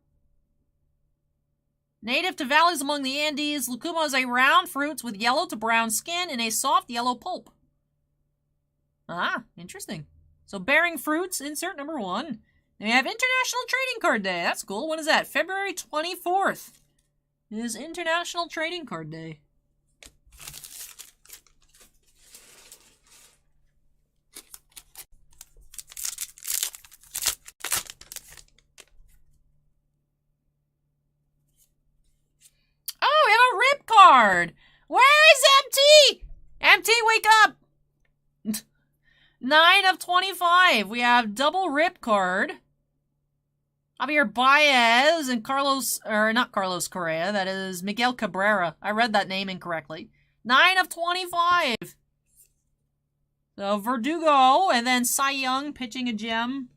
Native to valleys among the Andes, Lucuma is a round fruit with yellow to brown skin and a soft yellow pulp. Ah, interesting. So Bearing Fruits, insert number 1. And we have International Trading Card Day. That's cool. When is that? February 24th. It is International Trading Card Day. Card. Where is MT? MT, wake up! 9 of 25. We have double rip card. Javier Baez and Carlos, or not Carlos Correa, that is Miguel Cabrera. I read that name incorrectly. 9 of 25. So Verdugo, and then Cy Young pitching a gem.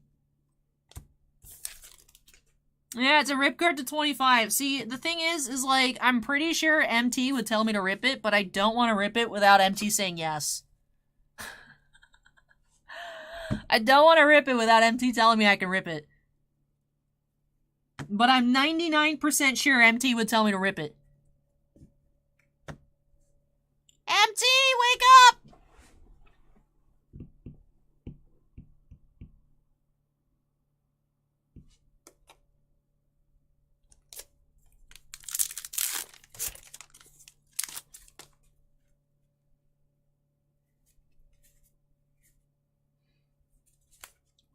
Yeah, it's a rip card to 25. See, the thing is like, I'm pretty sure MT would tell me to rip it, but I don't want to rip it without MT saying yes. I don't want to rip it without MT telling me I can rip it. But I'm 99% sure MT would tell me to rip it. MT, wake up!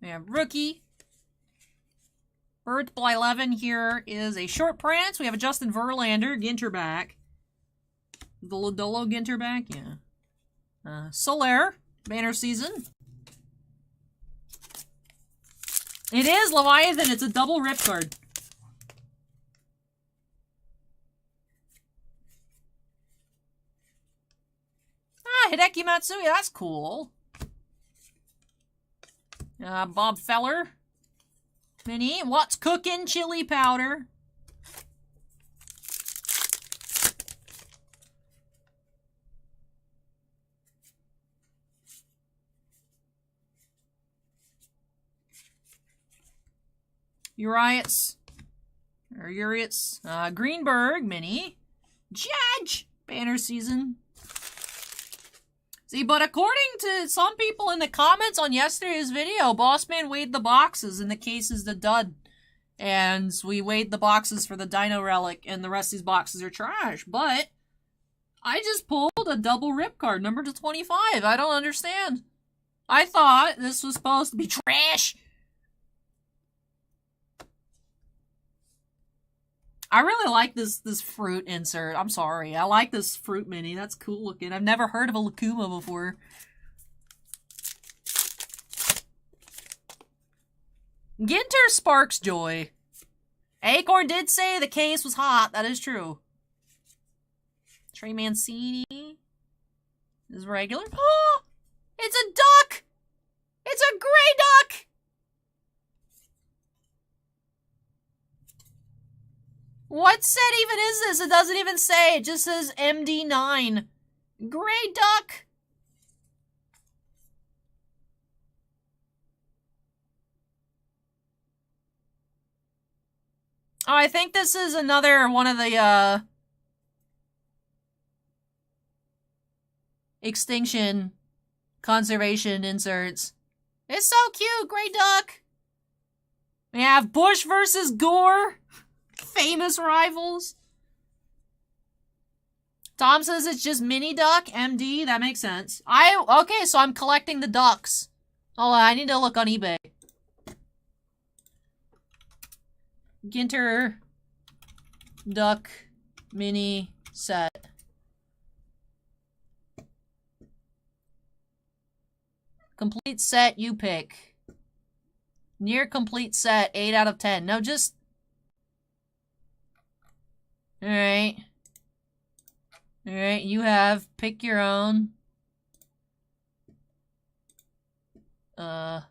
We have rookie. Birth by 11 here is a short print. We have a Justin Verlander, Ginter back. The Lodolo Ginter back, yeah. Soler, banner season. It is Leviathan. It's a double rip card. Ah, Hideki Matsui. That's cool. Bob Feller. Mini. What's cooking? Chili powder. Urias. Greenberg, mini. Judge! Banner season. See, but according to some people in the comments on yesterday's video, Bossman weighed the boxes and the case is the dud. And we weighed the boxes for the Dino Relic and the rest of these boxes are trash. But I just pulled a double rip card, number to 25. I don't understand. I thought this was supposed to be trash. I really like this fruit insert. I'm sorry. I like this fruit mini. That's cool looking. I've never heard of a Lakuma before. Ginter sparks joy. Acorn did say the case was hot. That is true. Trey Mancini is regular. Oh! It's a duck! It's a gray duck! What set even is this? It doesn't even say. It just says MD9. Gray duck. Oh, I think this is another one of the, extinction conservation inserts. It's so cute, gray duck. We have Bush versus Gore. Famous rivals. Tom says it's just mini duck, MD. That makes sense. Okay, so I'm collecting the ducks. Oh, I need to look on eBay. Ginter duck mini set. Complete set, you pick. Near complete set, 8 out of 10. No, just... Alright. Alright, you have. Pick your own. 1,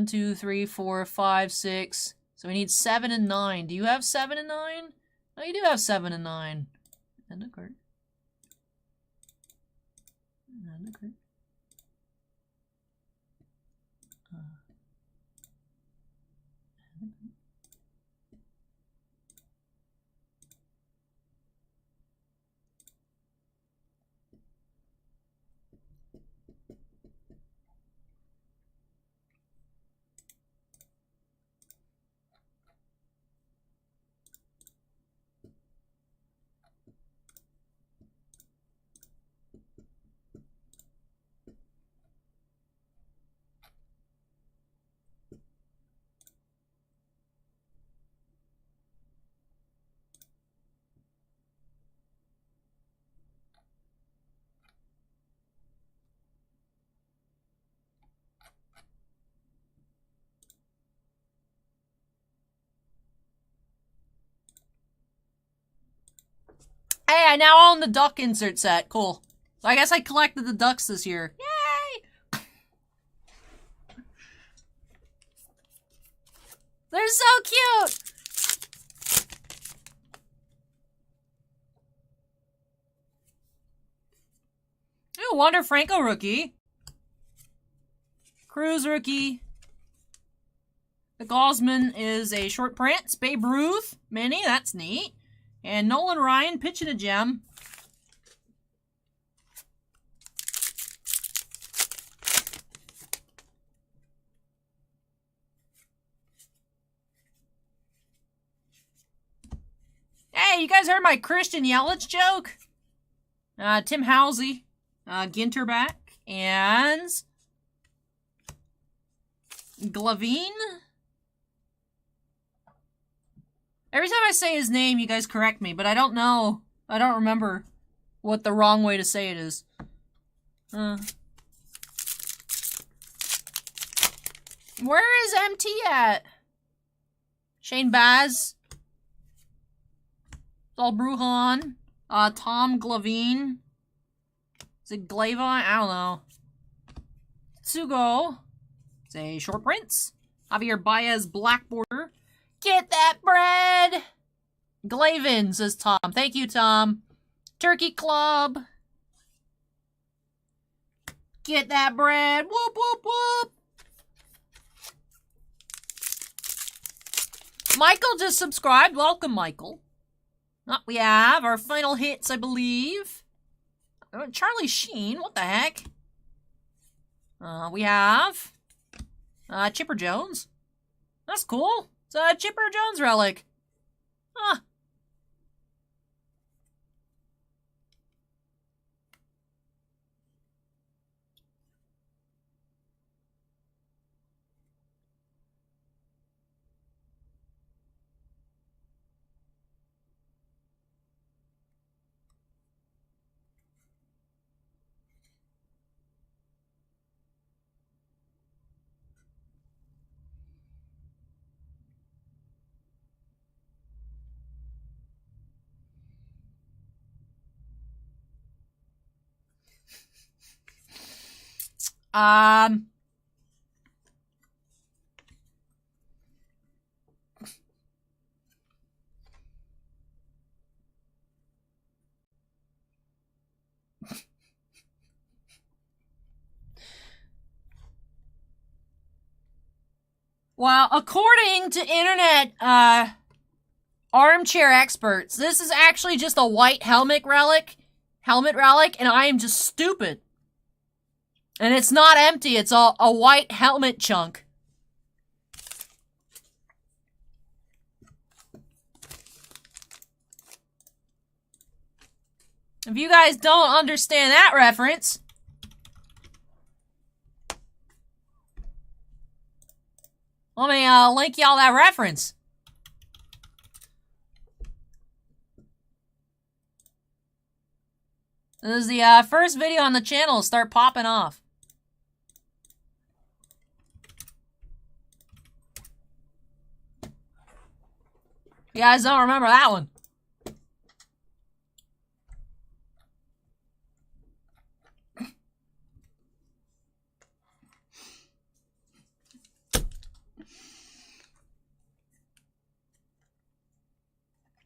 2, 3, 4, 5, 6. So we need 7 and 9. Do you have 7 and 9? No, you do have 7 and 9. And a card. And a card. Hey, I now own the duck insert set. Cool. So I guess I collected the ducks this year. Yay! They're so cute! Ooh, Wander Franco rookie. Cruz rookie. The Gaussman is a short print. It's Babe Ruth mini. That's neat. And Nolan Ryan pitching a gem. Hey, you guys heard my Christian Yelich joke? Tim Halsey, Ginter back, and Glavine? Every time I say his name, you guys correct me, but I don't know. I don't remember what the wrong way to say it is. Where is MT at? Shane Baz. Saul Bruhan. Tom Glavine. Is it Glavine? I don't know. Tsugo. Say Short Prince. Javier Baez Black Border. Get that bread! Glavin, says Tom. Thank you, Tom. Turkey Club. Get that bread. Whoop, whoop, whoop. Michael just subscribed. Welcome, Michael. We have our final hits, I believe. Charlie Sheen. What the heck? We have Chipper Jones. That's cool. It's a Chipper Jones relic. Huh. Well, according to internet, armchair experts, this is actually just a white helmet relic, and I am just stupid. And it's not empty, it's a white helmet chunk. If you guys don't understand that reference, let me link y'all that reference. This is the first video on the channel to start popping off. You guys don't remember that one.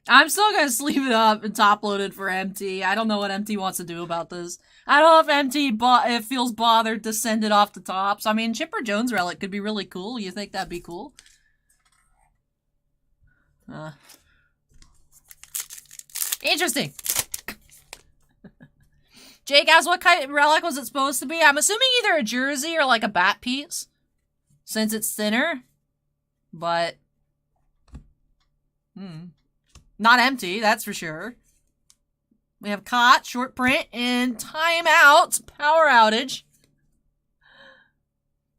I'm still gonna sleeve it up and top load it for MT. I don't know what MT wants to do about this. I don't know if MT it feels bothered to send it off the tops. I mean, Chipper Jones relic could be really cool. You think that'd be cool? Interesting. Jake asks what kind of relic was it supposed to be? I'm assuming either a jersey or like a bat piece, since it's thinner. But not empty, that's for sure. We have Cot, short print, and timeout, power outage.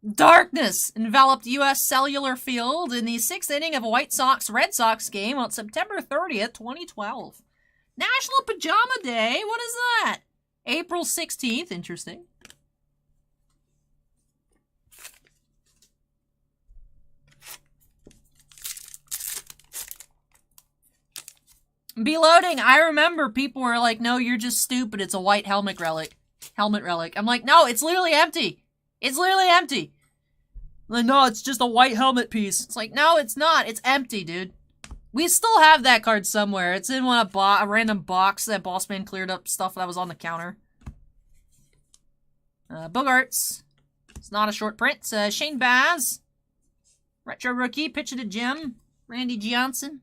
Darkness enveloped U.S. Cellular Field in the 6th inning of a White Sox-Red Sox game on September 30th, 2012. National Pajama Day? What is that? April 16th, interesting. Beloading, I remember people were like, no, you're just stupid, it's a white helmet relic. I'm like, no, it's literally empty. It's literally empty. Like, no, it's just a white helmet piece. It's like, no, it's not. It's empty, dude. We still have that card somewhere. It's in a random box that Bossman cleared up stuff that was on the counter. Bogarts. It's not a short print. Shane Baz. Retro rookie. Pitch it to Jim. Randy Johnson.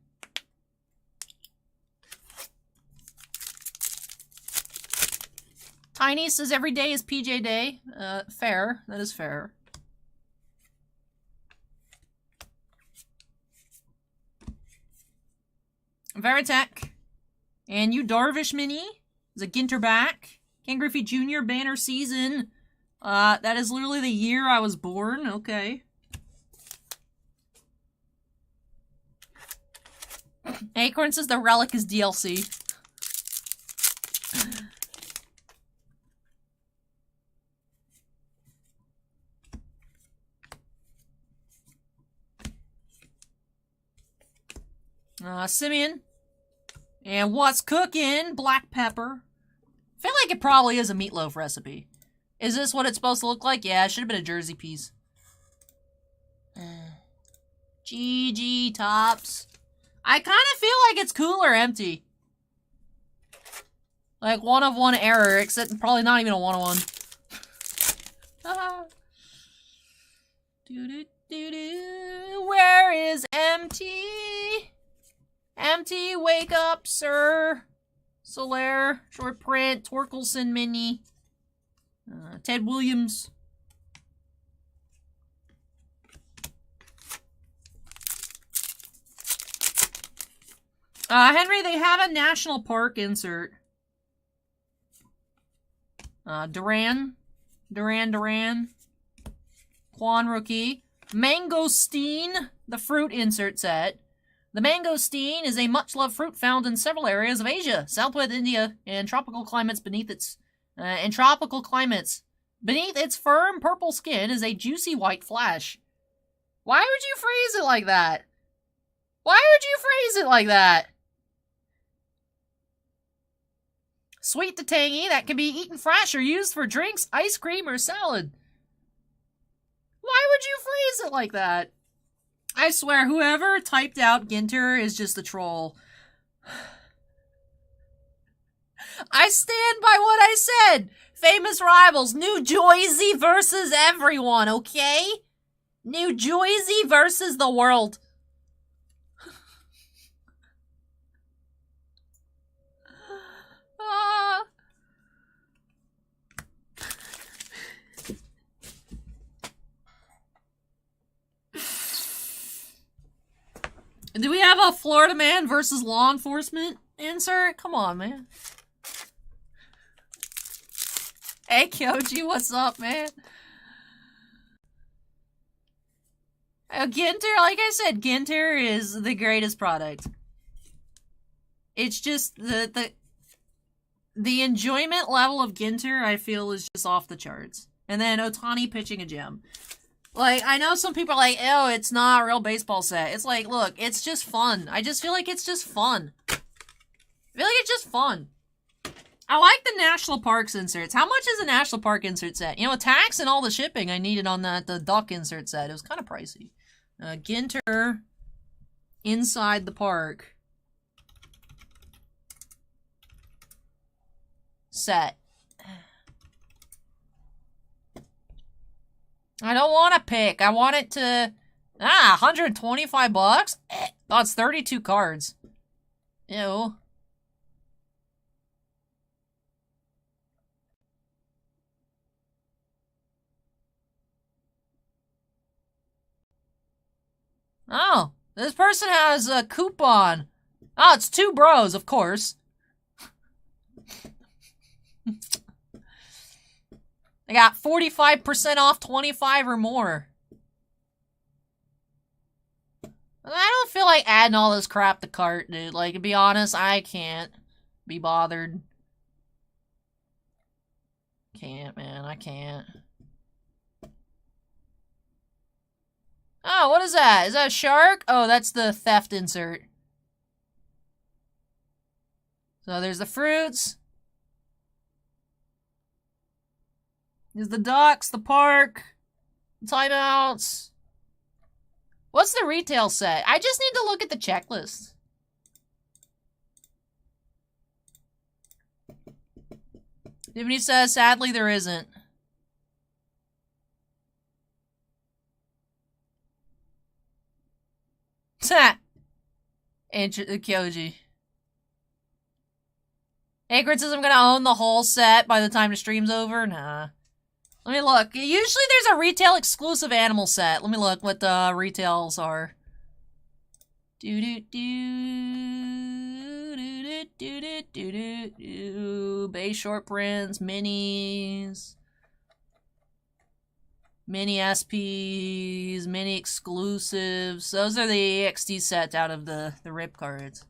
Tiny says every day is PJ Day. Fair. That is fair. Veritek. And you Darvish Mini. Is a Ginter back. Ken Griffey Jr. banner season. That is literally the year I was born. Okay. Acorn says the relic is DLC. Simeon. And what's cooking? Black pepper. I feel like it probably is a meatloaf recipe. Is this what it's supposed to look like? Yeah, it should have been a Jersey piece. GG tops. I kind of feel like it's cooler empty. Like one of one error, except probably not even a one of one. Where is empty? Empty, wake up, sir. Solaire, short print, Torkelson mini. Ted Williams. Henry, they have a national park insert. Duran. Quan rookie. Mangosteen, the fruit insert set. The mangosteen is a much-loved fruit found in several areas of Asia, southwest India, and tropical climates beneath its firm purple skin is a juicy white flesh. Why would you phrase it like that? Why would you phrase it like that? Sweet to tangy that can be eaten fresh or used for drinks, ice cream, or salad. Why would you phrase it like that? I swear, whoever typed out Ginter is just a troll. I stand by what I said. Famous rivals, New Jersey versus everyone, okay? New Jersey versus the world. Do we have a Florida man versus law enforcement insert? Come on, man. Hey, Kyoji, what's up, man? Ginter, like I said, Ginter is the greatest product. It's just the enjoyment level of Ginter, I feel, is just off the charts. And then Otani pitching a gem. Like, I know some people are like, oh, it's not a real baseball set. It's like, look, it's just fun. I just feel like it's just fun. I feel like it's just fun. I like the National Parks inserts. How much is a National Park insert set? You know, tax and all the shipping I needed on the duck insert set. It was kind of pricey. Ginter inside the park set. I don't want to pick. I want it to... 125 bucks? Oh, it's 32 cards. Ew. Oh, this person has a coupon. Oh, it's 2 bros, of course. I got 45% off 25 or more. I don't feel like adding all this crap to cart, dude. Like, to be honest, I can't be bothered. Can't, man. I can't. Oh, what is that? Is that a shark? Oh, that's the theft insert. So there's the fruits. There's the ducks, the park, timeouts. What's the retail set? I just need to look at the checklist. Tiffany says, sadly, there isn't. Kyoji. Akron says I'm gonna own the whole set by the time the stream's over. Nah. Let me look. Usually there's a retail exclusive animal set. Let me look what the retails are. Base short prints, minis. Mini SPs, mini exclusives. Those are the EXT sets out of the rip cards.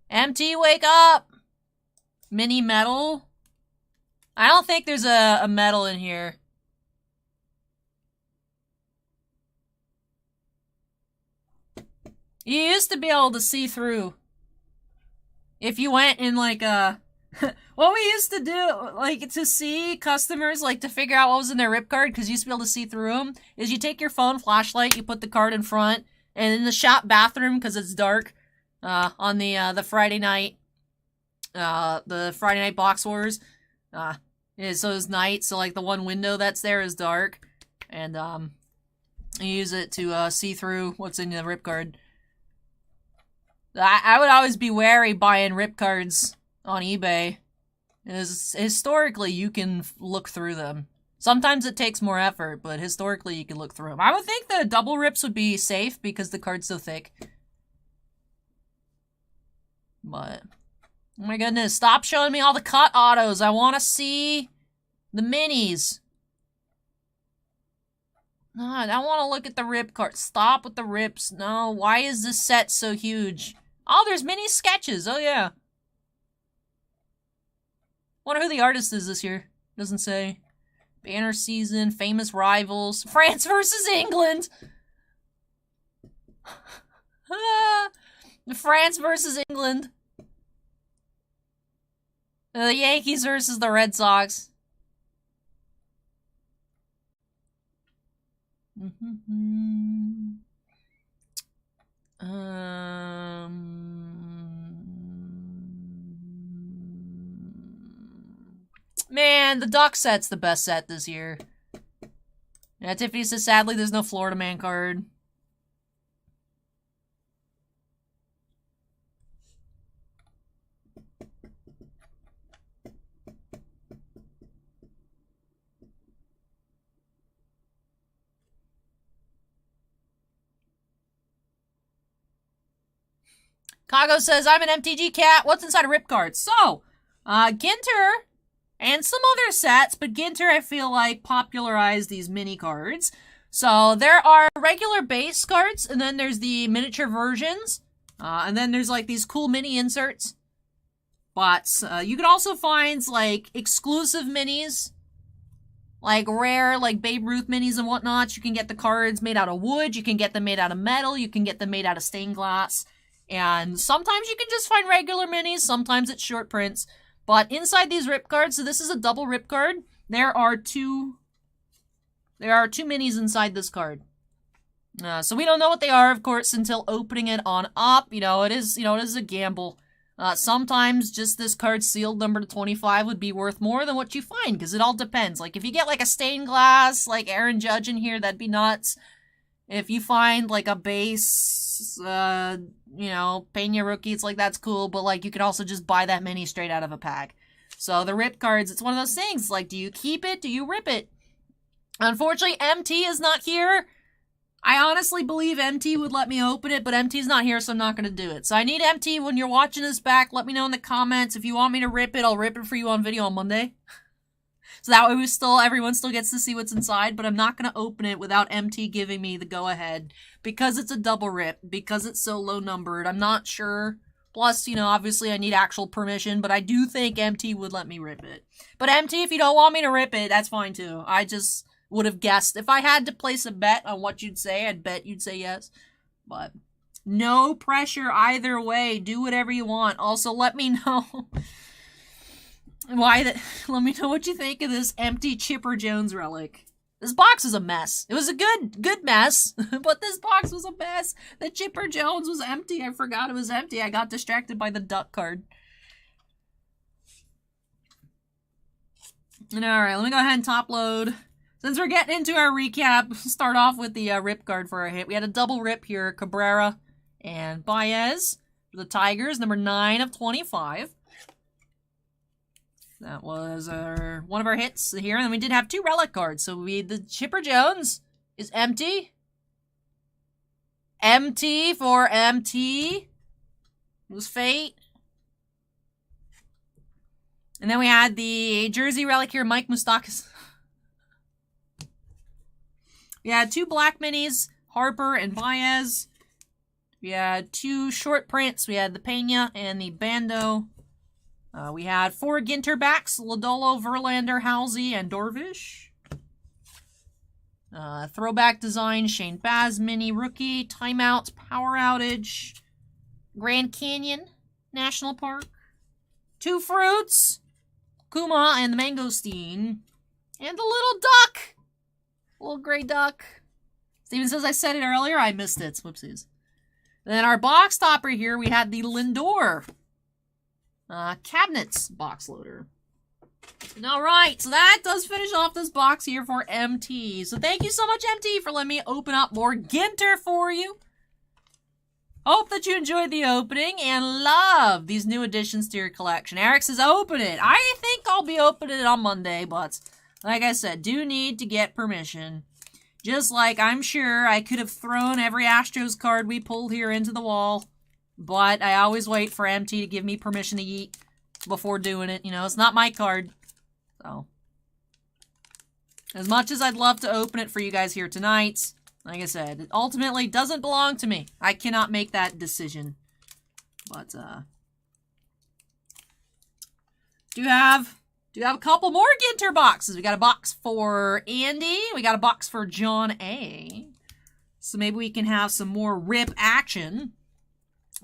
MT, wake up! Mini metal. I don't think there's a metal in here. You used to be able to see through. If you went in like a... what we used to do, like, to see customers, like, to figure out what was in their rip card, because you used to be able to see through them, is you take your phone flashlight, you put the card in front, and in the shop bathroom, because it's dark, on the Friday night, the Friday night box wars, so it's night, so, like, the one window that's there is dark, and, you use it to, see through what's in the rip card. I would always be wary buying rip cards on eBay. Historically, you can look through them. Sometimes it takes more effort, but historically, you can look through them. I would think the double rips would be safe because the card's so thick. But, oh my goodness, stop showing me all the cut autos. I want to see the minis. God, I want to look at the rip card. Stop with the rips. No, why is this set so huge? Oh, there's mini sketches. Oh, yeah. Wonder who the artist is this year. Doesn't say. Banner season, famous rivals. France versus England. France versus England. The Yankees versus the Red Sox. Man, the Duck set's the best set this year. Yeah, Tiffany says, sadly, there's no Florida Man card. Kago says, I'm an MTG cat. What's inside a rip card? So, Ginter and some other sets, but Ginter, I feel like, popularized these mini cards. So, there are regular base cards, and then there's the miniature versions, and then there's, like, these cool mini inserts. But, you can also find, like, exclusive minis, like rare, like Babe Ruth minis and whatnot. You can get the cards made out of wood, you can get them made out of metal, you can get them made out of stained glass. And sometimes you can just find regular minis, sometimes it's short prints. But inside these rip cards, so this is a double rip card, there are two minis inside this card. So we don't know what they are, of course, until opening it on up. It is a gamble. Sometimes just this card sealed number to 25 would be worth more than what you find, because it all depends. Like, if you get, like, a stained glass, like Aaron Judge in here, that'd be nuts. If you find, like, a base, Peña rookie, it's like, that's cool, but, like, you can also just buy that mini straight out of a pack. So, the rip cards, it's one of those things, like, do you keep it? Do you rip it? Unfortunately, MT is not here. I honestly believe MT would let me open it, but MT's not here, so I'm not going to do it. So, I need MT, when you're watching this back, let me know in the comments. If you want me to rip it, I'll rip it for you on video on Monday. So that way everyone still gets to see what's inside, but I'm not going to open it without MT giving me the go-ahead. Because it's a double rip, because it's so low-numbered, I'm not sure. Plus, obviously I need actual permission, but I do think MT would let me rip it. But MT, if you don't want me to rip it, that's fine too. I just would have guessed. If I had to place a bet on what you'd say, I'd bet you'd say yes. But no pressure either way. Do whatever you want. Also, let me know... let me know what you think of this empty Chipper Jones relic. This box is a mess. It was a good mess, but this box was a mess. The Chipper Jones was empty. I forgot it was empty. I got distracted by the duck card. Alright, let me go ahead and top load. Since we're getting into our recap, start off with the rip card for our hit. We had a double rip here, Cabrera and Baez for the Tigers, number 9 of 25. That was one of our hits here, and then we did have 2 relic cards. So the Chipper Jones is empty. Empty for MT. It was fate. And then we had the Jersey relic here, Mike Moustakas. We had 2 black minis, Harper and Baez. We had 2 short prints. We had the Pena and the Bando. We had 4 Ginter backs, Lodolo, Verlander, Halsey, and Dorvish. Throwback design, Shane Baz, mini rookie, timeout, power outage, Grand Canyon National Park, 2 fruits, Kuma and the Mangosteen, and the little duck, little gray duck. Steven says I said it earlier, I missed it, whoopsies. Then our box topper here, we had the Lindor Cabinets box loader. Alright, so that does finish off this box here for MT. So thank you so much, MT, for letting me open up more Ginter for you. Hope that you enjoyed the opening and love these new additions to your collection. Eric says, open it. I think I'll be opening it on Monday, but like I said, do need to get permission. Just like I'm sure I could have thrown every Astros card we pulled here into the wall, but I always wait for MT to give me permission to eat before doing it. You know, it's not my card. So, as much as I'd love to open it for you guys here tonight, like I said, it ultimately doesn't belong to me. I cannot make that decision. But, do have a couple more Ginter boxes. We got a box for Andy. We got a box for John A. So maybe we can have some more rip action.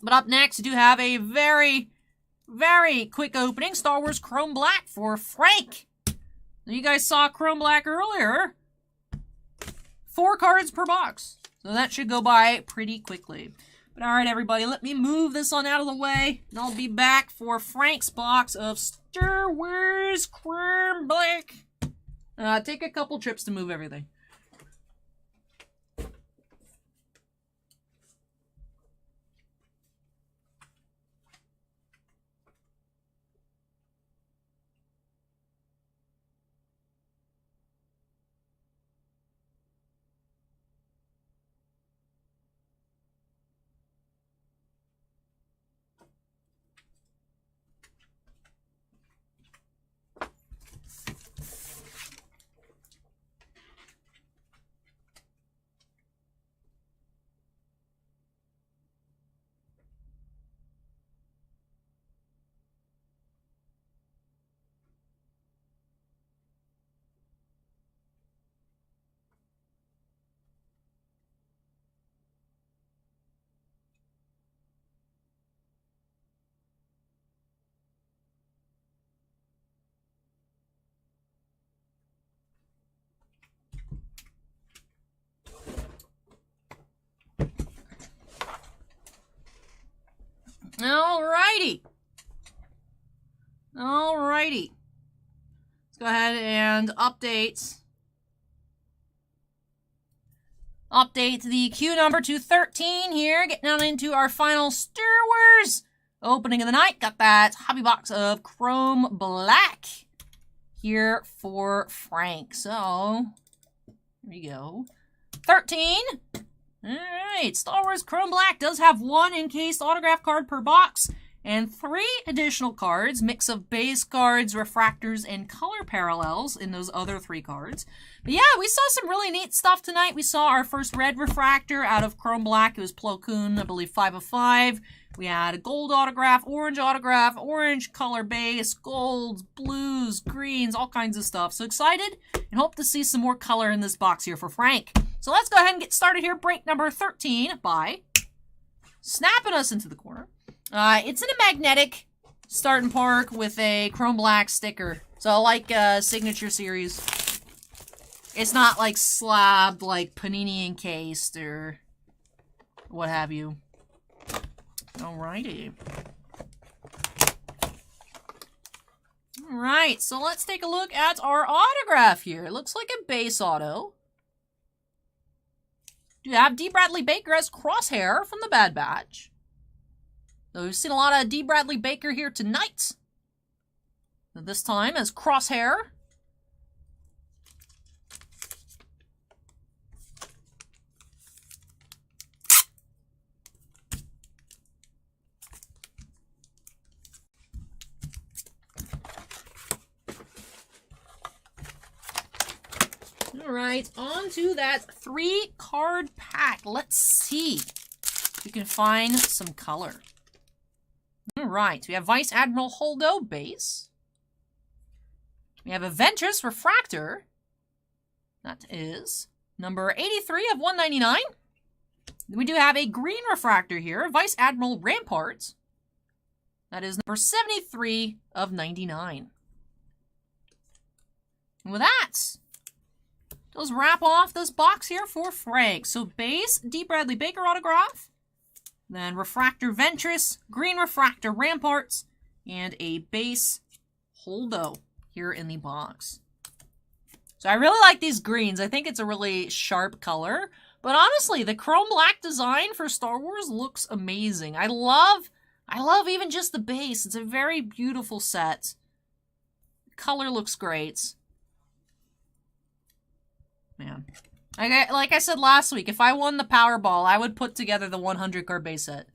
But up next, we do have a very, very quick opening. Star Wars Chrome Black for Frank. You guys saw Chrome Black earlier. 4 cards per box. So that should go by pretty quickly. But alright, everybody, let me move this on out of the way. And I'll be back for Frank's box of Star Wars Chrome Black. Take a couple trips to move everything. Alrighty. Alrighty. Let's go ahead and update the queue number to 13 here. Getting on into our final Star Wars opening of the night. Got that hobby box of Chrome Black here for Frank. So, here we go. 13. Alright, Star Wars Chrome Black does have 1 encased autograph card per box, and 3 additional cards, mix of base cards, refractors, and color parallels in those other 3 cards. But yeah, we saw some really neat stuff tonight. We saw our first red refractor out of Chrome Black. It was Plo Koon, I believe 5 of 5. We had a gold autograph, orange color base, golds, blues, greens, all kinds of stuff. So excited and hope to see some more color in this box here for Frank. So let's go ahead and get started here. Break number 13 by snapping us into the corner. It's in a magnetic starting park with a Chrome Black sticker. So like Signature Series. It's not like slabbed like Panini encased or what have you. Alrighty. Alright, so let's take a look at our autograph here. It looks like a base auto. Do have D. Bradley Baker as Crosshair from the Bad Batch. So we've seen a lot of D. Bradley Baker here tonight. So this time as Crosshair. All right, on to that 3-card pack. Let's see if we can find some color. All right, we have Vice Admiral Holdo base. We have a Ventress Refractor. That is number 83 of 199. We do have a green refractor here, Vice Admiral Rampart. That is number 73 of 99. And with that, let's wrap off this box here for Frank. So base, D. Bradley Baker autograph. Then refractor Ventress, green refractor Ramparts, and a base Holdo here in the box. So I really like these greens. I think it's a really sharp color. But honestly, the chrome black design for Star Wars looks amazing. I love even just the base. It's a very beautiful set. The color looks great. Man. Like I said last week, if I won the Powerball, I would put together the 100-card base set.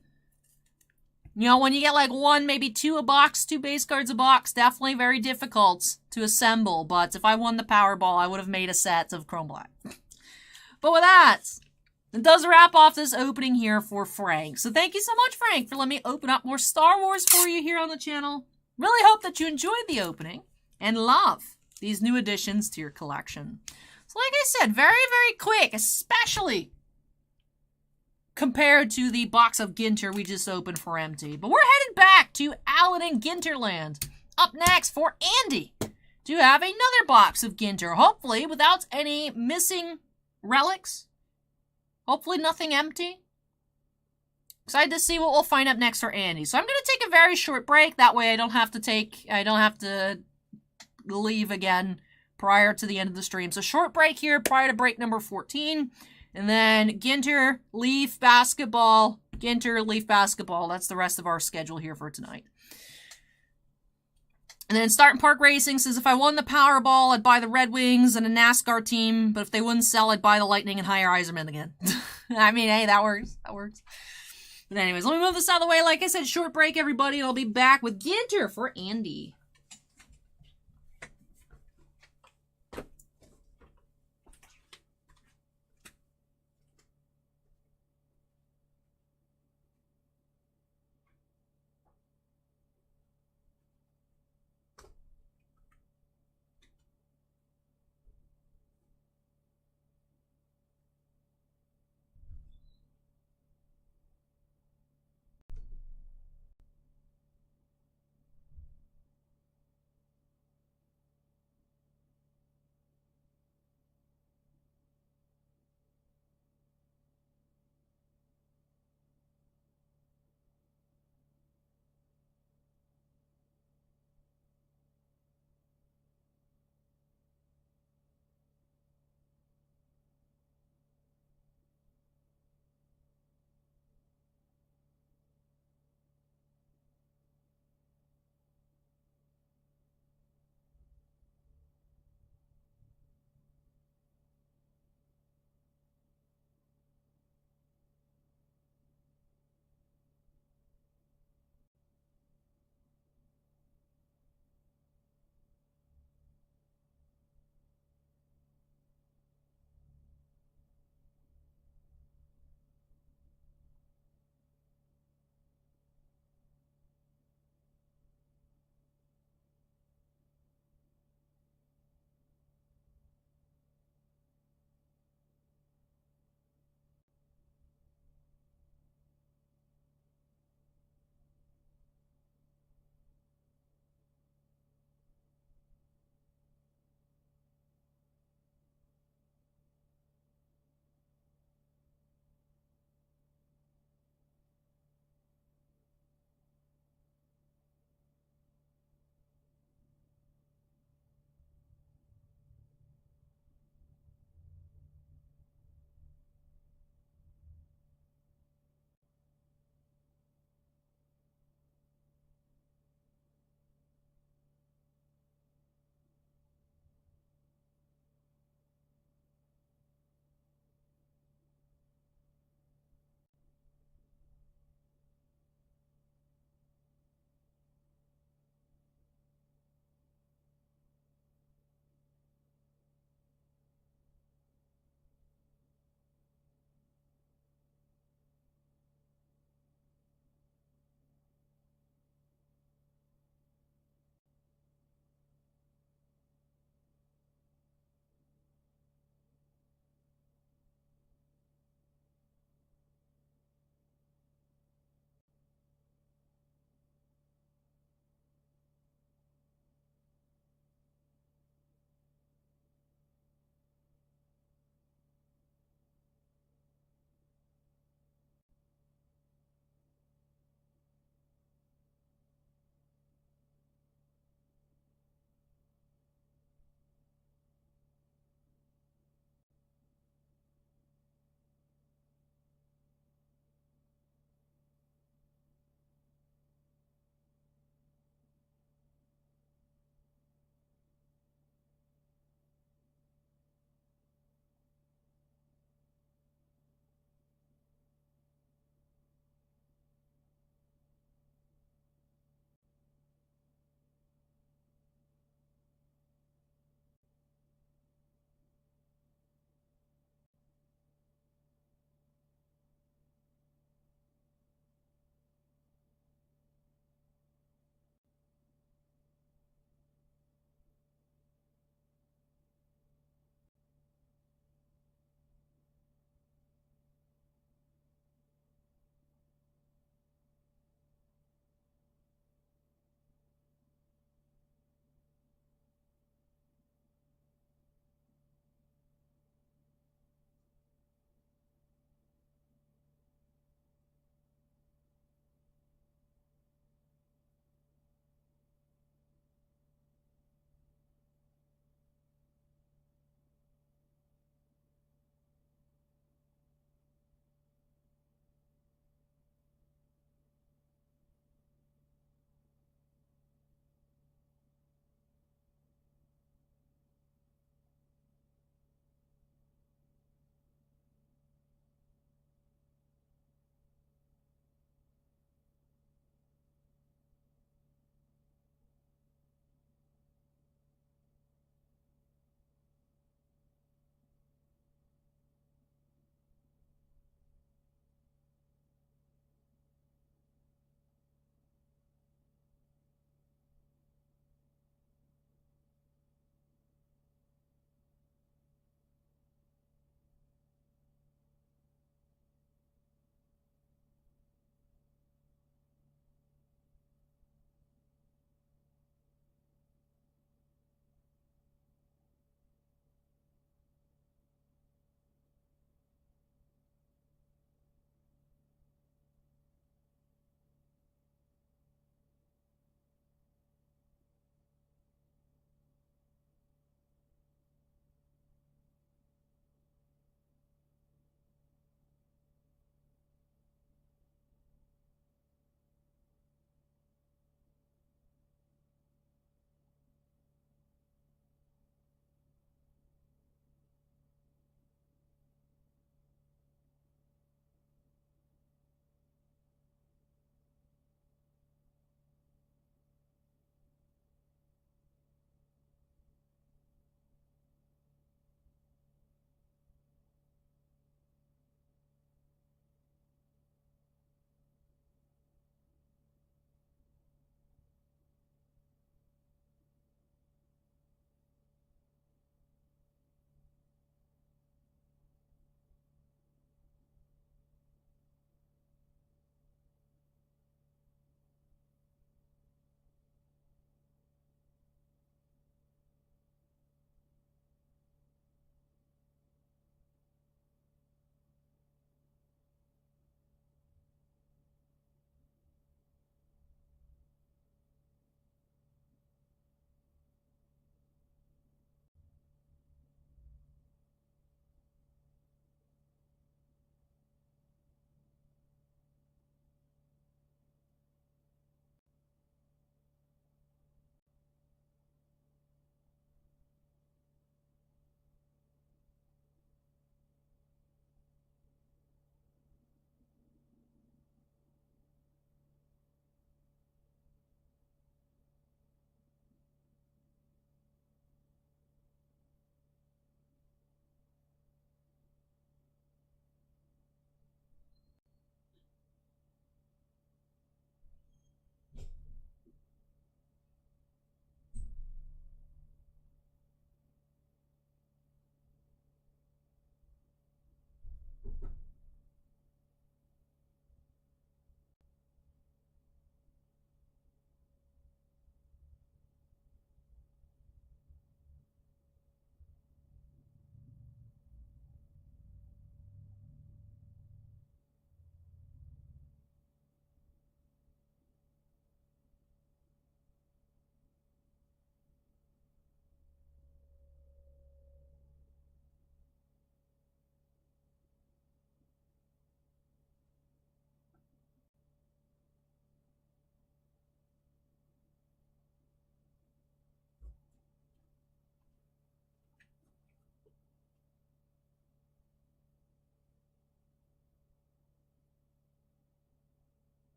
You know, when you get like 1, maybe 2 a box, 2 base cards a box, definitely very difficult to assemble. But if I won the Powerball, I would have made a set of chrome black. But with that, it does wrap off this opening here for Frank. So thank you so much, Frank, for letting me open up more Star Wars for you here on the channel. Really hope that you enjoyed the opening and love these new additions to your collection. So like I said, very, very quick, especially compared to the box of Ginter we just opened for empty. But we're headed back to Alan and Ginterland. Up next for Andy to have another box of Ginter, hopefully without any missing relics. Hopefully nothing empty. Excited to see what we'll find up next for Andy. So I'm going to take a very short break. That way I don't have to leave again prior to the end of the stream. So short break here prior to break number 14. And then Ginter, Leaf, Basketball. Ginter, Leaf, Basketball. That's the rest of our schedule here for tonight. And then Start and Park Racing says, if I won the Powerball, I'd buy the Red Wings and a NASCAR team. But if they wouldn't sell, I'd buy the Lightning and hire Iserman again. I mean, hey, that works. That works. But anyways, let me move this out of the way. Like I said, short break, everybody. And I'll be back with Ginter for Andy.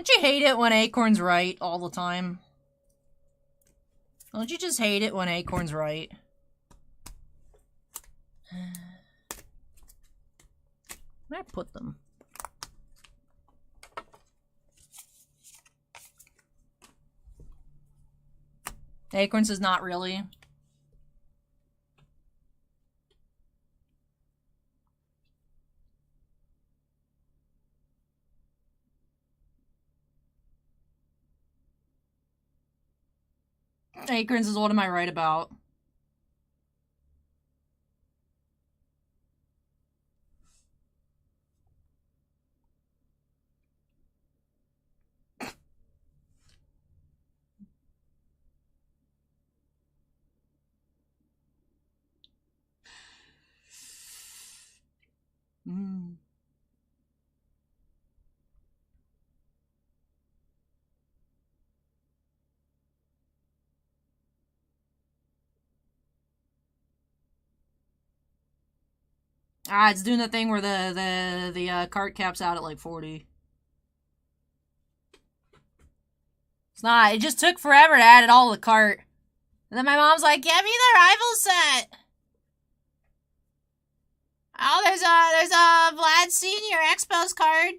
Don't you hate it when Acorn's right all the time? Don't you just hate it when Acorn's right? Where did I put them? Acorn says not really. Acorns is what am I right about? Ah, it's doing the thing where the cart caps out at like 40. It's not. It just took forever to add it all to the cart. And then my mom's like, "Get me the rival set." Oh, there's a Vlad Senior Expos card.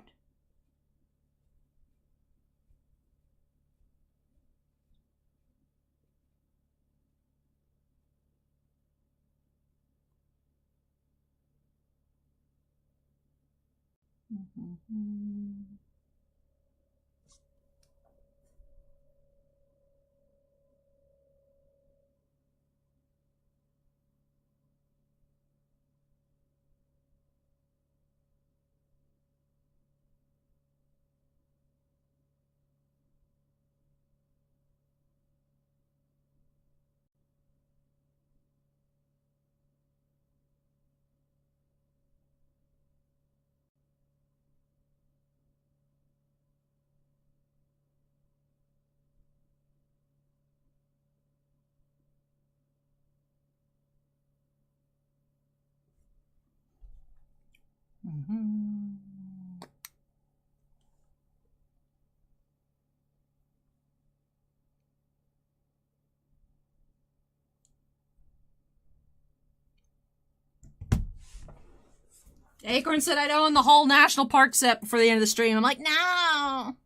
Acorn said I'd own the whole national park set before the end of the stream. I'm like, no.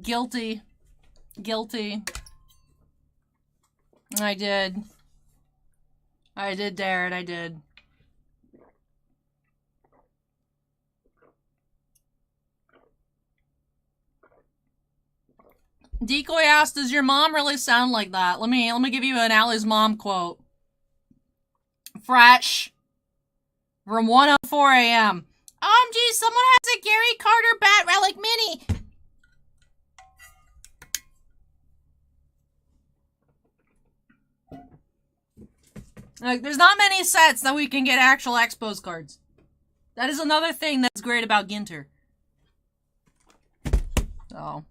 Guilty. Guilty. I did. I did dare it, I did. Decoy asked, does your mom really sound like that? Let me give you an Allie's mom quote. Fresh. From 1:04 a.m. OMG, someone has a Gary Carter Bat Relic Mini. Like, there's not many sets that we can get actual Expos cards. That is another thing that's great about Ginter. So.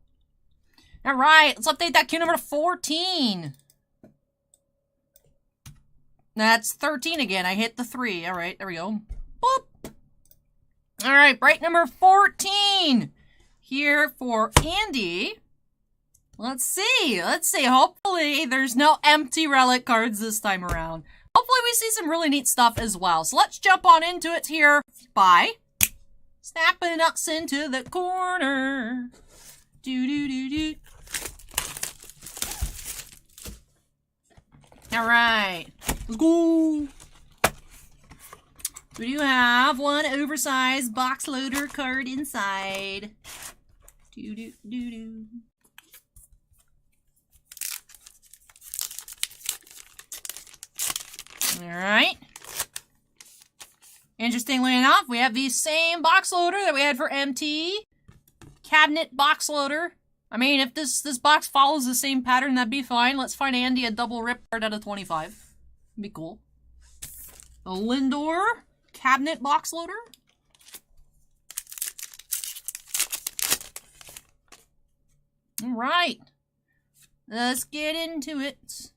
Alright, let's update that queue number to 14. That's 13 again. I hit the 3. Alright, there we go. Boop. Alright, break number 14. Here for Andy. Let's see. Let's see. Hopefully there's no empty relic cards this time around. Hopefully we see some really neat stuff as well. So let's jump on into it here by snapping us into the corner. Do-do-do-do. Alright. Let's go. We do have one oversized box loader card inside. Do-do-do-do. Alright. Interestingly enough, we have the same box loader that we had for MT. Cabinet box loader. I mean, if this box follows the same pattern, that'd be fine. Let's find Andy a double rip card out of 25. That'd be cool. A Lindor cabinet box loader. Alright. Let's get into it.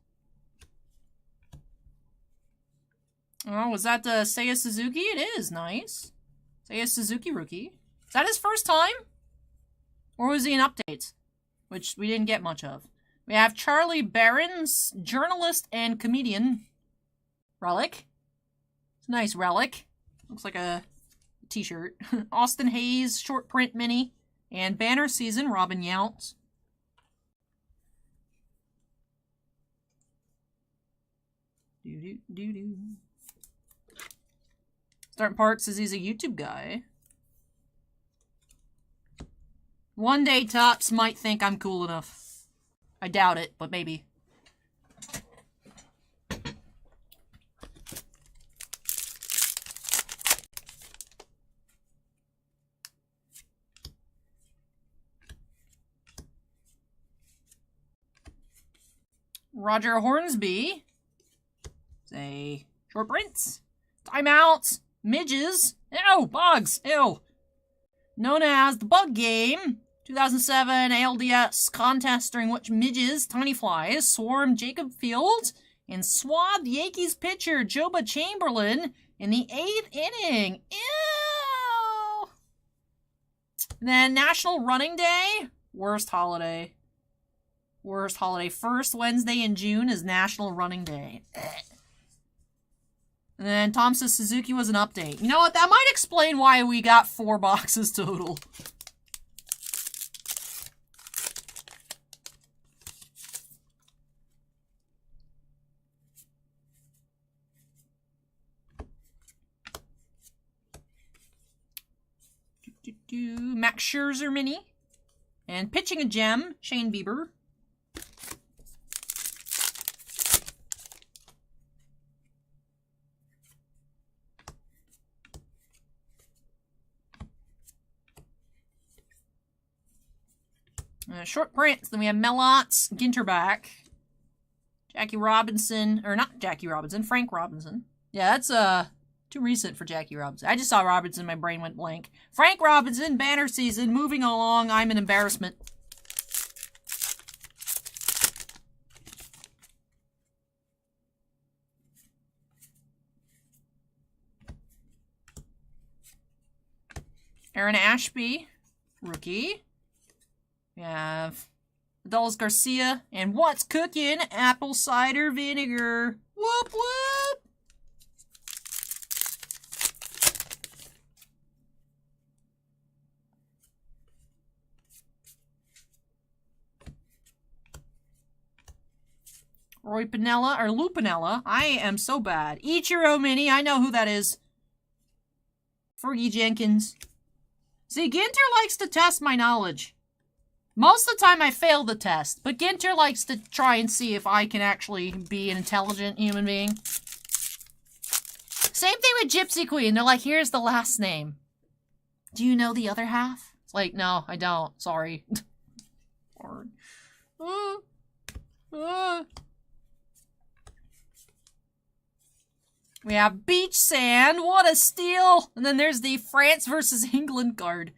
Oh, was that the Seiya Suzuki? It is. Nice. Seiya Suzuki rookie. Is that his first time? Or was he in updates? Which we didn't get much of. We have Charlie Barron's journalist and comedian. Relic. It's a nice relic. Looks like a t-shirt. Austin Hayes, short print mini. And banner season, Robin Yount. Do-do-do-do. Starting part says he's a YouTube guy. One day Topps might think I'm cool enough. I doubt it, but maybe. Roger Hornsby. Say, short prints. Timeouts. Midges. Ew, bugs. Ew. Known as the Bug Game. 2007 ALDS contest during which midges, tiny flies, swarmed Jacob Fields and swathed Yankees pitcher Joba Chamberlain in the 8th inning. Ew. Then National Running Day. Worst holiday. Worst holiday. First Wednesday in June is National Running Day. And then Tom says Suzuki was an update. You know what? That might explain why we got 4 boxes total. Max Scherzer mini. And pitching a gem, Shane Bieber. Short prints. Then we have Melots, Ginter back. Jackie Robinson, or not Jackie Robinson, Frank Robinson. Yeah, that's too recent for Jackie Robinson. I just saw Robinson, my brain went blank. Frank Robinson, banner season, moving along. I'm an embarrassment. Aaron Ashby, rookie. We have Adolis Garcia, and what's cooking? Apple cider vinegar. Whoop whoop! Roy Pinella, or Lou Pinella. I am so bad. Ichiro Mini, I know who that is. Fergie Jenkins. See, Ginter likes to test my knowledge. Most of the time I fail the test, but Ginter likes to try and see if I can actually be an intelligent human being. Same thing with Gypsy Queen. They're like, here's the last name. Do you know the other half? It's like, no, I don't. Sorry. We have Beach Sand. What a steal. And then there's the France versus England card.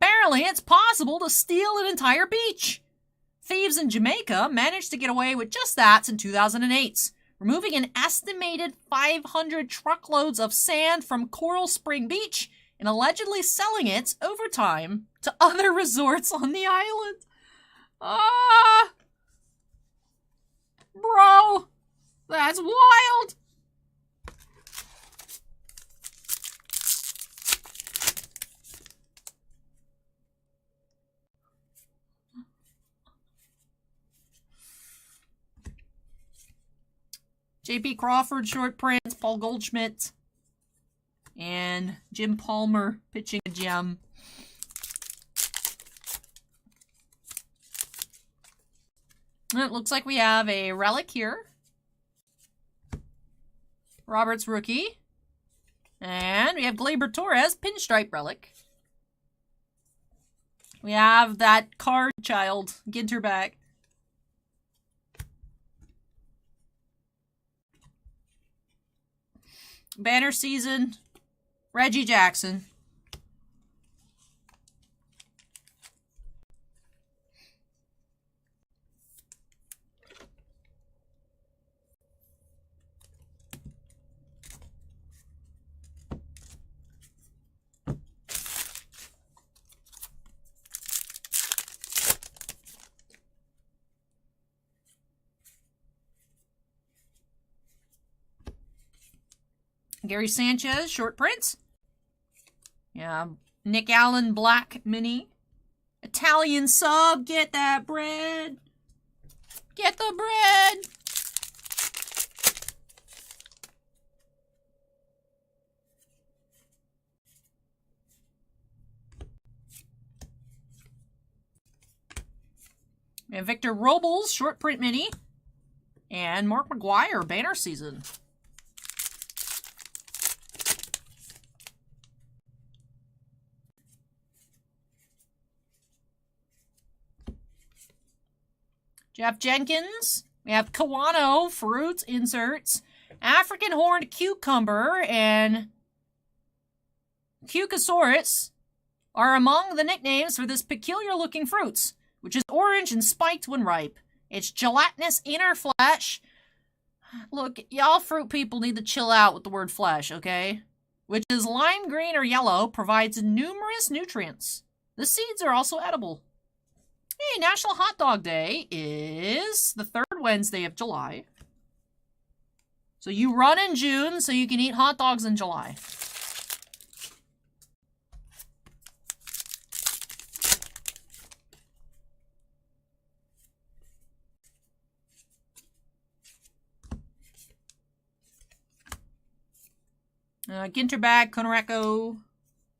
Apparently, it's possible to steal an entire beach. Thieves in Jamaica managed to get away with just that in 2008, removing an estimated 500 truckloads of sand from Coral Spring Beach and allegedly selling it over time to other resorts on the island. Ah! Bro! That's wild! J.P. Crawford, short prints, Paul Goldschmidt, and Jim Palmer pitching a gem. And it looks like we have a relic here. Roberts rookie. And we have Gleyber Torres, pinstripe relic. We have that card child, Ginter back. Banner season, Reggie Jackson. Gary Sanchez, short prints. Yeah, Nick Allen, black mini. Italian sub, get that bread. Get the bread. And Victor Robles, short print mini. And Mark McGuire, banner season. Jeff Jenkins. We have Kawano, fruits, inserts. African horned cucumber and Cucasaurus are among the nicknames for this peculiar looking fruits, which is orange and spiked when ripe. Its gelatinous inner flesh. Look, y'all fruit people need to chill out with the word flesh, okay? Which is lime green or yellow, provides numerous nutrients. The seeds are also edible. Hey, National Hot Dog Day is the third Wednesday of July. So you run in June so you can eat hot dogs in July. Ginter bag, Konoreko.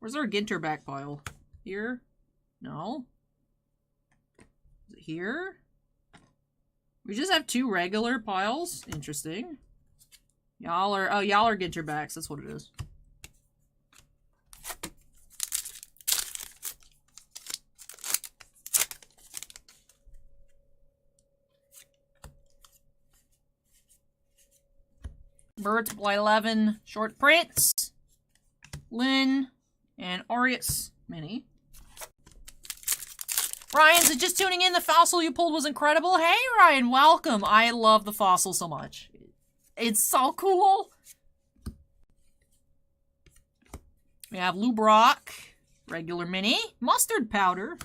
Where's our Ginter bag pile? Here? No. Is it here? We just have two regular piles? Interesting. Y'all are Ginter bags. That's what it is. Birds, Blight 11, short prints. Lynn and Arias mini. Ryan's just tuning in. The fossil you pulled was incredible. Hey, Ryan, welcome. I love the fossil so much. It's so cool. We have Lou Brock, regular mini. Mustard powder.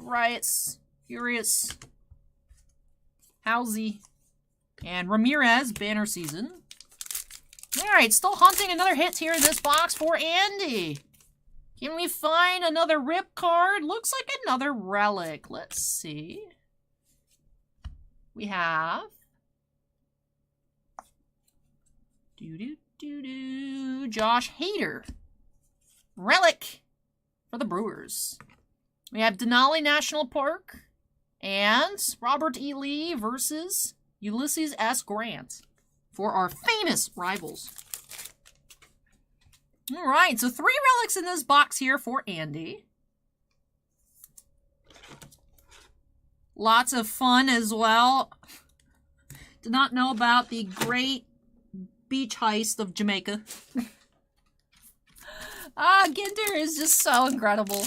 Riots, Furious, Housey, and Ramirez, banner season. Alright, still hunting another hit here in this box for Andy. Can we find another rip card? Looks like another relic. Let's see. We have Josh Hader. Relic for the Brewers. We have Denali National Park and Robert E. Lee versus Ulysses S. Grant for our famous rivals. All right, so 3 relics in this box here for Andy. Lots of fun as well. Did not know about the great beach heist of Jamaica. Ginter is just so incredible.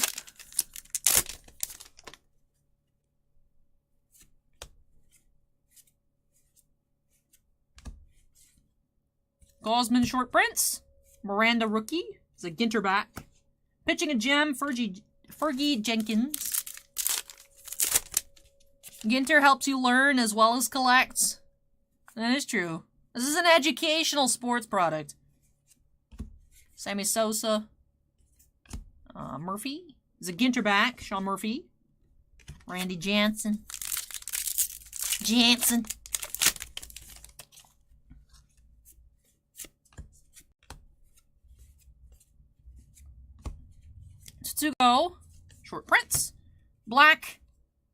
Gosman short prints. Miranda rookie is a Ginter back. Pitching a gem, Fergie Jenkins. Ginter helps you learn as well as collect. That is true. This is an educational sports product. Sammy Sosa. Murphy is a Ginter back. Sean Murphy. Randy Jansen. To go. Short prints. Black.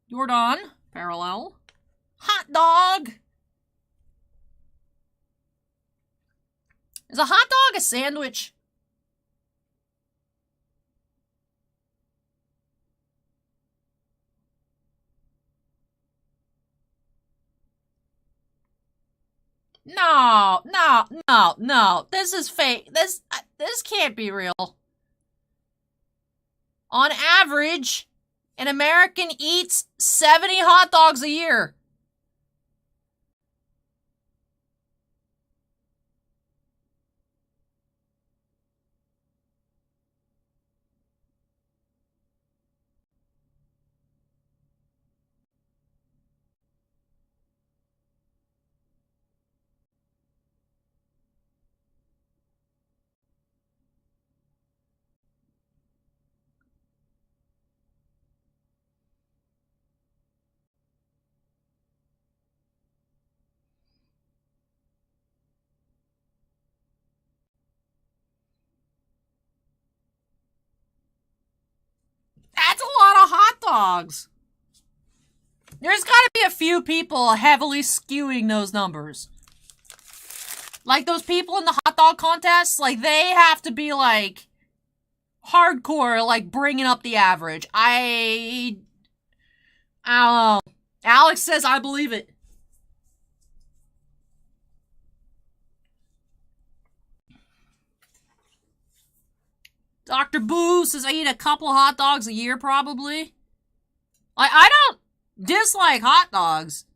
Jordan. Parallel. Hot dog. Is a hot dog a sandwich? No. This is fake. This can't be real. On average, an American eats 70 hot dogs a year. dogs. There's gotta be a few people heavily skewing those numbers. Like those people in the hot dog contests, like they have to be like hardcore, like bringing up the average. I don't know. Alex says I believe it. Dr. Boo says I eat a couple of hot dogs a year, probably. I don't dislike hot dogs.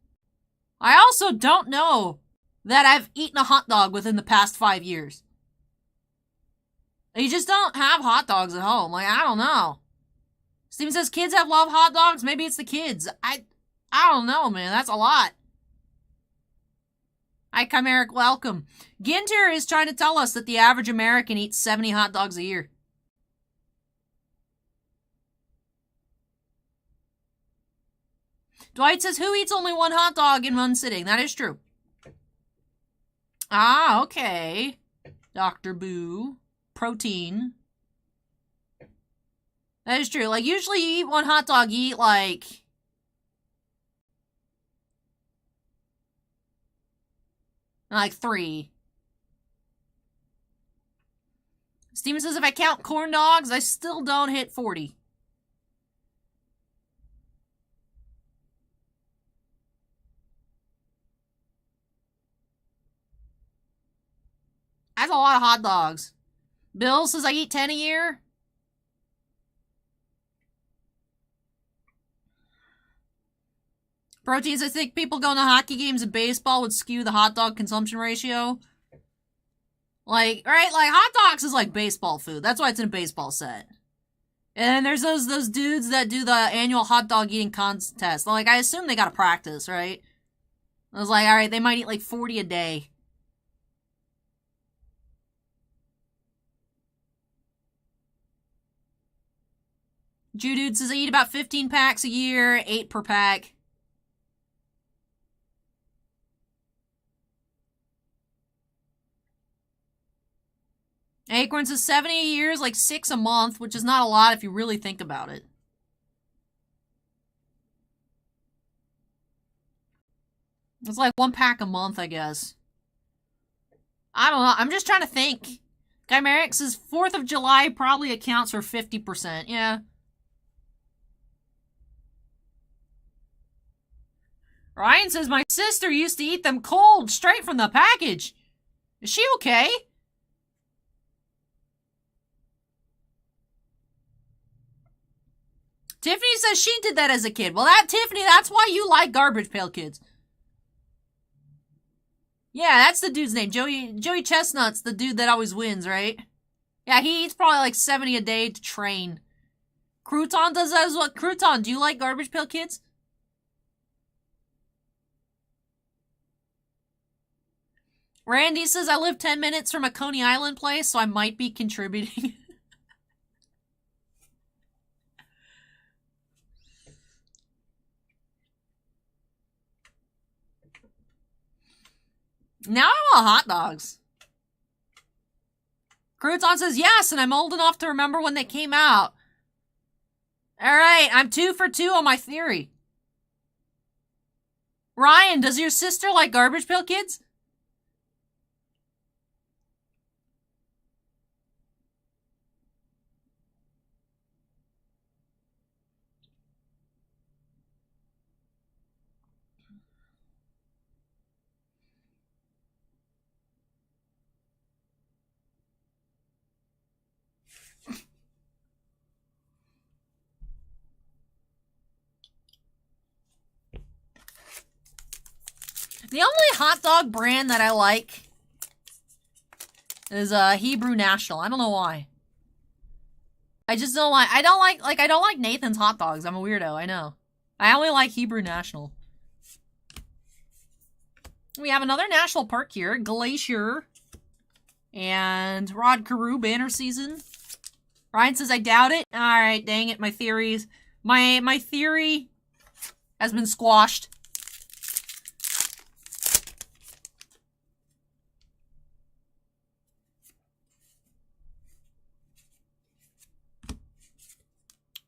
I also don't know that I've eaten a hot dog within the past 5 years. You just don't have hot dogs at home. Like, I don't know. Steven says kids have love hot dogs. Maybe it's the kids. I don't know, man. That's a lot. Hi, Chimeric. Welcome. Ginter is trying to tell us that the average American eats 70 hot dogs a year. Dwight says, who eats only one hot dog in one sitting? That is true. Ah, okay. Dr. Boo. Protein. That is true. Like, usually you eat one hot dog, you eat, like... like 3. Steven says, if I count corn dogs, I still don't hit 40. That's a lot of hot dogs. Bill says I eat 10 a year. Proteins, I think people going to hockey games and baseball would skew the hot dog consumption ratio. Like, right? Like, hot dogs is like baseball food. That's why it's in a baseball set. And then there's those dudes that do the annual hot dog eating contest. Like, I assume they gotta practice, right? I was like, alright, they might eat like 40 a day. Jude says I eat about 15 packs a year, 8 per pack. Acorn says 70 a year is like 6 a month, which is not a lot if you really think about it. It's like 1 pack a month, I guess. I don't know. I'm just trying to think. Chimeric says 4th of July probably accounts for 50%. Yeah. Ryan says, my sister used to eat them cold, straight from the package. Is she okay? Tiffany says she did that as a kid. Well, Tiffany, that's why you like Garbage Pail Kids. Yeah, that's the dude's name. Joey Chestnut's the dude that always wins, right? Yeah, he eats probably like 70 a day to train. Crouton does that as well. Crouton, do you like Garbage Pail Kids? Randy says, I live 10 minutes from a Coney Island place, so I might be contributing. Now I want hot dogs. Crouton says, yes, and I'm old enough to remember when they came out. Alright, I'm 2 for 2 on my theory. Ryan, does your sister like Garbage Pail Kids? The only hot dog brand that I like is Hebrew National. I don't know why. I just don't like, I don't like Nathan's hot dogs. I'm a weirdo, I know. I only like Hebrew National. We have another national park here, Glacier. And Rod Carew banner season. Ryan says, I doubt it. Alright, dang it, my theories. My theory has been squashed.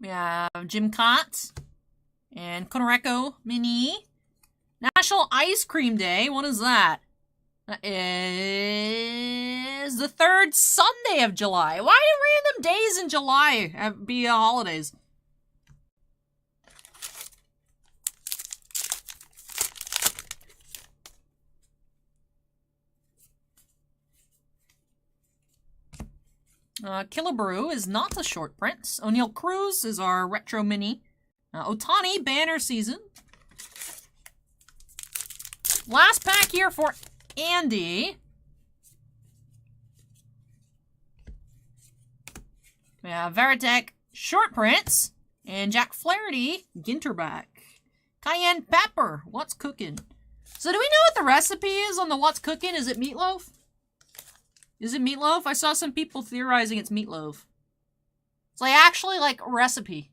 We have Jim Cotts. And Konoreko Mini. National Ice Cream Day. What is that? That is the third Sunday of July. Why do random days in July be holidays? Killabrew is not the short prints. O'Neal Cruz is our retro mini. Otani banner season. Last pack here for Andy. We have Veritek short prints. And Jack Flaherty, Ginter back. Cayenne pepper, what's cooking? So do we know what the recipe is on the what's cooking? Is it meatloaf? Is it meatloaf? I saw some people theorizing it's meatloaf. It's like actually like a recipe.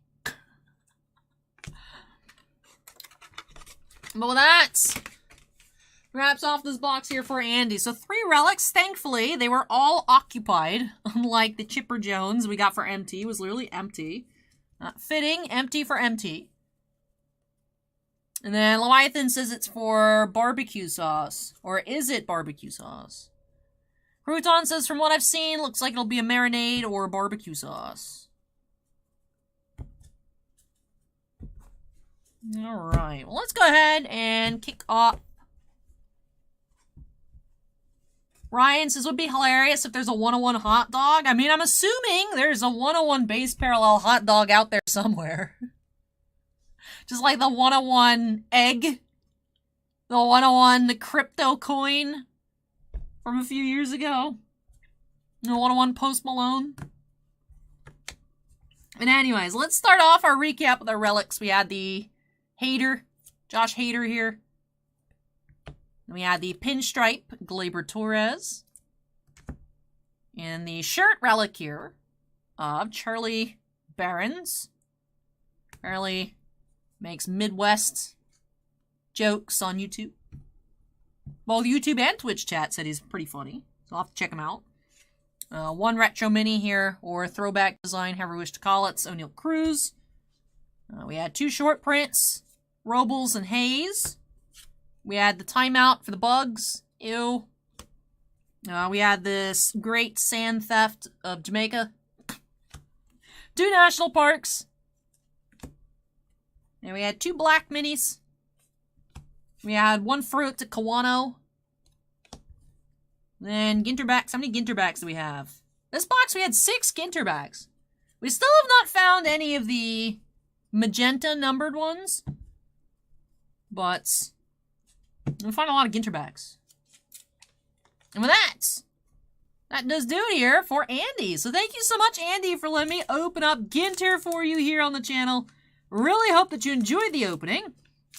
But that wraps off this box here for Andy. So 3 relics. Thankfully, they were all occupied. Unlike the Chipper Jones we got for MT. It was literally empty. Fitting, empty for MT. And then Leviathan says it's for barbecue sauce. Or is it barbecue sauce? Crouton says, from what I've seen, looks like it'll be a marinade or a barbecue sauce. Alright, well, let's go ahead and kick off. Ryan says, would be hilarious if there's a 101 hot dog. I mean, I'm assuming there's a 101 base parallel hot dog out there somewhere. Just like the 101 egg. The 101, the crypto coin. From a few years ago. The 101 Post Malone. And anyways, let's start off our recap with our relics. We had the Hader, Josh Hader here. We had the Pinstripe, Gleyber Torres. And the shirt relic here of Charlie Barons. Apparently makes Midwest jokes on YouTube. Well, YouTube and Twitch chat said he's pretty funny, so I'll have to check him out. 1 retro mini here, or throwback design, however you wish to call it. It's O'Neal Cruz. We had 2 short prints, Robles and Hayes. We had the timeout for the Bugs. Ew. We had this great sand theft of Jamaica. 2 national parks. And we had 2 black minis. We had 1 fruit to Kawano. Then Ginterbacks. How many Ginterbacks do we have? This box we had 6 Ginterbacks. We still have not found any of the magenta numbered ones. But we find a lot of Ginterbacks. And with that does do it here for Andy. So thank you so much, Andy, for letting me open up Ginter for you here on the channel. Really hope that you enjoyed the opening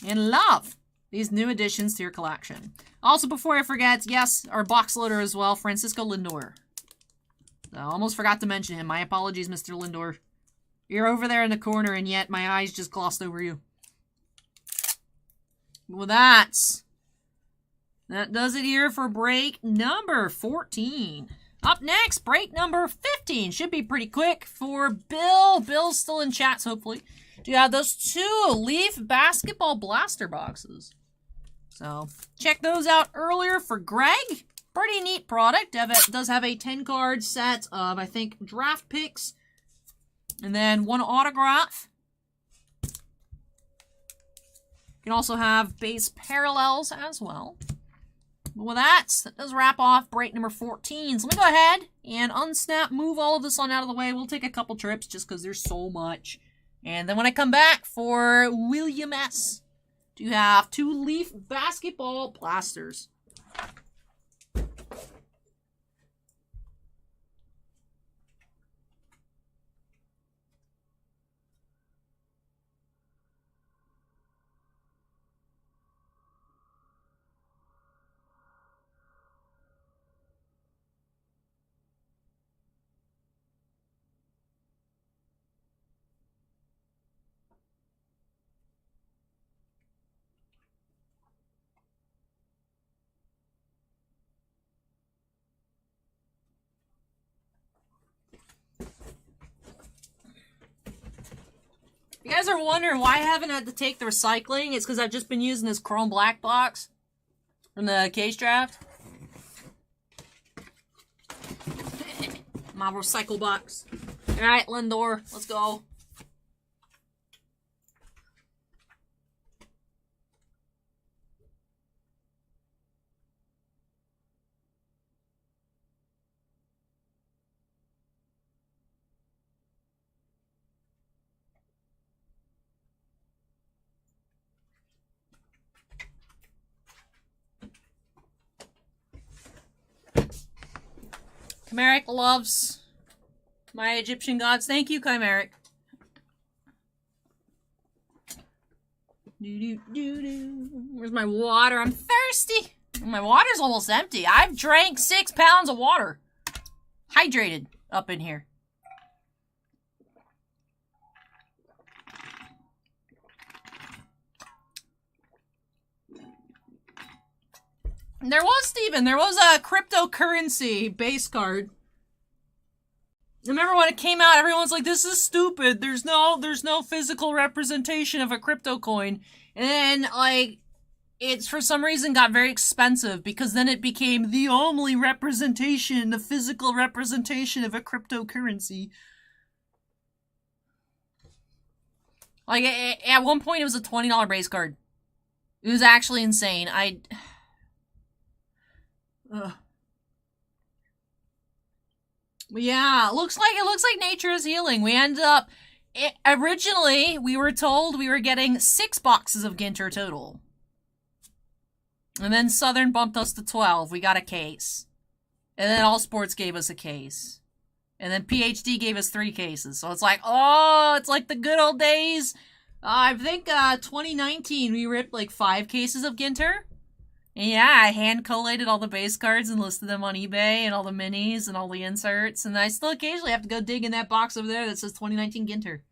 and love these new additions to your collection. Also, before I forget, yes, our box loader as well, Francisco Lindor. I almost forgot to mention him. My apologies, Mr. Lindor. You're over there in the corner, and yet my eyes just glossed over you. Well, that does it here for break number 14. Up next, break number 15. Should be pretty quick for Bill. Bill's still in chats, hopefully. Do you have those 2 Leaf Basketball Blaster boxes? So, check those out earlier for Greg. Pretty neat product. It does have a 10-card set of, I think, draft picks. And then 1 autograph. You can also have base parallels as well. But with that does wrap off break number 14. So let me go ahead and unsnap, move all of this on out of the way. We'll take a couple trips just because there's so much. And then when I come back for William S., do you have 2 Leaf Basketball Blasters. guys are wondering why I haven't had to take the recycling, it's because I've just been using this chrome black box from the case draft. My recycle box. Alright, Lindor, let's go. Chimeric loves my Egyptian gods. Thank you, Chimeric. Where's my water? I'm thirsty. My water's almost empty. I've drank 6 pounds of water. Hydrated up in here. There was, Steven. There was a cryptocurrency base card. Remember when it came out, everyone's like, this is stupid. There's no physical representation of a crypto coin. And then, like, it's for some reason got very expensive because then it became the only representation, the physical representation of a cryptocurrency. Like, at one point it was a $20 base card. It was actually insane. But yeah, it looks like nature is healing. We ended up originally we were told we were getting 6 boxes of Ginter total. And then Southern bumped us to 12. We got a case. And then All Sports gave us a case. And then PhD gave us 3 cases. So it's like, oh, it's like the good old days. I think 2019 we ripped like 5 cases of Ginter. Yeah, I hand-collated all the base cards and listed them on eBay and all the minis and all the inserts. And I still occasionally have to go dig in that box over there that says 2019 Ginter.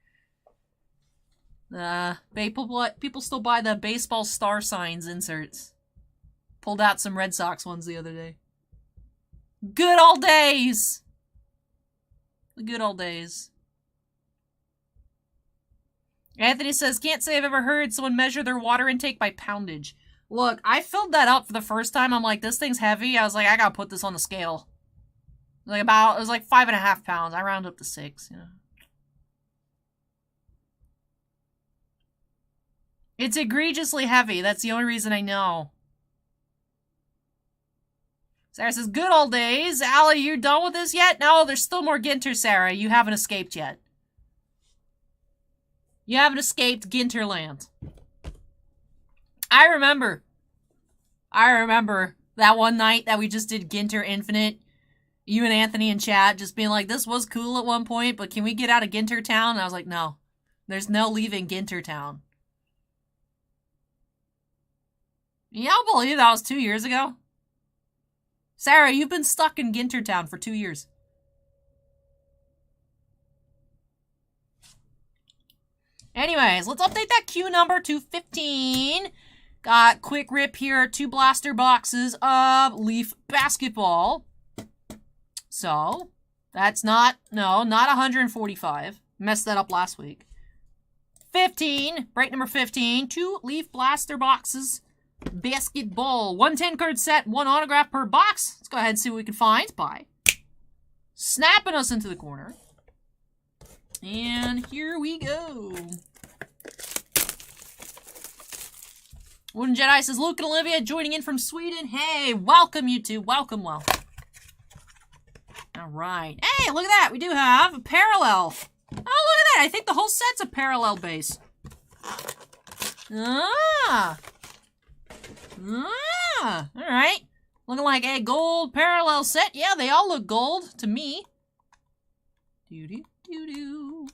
People still buy the baseball star signs inserts. Pulled out some Red Sox ones the other day. Good old days! The good old days. Anthony says, can't say I've ever heard someone measure their water intake by poundage. Look, I filled that up for the first time. I'm like, this thing's heavy. I was like, I gotta put this on the scale. It was like 5.5 pounds. I round up to 6, you know. It's egregiously heavy. That's the only reason I know. Sarah says, good old days. Allie, you done with this yet? No, there's still more Ginter, Sarah. You haven't escaped yet. You haven't escaped Ginterland. I remember that one night that we just did Ginter Infinite. You and Anthony in chat just being like, this was cool at one point, but can we get out of Ginter Town? And I was like, no. There's no leaving Ginter Town. Yeah, I'll believe that was 2 years ago. Sarah, you've been stuck in Ginter Town for 2 years. Anyways, let's update that queue number to 15. Got quick rip here, 2 blaster boxes of Leaf basketball. So, that's not 145. Messed that up last week. 15, break number 15, 2 Leaf blaster boxes, basketball. 1 10-card set, 1 autograph per box. Let's go ahead and see what we can find by snapping us into the corner. And here we go. Wooden Jedi says, Luke and Olivia joining in from Sweden. Hey, welcome you two. Welcome. All right. Hey, look at that. We do have a parallel. Oh, look at that. I think the whole set's a parallel base. All right. Looking like a gold parallel set. Yeah, they all look gold to me. Doo-doo-doo-doo.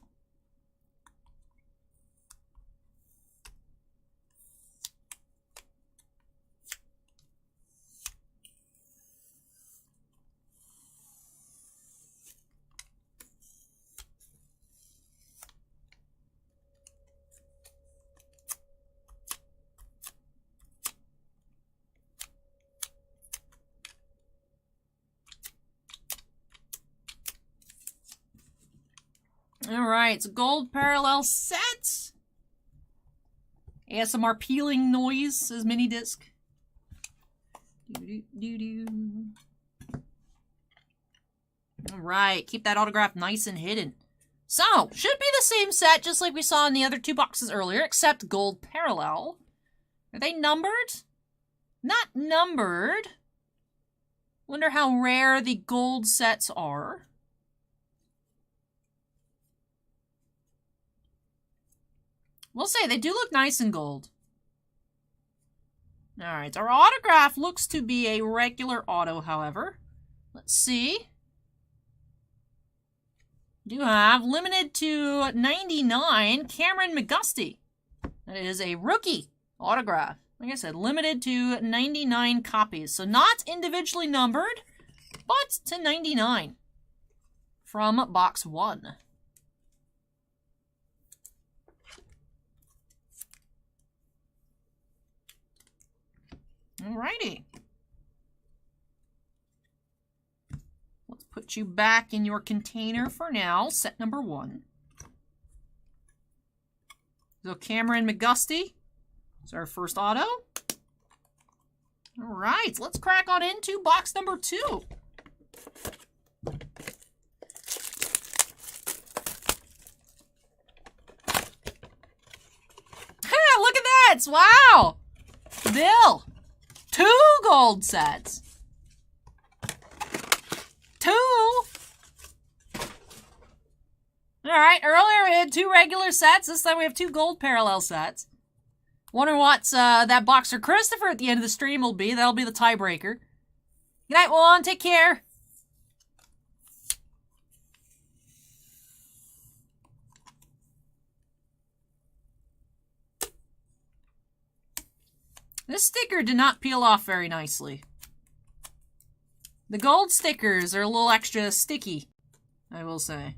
Alright, it's a gold parallel set. ASMR peeling noise, says Mini Disc. Doo-doo-doo-doo. Alright, keep that autograph nice and hidden. So, should be the same set, just like we saw in the other 2 boxes earlier, except gold parallel. Are they numbered? Not numbered. Wonder how rare the gold sets are. We'll say they do look nice in gold. Alright, our autograph looks to be a regular auto, however. Let's see. Do have limited to 99 Cameron McGusty. That is a rookie autograph. Like I said, limited to 99 copies. So not individually numbered, but to 99 from box 1. Alrighty. Let's put you back in your container for now. Set number 1. So Cameron McGusty is our first auto. Alright, let's crack on into box number 2. Look at that! Wow! Bill! 2 gold sets. 2. Alright, earlier we had 2 regular sets. This time we have 2 gold parallel sets. Wonder what that boxer Christopher at the end of the stream will be. That'll be the tiebreaker. Good night, Juan. Take care. This sticker did not peel off very nicely. The gold stickers are a little extra sticky, I will say.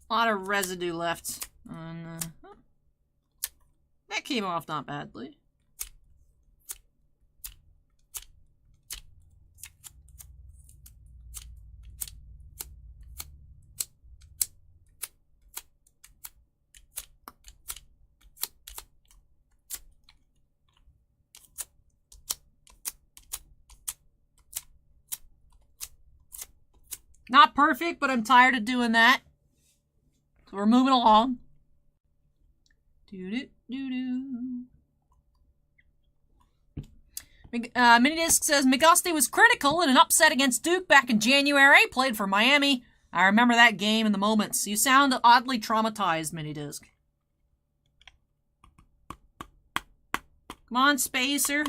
A lot of residue left on, that came off not badly. Not perfect, but I'm tired of doing that. So we're moving along. Minidisc says, McGusty was critical in an upset against Duke back in January. Played for Miami. I remember that game and the moments. You sound oddly traumatized, Minidisc. Come on, Spacer.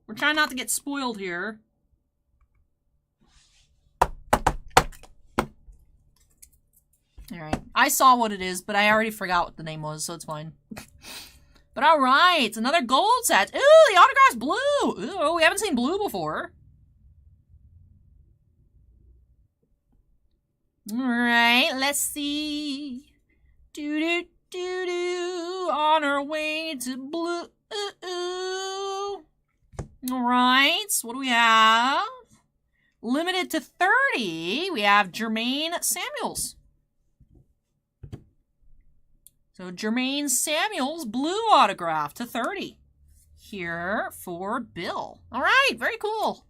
We're trying not to get spoiled here. Alright, I saw what it is, but I already forgot what the name was, so it's fine. But alright, another gold set. Ooh, the autograph's blue! Ooh, we haven't seen blue before. Alright, let's see. Do-do-do-do, on our way to blue. Alright, what do we have? Limited to 30, we have Jermaine Samuels. So Jermaine Samuels, blue autograph to 30. Here for Bill. All right, very cool.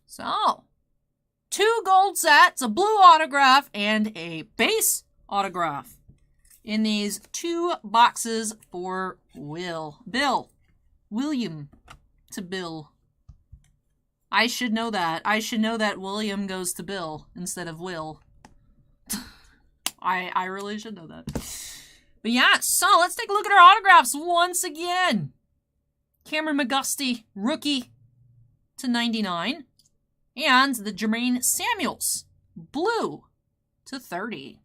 So, 2 gold sets, a blue autograph, and a base autograph in these 2 boxes for Bill. William. To Bill. I should know that. I should know that William goes to Bill instead of Will. I really should know that. But yeah, so let's take a look at our autographs once again. Cameron McGusty, rookie to 99. And the Jermaine Samuels, blue to 30.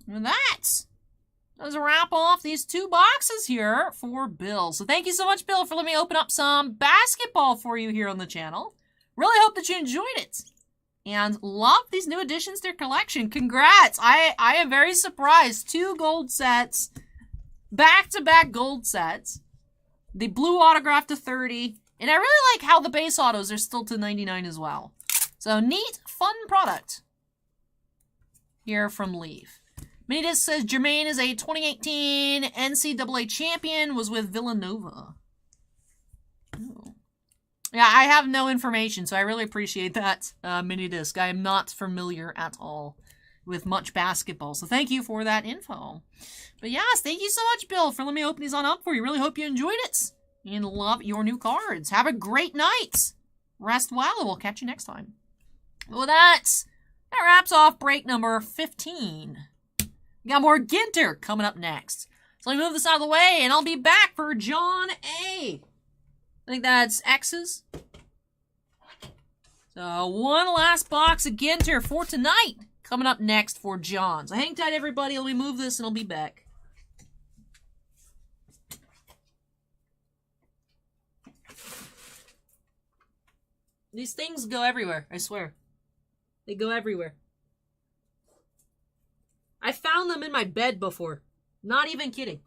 And that's does wrap off these 2 boxes here for Bill. So thank you so much, Bill, for letting me open up some basketball for you here on the channel. Really hope that you enjoyed it. And love these new additions to their collection. Congrats! I am very surprised. 2 gold sets. Back-to-back gold sets. The blue autograph to 30. And I really like how the base autos are still to 99 as well. So, neat, fun product. Here from Leaf. Minidisc says Jermaine is a 2018 NCAA champion, was with Villanova. Oh. Yeah, I have no information, so I really appreciate that, Minidisc. I am not familiar at all with much basketball, so thank you for that info. But yes, thank you so much, Bill, for letting me open these on up for you. Really hope you enjoyed it and love your new cards. Have a great night. Rest well, and we'll catch you next time. Well, that wraps off break number 15. We got more Ginter coming up next. So let me move this out of the way, and I'll be back for John A. I think that's X's. So one last box of Ginter for tonight. Coming up next for John. So hang tight, everybody. Let me move this, and I'll be back. These things go everywhere, I swear. They go everywhere. I found them in my bed before. Not even kidding.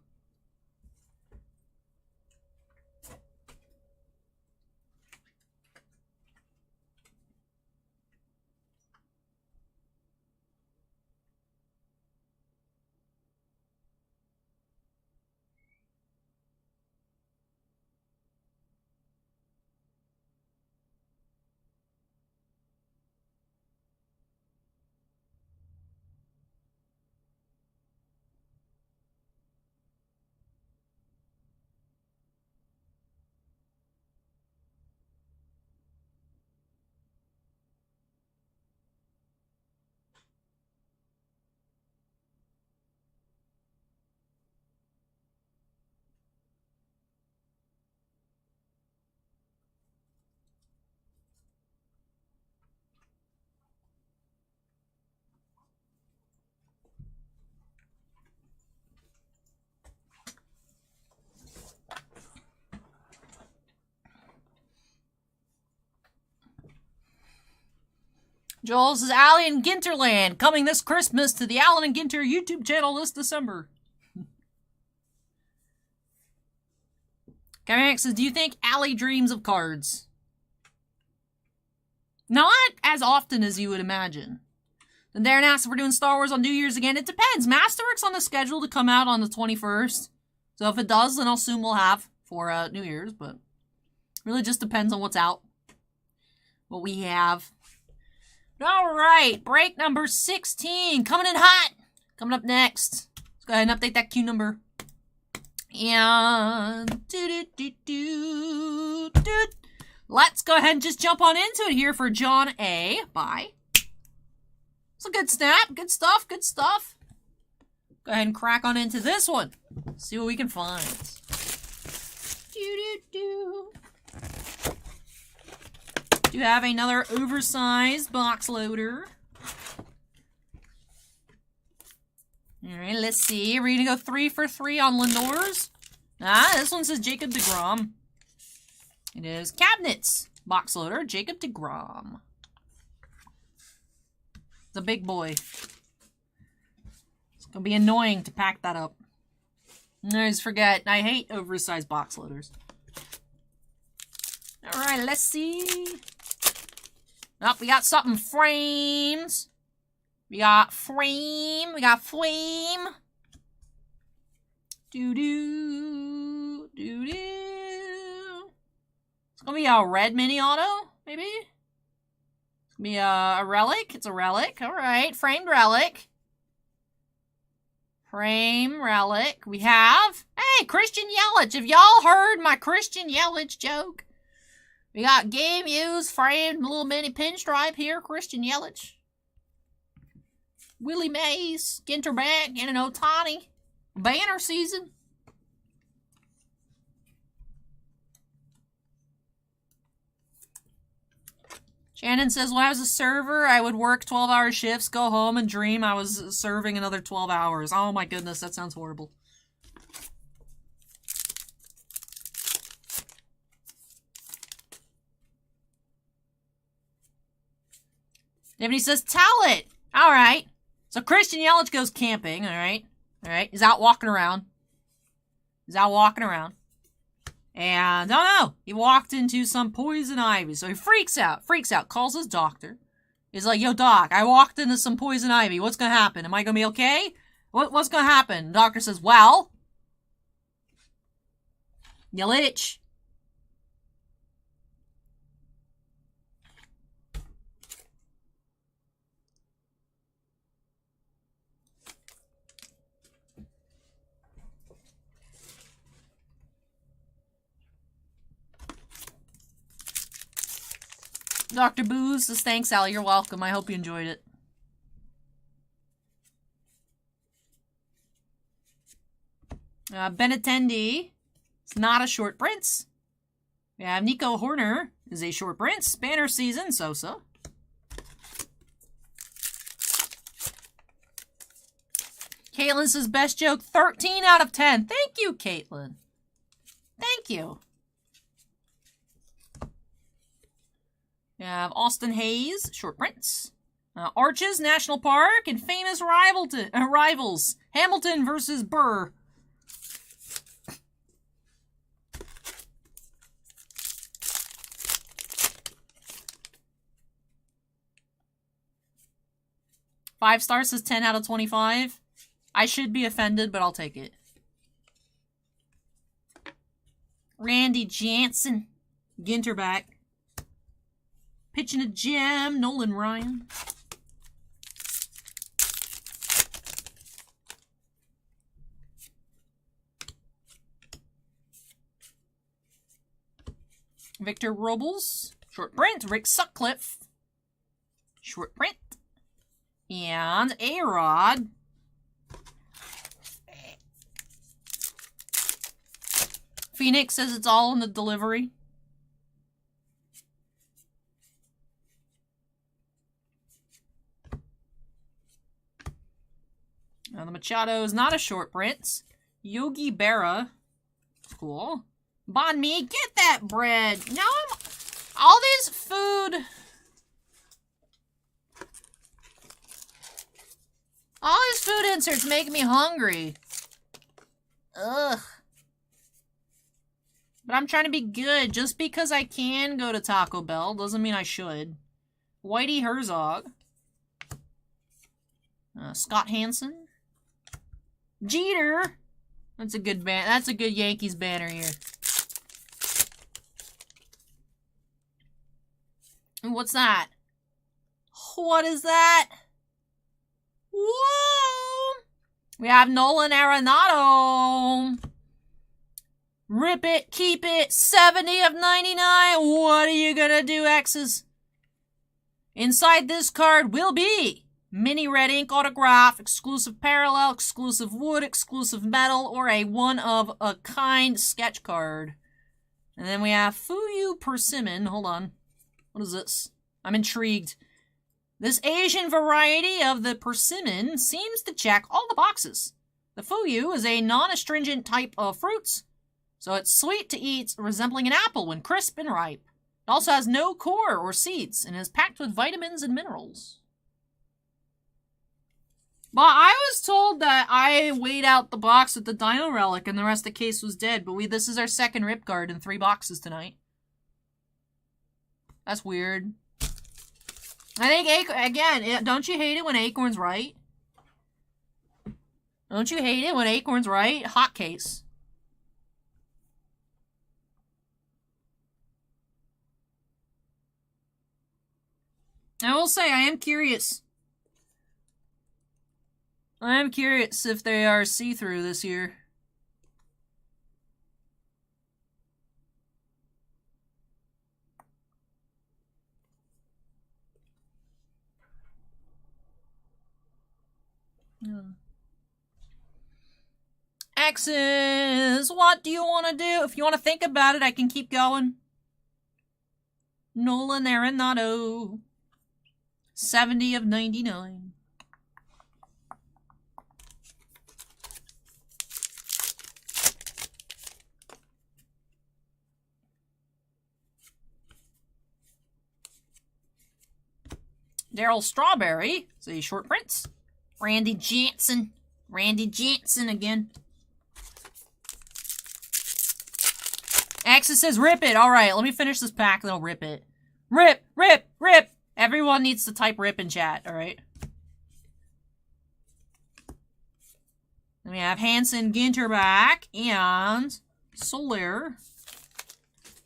Joel says, Allie and Ginterland, coming this Christmas to the Allen and Ginter YouTube channel this December. Karen says, do you think Allie dreams of cards? Not as often as you would imagine. Then Darren asks if we're doing Star Wars on New Year's again. It depends. Masterwork's on the schedule to come out on the 21st. So if it does, then I'll assume we'll have for New Year's. But really just depends on what's out. What we have. All right, break number 16, coming in hot. Coming up next. Let's go ahead and update that queue number. And let's go ahead and just jump on into it here for John A. Bye. It's a good snap. Good stuff. Good stuff. Go ahead and crack on into this one. See what we can find. Do have another oversized box loader. Alright, let's see. Are we going to go 3 for 3 on Lindor's? Ah, this one says Jacob deGrom. It is Cabinets box loader, Jacob deGrom. It's a big boy. It's going to be annoying to pack that up. I always forget. I hate oversized box loaders. Alright, let's see. Oh, we got something frames. We got frame. We got flame. Doo-doo. Doo-doo. It's gonna be a red mini auto, maybe? It's gonna be a relic. It's a relic. Alright, framed relic. Frame relic. We have... Hey, Christian Yelich. Have y'all heard my Christian Yelich joke? We got game used, framed, little mini pinstripe here, Christian Yelich. Willie Mays, Ginter back, and an Ohtani. Banner season. Shannon says, when I was a server, I would work 12-hour shifts, go home, and dream I was serving another 12 hours. Oh my goodness, that sounds horrible. Everybody says, tell it. All right. So Christian Yelich goes camping, all right? All right. He's out walking around. And, oh no, he walked into some poison ivy. So he freaks out, calls his doctor. He's like, yo, doc, I walked into some poison ivy. What's going to happen? Am I going to be okay? What's going to happen? The doctor says, well, you'll itch. Dr. Booze says, thanks, Al. You're welcome. I hope you enjoyed it. Benatendi is not a short prince. We have Nico Horner is a short prince. Banner season, Sosa. Caitlin says, best joke, 13 out of 10. Thank you, Caitlin. Thank you. We have Austin Hayes, short prints. Arches National Park and famous rivals. Hamilton versus Burr. Five stars says 10 out of 25. I should be offended, but I'll take it. Randy Jansen. Ginter back. Pitching a gem, Nolan Ryan. Victor Robles, short print. Rick Sutcliffe, short print. And A-Rod. Phoenix says it's all in the delivery. Now the Machado is not a short print. Yogi Berra. Cool. Bon Mi, get that bread. Now I'm... All these food... All these food inserts make me hungry. Ugh. But I'm trying to be good. Just because I can go to Taco Bell doesn't mean I should. Whitey Herzog. Scott Hansen. Jeter. That's a good That's a good Yankees banner here. And what's that? What is that? Whoa! We have Nolan Arenado. Rip it, keep it, 70 of 99. What are you gonna do, X's? Inside this card will be mini red ink autograph, exclusive parallel, exclusive wood, exclusive metal, or a one-of-a-kind sketch card. And then we have Fuyu Persimmon. Hold on. What is this? I'm intrigued. This Asian variety of the persimmon seems to check all the boxes. The Fuyu is a non-astringent type of fruits, so it's sweet to eat, resembling an apple when crisp and ripe. It also has no core or seeds and is packed with vitamins and minerals. But I was told that I weighed out the box with the Dino Relic and the rest of the case was dead, but this is our second rip card in 3 boxes tonight. That's weird. I think, again, don't you hate it when Acorn's right? Don't you hate it when Acorn's right? Hot case. I will say, I am curious. I am curious if they are see-through this year. X's, what do you want to do? If you want to think about it, I can keep going. Nolan Arenado. 70 of 99. Daryl Strawberry. See short prints. Randy Jansen. Randy Jansen again. Axis says rip it. Alright, let me finish this pack, then I'll rip it. Rip! Rip! Rip! Everyone needs to type rip in chat, alright? Then we have Hansen, Ginter back, and Soler.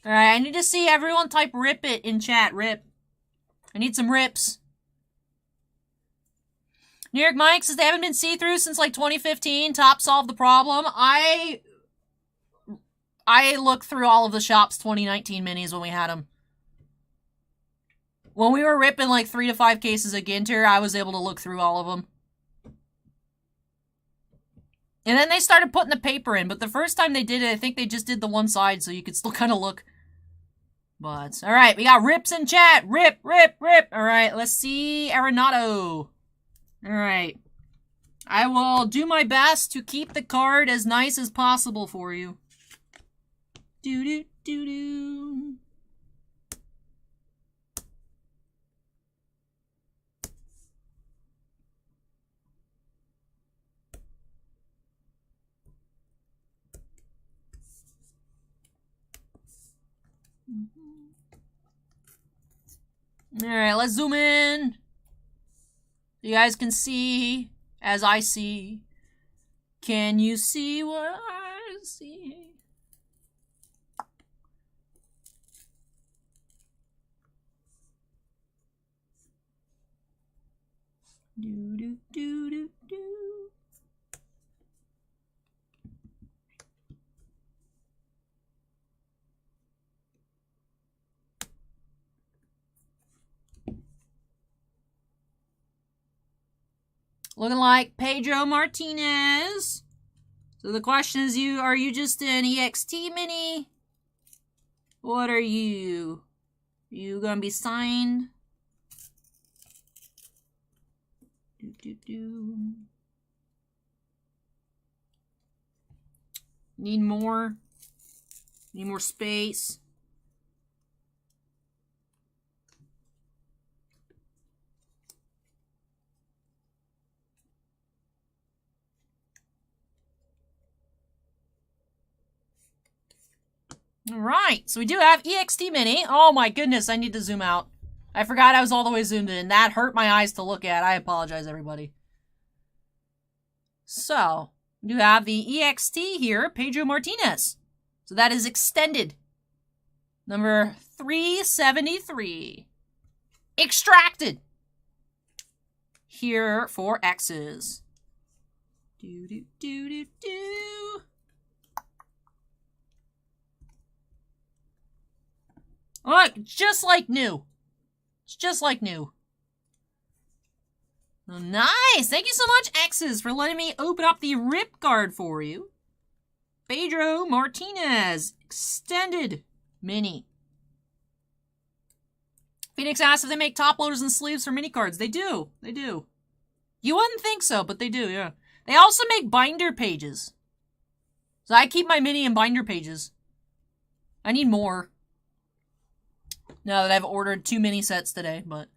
Alright, I need to see everyone type rip it in chat. Rip. I need some rips. New York Mike says they haven't been see-through since like 2015. Top solved the problem. I looked through all of the shop's 2019 minis when we had them. When we were ripping like 3 to 5 cases of Ginter, I was able to look through all of them. And then they started putting the paper in, but the first time they did it, I think they just did the one side so you could still kind of look. But, alright, we got rips in chat. Rip, rip, rip. Alright, let's see Arenado. Alright. I will do my best to keep the card as nice as possible for you. Do-do-do-do. Alright, let's zoom in. You guys can see as I see. Can you see what I see? Do do do do do. Looking like Pedro Martinez. So the question is, are you just an EXT mini? What are you? You gonna be signed? Do, do, do. Need more? Need more space? Alright, so we do have EXT Mini. Oh my goodness, I need to zoom out. I forgot I was all the way zoomed in. That hurt my eyes to look at. I apologize, everybody. So, we do have the EXT here, Pedro Martinez. So that is extended. Number 373. Extracted. Here for X's. Do do do do do. Look, just like new. It's just like new. Oh, nice! Thank you so much, X's, for letting me open up the rip card for you. Pedro Martinez. Extended Mini. Phoenix asks if they make top loaders and sleeves for mini cards. They do. They do. You wouldn't think so, but they do, yeah. They also make binder pages. So I keep my mini in binder pages. I need more. Now that I've ordered 2 mini sets today, but...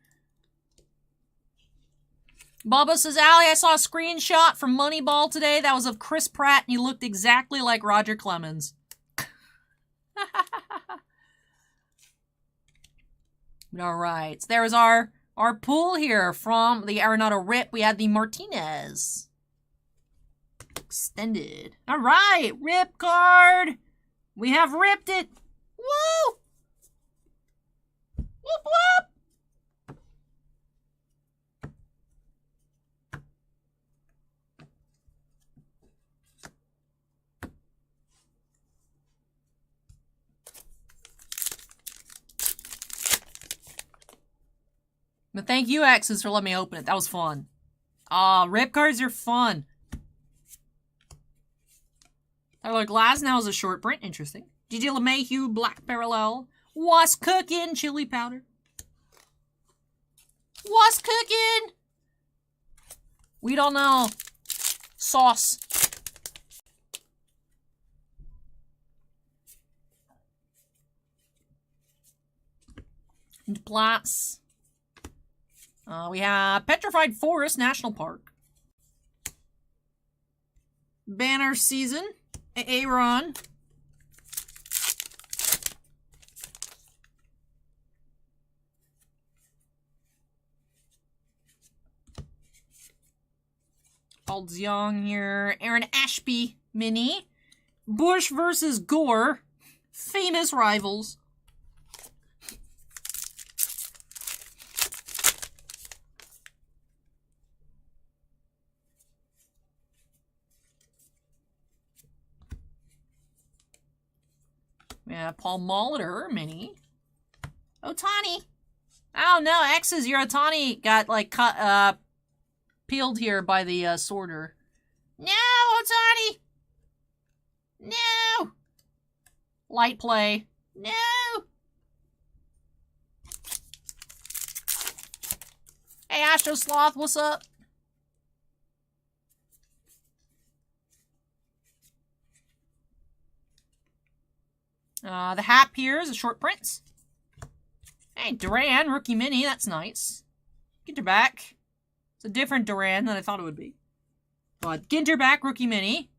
Bubba says, Allie, I saw a screenshot from Moneyball today that was of Chris Pratt, and he looked exactly like Roger Clemens. Alright, so there was our pool here from the Arenado Rip. We had the Martinez. Extended. Alright, Rip card! We have ripped it! Woo! Whoop, whoop. But thank you, X's, for letting me open it. That was fun. Rip cards are fun. Tyler Glasnow is a short print. Interesting. DJ LeMahieu, Black Parallel. What's cooking? Chili powder. What's cooking? We don't know. Sauce. And Platts. We have Petrified Forest National Park. Banner Season. Aaron. Ald's Young here. Aaron Ashby mini. Bush versus Gore. Famous rivals. We have Paul Molitor mini. Otani. Oh no, X's your Otani got like cut peeled here by the sorter. No, Otani! No! Light play. No! Hey, Astro Sloth, what's up? The Hap here is a short print. Hey, Duran, rookie mini, that's nice. Ginter back. It's a different Duran than I thought it would be. But Ginter back, rookie mini.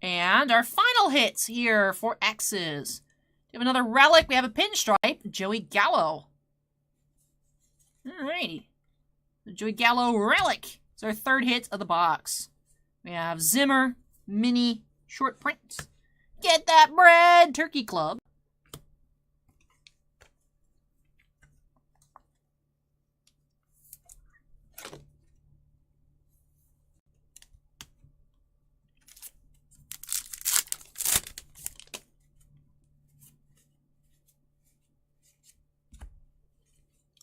And our final hits here for X's. We have another relic. We have a pinstripe, Joey Gallo. Alrighty. The Joey Gallo relic. It's our third hit of the box. We have Zimmer, mini, short print. Get that bread, Turkey Club.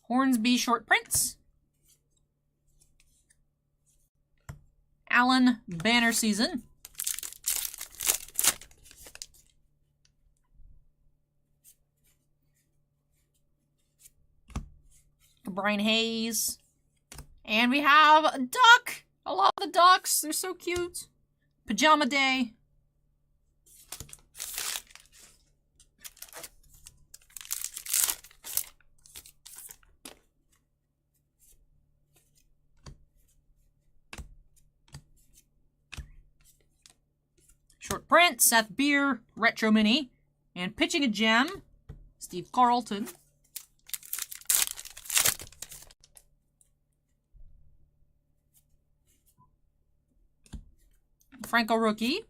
Hornsby short prints. Allen banner season. Brian Hayes. And we have a duck. I love the ducks. They're so cute. Pajama Day. Short print, Seth Beer, retro mini, and pitching a gem, Steve Carlton. Franco rookie.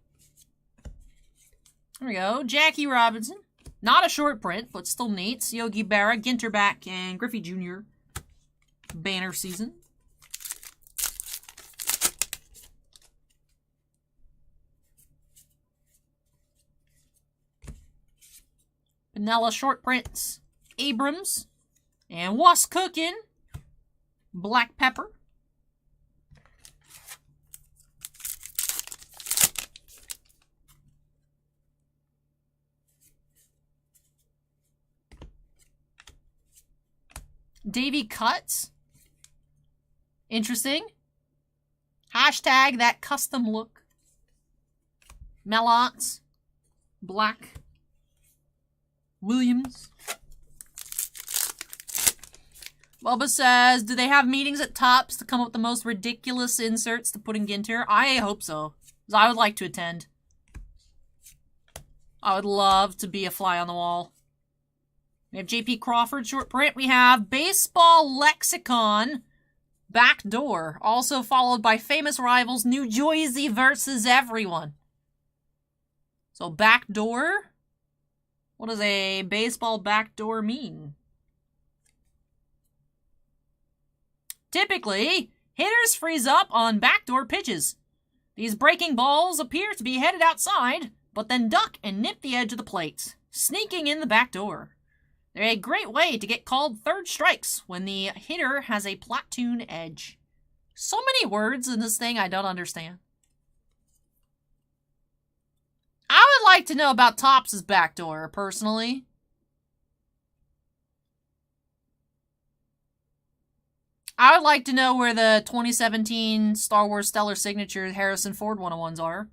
There we go. Jackie Robinson. Not a short print, but still neat. Yogi Berra, Ginter back, and Griffey Jr. Banner season. Vanilla short prints, Abrams, and Was Cookin', Black Pepper. Davy Cuts. Interesting. Hashtag that custom look. Melots. Black. Williams. Bubba says, do they have meetings at Topps to come up with the most ridiculous inserts to put in Ginter? I hope so. 'Cause I would like to attend. I would love to be a fly on the wall. We have JP Crawford short print. We have Baseball Lexicon Backdoor. Also followed by Famous Rivals New Jersey versus everyone. So Backdoor. What does a baseball backdoor mean? Typically, hitters freeze up on backdoor pitches. These breaking balls appear to be headed outside, but then duck and nip the edge of the plate, sneaking in the back door. They're a great way to get called third strikes when the hitter has a platoon edge. So many words in this thing I don't understand. I would like to know about Topps' backdoor, personally. I would like to know where the 2017 Star Wars Stellar Signature Harrison Ford 101s are.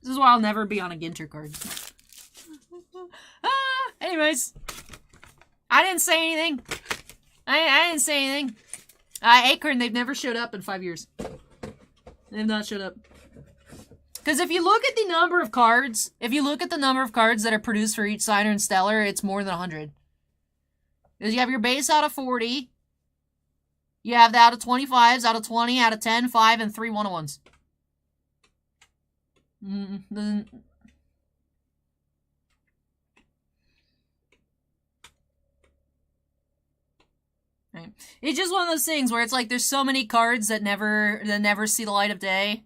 This is why I'll never be on a Ginter card. Anyways. I didn't say anything. I didn't say anything. Acorn, they've never showed up in 5 years. They've not showed up. Because if you look at the number of cards, that are produced for each signer in Stellar, it's more than 100. Because you have your base out of 40. You have the out of 25s, out of 20, out of 10, 5, and 3 101s. Right. It's just one of those things where it's like there's so many cards that never see the light of day.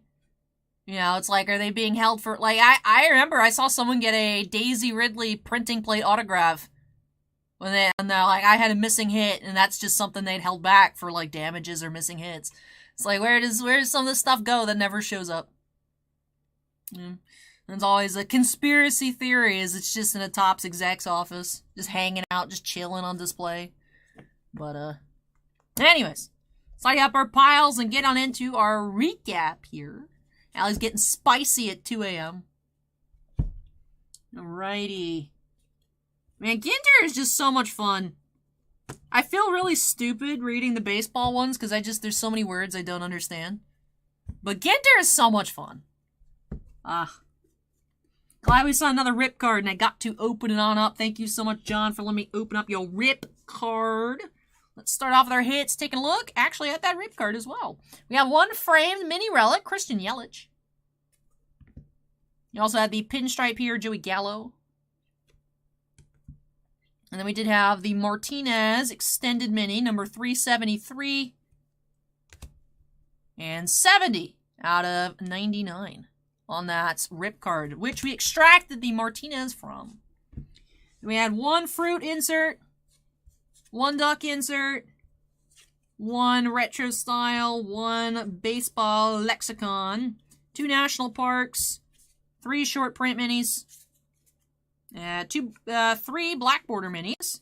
You know, it's like, are they being held for, like, I remember I saw someone get a Daisy Ridley printing plate autograph and they're like, I had a missing hit, and that's just something they'd held back for, like, damages or missing hits. It's like, where does some of this stuff go that never shows up? There's always a conspiracy theory, is it's just in a Topps exec's office, just hanging out, just chilling on display. But, anyways, let's light up our piles and get on into our recap here. Allie's getting spicy at 2 a.m. Alrighty. Man, Ginter is just so much fun. I feel really stupid reading the baseball ones because there's so many words I don't understand. But Ginter is so much fun. Glad we saw another rip card and I got to open it on up. Thank you so much, John, for letting me open up your rip card. Let's start off with our hits. Taking a look, actually, at that rip card as well. We have one framed mini relic, Christian Yelich. You also had the pinstripe here, Joey Gallo. And then we did have the Martinez extended mini, number 373. And 70 out of 99 on that rip card, which we extracted the Martinez from. We had one fruit insert, one duck insert, one retro style, one baseball lexicon, 2 national parks, 3 short print minis, 3 black border minis.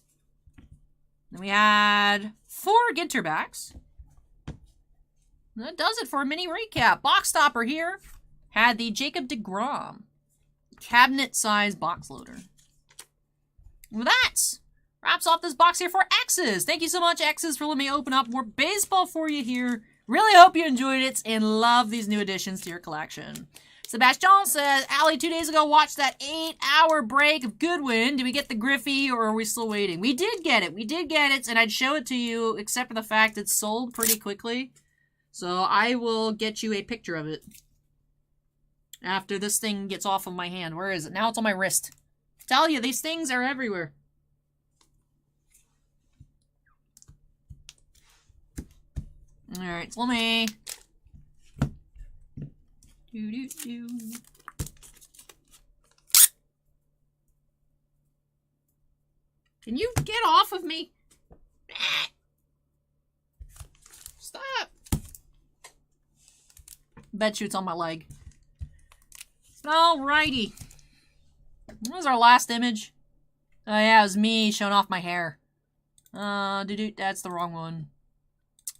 Then we had 4 Ginter backs. And that does it for a mini recap. Box topper here had the Jacob deGrom cabinet size box loader. With that, wraps off this box here for X's. Thank you so much, X's, for letting me open up more baseball for you here. Really hope you enjoyed it and love these new additions to your collection. Sebastian says, Allie, 2 days ago watched that 8-hour break of Goodwin. Did we get the Griffey or are we still waiting? We did get it. We did get it, and I'd show it to you, except for the fact it's sold pretty quickly. So I will get you a picture of it after this thing gets off of my hand. Where is it? Now it's on my wrist. Tell you, these things are everywhere. Alright, so let me... Can you get off of me? Stop! Bet you it's on my leg. Alrighty. What was our last image? Oh yeah, it was me showing off my hair. That's the wrong one.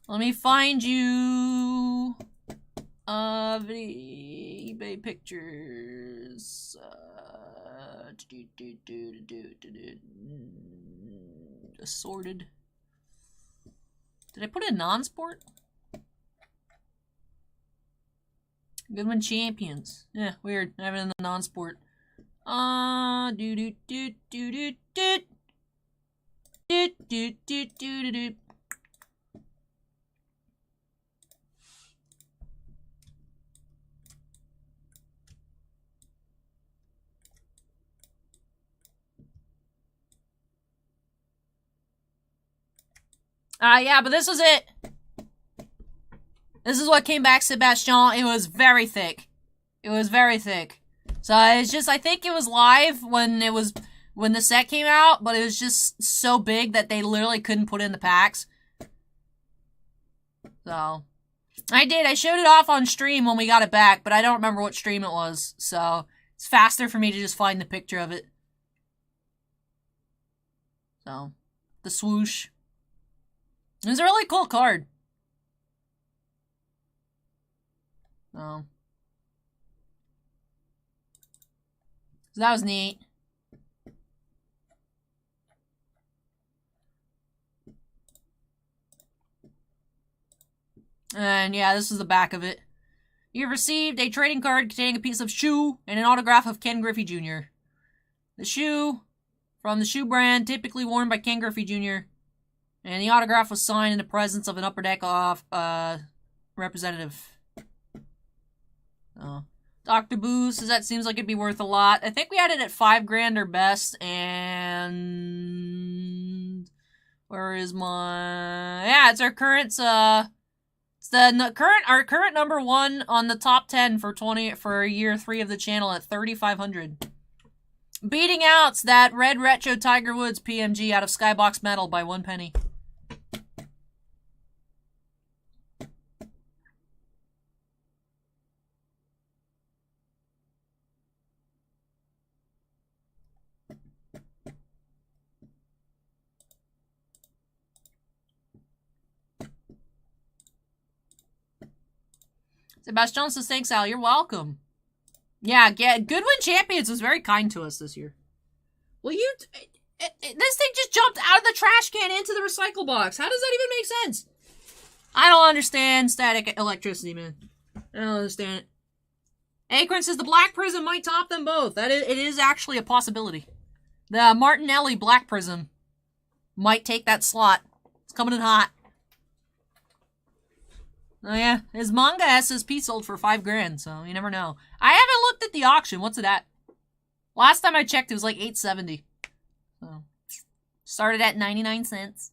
Let me find you the eBay pictures. Assorted. Did I put in non-sport? Goodwin Champions. Yeah, weird. I have it in the non-sport. Yeah, but this was it. This is what came back, Sebastian. It was very thick. It was very thick. So it's just, I think it was live when the set came out, but it was just so big that they literally couldn't put it in the packs. So, I showed it off on stream when we got it back, but I don't remember what stream it was. So, It's faster for me to just find the picture of it. So, the swoosh. It's a really cool card. So that was neat. And yeah, this is the back of it. You've received a trading card containing a piece of shoe and an autograph of Ken Griffey Jr. The shoe from the shoe brand, typically worn by Ken Griffey Jr. And the autograph was signed in the presence of an Upper Deck representative. Dr. Boo says that seems like it'd be worth a lot. I think we had it at $5,000 or best, and where is my? Yeah, it's our current. It's our current number one on the top 10 for year 3 of the channel at 3,500. Beating out that red retro Tiger Woods PMG out of Skybox Metal by 1 penny. Sebastian says, thanks, Al. You're welcome. Yeah, Goodwin Champions was very kind to us this year. Well, this thing just jumped out of the trash can into the recycle box. How does that even make sense? I don't understand static electricity, man. I don't understand it. Acorn says the Black Prism might top them both. It is actually a possibility. The Martinelli Black Prism might take that slot. It's coming in hot. Oh yeah, his manga SSP sold for $5,000, so you never know. I haven't looked at the auction. What's it at? Last time I checked, it was like $8.70. So started at 99 cents.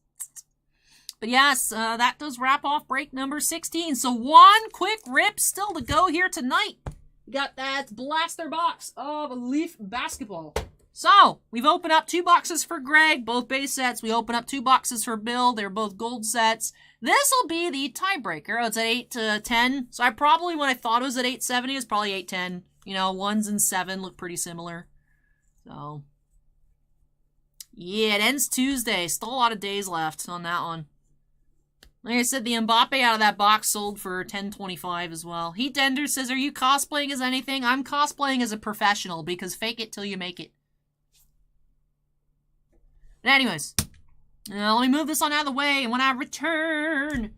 But yes, that does wrap off break number 16. So one quick rip still to go here tonight. We got that blaster box of Leaf Basketball. So, we've opened up 2 boxes for Greg, both base sets. We opened up 2 boxes for Bill. They're both gold sets. This will be the tiebreaker. Oh, it's at 8 to 10. So I probably, when I thought it was at 870, it's probably 810. You know, 1s and 7 look pretty similar. So, yeah, it ends Tuesday. Still a lot of days left on that one. Like I said, the Mbappe out of that box sold for $10.25 as well. Heat Dender says, are you cosplaying as anything? I'm cosplaying as a professional because fake it till you make it. But anyways, let me move this on out of the way, and when I return,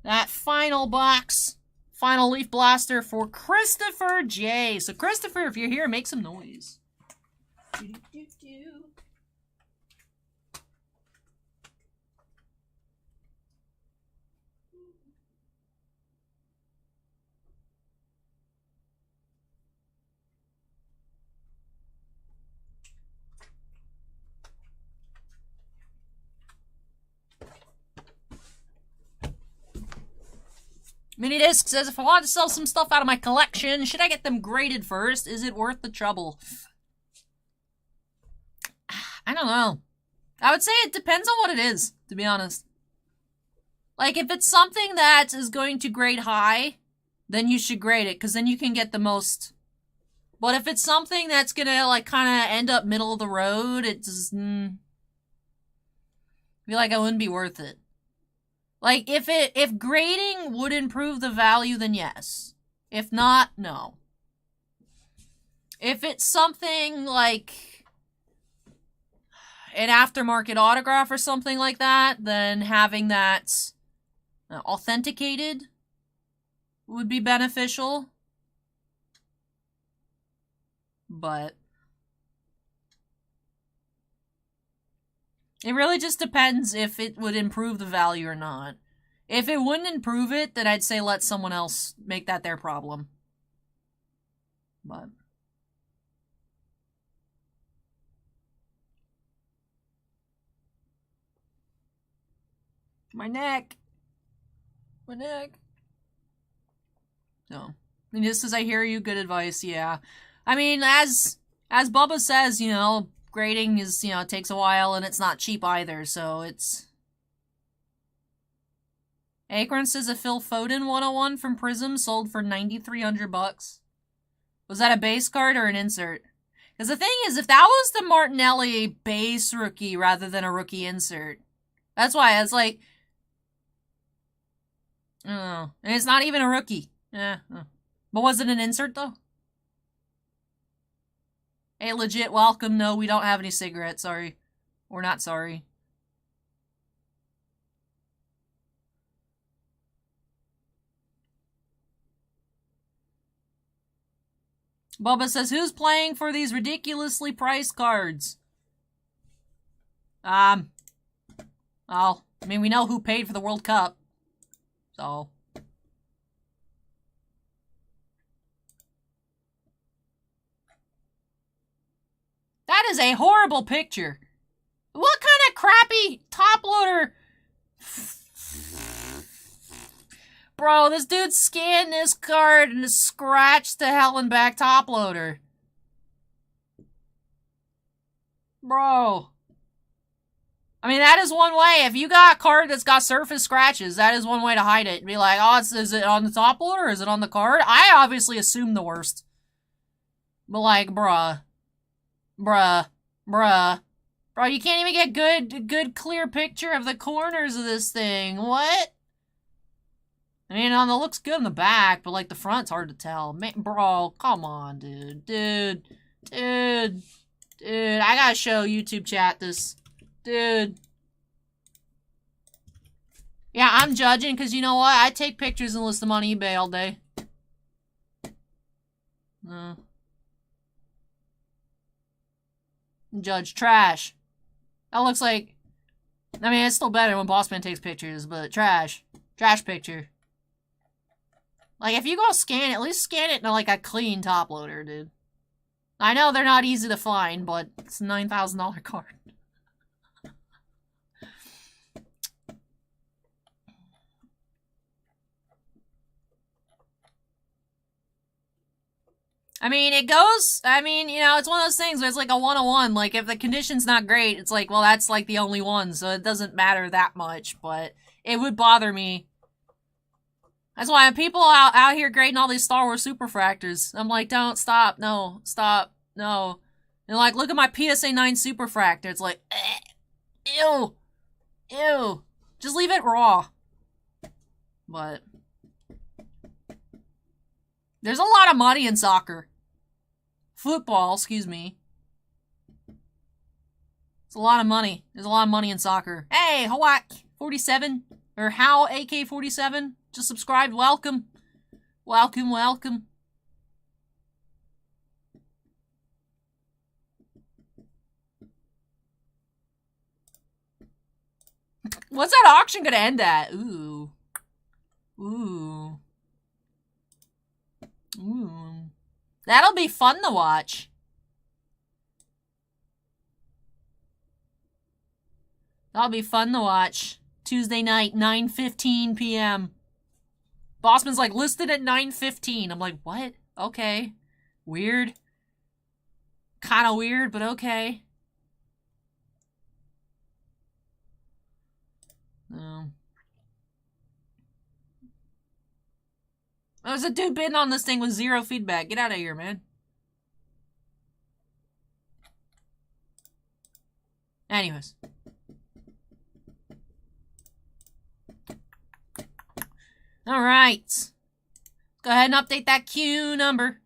that final box, final Leaf Blaster for Christopher J. So Christopher, if you're here, make some noise. Minidisc says, if I want to sell some stuff out of my collection, should I get them graded first? Is it worth the trouble? I don't know. I would say it depends on what it is, to be honest. Like, if it's something that is going to grade high, then you should grade it, because then you can get the most. But if it's something that's gonna, like, kind of end up middle of the road, it just, I feel like it wouldn't be worth it. Like, if grading would improve the value, then yes. If not, no. If it's something like an aftermarket autograph or something like that, then having that authenticated would be beneficial. But it really just depends if it would improve the value or not. If it wouldn't improve it, then I'd say let someone else make that their problem. But my neck. No. And just as I hear you, good advice, yeah. I mean, as Bubba says, you know, grading is, you know, it takes a while and it's not cheap either, so it's... Acorn says a Phil Foden 101 from Prism sold for $9,300. Was that a base card or an insert? Because the thing is, if that was the Martinelli base rookie rather than a rookie insert, that's why it's like, oh, and it's not even a rookie. Yeah, but was it an insert though? Hey, legit welcome. No, we don't have any cigarettes. Sorry, we're not sorry. Bubba says, who's playing for these ridiculously priced cards? Well, I mean, we know who paid for the World Cup. So. That is a horrible picture. What kind of crappy top loader? Bro, this dude scanned this card and scratched the hell and back top loader. Bro. I mean, that is one way. If you got a card that's got surface scratches, that is one way to hide it. Be like, oh, is it on the top loader or is it on the card? I obviously assume the worst. But like, bruh. Bruh. Bro, you can't even get good clear picture of the corners of this thing. What? I mean, it looks good on the back, but, like, the front's hard to tell. Man, bro, come on, dude. Dude, I gotta show YouTube chat this. Dude. Yeah, I'm judging, because you know what? I take pictures and list them on eBay all day. Judge trash. That looks like... I mean, it's still better when Bossman takes pictures, but trash. Trash picture. Like, if you go scan it, at least scan it in, like, a clean top loader, dude. I know they're not easy to find, but it's a $9,000 card. I mean, it goes, I mean, you know, it's one of those things where it's like a 101. Like, if the condition's not great, it's like, well, that's, like, the only one, so it doesn't matter that much, but it would bother me. That's why people out here grading all these Star Wars Superfractors. I'm like, don't, stop, no, stop, no. And like, look at my PSA 9 Superfractor. It's like, ew, ew. Just leave it raw. But there's a lot of money in soccer. Football, excuse me. It's a lot of money. There's a lot of money in soccer. Hey, Hawak 47 or How AK-47. Just subscribed. Welcome. Welcome. What's that auction gonna end at? Ooh. That'll be fun to watch. That'll be fun to watch. Tuesday night, 9:15 p.m. Bossman's like, listed at 9:15. I'm like, what? Okay. Weird. Kind of weird, but okay. There's a dude bidding on this thing with 0 feedback. Get out of here, man. Anyways. Alright. Let's go ahead and update that queue number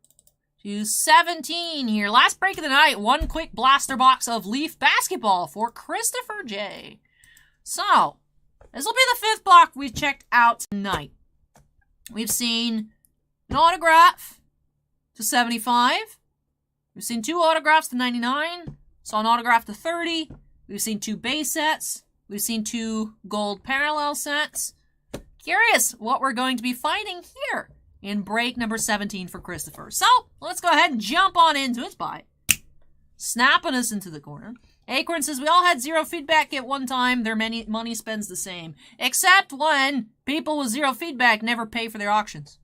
to 17 here. Last break of the night. One quick blaster box of Leaf basketball for Christopher J. So, this will be the 5th block we've checked out tonight. We've seen an autograph to 75. We've seen 2 autographs to 99. Saw an autograph to 30. We've seen 2 base sets. We've seen 2 gold parallel sets. Curious what we're going to be finding here in break number 17 for Christopher. So, let's go ahead and jump on into it by snapping us into the corner. Acorn says, we all had 0 feedback at one time. Their money spends the same. Except when people with 0 feedback never pay for their auctions.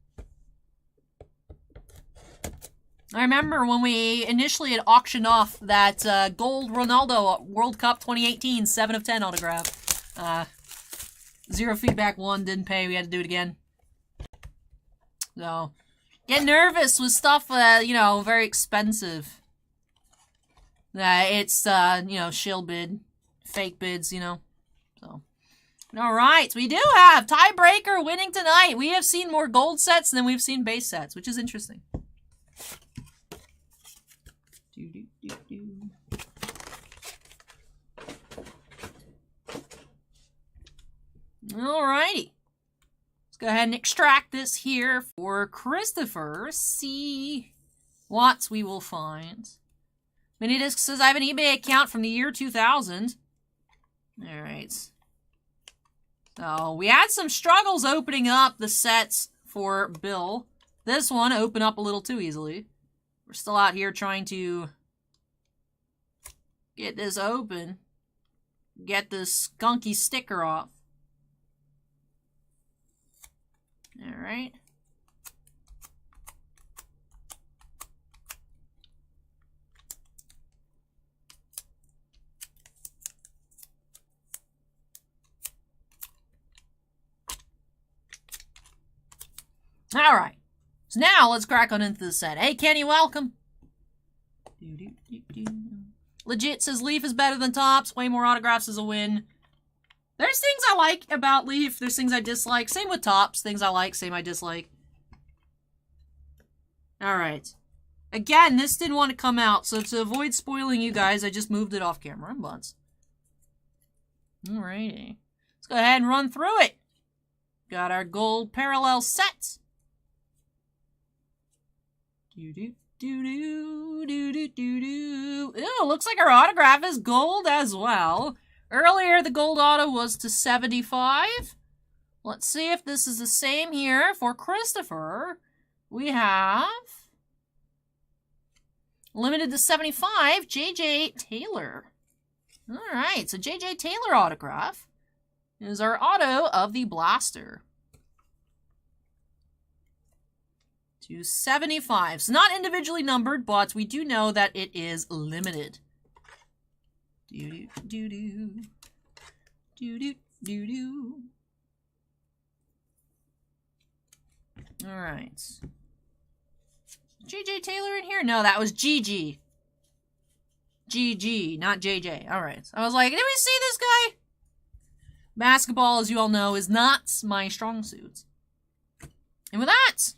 I remember when we initially had auctioned off that gold Ronaldo World Cup 2018 7 of 10 autograph. 0 feedback, 1 didn't pay. We had to do it again. So, get nervous with stuff, you know, very expensive. It's, you know, shill bid, fake bids, you know. So, all right, we do have tiebreaker winning tonight. We have seen more gold sets than we've seen base sets, which is interesting. Alrighty. Let's go ahead and extract this here for Christopher. See what we will find. Minidisc says, I have an eBay account from the year 2000. Alright. So, we had some struggles opening up the sets for Bill. This one opened up a little too easily. We're still out here trying to get this open. Get this skunky sticker off. Alright. Alright. So now let's crack on into the set. Hey Kenny, welcome. Legit says Leaf is better than Topps. Way more autographs is a win. There's things I like about Leaf. There's things I dislike. Same with Topps. Things I like, same I dislike. Alright. Again, this didn't want to come out, so to avoid spoiling you guys, I just moved it off camera. But alrighty. Let's go ahead and run through it. Got our gold parallel sets. Ew, looks like our autograph is gold as well. Earlier, the gold auto was to 75. Let's see if this is the same here for Christopher. We have limited to 75, J.J. Taylor. All right, so J.J. Taylor autograph is our auto of the Blaster. To 75. It's not individually numbered, but we do know that it is limited. Alright. JJ Taylor in here? No, that was GG. GG, not JJ. Alright. I was like, did we see this guy? Basketball, as you all know, is not my strong suit. And with that,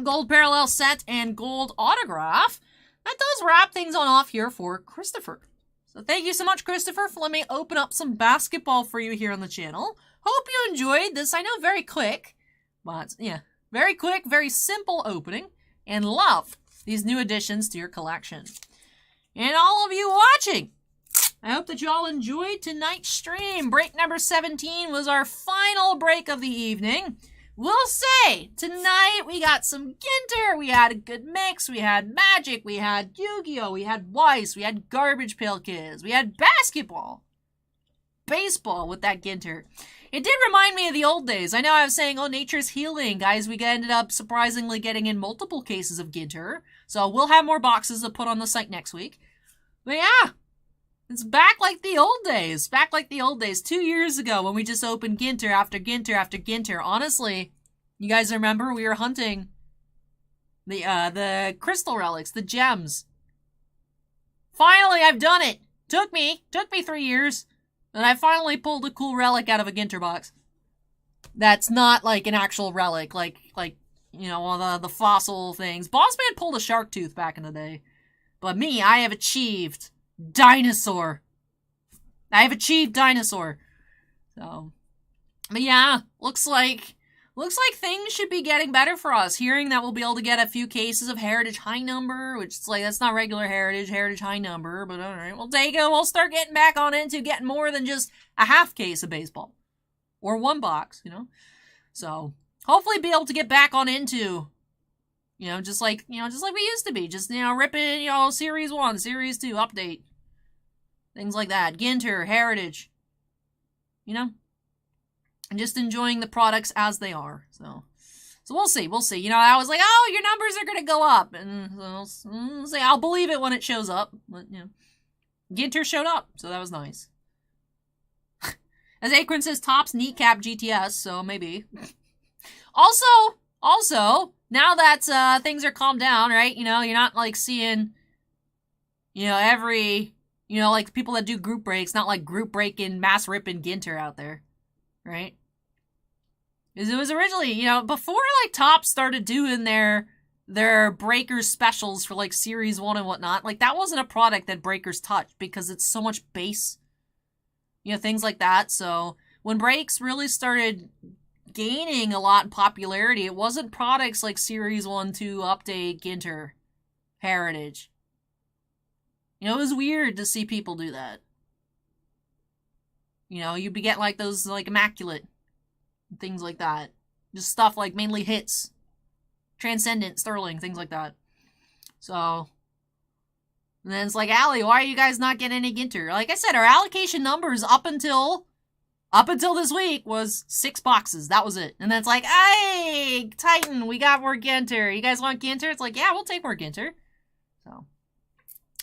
gold parallel set and gold autograph, that does wrap things on off here for Christopher. So thank you so much, Christopher, for letting me open up some basketball for you here on the channel. Hope you enjoyed this. I know, very quick, but yeah, very quick, very simple opening, and love these new additions to your collection. And all of you watching, I hope that you all enjoyed tonight's stream. Break number 17 was our final break of the evening. We'll say, tonight we got some Ginter, we had a good mix, we had Magic, we had Yu-Gi-Oh!, we had Weiss, we had Garbage Pail Kids, we had basketball, baseball with that Ginter. It did remind me of the old days. I know I was saying, oh, nature's healing. Guys, we ended up surprisingly getting in multiple cases of Ginter, so we'll have more boxes to put on the site next week. But yeah, it's back like the old days. Back like the old days. 2 years ago when we just opened Ginter after Ginter after Ginter. Honestly, you guys remember we were hunting the crystal relics, the gems. Finally, I've done it. Took me 3 years. And I finally pulled a cool relic out of a Ginter box. That's not like an actual relic. Like you know, one of the fossil things. Bossman pulled a shark tooth back in the day. But me, I have achieved Dinosaur. I have achieved Dinosaur. So, but yeah, looks like things should be getting better for us. Hearing that we'll be able to get a few cases of Heritage High Number, which is like, that's not regular Heritage High Number, but alright, we'll take it. We'll start getting back on into getting more than just a half case of baseball. Or one box, you know? So, hopefully be able to get back on into, you know, just like we used to be. Just, you know, ripping, you know, Series 1, Series 2, update. Things like that. Ginter, Heritage. You know? And just enjoying the products as they are. So we'll see. You know, I was like, oh, your numbers are going to go up. And so we'll see. I'll believe it when it shows up. But, you know, Ginter showed up. So that was nice. As Akron says, Topps kneecap GTS. So maybe. Also, Also, now that things are calmed down, right? You know, you're not like seeing, you know, every, you know, like people that do group breaks, not like group breaking, mass ripping Ginter out there, right? Because it was originally, you know, before like Topps started doing their Breakers specials for like Series 1 and whatnot, like that wasn't a product that Breakers touched because it's so much base, you know, things like that. So when breaks really started gaining a lot in popularity, it wasn't products like Series 1, 2, Update, Ginter, Heritage. You know, it was weird to see people do that. You know, you'd be getting like those like Immaculate, things like that. Just stuff like mainly hits. Transcendent, Sterling, things like that. So, and then it's like, Allie, why are you guys not getting any Ginter? Like I said, our allocation numbers up until this week was 6 boxes. That was it. And then it's like, hey, Titan, we got more Ginter. You guys want Ginter? It's like, yeah, we'll take more Ginter. So,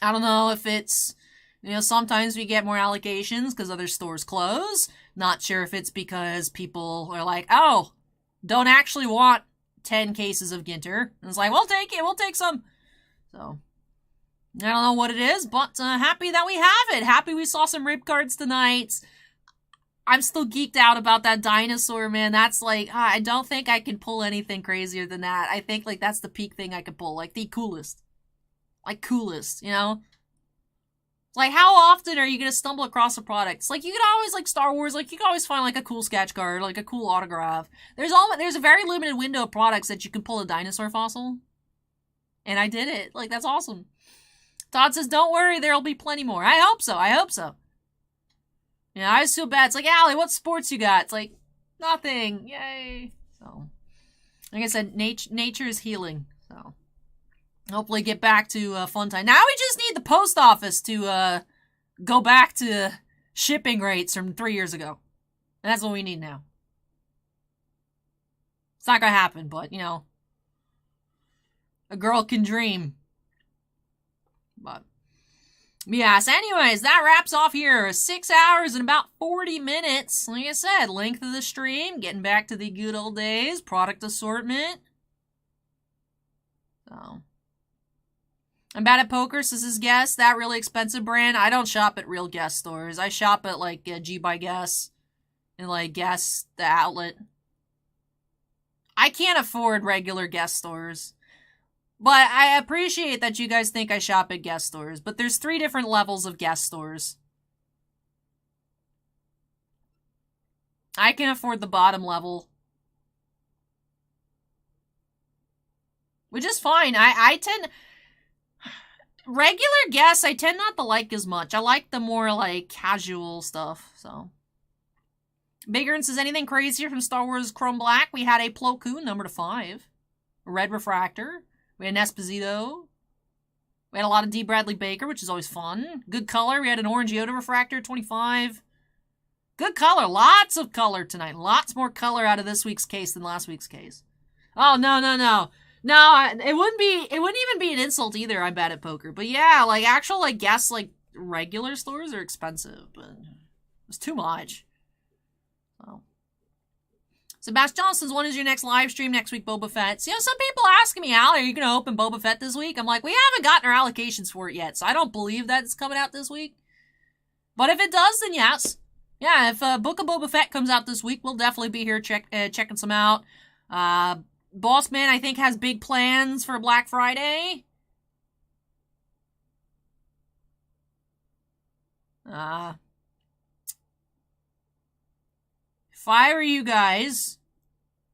I don't know if it's, you know, sometimes we get more allocations because other stores close. Not sure if it's because people are like, oh, don't actually want 10 cases of Ginter. And it's like, we'll take it. We'll take some. So, I don't know what it is, but happy that we have it. Happy we saw some rib cards tonight. I'm still geeked out about that Dinosaur, man. That's like, I don't think I can pull anything crazier than that. I think, like, that's the peak thing I could pull. Like, the coolest. Like, coolest, you know? Like, how often are you gonna stumble across a product? It's like, you can always, like, Star Wars, like, you can always find, like, a cool sketch card, like, a cool autograph. There's a very limited window of products that you can pull a dinosaur fossil. And I did it. Like, that's awesome. Todd says, don't worry, there'll be plenty more. I hope so. I hope so. Yeah, I just feel bad. It's like, Allie, what sports you got? It's like, nothing. Yay. So, like I said, nature is healing. So, hopefully get back to fun time. Now we just need the post office to go back to shipping rates from 3 years ago. And that's what we need now. It's not gonna happen, but, you know, a girl can dream. But, yeah, so anyways, that wraps off here. 6 hours and about 40 minutes. Like I said, length of the stream, getting back to the good old days, product assortment. So, I'm bad at poker, says his guest. That really expensive brand. I don't shop at real Guess stores. I shop at, like, G by Guess and, like, Guess, the outlet. I can't afford regular Guess stores. But I appreciate that you guys think I shop at Guess stores. But there's 3 different levels of Guess stores. I can afford the bottom level. Which is fine. I tend... Regular Guess, I tend not to like as much. I like the more, like, casual stuff, so... Bigger says, anything crazier from Star Wars Chrome Black? We had a Plo Koon, number to 5. Red Refractor. We had an Esposito. We had a lot of D. Bradley Baker, which is always fun. Good color. We had an Orange Yoda Refractor, 25. Good color. Lots of color tonight. Lots more color out of this week's case than last week's case. Oh, no. No, it wouldn't even be an insult either. I'm bad at poker. But yeah, like, actual, like, Guess, like, regular stores are expensive. But it's too much. So. Sebastian Johnson's, when is your next live stream next week, Boba Fett? So, you know, some people asking me, Al, are you going to open Boba Fett this week? I'm like, we haven't gotten our allocations for it yet, so I don't believe that it's coming out this week. But if it does, then yes. Yeah, if Book of Boba Fett comes out this week, we'll definitely be here checking some out. Boss Man, I think, has big plans for Black Friday. If I were you guys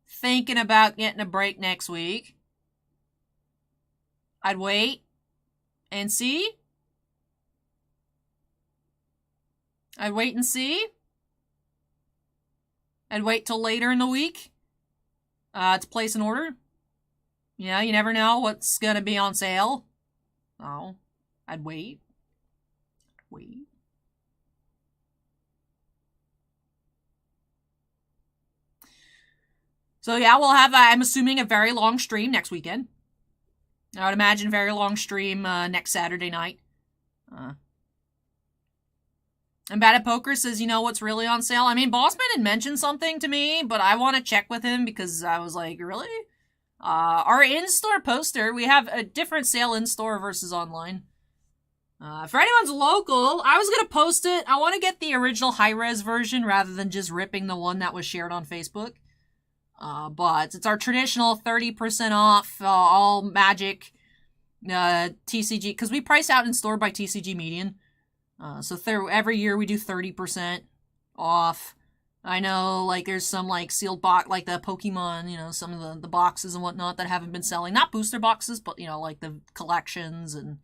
thinking about getting a break next week, I'd wait and see. I'd wait and see. I'd wait till later in the week to place an order. Yeah, you never know what's going to be on sale. Oh, I'd wait. Wait. So yeah, we'll have, I'm assuming, a very long stream next weekend. I would imagine a very long stream next Saturday night. And Bad at Poker says, you know what's really on sale? I mean, Bossman had mentioned something to me, but I want to check with him because I was like, really? Our in-store poster, we have a different sale in-store versus online. For anyone's local, I was gonna post it. I want to get the original high-res version rather than just ripping the one that was shared on Facebook. But it's our traditional 30% off, all Magic, TCG, because we price out in store by TCG median. So every year we do 30% off. I know, like, there's some, like, sealed box, like the Pokemon, you know, some of the boxes and whatnot that haven't been selling. Not booster boxes, but, you know, like the collections, and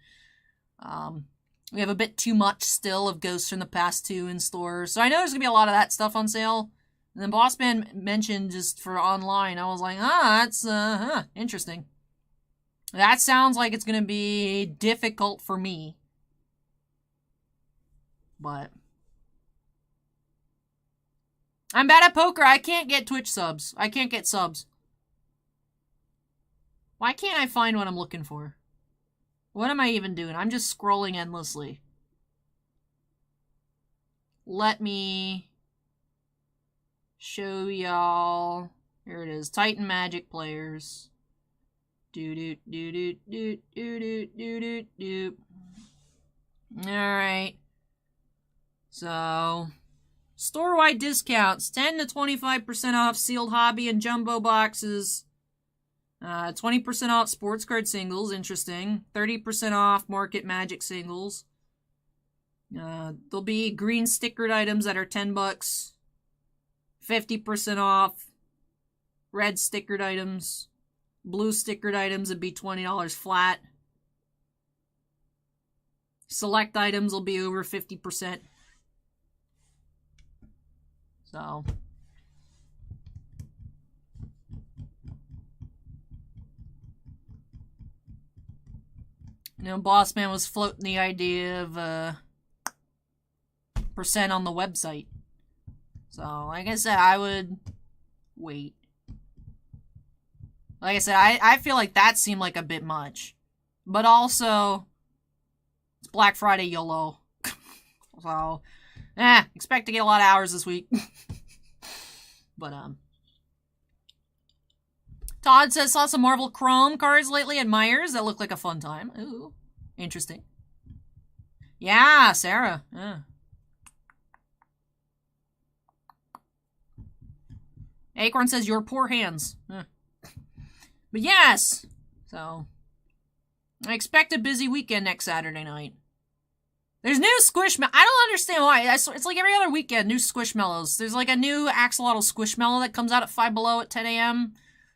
we have a bit too much still of Ghosts from the Past 2 in stores. So I know there's going to be a lot of that stuff on sale. And then Bossman mentioned just for online, I was like, that's, interesting. That sounds like it's going to be difficult for me. But I'm bad at poker. I can't get Twitch subs. I can't get subs. Why can't I find what I'm looking for? What am I even doing? I'm just scrolling endlessly. Let me show y'all. Here it is. Titan Magic players. Alright. So, store-wide discounts. 10 to 25% off sealed hobby and jumbo boxes. 20% off sports card singles, interesting. 30% off market Magic singles. There'll be green stickered items that are $10. 50% off red stickered items. Blue stickered items would be $20 flat. Select items will be over 50%. So you know, Bossman was floating the idea of percent on the website. So, like I said, I would wait. Like I said, I feel like that seemed like a bit much. But also, it's Black Friday YOLO. So, expect to get a lot of hours this week. But, Todd says, saw some Marvel Chrome cards lately at Myers that look like a fun time. Ooh, interesting. Yeah, Sarah. Yeah. Acorn says, your poor hands. But yes. So, I expect a busy weekend next Saturday night. There's new Squishmallows. I don't understand why. It's like every other weekend, new Squishmallows. There's like a new Axolotl Squishmallow that comes out at 5 Below at 10 a.m.,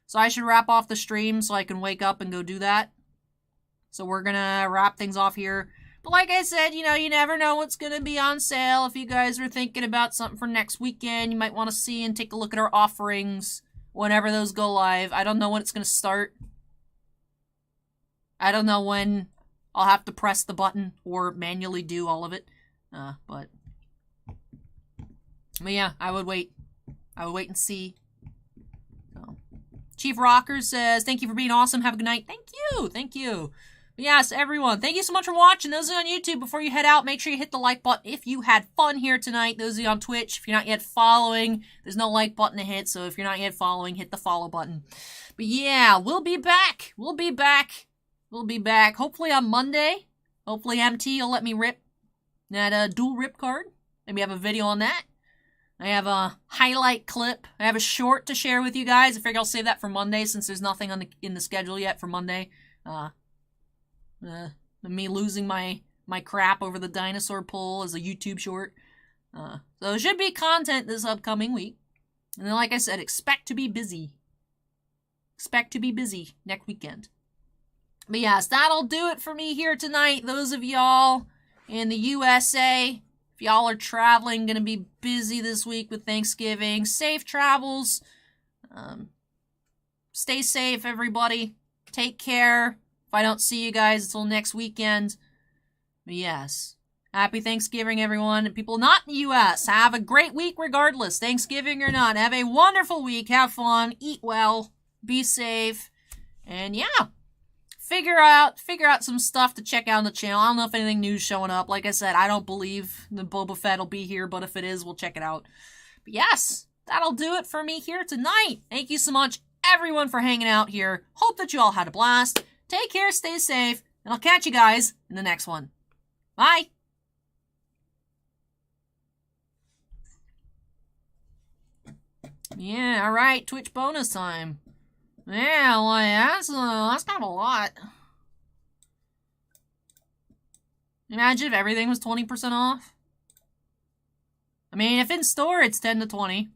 so I should wrap off the stream so I can wake up and go do that. So we're gonna wrap things off here. But like I said, you know, you never know what's gonna be on sale. If you guys are thinking about something for next weekend, you might want to see and take a look at our offerings whenever those go live. I don't know when it's gonna start. I don't know when I'll have to press the button or manually do all of it. But yeah, I would wait. I would wait and see. Chief Rocker says, thank you for being awesome. Have a good night. Thank you. Thank you. But yes, everyone, thank you so much for watching. Those of you on YouTube, before you head out, make sure you hit the like button if you had fun here tonight. Those of you on Twitch, if you're not yet following, there's no like button to hit. So if you're not yet following, hit the follow button. But yeah, we'll be back. We'll be back. We'll be back. Hopefully on Monday. Hopefully MT will let me rip that dual rip card. Maybe have a video on that. I have a highlight clip. I have a short to share with you guys. I figure I'll save that for Monday since there's nothing in the schedule yet for Monday. Me losing my crap over the dinosaur pull as a YouTube short. So it should be content this upcoming week. And then, like I said, expect to be busy. Expect to be busy next weekend. But yes, that'll do it for me here tonight. Those of y'all in the USA, if y'all are traveling, gonna be busy this week with Thanksgiving. Safe travels. Stay safe, everybody. Take care. If I don't see you guys until next weekend. But yes, happy Thanksgiving, everyone. And people not in the U.S., have a great week regardless. Thanksgiving or not. Have a wonderful week. Have fun. Eat well. Be safe. And yeah. Figure out some stuff to check out on the channel. I don't know if anything new's showing up. Like I said, I don't believe the Boba Fett will be here, but if it is, we'll check it out. But yes, that'll do it for me here tonight. Thank you so much, everyone for hanging out here. Hope that you all had a blast. Take care, stay safe, and I'll catch you guys in the next one. Bye! Yeah, alright, Twitch bonus time. Yeah, like, that's kind of a lot. Imagine if everything was 20% off. I mean, if in store it's 10 to 20.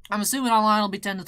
I'm assuming online it'll be 10 to 20.